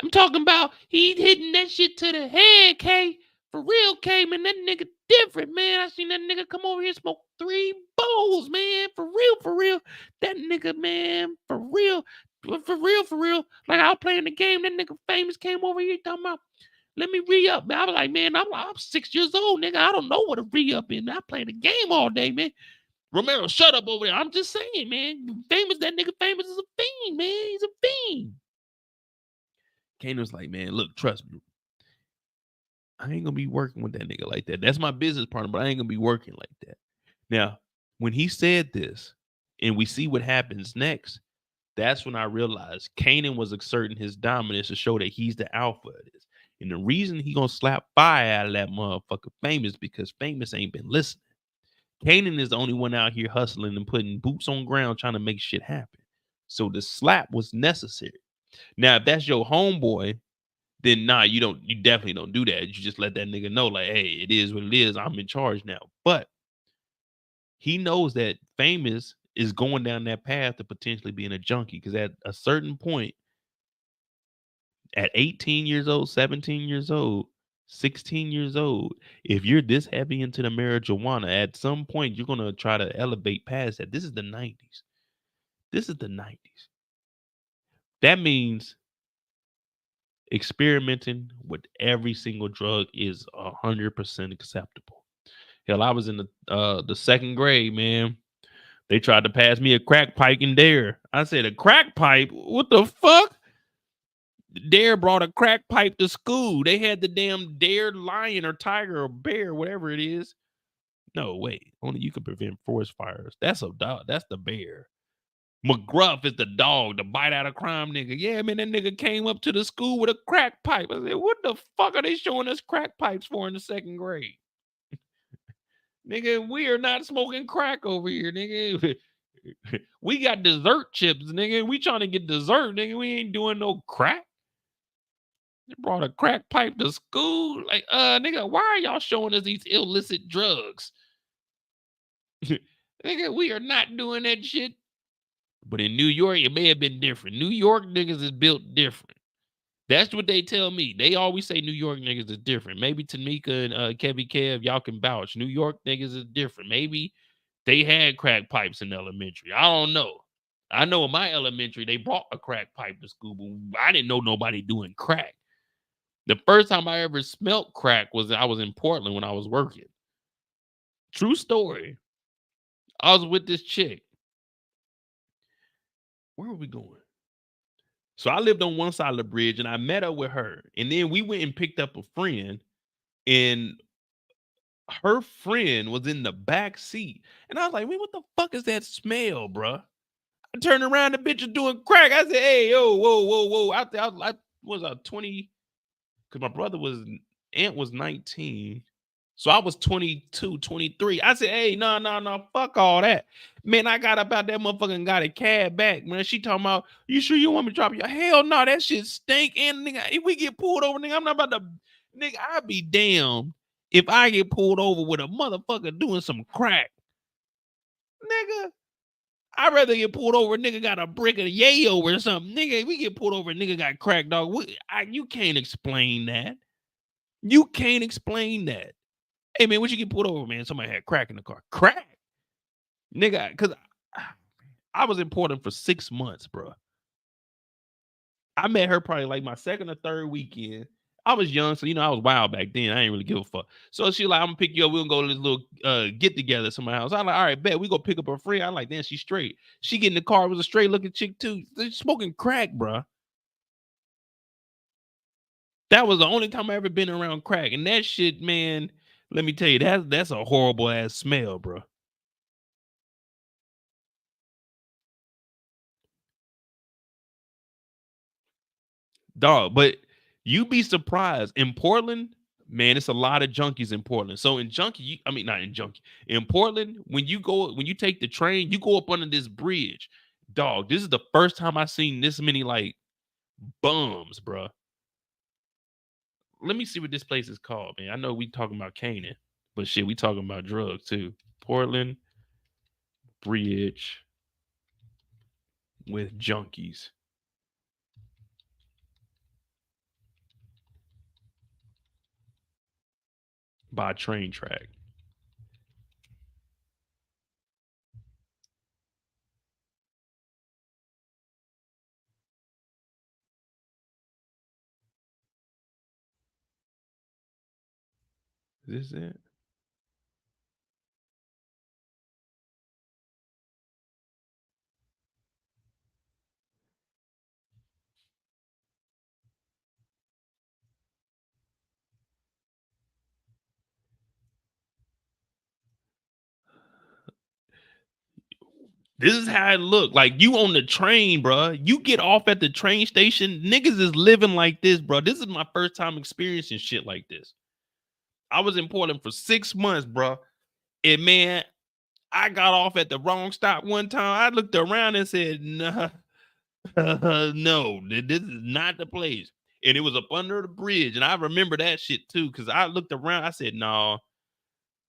I'm talking about he hitting that shit to the head, K. For real, K, man. That nigga different, man. I seen that nigga come over here and smoke 3 bowls, man. For real. That nigga, man, for real. Like I was playing the game, that nigga Famous came over here talking about, let me re-up, man. I was like, man, I'm 6 years old, nigga. I don't know what a re-up is. I play the game all day, man. Romero, shut up over there. I'm just saying, man. Famous, that nigga Famous is a fiend, man. He's a fiend. Kanan was like, man, look, trust me. I ain't gonna be working with that nigga like that. That's my business partner, but I ain't gonna be working like that. Now, when he said this, and we see what happens next, that's when I realized Kanan was exerting his dominance to show that he's the alpha of this. And the reason he gonna slap fire out of that motherfucker Famous because Famous ain't been listening. Kanan is the only one out here hustling and putting boots on ground trying to make shit happen. So the slap was necessary. Now, if that's your homeboy, then nah, you definitely don't do that. You just let that nigga know, like, hey, it is what it is. I'm in charge now. But he knows that Famous is going down that path to potentially being a junkie because at a certain point, at 18 years old, 17 years old, 16 years old, if you're this heavy into the marijuana, at some point you're going to try to elevate past that. This is the 90s. That means experimenting with every single drug is 100% acceptable. Hell, I was in the second grade, man. They tried to pass me a crack pipe in Dare. I said, a crack pipe? What the fuck? Dare brought a crack pipe to school. They had the damn Dare lion or tiger or bear, whatever it is. No, wait. Only you can prevent forest fires. That's a dog. That's the bear. McGruff is the dog, the bite out of crime nigga. Yeah, man, that nigga came up to the school with a crack pipe. I said, what the fuck are they showing us crack pipes for in the second grade? Nigga, we are not smoking crack over here, nigga. We got dessert chips, nigga. We trying to get dessert, nigga. We ain't doing no crack. They brought a crack pipe to school. Like, nigga, why are y'all showing us these illicit drugs? Nigga, we are not doing that shit. But in New York, it may have been different. New York niggas is built different. That's what they tell me. They always say New York niggas is different. Maybe Tamika and Kevy Kev, y'all can vouch. New York niggas is different. Maybe they had crack pipes in elementary. I don't know. I know in my elementary, they brought a crack pipe to school, but I didn't know nobody doing crack. The first time I ever smelt crack was I was in Portland when I was working. True story. I was with this chick. Where were we going? So I lived on one side of the bridge and I met up with her. And then we went and picked up a friend, and her friend was in the back seat. And I was like, man, what the fuck is that smell, bruh? I turned around, the bitch was doing crack. I said, hey, yo, whoa. I was 20, because my brother aunt was 19. So I was 22, 23. I said, hey, no, fuck all that. Man, I got up out that motherfucker and got a cab back, man. She talking about, you sure you want me to drop you? Hell no, that shit stink. And nigga, if we get pulled over, nigga, I'm not about to, nigga, I'd be damned if I get pulled over with a motherfucker doing some crack. Nigga, I'd rather get pulled over, nigga got a brick of yayo or something. Nigga, if we get pulled over, nigga got crack, dog. You can't explain that. You can't explain that. Hey, man, what you get pulled over, man? Somebody had crack in the car. Crack? Nigga, because I was in Portland for 6 months, bro. I met her probably like my second or third weekend. I was young, so, I was wild back then. I ain't really give a fuck. So she like, I'm going to pick you up. We're going to go to this little get-together at somebody's house. I'm like, all right, bet. We go pick up her friend. I'm like, damn, she's straight. She get in the car. It was a straight-looking chick, too. They're smoking crack, bro. That was the only time I ever been around crack. And that shit, man... Let me tell you, that's a horrible ass smell, bro. Dog, but you be surprised. In Portland, man, it's a lot of junkies in Portland. So in Portland, when you take the train, you go up under this bridge. Dog, this is the first time I seen this many like bums, bro. Let me see what this place is called, man. I know we talking about Kanan. But shit, we talking about drugs too. Portland Bridge with junkies. By train track. Is this it? This is how it look. Like you on the train, bro. You get off at the train station. Niggas is living like this, bro. This is my first time experiencing shit like this. I was in Portland for 6 months, bro. And man, I got off at the wrong stop one time. I looked around and said, nah, no, this is not the place. And it was up under the bridge. And I remember that shit too. Cause I looked around. I said, no,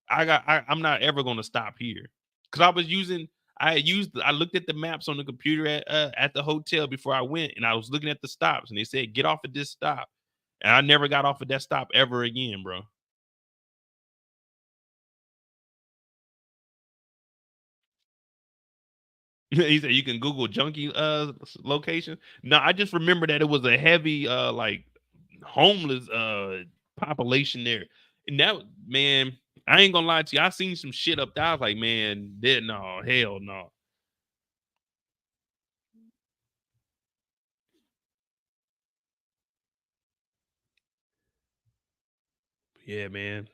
I'm not ever gonna stop here. Cause I looked at the maps on the computer at the hotel before I went, and I was looking at the stops, and they said, get off at this stop. And I never got off at that stop ever again, bro. He said you can Google junkie location. No, I just remember that it was a heavy like homeless population there. And that, man, I ain't gonna lie to you. I seen some shit up there. I was like, man, no, hell no. Yeah, man.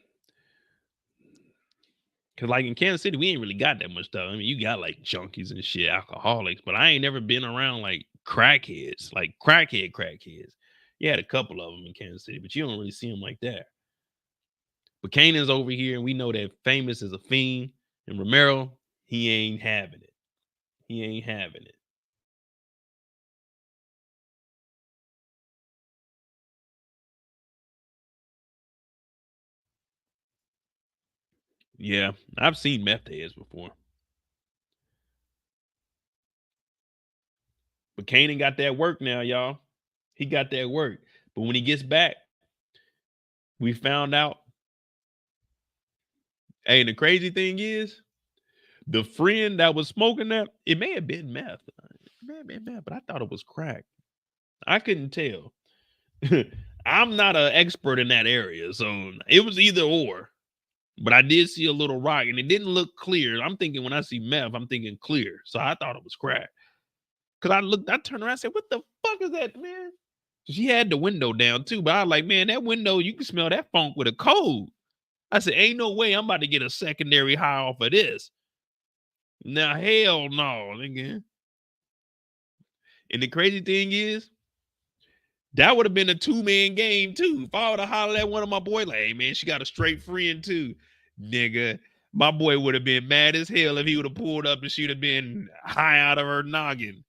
Cause like in Kansas City, we ain't really got that much stuff. I mean, you got like junkies and shit, alcoholics, but I ain't never been around like crackheads, like crackheads. You had a couple of them in Kansas City, but you don't really see them like that. But Kanan's over here, and we know that Famous is a fiend, and Romero, he ain't having it. He ain't having it. Yeah, I've seen meth heads before. But Kanan got that work now, y'all. He got that work. But when he gets back, we found out. Hey, and the crazy thing is, the friend that was smoking that, it may have been meth. It may have been meth, but I thought it was crack. I couldn't tell. I'm not an expert in that area, so it was either or. But I did see a little rock, and it didn't look clear. I'm thinking when I see meth, I'm thinking clear. So I thought it was crack. Cause I turned around and said, "What the fuck is that, man?" She had the window down too, but I was like, "Man, that window, you can smell that funk with a cold." I said, "Ain't no way I'm about to get a secondary high off of this." Now, hell no, nigga. And the crazy thing is, that would have been a 2-man game too. If I would have hollered at one of my boys, like, "Hey man, she got a straight friend too," nigga. My boy would have been mad as hell if he would have pulled up and she'd have been high out of her noggin.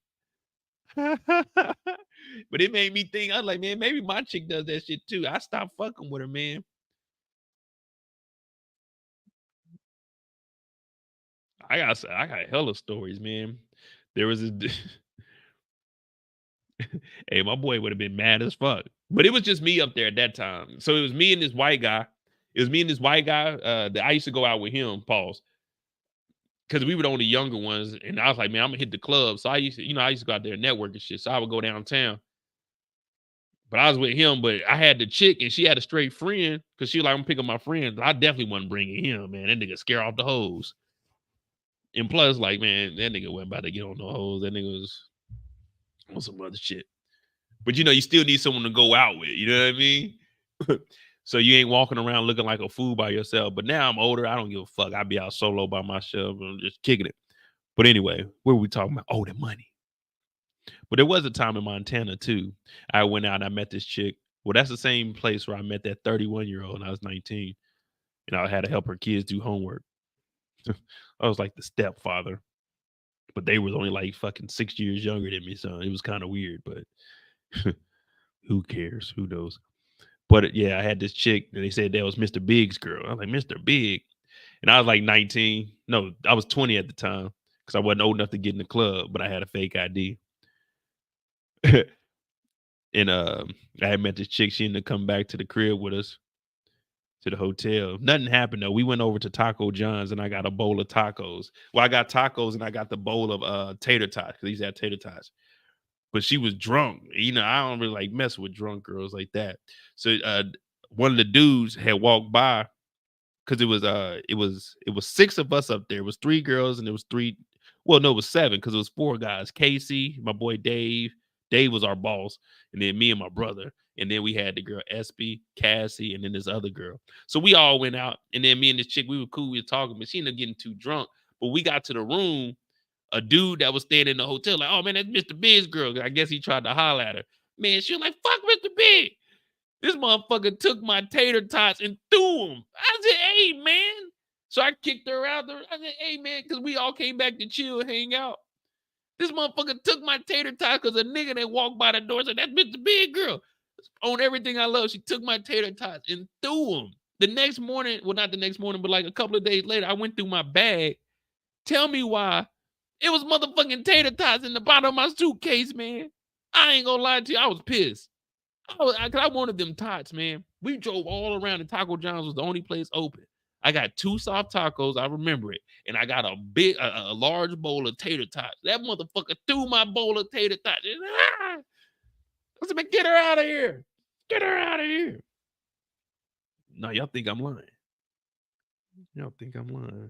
But it made me think, I was like, man, maybe my chick does that shit too. I stopped fucking with her, man. I got hella stories, man. There was a hey, my boy would have been mad as fuck. But it was just me up there at that time. So it was me and this white guy. It was me and this white guy that I used to go out with him, pause. Because we were the only younger ones. And I was like, man, I'm gonna hit the club. So I used to go out there and network and shit. So I would go downtown. But I was with him, but I had the chick and she had a straight friend because she was like, I'm gonna pick up my friend. I definitely wasn't bringing him, man. That nigga scare off the hoes. And plus, like, man, that nigga wasn't about to get on the hoes. That nigga was on some other shit. But you know, you still need someone to go out with. You know what I mean? So you ain't walking around looking like a fool by yourself. But now I'm older. I don't give a fuck. I be out solo by myself and just kicking it. But anyway, what were we talking about? Oh, the money. But there was a time in Montana too. I went out and I met this chick. Well, that's the same place where I met that 31-year-old and I was 19. And I had to help her kids do homework. I was like the stepfather. But they were only like fucking 6 years younger than me, so it was kind of weird, but who cares? Who knows? But yeah, I had this chick and they said that was Mr. Big's girl. I was like, Mr. Big. And I was like 19. No, I was 20 at the time because I wasn't old enough to get in the club, but I had a fake ID. And I had met this chick. She ended up coming back to the crib with us to the hotel. Nothing happened though. We went over to Taco John's and I got a bowl of tacos. Well, I got tacos and I got the bowl of tater tots because these had tater tots. But she was drunk. You know, I don't really like mess with drunk girls like that. So one of the dudes had walked by because it was 6 of us up there. It was 3 girls and it was 3. Well, no, it was 7 because it was 4 guys. Casey, my boy Dave. Dave was our boss, and then me and my brother. And then we had the girl Espy, Cassie, and then this other girl. So we all went out, and then me and this chick, we were cool, we were talking, but she ended up getting too drunk. But we got to the room, a dude that was staying in the hotel, like, oh man, that's Mr. Big's girl. I guess he tried to holler at her. Man, she was like, fuck Mr. Big. This motherfucker took my tater tots and threw them. I said, hey, man. So I kicked her out there. I said, hey, man, because we all came back to chill, hang out. This motherfucker took my tater tots because a nigga that walked by the door said, that's Mr. Big girl. On everything I love, she took my tater tots and threw them. The next morning, well, not the next morning, but like a couple of days later, I went through my bag. Tell me why. It was motherfucking tater tots in the bottom of my suitcase, man. I ain't gonna lie to you. I was pissed. I wanted them tots, man. We drove all around, and Taco John's was the only place open. I got 2 soft tacos, I remember it, and I got a large bowl of tater tots. That motherfucker threw my bowl of tater tots. I said, man, get her out of here. Get her out of here. No, y'all think I'm lying. Y'all think I'm lying.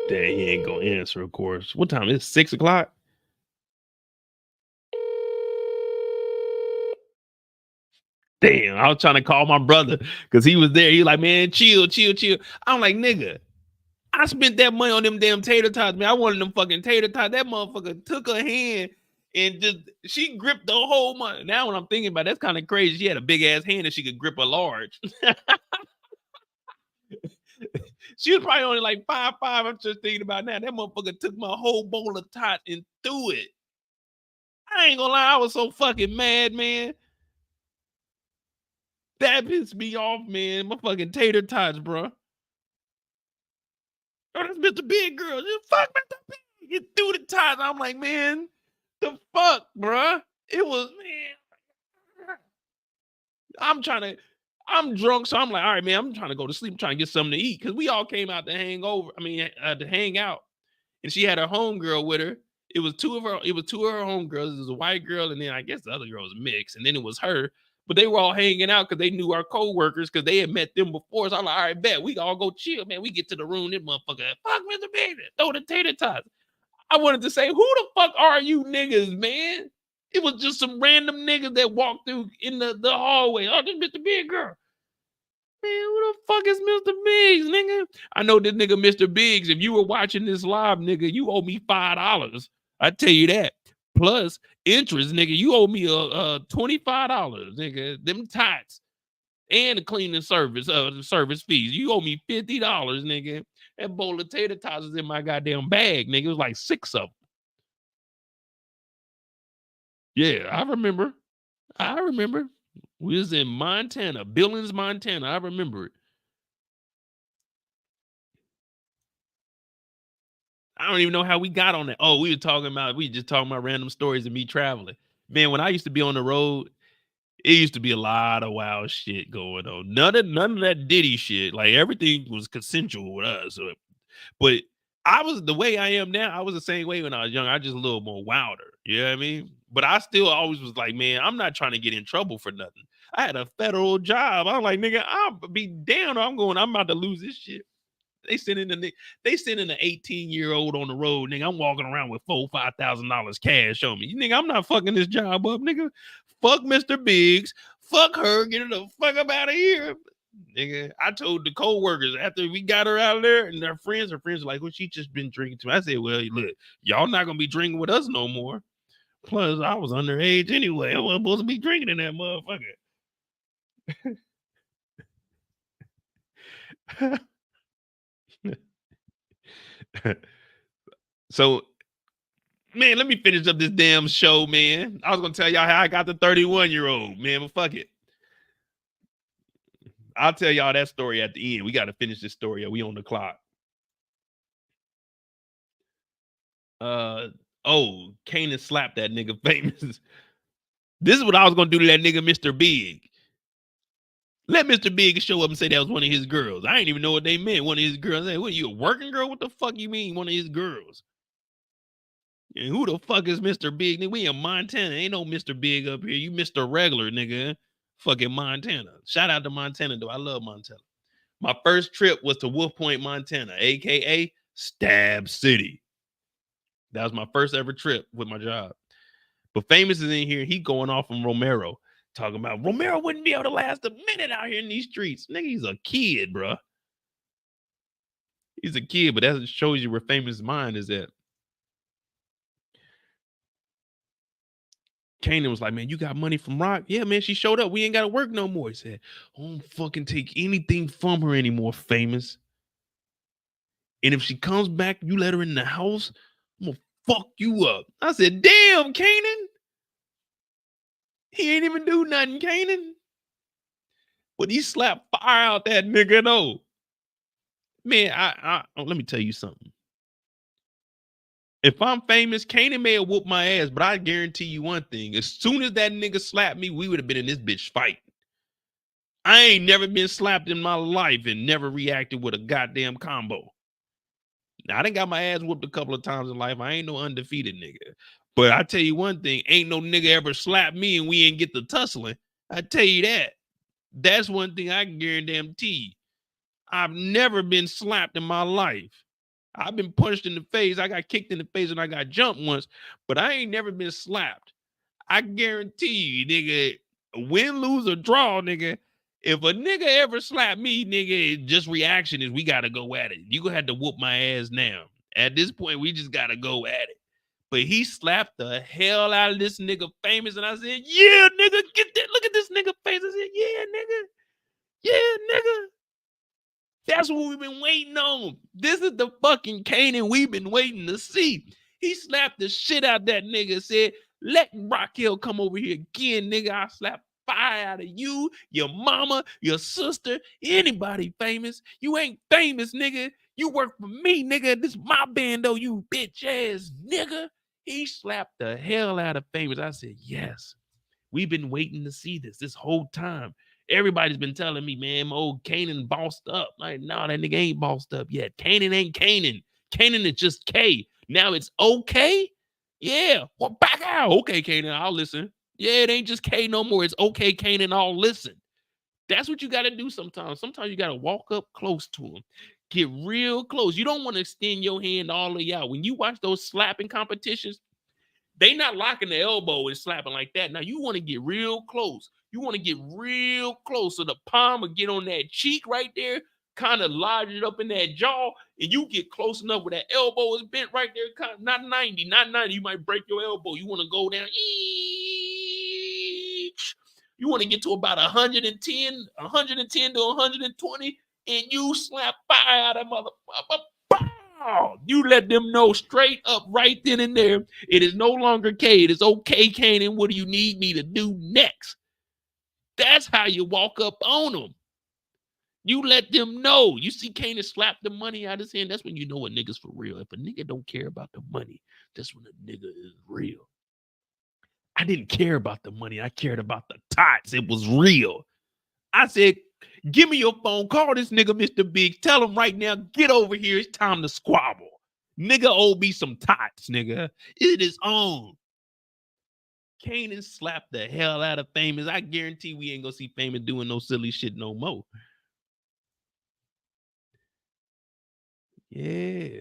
Dang, he ain't gonna answer, of course. What time is it? 6 o'clock? Damn, I was trying to call my brother because he was there. He was like, man, chill. I'm like, nigga, I spent that money on them damn tater tots, man. I wanted them fucking tater tots. That motherfucker took her hand and she gripped the whole money. Now when I'm thinking about it, that's kind of crazy. She had a big ass hand and she could grip a large. She was probably only like 5'5". I'm just thinking about now. That motherfucker took my whole bowl of tots and threw it. I ain't gonna lie, I was so fucking mad, man. That pissed me off, man. My fucking tater tots, bro. Oh, that's Mr. Big Girl. Just fuck Mr. Big. You threw the tots. I'm like, man, the fuck, bro. It was, man. I'm drunk, so I'm like, all right, man, I'm trying to go to sleep. I'm trying to get something to eat. Because we all came out to hang out. And she had her homegirl with her. It was two of her homegirls. It was a white girl, and then I guess the other girl was mixed. And then it was her. But they were all hanging out because they knew our co-workers because they had met them before. So I'm like, all right, bet. We all go chill, man. We get to the room. This motherfucker, fuck Mr. Big, throw the tater tots. I wanted to say, who the fuck are you niggas, man? It was just some random niggas that walked through in the hallway. Oh, this Mr. Big Girl. Man, who the fuck is Mr. Biggs, nigga? I know this nigga Mr. Biggs. If you were watching this live, nigga, you owe me $5. I tell you that. Plus interest, nigga. You owe me $25, nigga. Them tots and the cleaning service, service fees. You owe me $50, nigga. That bowl of tater tots is in my goddamn bag, nigga. It was like 6 of them. Yeah, I remember. We was in Montana, Billings, Montana. I remember it. I don't even know how we got on that. Oh, we just talking about random stories of me traveling. Man, when I used to be on the road, it used to be a lot of wild shit going on. None of that Diddy shit. Like everything was consensual with us. But I was the way I am now. I was the same way when I was young. I just a little more wilder. You know what I mean? But I still always was like, man, I'm not trying to get in trouble for nothing. I had a federal job. I'm like, nigga, I'll be damned. I'm about to lose this shit. They sending an 18-year-old on the road, nigga. I'm walking around with $4,000-$5,000 cash on me. Nigga, I'm not fucking this job up, nigga. Fuck Mr. Biggs. Fuck her. Get her the fuck up out of here. Nigga, I told the co-workers after we got her out of there and her friends were like, well, she just been drinking too much. I said, well, look, y'all not going to be drinking with us no more. Plus, I was underage anyway. I wasn't supposed to be drinking in that motherfucker. So, man, let me finish up this damn show, man. I was going to tell y'all how I got the 31-year-old, man, but fuck it. I'll tell y'all that story at the end. We got to finish this story. We on the clock. Kanan slapped that nigga Famous. This is what I was going to do to that nigga Mr. Big. Let Mr. Big show up and say that was one of his girls. I didn't even know what they meant. One of his girls. Hey, what, you a working girl? What the fuck you mean one of his girls? And who the fuck is Mr. Big? Nigga, we in Montana. Ain't no Mr. Big up here. You Mr. Regular, nigga. Fucking Montana. Shout out to Montana, though. I love Montana. My first trip was to Wolf Point, Montana, a.k.a. Stab City. That was my first ever trip with my job. But Famous is in here. He going off on Romero. Talking about Romero wouldn't be able to last a minute out here in these streets. Nigga, he's a kid, bro. He's a kid, but that shows you where Famous' mind is at. Kanan was like, man, you got money from Rock? Yeah, man, she showed up. We ain't got to work no more. He said, I don't fucking take anything from her anymore, Famous. And if she comes back, you let her in the house, I'm going to fuck you up. I said, damn, Kanan. He ain't even do nothing, Kanan. But he slapped fire out that nigga, though. Man, let me tell you something. If I'm Famous, Kanan may have whooped my ass, but I guarantee you one thing. As soon as that nigga slapped me, we would have been in this bitch fight. I ain't never been slapped in my life and never reacted with a goddamn combo. Now, I done got my ass whooped a couple of times in life. I ain't no undefeated nigga. But I tell you one thing, ain't no nigga ever slapped me and we ain't get the tussling. I tell you that. That's one thing I can guarantee. I've never been slapped in my life. I've been punched in the face. I got kicked in the face and I got jumped once, but I ain't never been slapped. I guarantee you, nigga, win, lose, or draw, nigga. If a nigga ever slap me, nigga, just reaction is we gotta go at it. You gonna have to whoop my ass now. At this point, we just gotta go at it. But he slapped the hell out of this nigga Famous, and I said, yeah, nigga, get that. Look at this nigga face. I said, yeah, nigga. Yeah, nigga. That's what we've been waiting on. This is the fucking Kanan we've been waiting to see. He slapped the shit out that nigga, said, let Raquel come over here again, nigga. I slap fire out of you, your mama, your sister, anybody Famous. You ain't famous, nigga. You work for me, nigga. This is my band, though, you bitch ass nigga. He slapped the hell out of Famous. I said, yes. We've been waiting to see this whole time. Everybody's been telling me, man, my old Kanan bossed up. Like, no, that nigga ain't bossed up yet. Kanan ain't Kanan. Kanan is just K. Now it's okay? Yeah. Well, back out. Okay, Kanan, I'll listen. Yeah, it ain't just K no more. It's okay, Kanan, I'll listen. That's what you got to do sometimes. Sometimes you got to walk up close to him. Get real close. You don't want to extend your hand all the way out. When you watch those slapping competitions, they not locking the elbow and slapping like that. Now, you want to get real close. You want to get real close so the palm will get on that cheek right there, kind of lodge it up in that jaw, and you get close enough where that elbow is bent right there, kind of, not 90. You might break your elbow. You want to go down. You want to get to about 110 to 120, and you slap fire out of motherfucker. You let them know straight up right then and there. It is no longer K. It is okay, Kanan. What do you need me to do next? That's how you walk up on them. You let them know. You see Kanan slap the money out of his hand. That's when you know a nigga's for real. If a nigga don't care about the money, that's when a nigga is real. I didn't care about the money. I cared about the tots. It was real. I said, give me your phone. Call this nigga Mr. Big. Tell him right now, get over here. It's time to squabble. Nigga owe me some tots, nigga. It is on. Kanan slapped the hell out of Famous. I guarantee we ain't gonna see Famous doing no silly shit no more. Yeah.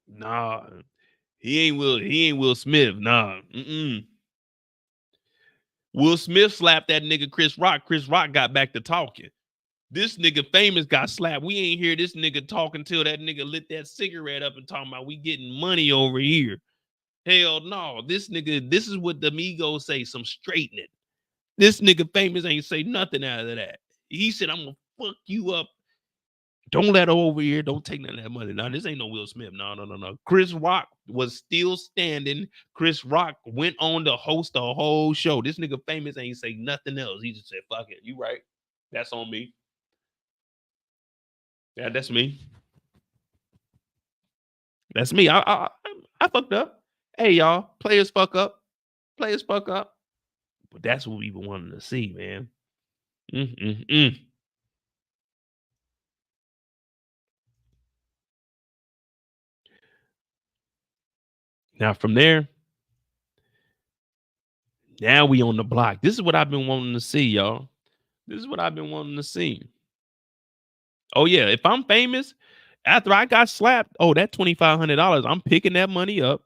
Nah. He ain't Will Smith. Nah. Will Smith slapped that nigga Chris Rock. Chris Rock got back to talking. This nigga Famous got slapped. We ain't hear this nigga talking till that nigga lit that cigarette up and talking about we getting money over here. Hell no. This is what the Migos say, some straightening. This nigga Famous ain't say nothing out of that. He said, I'm gonna fuck you up. Don't let her over here. Don't take none of that money. Now, this ain't no Will Smith. No. Chris Rock was still standing. Chris Rock went on to host the whole show. This nigga Famous ain't say nothing else. He just said, fuck it. You right. That's on me. Yeah, that's me. That's me. I fucked up. Hey, y'all. Players fuck up. Players fuck up. But that's what we been wanting to see, man. Now, from there, now we on the block. This is what I've been wanting to see, y'all. This is what I've been wanting to see. Oh, yeah. If I'm Famous, after I got slapped, oh, that $2,500, I'm picking that money up.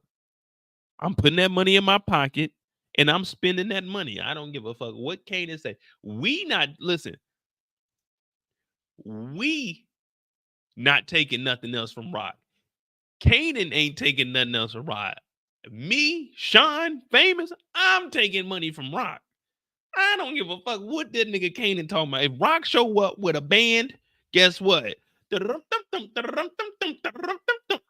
I'm putting that money in my pocket, and I'm spending that money. I don't give a fuck what Kanan say. We not taking nothing else from Rock. Kanan ain't taking nothing else from Rock. Me, Shawn, Famous, I'm taking money from Rock. I don't give a fuck what that nigga Kanan talking about. If Rock show up with a band, guess what?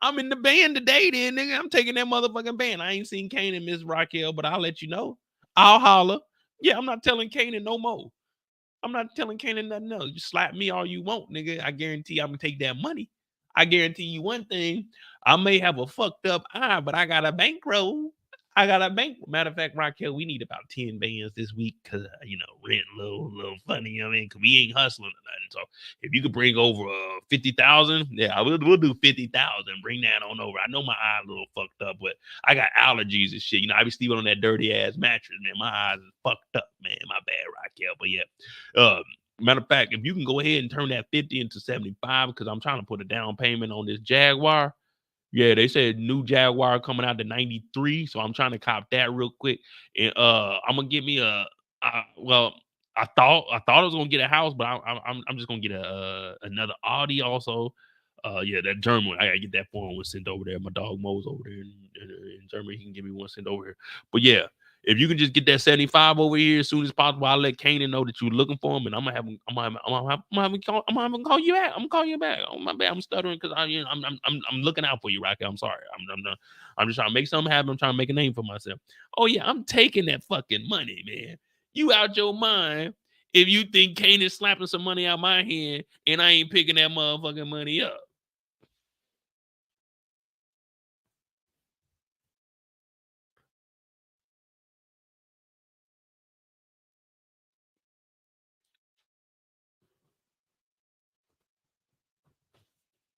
I'm in the band today, then, nigga. I'm taking that motherfucking band. I ain't seen Kanan miss Raquel, but I'll let you know. I'll holler. Yeah, I'm not telling Kanan no more. I'm not telling Kanan nothing else. You slap me all you want, nigga. I guarantee I'm gonna take that money. I guarantee you one thing. I may have a fucked up eye, but I got a bankroll. Matter of fact, Raquel, we need about 10 bands this week because, rent a little funny. Because we ain't hustling or nothing. So if you could bring over 50,000, yeah, we'll do 50,000. Bring that on over. I know my eye a little fucked up, but I got allergies and shit. I be sleeping on that dirty ass mattress, man. My eyes is fucked up, man. My bad, Raquel. But yeah, matter of fact, if you can go ahead and turn that 50 into 75, because I'm trying to put a down payment on this Jaguar. Yeah, they said new Jaguar coming out to 93, so I'm trying to cop that real quick. And I'm gonna get me well, I thought I was gonna get a house, but I'm just gonna get another Audi also. Yeah, that German one. I gotta get that foreign one sent over there. My dog Mo's over there in Germany. He can give me one sent over here. But yeah, if you can just get that 75 over here as soon as possible, I'll let Kanan know that you're looking for him, and I'm gonna have him. I'm gonna have him call you back. I'm gonna call you back. Oh my bad, I'm stuttering because I'm looking out for you, Raquel. I'm sorry. I'm just trying to make something happen. I'm trying to make a name for myself. Oh yeah, I'm taking that fucking money, man. You out your mind if you think Kanan's slapping some money out my hand and I ain't picking that motherfucking money up.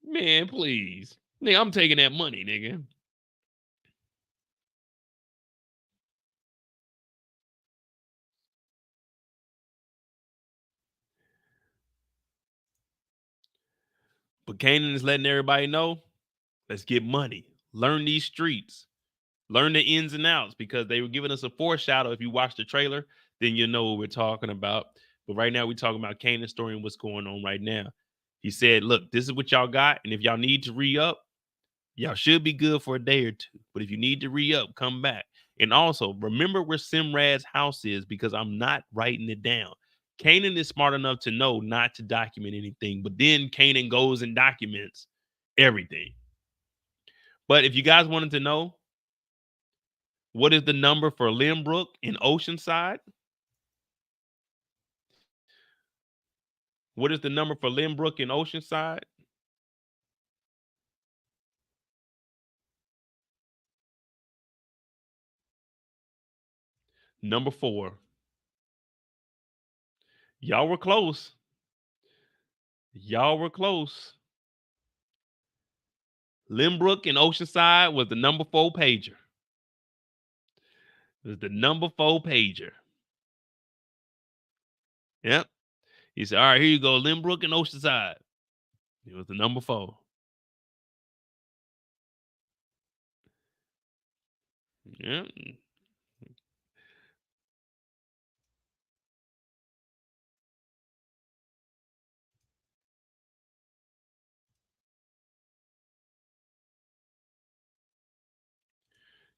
Man, please. Nigga, I'm taking that money, nigga. But Kanan is letting everybody know, let's get money. Learn these streets. Learn the ins and outs because they were giving us a foreshadow. If you watch the trailer, then you know what we're talking about. But right now, we're talking about Kanan's story and what's going on right now. He said, look, this is what y'all got. And if y'all need to re-up, y'all should be good for a day or two. But if you need to re-up, come back. And also, remember where Simrad's house is because I'm not writing it down. Kanan is smart enough to know not to document anything. But then Kanan goes and documents everything. But if you guys wanted to know, what is the number for Lynbrook in Oceanside? What is the number for Lynbrook in Oceanside? Number 4. Y'all were close. Y'all were close. Lynbrook in Oceanside was the number 4 pager. It was the number 4 pager. Yep. He said, all right, here you go. Lynbrook and Oceanside. It was the number 4. Yeah.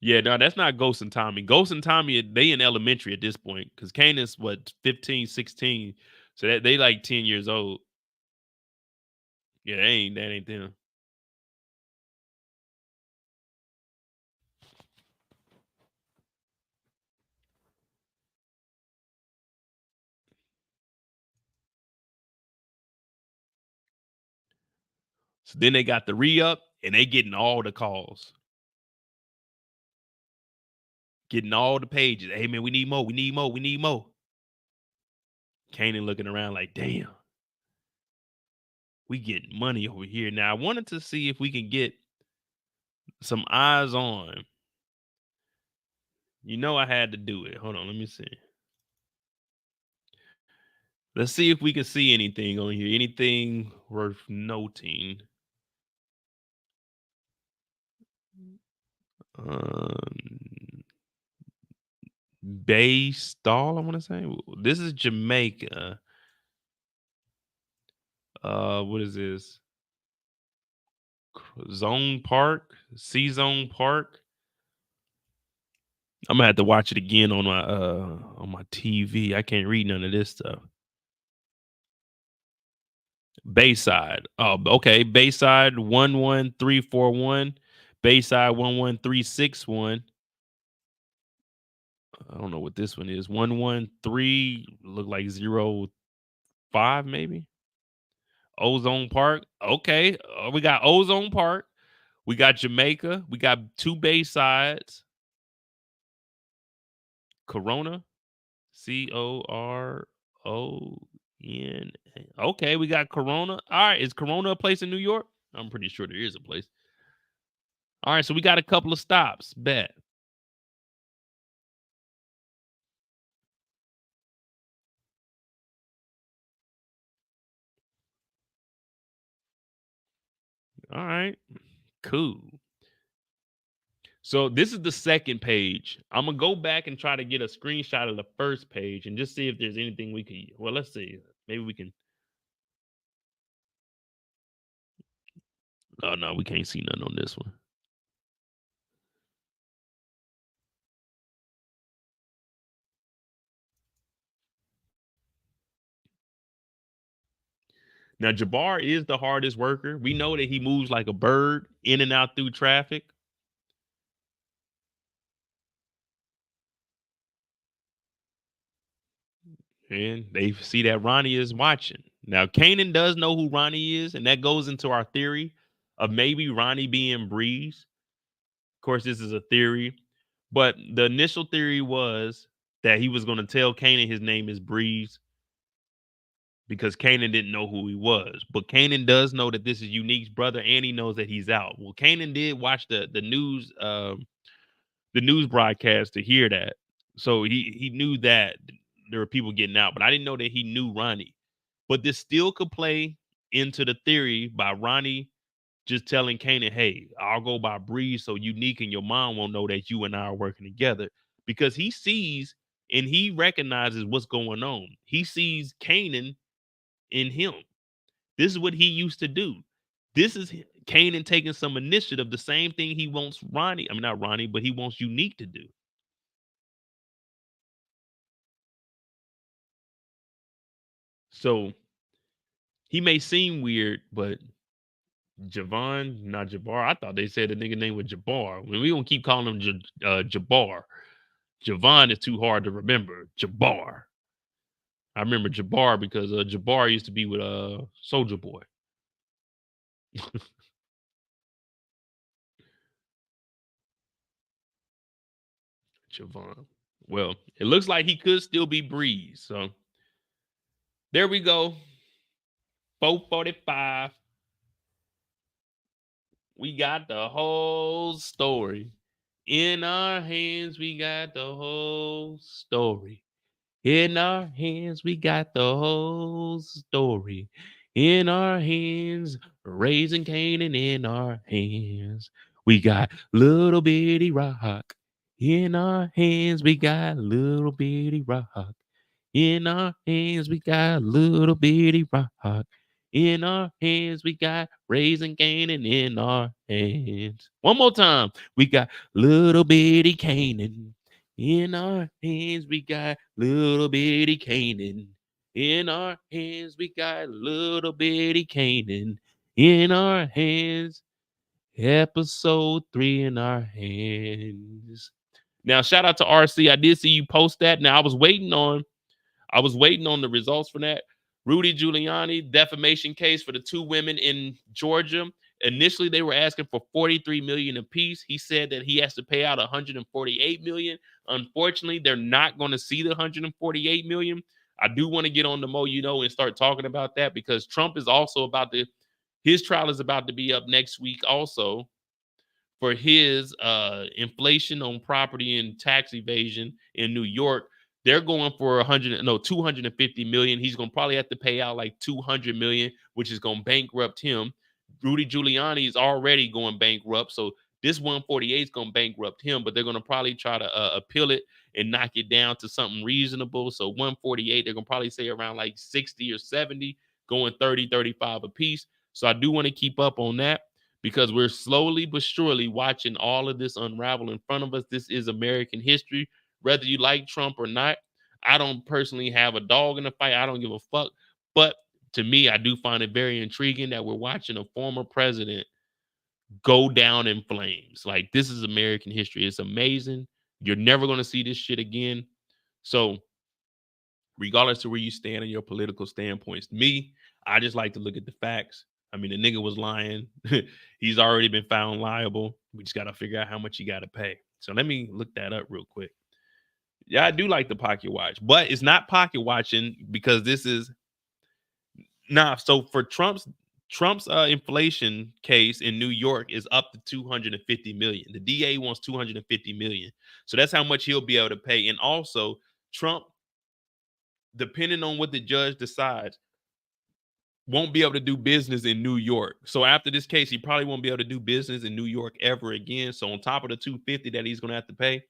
Yeah, no, that's not Ghost and Tommy. Ghost and Tommy, they in elementary at this point because Kanan's what, 15, 16. So that they like 10 years old. Yeah, that ain't them. So then they got the re-up and they getting all the calls. Getting all the pages. Hey man, we need more. We need more. We need more. Kanan looking around like, damn. We getting money over here. Now I wanted to see if we can get some eyes on. You know I had to do it. Hold on, let me see. Let's see if we can see anything on here. Anything worth noting. Bay Stall, I want to say. This is Jamaica. What is this? Zone Park, C Zone Park. I'm gonna have to watch it again on my TV. I can't read none of this stuff. Bayside. Oh, okay. Bayside 11341. Bayside 11361. I don't know what this one is. 113 look like 05 maybe. Ozone Park. Okay. We got Ozone Park. We got Jamaica. We got 2 Baysides. Corona. Corona. Okay, we got Corona. All right, is Corona a place in New York? I'm pretty sure there is a place. All right, so we got a couple of stops. Bet. All right, cool. So this is the second page. I'm gonna go back and try to get a screenshot of the first page and just see if there's anything we can. Well, let's see. Maybe we can. Oh no, we can't see nothing on this one. Now Jabbar is the hardest worker. We know that he moves like a bird in and out through traffic. And they see that Ronnie is watching. Now, Kanan does know who Ronnie is, and that goes into our theory of maybe Ronnie being Breeze. Of course, this is a theory, but the initial theory was that he was going to tell Kanan his name is Breeze because Kanan didn't know who he was. But Kanan does know that this is Unique's brother, and he knows that he's out. Well, Kanan did watch the news broadcast to hear that, so he knew that there were people getting out. But I didn't know that he knew Ronnie. But this still could play into the theory by Ronnie just telling Kanan, hey, I'll go by Breeze so Unique and your mom won't know that you and I are working together. Because he sees and he recognizes what's going on. He sees Kanan in him. This is what he used to do. This is Kanan taking some initiative, the same thing he wants Ronnie, I mean, not Ronnie, but he wants Unique to do. So he may seem weird, but Javon, not Jabbar. I thought they said the nigga name was Jabbar. When we gonna keep calling him Jabbar. Javon is too hard to remember. Jabbar. I remember Jabbar because Jabbar used to be with Soldier Boy. Javon. Well, it looks like he could still be Breeze. So there we go. 4:45. We got the whole story. In our hands, we got the whole story. In our hands, we got the whole story. In our hands, raising Kanan in our hands. We got little bitty rock. In our hands, we got little bitty rock. In our hands, we got little bitty rock. In our hands, we got raising Kanan in our hands. One more time. We got little bitty Kanan. In our hands, we got little bitty Kanan. In our hands, we got little bitty Kanan. In our hands, episode 3 in our hands. Now, shout out to RC. I did see you post that. Now, I was waiting on the results for that. Rudy Giuliani defamation case for the two women in Georgia. Initially, they were asking for $43 million apiece. He said that he has to pay out $148 million. Unfortunately, they're not going to see the $148 million. I do want to get on the Mo You Know and start talking about that because Trump is also his trial is about to be up next week also for his inflation on property and tax evasion in New York. They're going for $250 million. He's going to probably have to pay out like $200 million, which is going to bankrupt him. Rudy Giuliani is already going bankrupt. So this 148 is going to bankrupt him, but they're going to probably try to appeal it and knock it down to something reasonable. So 148, they're going to probably say around like 60 or 70, going 30, 35 a piece. So I do want to keep up on that because we're slowly but surely watching all of this unravel in front of us. This is American history. Whether you like Trump or not, I don't personally have a dog in the fight. I don't give a fuck. But to me, I do find it very intriguing that we're watching a former president go down in flames. Like, this is American history. It's amazing. You're never going to see this shit again. So, regardless of where you stand on your political standpoints, me, I just like to look at the facts. I mean, the nigga was lying. He's already been found liable. We just got to figure out how much you got to pay. So let me look that up real quick. Yeah, I do like the pocket watch, but it's not pocket watching because this is so for Trump's inflation case in New York is up to 250 million. The DA wants 250 million. So that's how much he'll be able to pay. And also Trump, depending on what the judge decides, won't be able to do business in New York. So after this case, he probably won't be able to do business in New York ever again. So on top of the $250 that he's going to have to pay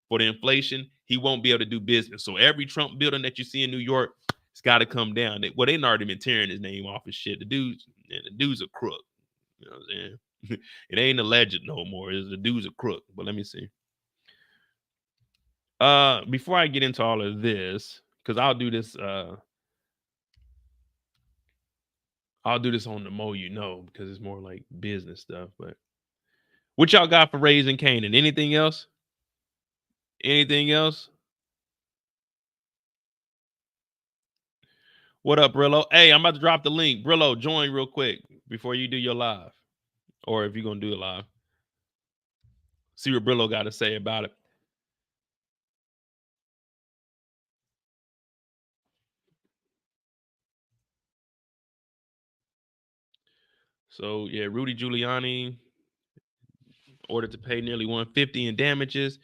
for the inflation, he won't be able to do business. So every Trump building that you see in New York, it's got to come down. Well, they've already been tearing his name off his shit. The dude's a crook. You know what I'm saying? It ain't a legend no more. The dude's a crook. But let me see. Before I get into all of this, because I'll do this on the Mo You Know, because it's more like business stuff. But what y'all got for Raising Kanan? Anything else? Anything else? What up, Brillo? Hey, I'm about to drop the link. Brillo, join real quick before you do your live. Or if you're going to do it live. See what Brillo got to say about it. So, yeah, Rudy Giuliani ordered to pay nearly $150 in damages.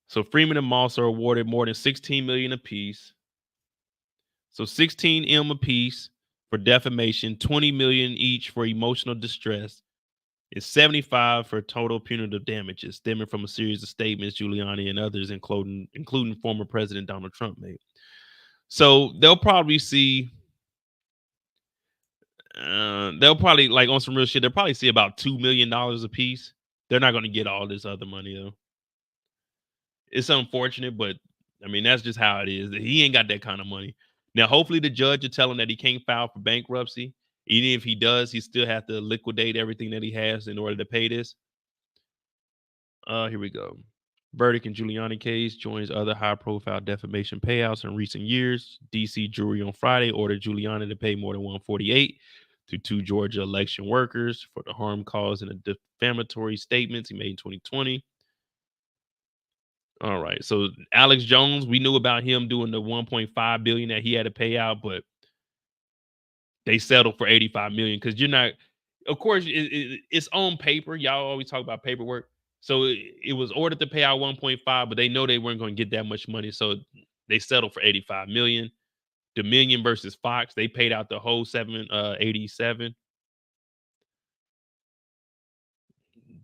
So Freeman and Moss are awarded more than $16 million apiece. So $16 M apiece for defamation, $20 million each for emotional distress. It's $75 for total punitive damages stemming from a series of statements Giuliani and others, including former President Donald Trump, made. So they'll probably see. They'll probably, like, on some real shit, they'll probably see about $2 million a piece. They're not going to get all this other money, though. It's unfortunate, but I mean, that's just how it is. He ain't got that kind of money. Now, hopefully the judge will tell him that he can't file for bankruptcy. Even if he does, he still has to liquidate everything that he has in order to pay this. Here we go. Verdict in Giuliani case joins other high-profile defamation payouts in recent years. D.C. jury on Friday ordered Giuliani to pay more than $148 to 2 Georgia election workers for the harm caused in the defamatory statements he made in 2020. All right. So Alex Jones, we knew about him doing the $1.5 billion that he had to pay out, but they settled for $85 million because you're not. Of course, it's on paper. Y'all always talk about paperwork. So it was ordered to pay out 1.5, but they know they weren't going to get that much money, so they settled for $85 million. Dominion versus Fox, they paid out the whole $787.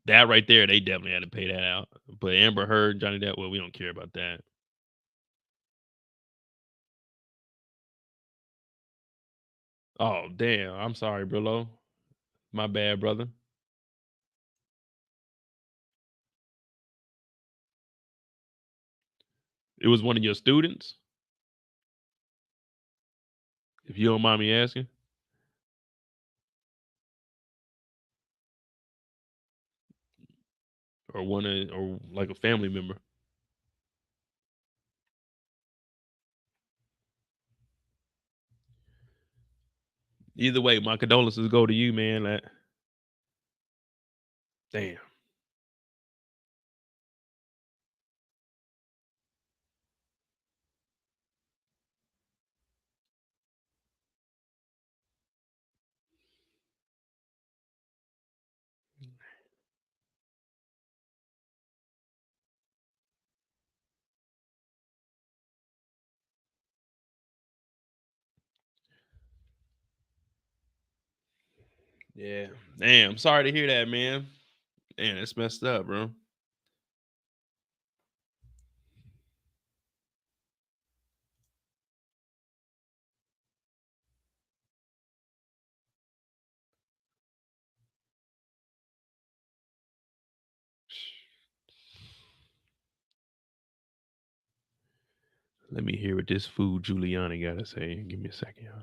That right there, they definitely had to pay that out. But Amber Heard, Johnny Depp, well, we don't care about that. Oh, damn. I'm sorry, Brillo. My bad, brother. It was one of your students? If you don't mind me asking. Or or like a family member. Either way, my condolences go to you, man. Damn. Yeah. Damn. Sorry to hear that, man. Damn, it's messed up, bro. Let me hear what this fool Giuliani got to say. Give me a second, y'all.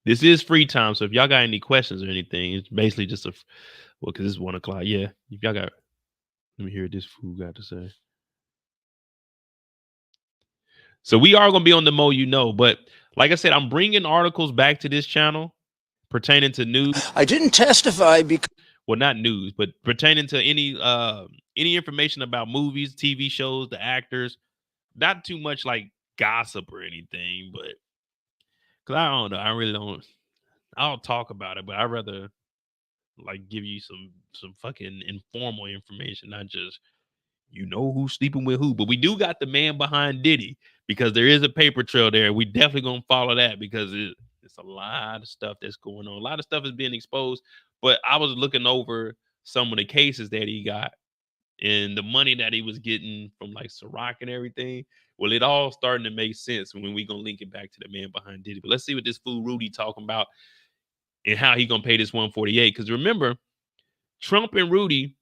This is free time, so if y'all got any questions or anything, it's basically just because it's 1 o'clock. Yeah, if y'all got, let me hear what this fool got to say. So we are going to be on the Mo You Know, but like I said, I'm bringing articles back to this channel pertaining to news. I didn't testify because, well, not news, but pertaining to any information about movies, TV shows, the actors. Not too much like gossip or anything, but because I don't know, I really don't. I'll talk about it, but I'd rather like give you some fucking informal information, not just who's sleeping with who. But we do got the man behind Diddy. because there is a paper trail there. We definitely gonna follow that because it's a lot of stuff that's going on. A lot of stuff is being exposed. But I was looking over some of the cases that he got and the money that he was getting from like Ciroc and everything. Well, it all starting to make sense when we gonna link it back to the man behind Diddy. But let's see what this fool Rudy talking about and how he gonna pay this 148. Because remember, Trump and Rudy,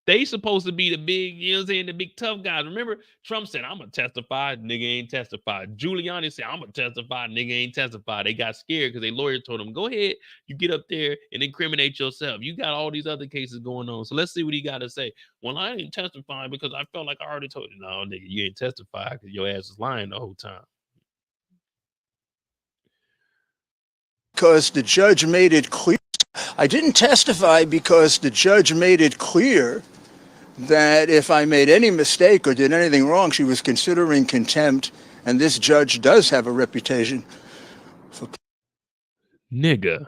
they supposed to be the big, you know what I'm saying, the big tough guys. Remember, Trump said, I'm gonna testify, nigga ain't testified. Giuliani said, I'm gonna testify, nigga ain't testified. They got scared because their lawyer told them, go ahead, you get up there and incriminate yourself. You got all these other cases going on. So let's see what he got to say. Well, I ain't testifying because I felt like I already told you. No, nigga, you ain't testified because your ass is lying the whole time. Because the judge made it clear. I didn't testify because the judge made it clear that if I made any mistake or did anything wrong, she was considering contempt, and this judge does have a reputation for... Nigga,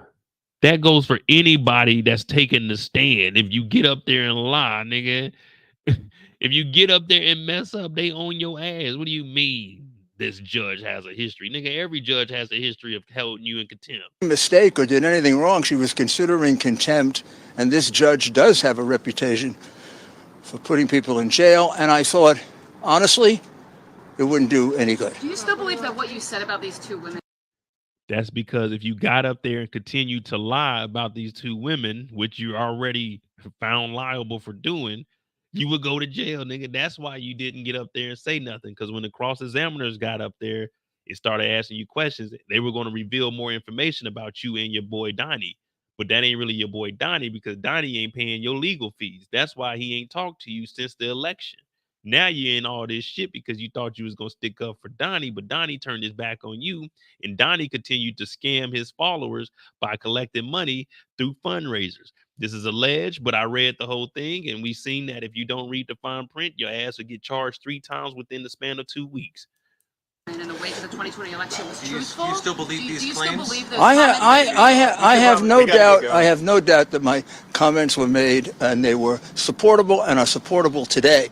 that goes for anybody that's taking the stand. If you get up there and lie, nigga, if you get up there and mess up, they own your ass. What do you mean this judge has a history? Nigga, every judge has a history of holding you in contempt. Mistake or did anything wrong, she was considering contempt, and this judge does have a reputation for putting people in jail, and I thought, honestly, it wouldn't do any good. Do you still believe that what you said about these two women? That's because if you got up there and continued to lie about these two women, which you already found liable for doing, you would go to jail, nigga. That's why you didn't get up there and say nothing. Because when the cross-examiners got up there and started asking you questions, they were going to reveal more information about you and your boy Donnie. But that ain't really your boy Donnie because Donnie ain't paying your legal fees. That's why he ain't talked to you since the election. Now you're in all this shit because you thought you was going to stick up for Donnie, but Donnie turned his back on you, and Donnie continued to scam his followers by collecting money through fundraisers. This is alleged, but I read the whole thing, and we seen that if you don't read the fine print, your ass will get charged 3 times within the span of 2 weeks. And in the wake of the 2020 election was truthful. Do you still believe these claims? I have no doubt. I have no doubt that my comments were made and they were supportable and are supportable today.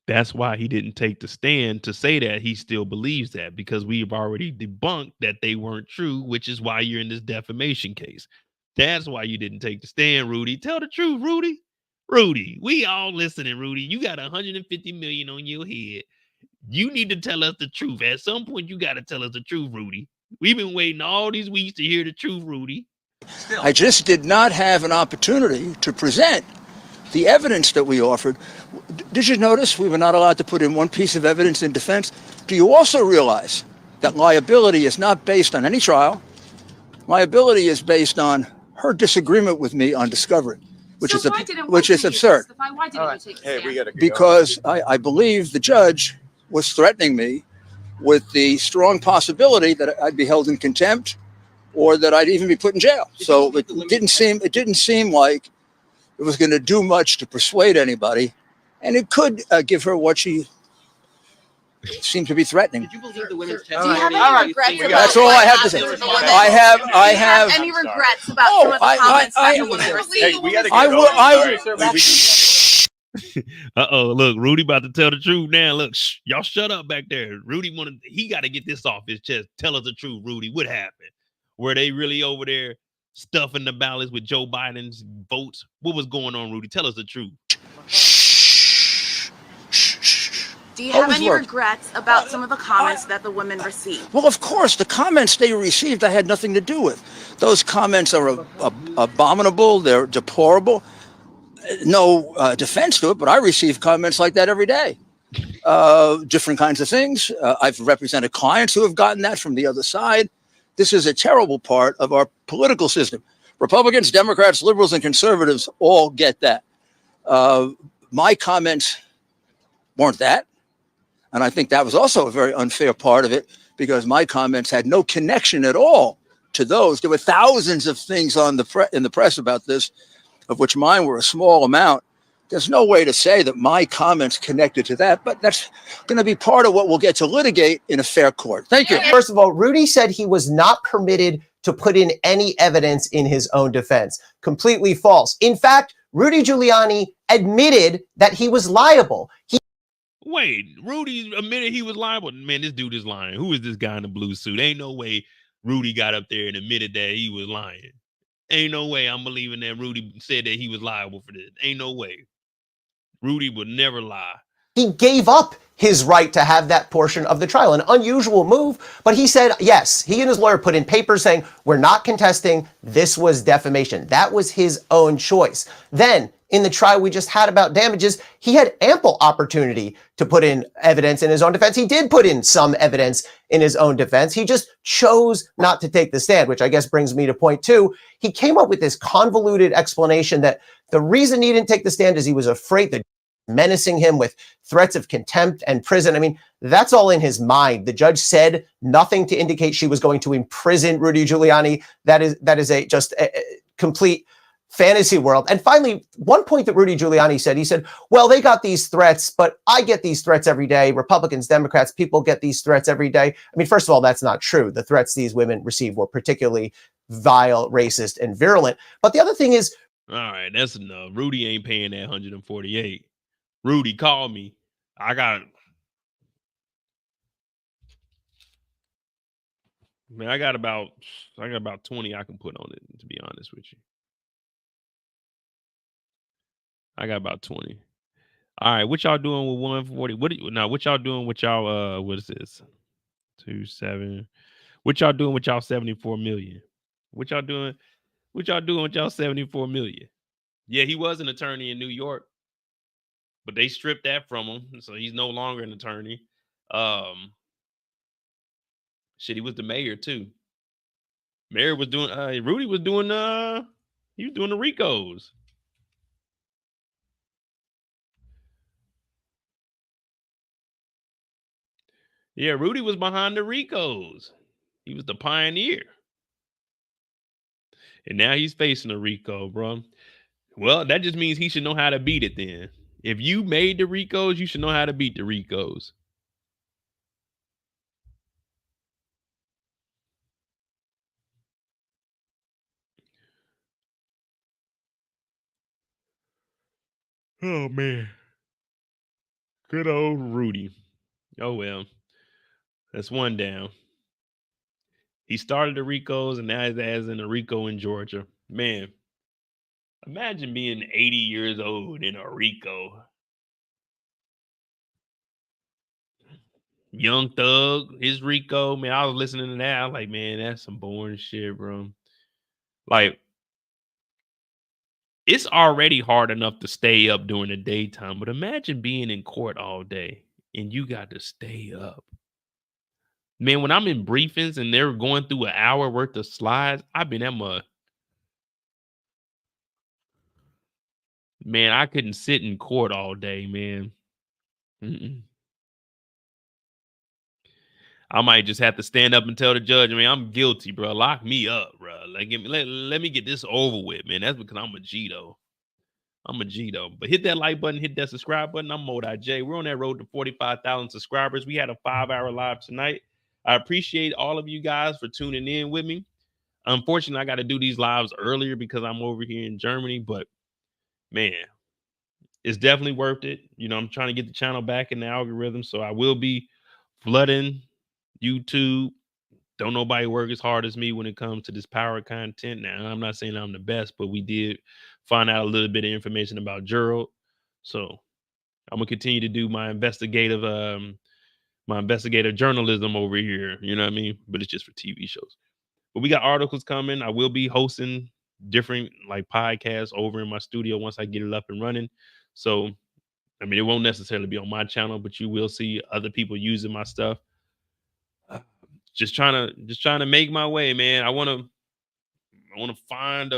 That's why he didn't take the stand to say that he still believes that, because we've already debunked that they weren't true, which is why you're in this defamation case. That's why you didn't take the stand, Rudy. Tell the truth, Rudy. Rudy, we all listening, Rudy. You got 150 million on your head. You need to tell us the truth. At some point, you got to tell us the truth, Rudy. We've been waiting all these weeks to hear the truth, Rudy. I just did not have an opportunity to present the evidence that we offered. Did you notice we were not allowed to put in one piece of evidence in defense? Do you also realize that liability is not based on any trial? Liability is based on her disagreement with me on discovery, which is absurd. Why didn't you take the stand? We gotta go. Because I believe the judge was threatening me with the strong possibility that I'd be held in contempt or that I'd even be put in jail. So it didn't seem like it was going to do much to persuade anybody, and it could give her what she seemed to be threatening. Did you believe the women's Do you have testimony? any regrets about That's all I have to say. I have any regrets about some of the comments that the women received? Hey, we gotta get going. Look, Rudy about to tell the truth now. Look, y'all shut up back there. Rudy he got to get this off his chest. Tell us the truth, Rudy. What happened? Were they really over there stuffing the ballots with Joe Biden's votes? What was going on, Rudy? Tell us the truth. Do you have any regrets about some of the comments that the women received? Well, of course, the comments they received I had nothing to do with. Those comments are abominable. They're deplorable. No defense to it, but I receive comments like that every day. Different kinds of things. I've represented clients who have gotten that from the other side. This is a terrible part of our political system. Republicans, Democrats, liberals, and conservatives all get that. My comments weren't that. And I think that was also a very unfair part of it, because my comments had no connection at all to those. There were thousands of things in the press about this, of which mine were a small amount. There's no way to say that my comments connected to that, but that's going to be part of what we'll get to litigate in a fair court. Thank you. First of all, Rudy said he was not permitted to put in any evidence in his own defense. Completely false. In fact, Rudy Giuliani admitted that he was liable. Wait, Rudy admitted he was liable. Man, this dude is lying. Who is this guy in the blue suit? Ain't no way Rudy got up there and admitted that he was lying. Ain't no way I'm believing that Rudy said that he was liable for this. Ain't no way. Rudy would never lie. He gave up his right to have that portion of the trial. An unusual move, but he said, yes, he and his lawyer put in papers saying, we're not contesting, this was defamation. That was his own choice. Then, in the trial we just had about damages, he had ample opportunity to put in evidence in his own defense. He did put in some evidence in his own defense. He just chose not to take the stand, which I guess brings me to point two. He came up with this convoluted explanation that the reason he didn't take the stand is he was afraid that menacing him with threats of contempt and prison. I mean, that's all in his mind. The judge said nothing to indicate she was going to imprison Rudy Giuliani. That is a complete fantasy world. And finally, one point that Rudy Giuliani said, he said, well, they got these threats, but I get these threats every day. Republicans, Democrats, people get these threats every day. I mean, first of all, that's not true. The threats these women received were particularly vile, racist, and virulent. But the other thing is, all right, that's enough. Rudy ain't paying that 148. Rudy, call me. I got about 20 I can put on it, to be honest with you. I got about 20. All right, what y'all doing with 140? What y'all doing with y'all what is this? 27. What y'all doing with y'all 74 million? What y'all doing with y'all 74 million? Yeah, he was an attorney in New York, but they stripped that from him, so he's no longer an attorney. Shit, he was the mayor too. Mayor was doing Rudy was doing he was doing the Ricos. Yeah, Rudy was behind the Ricos. He was the pioneer. And now he's facing a Rico, bro. Well, that just means he should know how to beat it then. If you made the Ricos, you should know how to beat the Ricos. Oh, man. Good old Rudy. Oh, well. That's one down. He started the Ricos, and now his ass in a Rico in Georgia. Man, imagine being 80 years old in a Rico. Young Thug, his Rico. Man, I was listening to that. I was like, man, that's some boring shit, bro. Like, it's already hard enough to stay up during the daytime, but imagine being in court all day and you got to stay up. Man, when I'm in briefings and they're going through an hour worth of slides, I've been at my... Man, I couldn't sit in court all day, man. I might just have to stand up and tell the judge, man, I'm guilty, bro. Lock me up, bro. Like, let me get this over with, man. That's because I'm a G, though. I'm a G, though. But hit that like button, hit that subscribe button. I'm Mo.J. We're on that road to 45,000 subscribers. We had a 5-hour live tonight. I appreciate all of you guys for tuning in with me. Unfortunately, I got to do these lives earlier because I'm over here in Germany. But, man, it's definitely worth it. You know, I'm trying to get the channel back in the algorithm. So I will be flooding YouTube. Don't nobody work as hard as me when it comes to this power content. Now, I'm not saying I'm the best, but we did find out a little bit of information about Gerald. So I'm gonna continue to do my investigative journalism over here. You know what I mean? But it's just for TV shows. But we got articles coming. I will be hosting different like podcasts over in my studio once I get it up and running. So, I mean, it won't necessarily be on my channel, but you will see other people using my stuff. Just trying to make my way, man. I want to find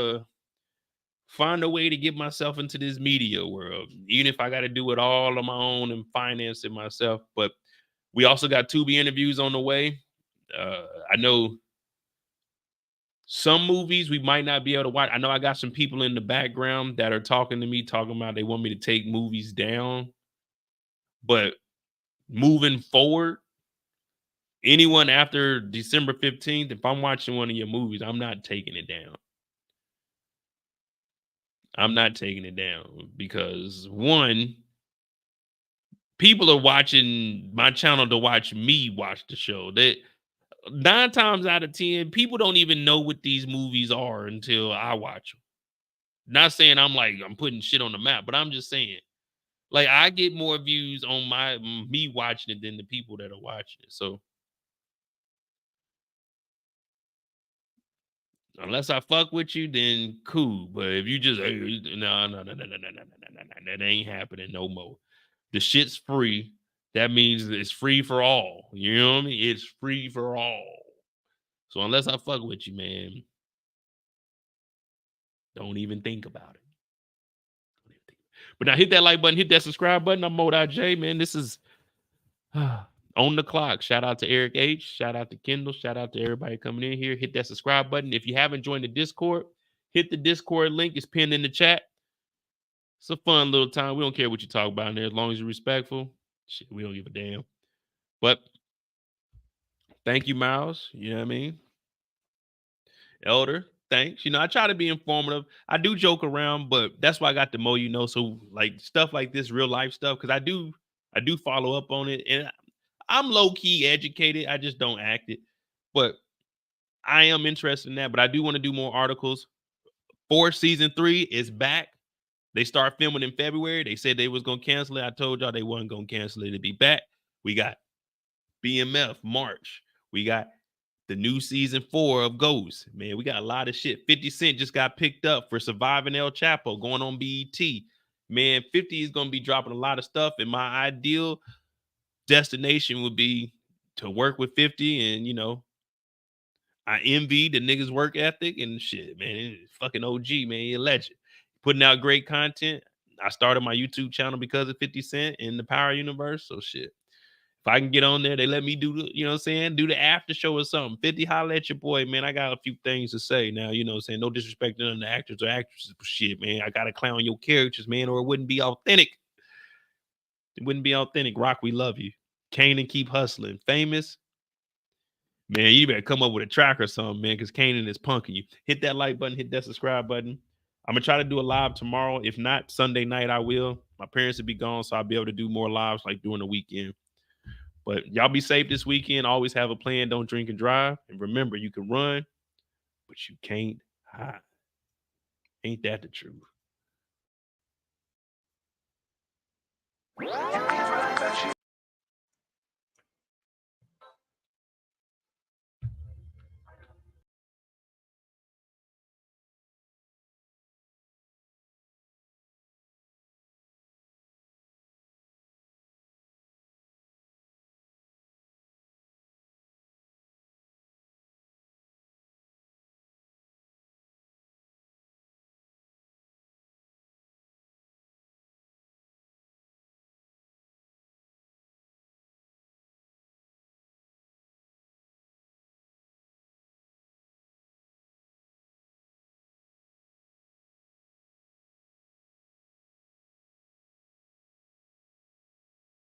a way to get myself into this media world, even if I got to do it all on my own and finance it myself. But we also got Tubi interviews on the way. I know some movies we might not be able to watch. I know I got some people in the background that are talking to me, talking about they want me to take movies down. But moving forward, anyone after December 15th, if I'm watching one of your movies, I'm not taking it down. I'm not taking it down because, one, people are watching my channel to watch me watch the show. That 9 times out of 10, people don't even know what these movies are until I watch them. Not saying I'm putting shit on the map, but I'm just saying, like, I get more views on me watching it than the people that are watching it. So unless I fuck with you, then cool. But if you just no, that ain't happening no more. The shit's free. That means it's free for all. You know what I mean? It's free for all. So unless I fuck with you, man, don't even think about it. But now hit that like button, hit that subscribe button. I'm Mode J, man. This is On the Clock. Shout out to Eric H. Shout out to Kendall. Shout out to everybody coming in here. Hit that subscribe button. If you haven't joined the Discord, hit the Discord link. It's pinned in the chat. It's a fun little time. We don't care what you talk about in there as long as you're respectful. Shit, we don't give a damn. But thank you, Miles. You know what I mean? Elder, thanks. You know, I try to be informative. I do joke around, but that's why I got the Mo, you know. So like stuff like this, real life stuff, because I do follow up on it. And I'm low-key educated. I just don't act it. But I am interested in that. But I do want to do more articles. For season 3 is back. They start filming in February. They said they was gonna cancel it. I told y'all they wasn't gonna cancel it. It'll be back. We got BMF March. We got the new season 4 of Ghost. Man, we got a lot of shit. 50 Cent just got picked up for Surviving El Chapo, going on BET. Man, 50 is gonna be dropping a lot of stuff. And my ideal destination would be to work with 50. And you know, I envy the niggas' work ethic and shit, man. Fucking OG, man. He a legend. Putting out great content. I started my YouTube channel because of 50 Cent in the Power Universe. So shit. If I can get on there, they let me do the, you know what I'm saying, do the after show or something. 50, holla at your boy, man. I got a few things to say now, you know what I'm saying? No disrespect to none of the actors or actresses, but shit, man. I gotta clown your characters, man, or it wouldn't be authentic. It wouldn't be authentic. Rock, we love you. Kanan, keep hustling. Famous. Man, you better come up with a track or something, man, because Kanan is punking you. Hit that like button, hit that subscribe button. I'm going to try to do a live tomorrow. If not, Sunday night I will. My parents will be gone, so I'll be able to do more lives like during the weekend. But y'all be safe this weekend. Always have a plan. Don't drink and drive. And remember, you can run, but you can't hide. Ain't that the truth?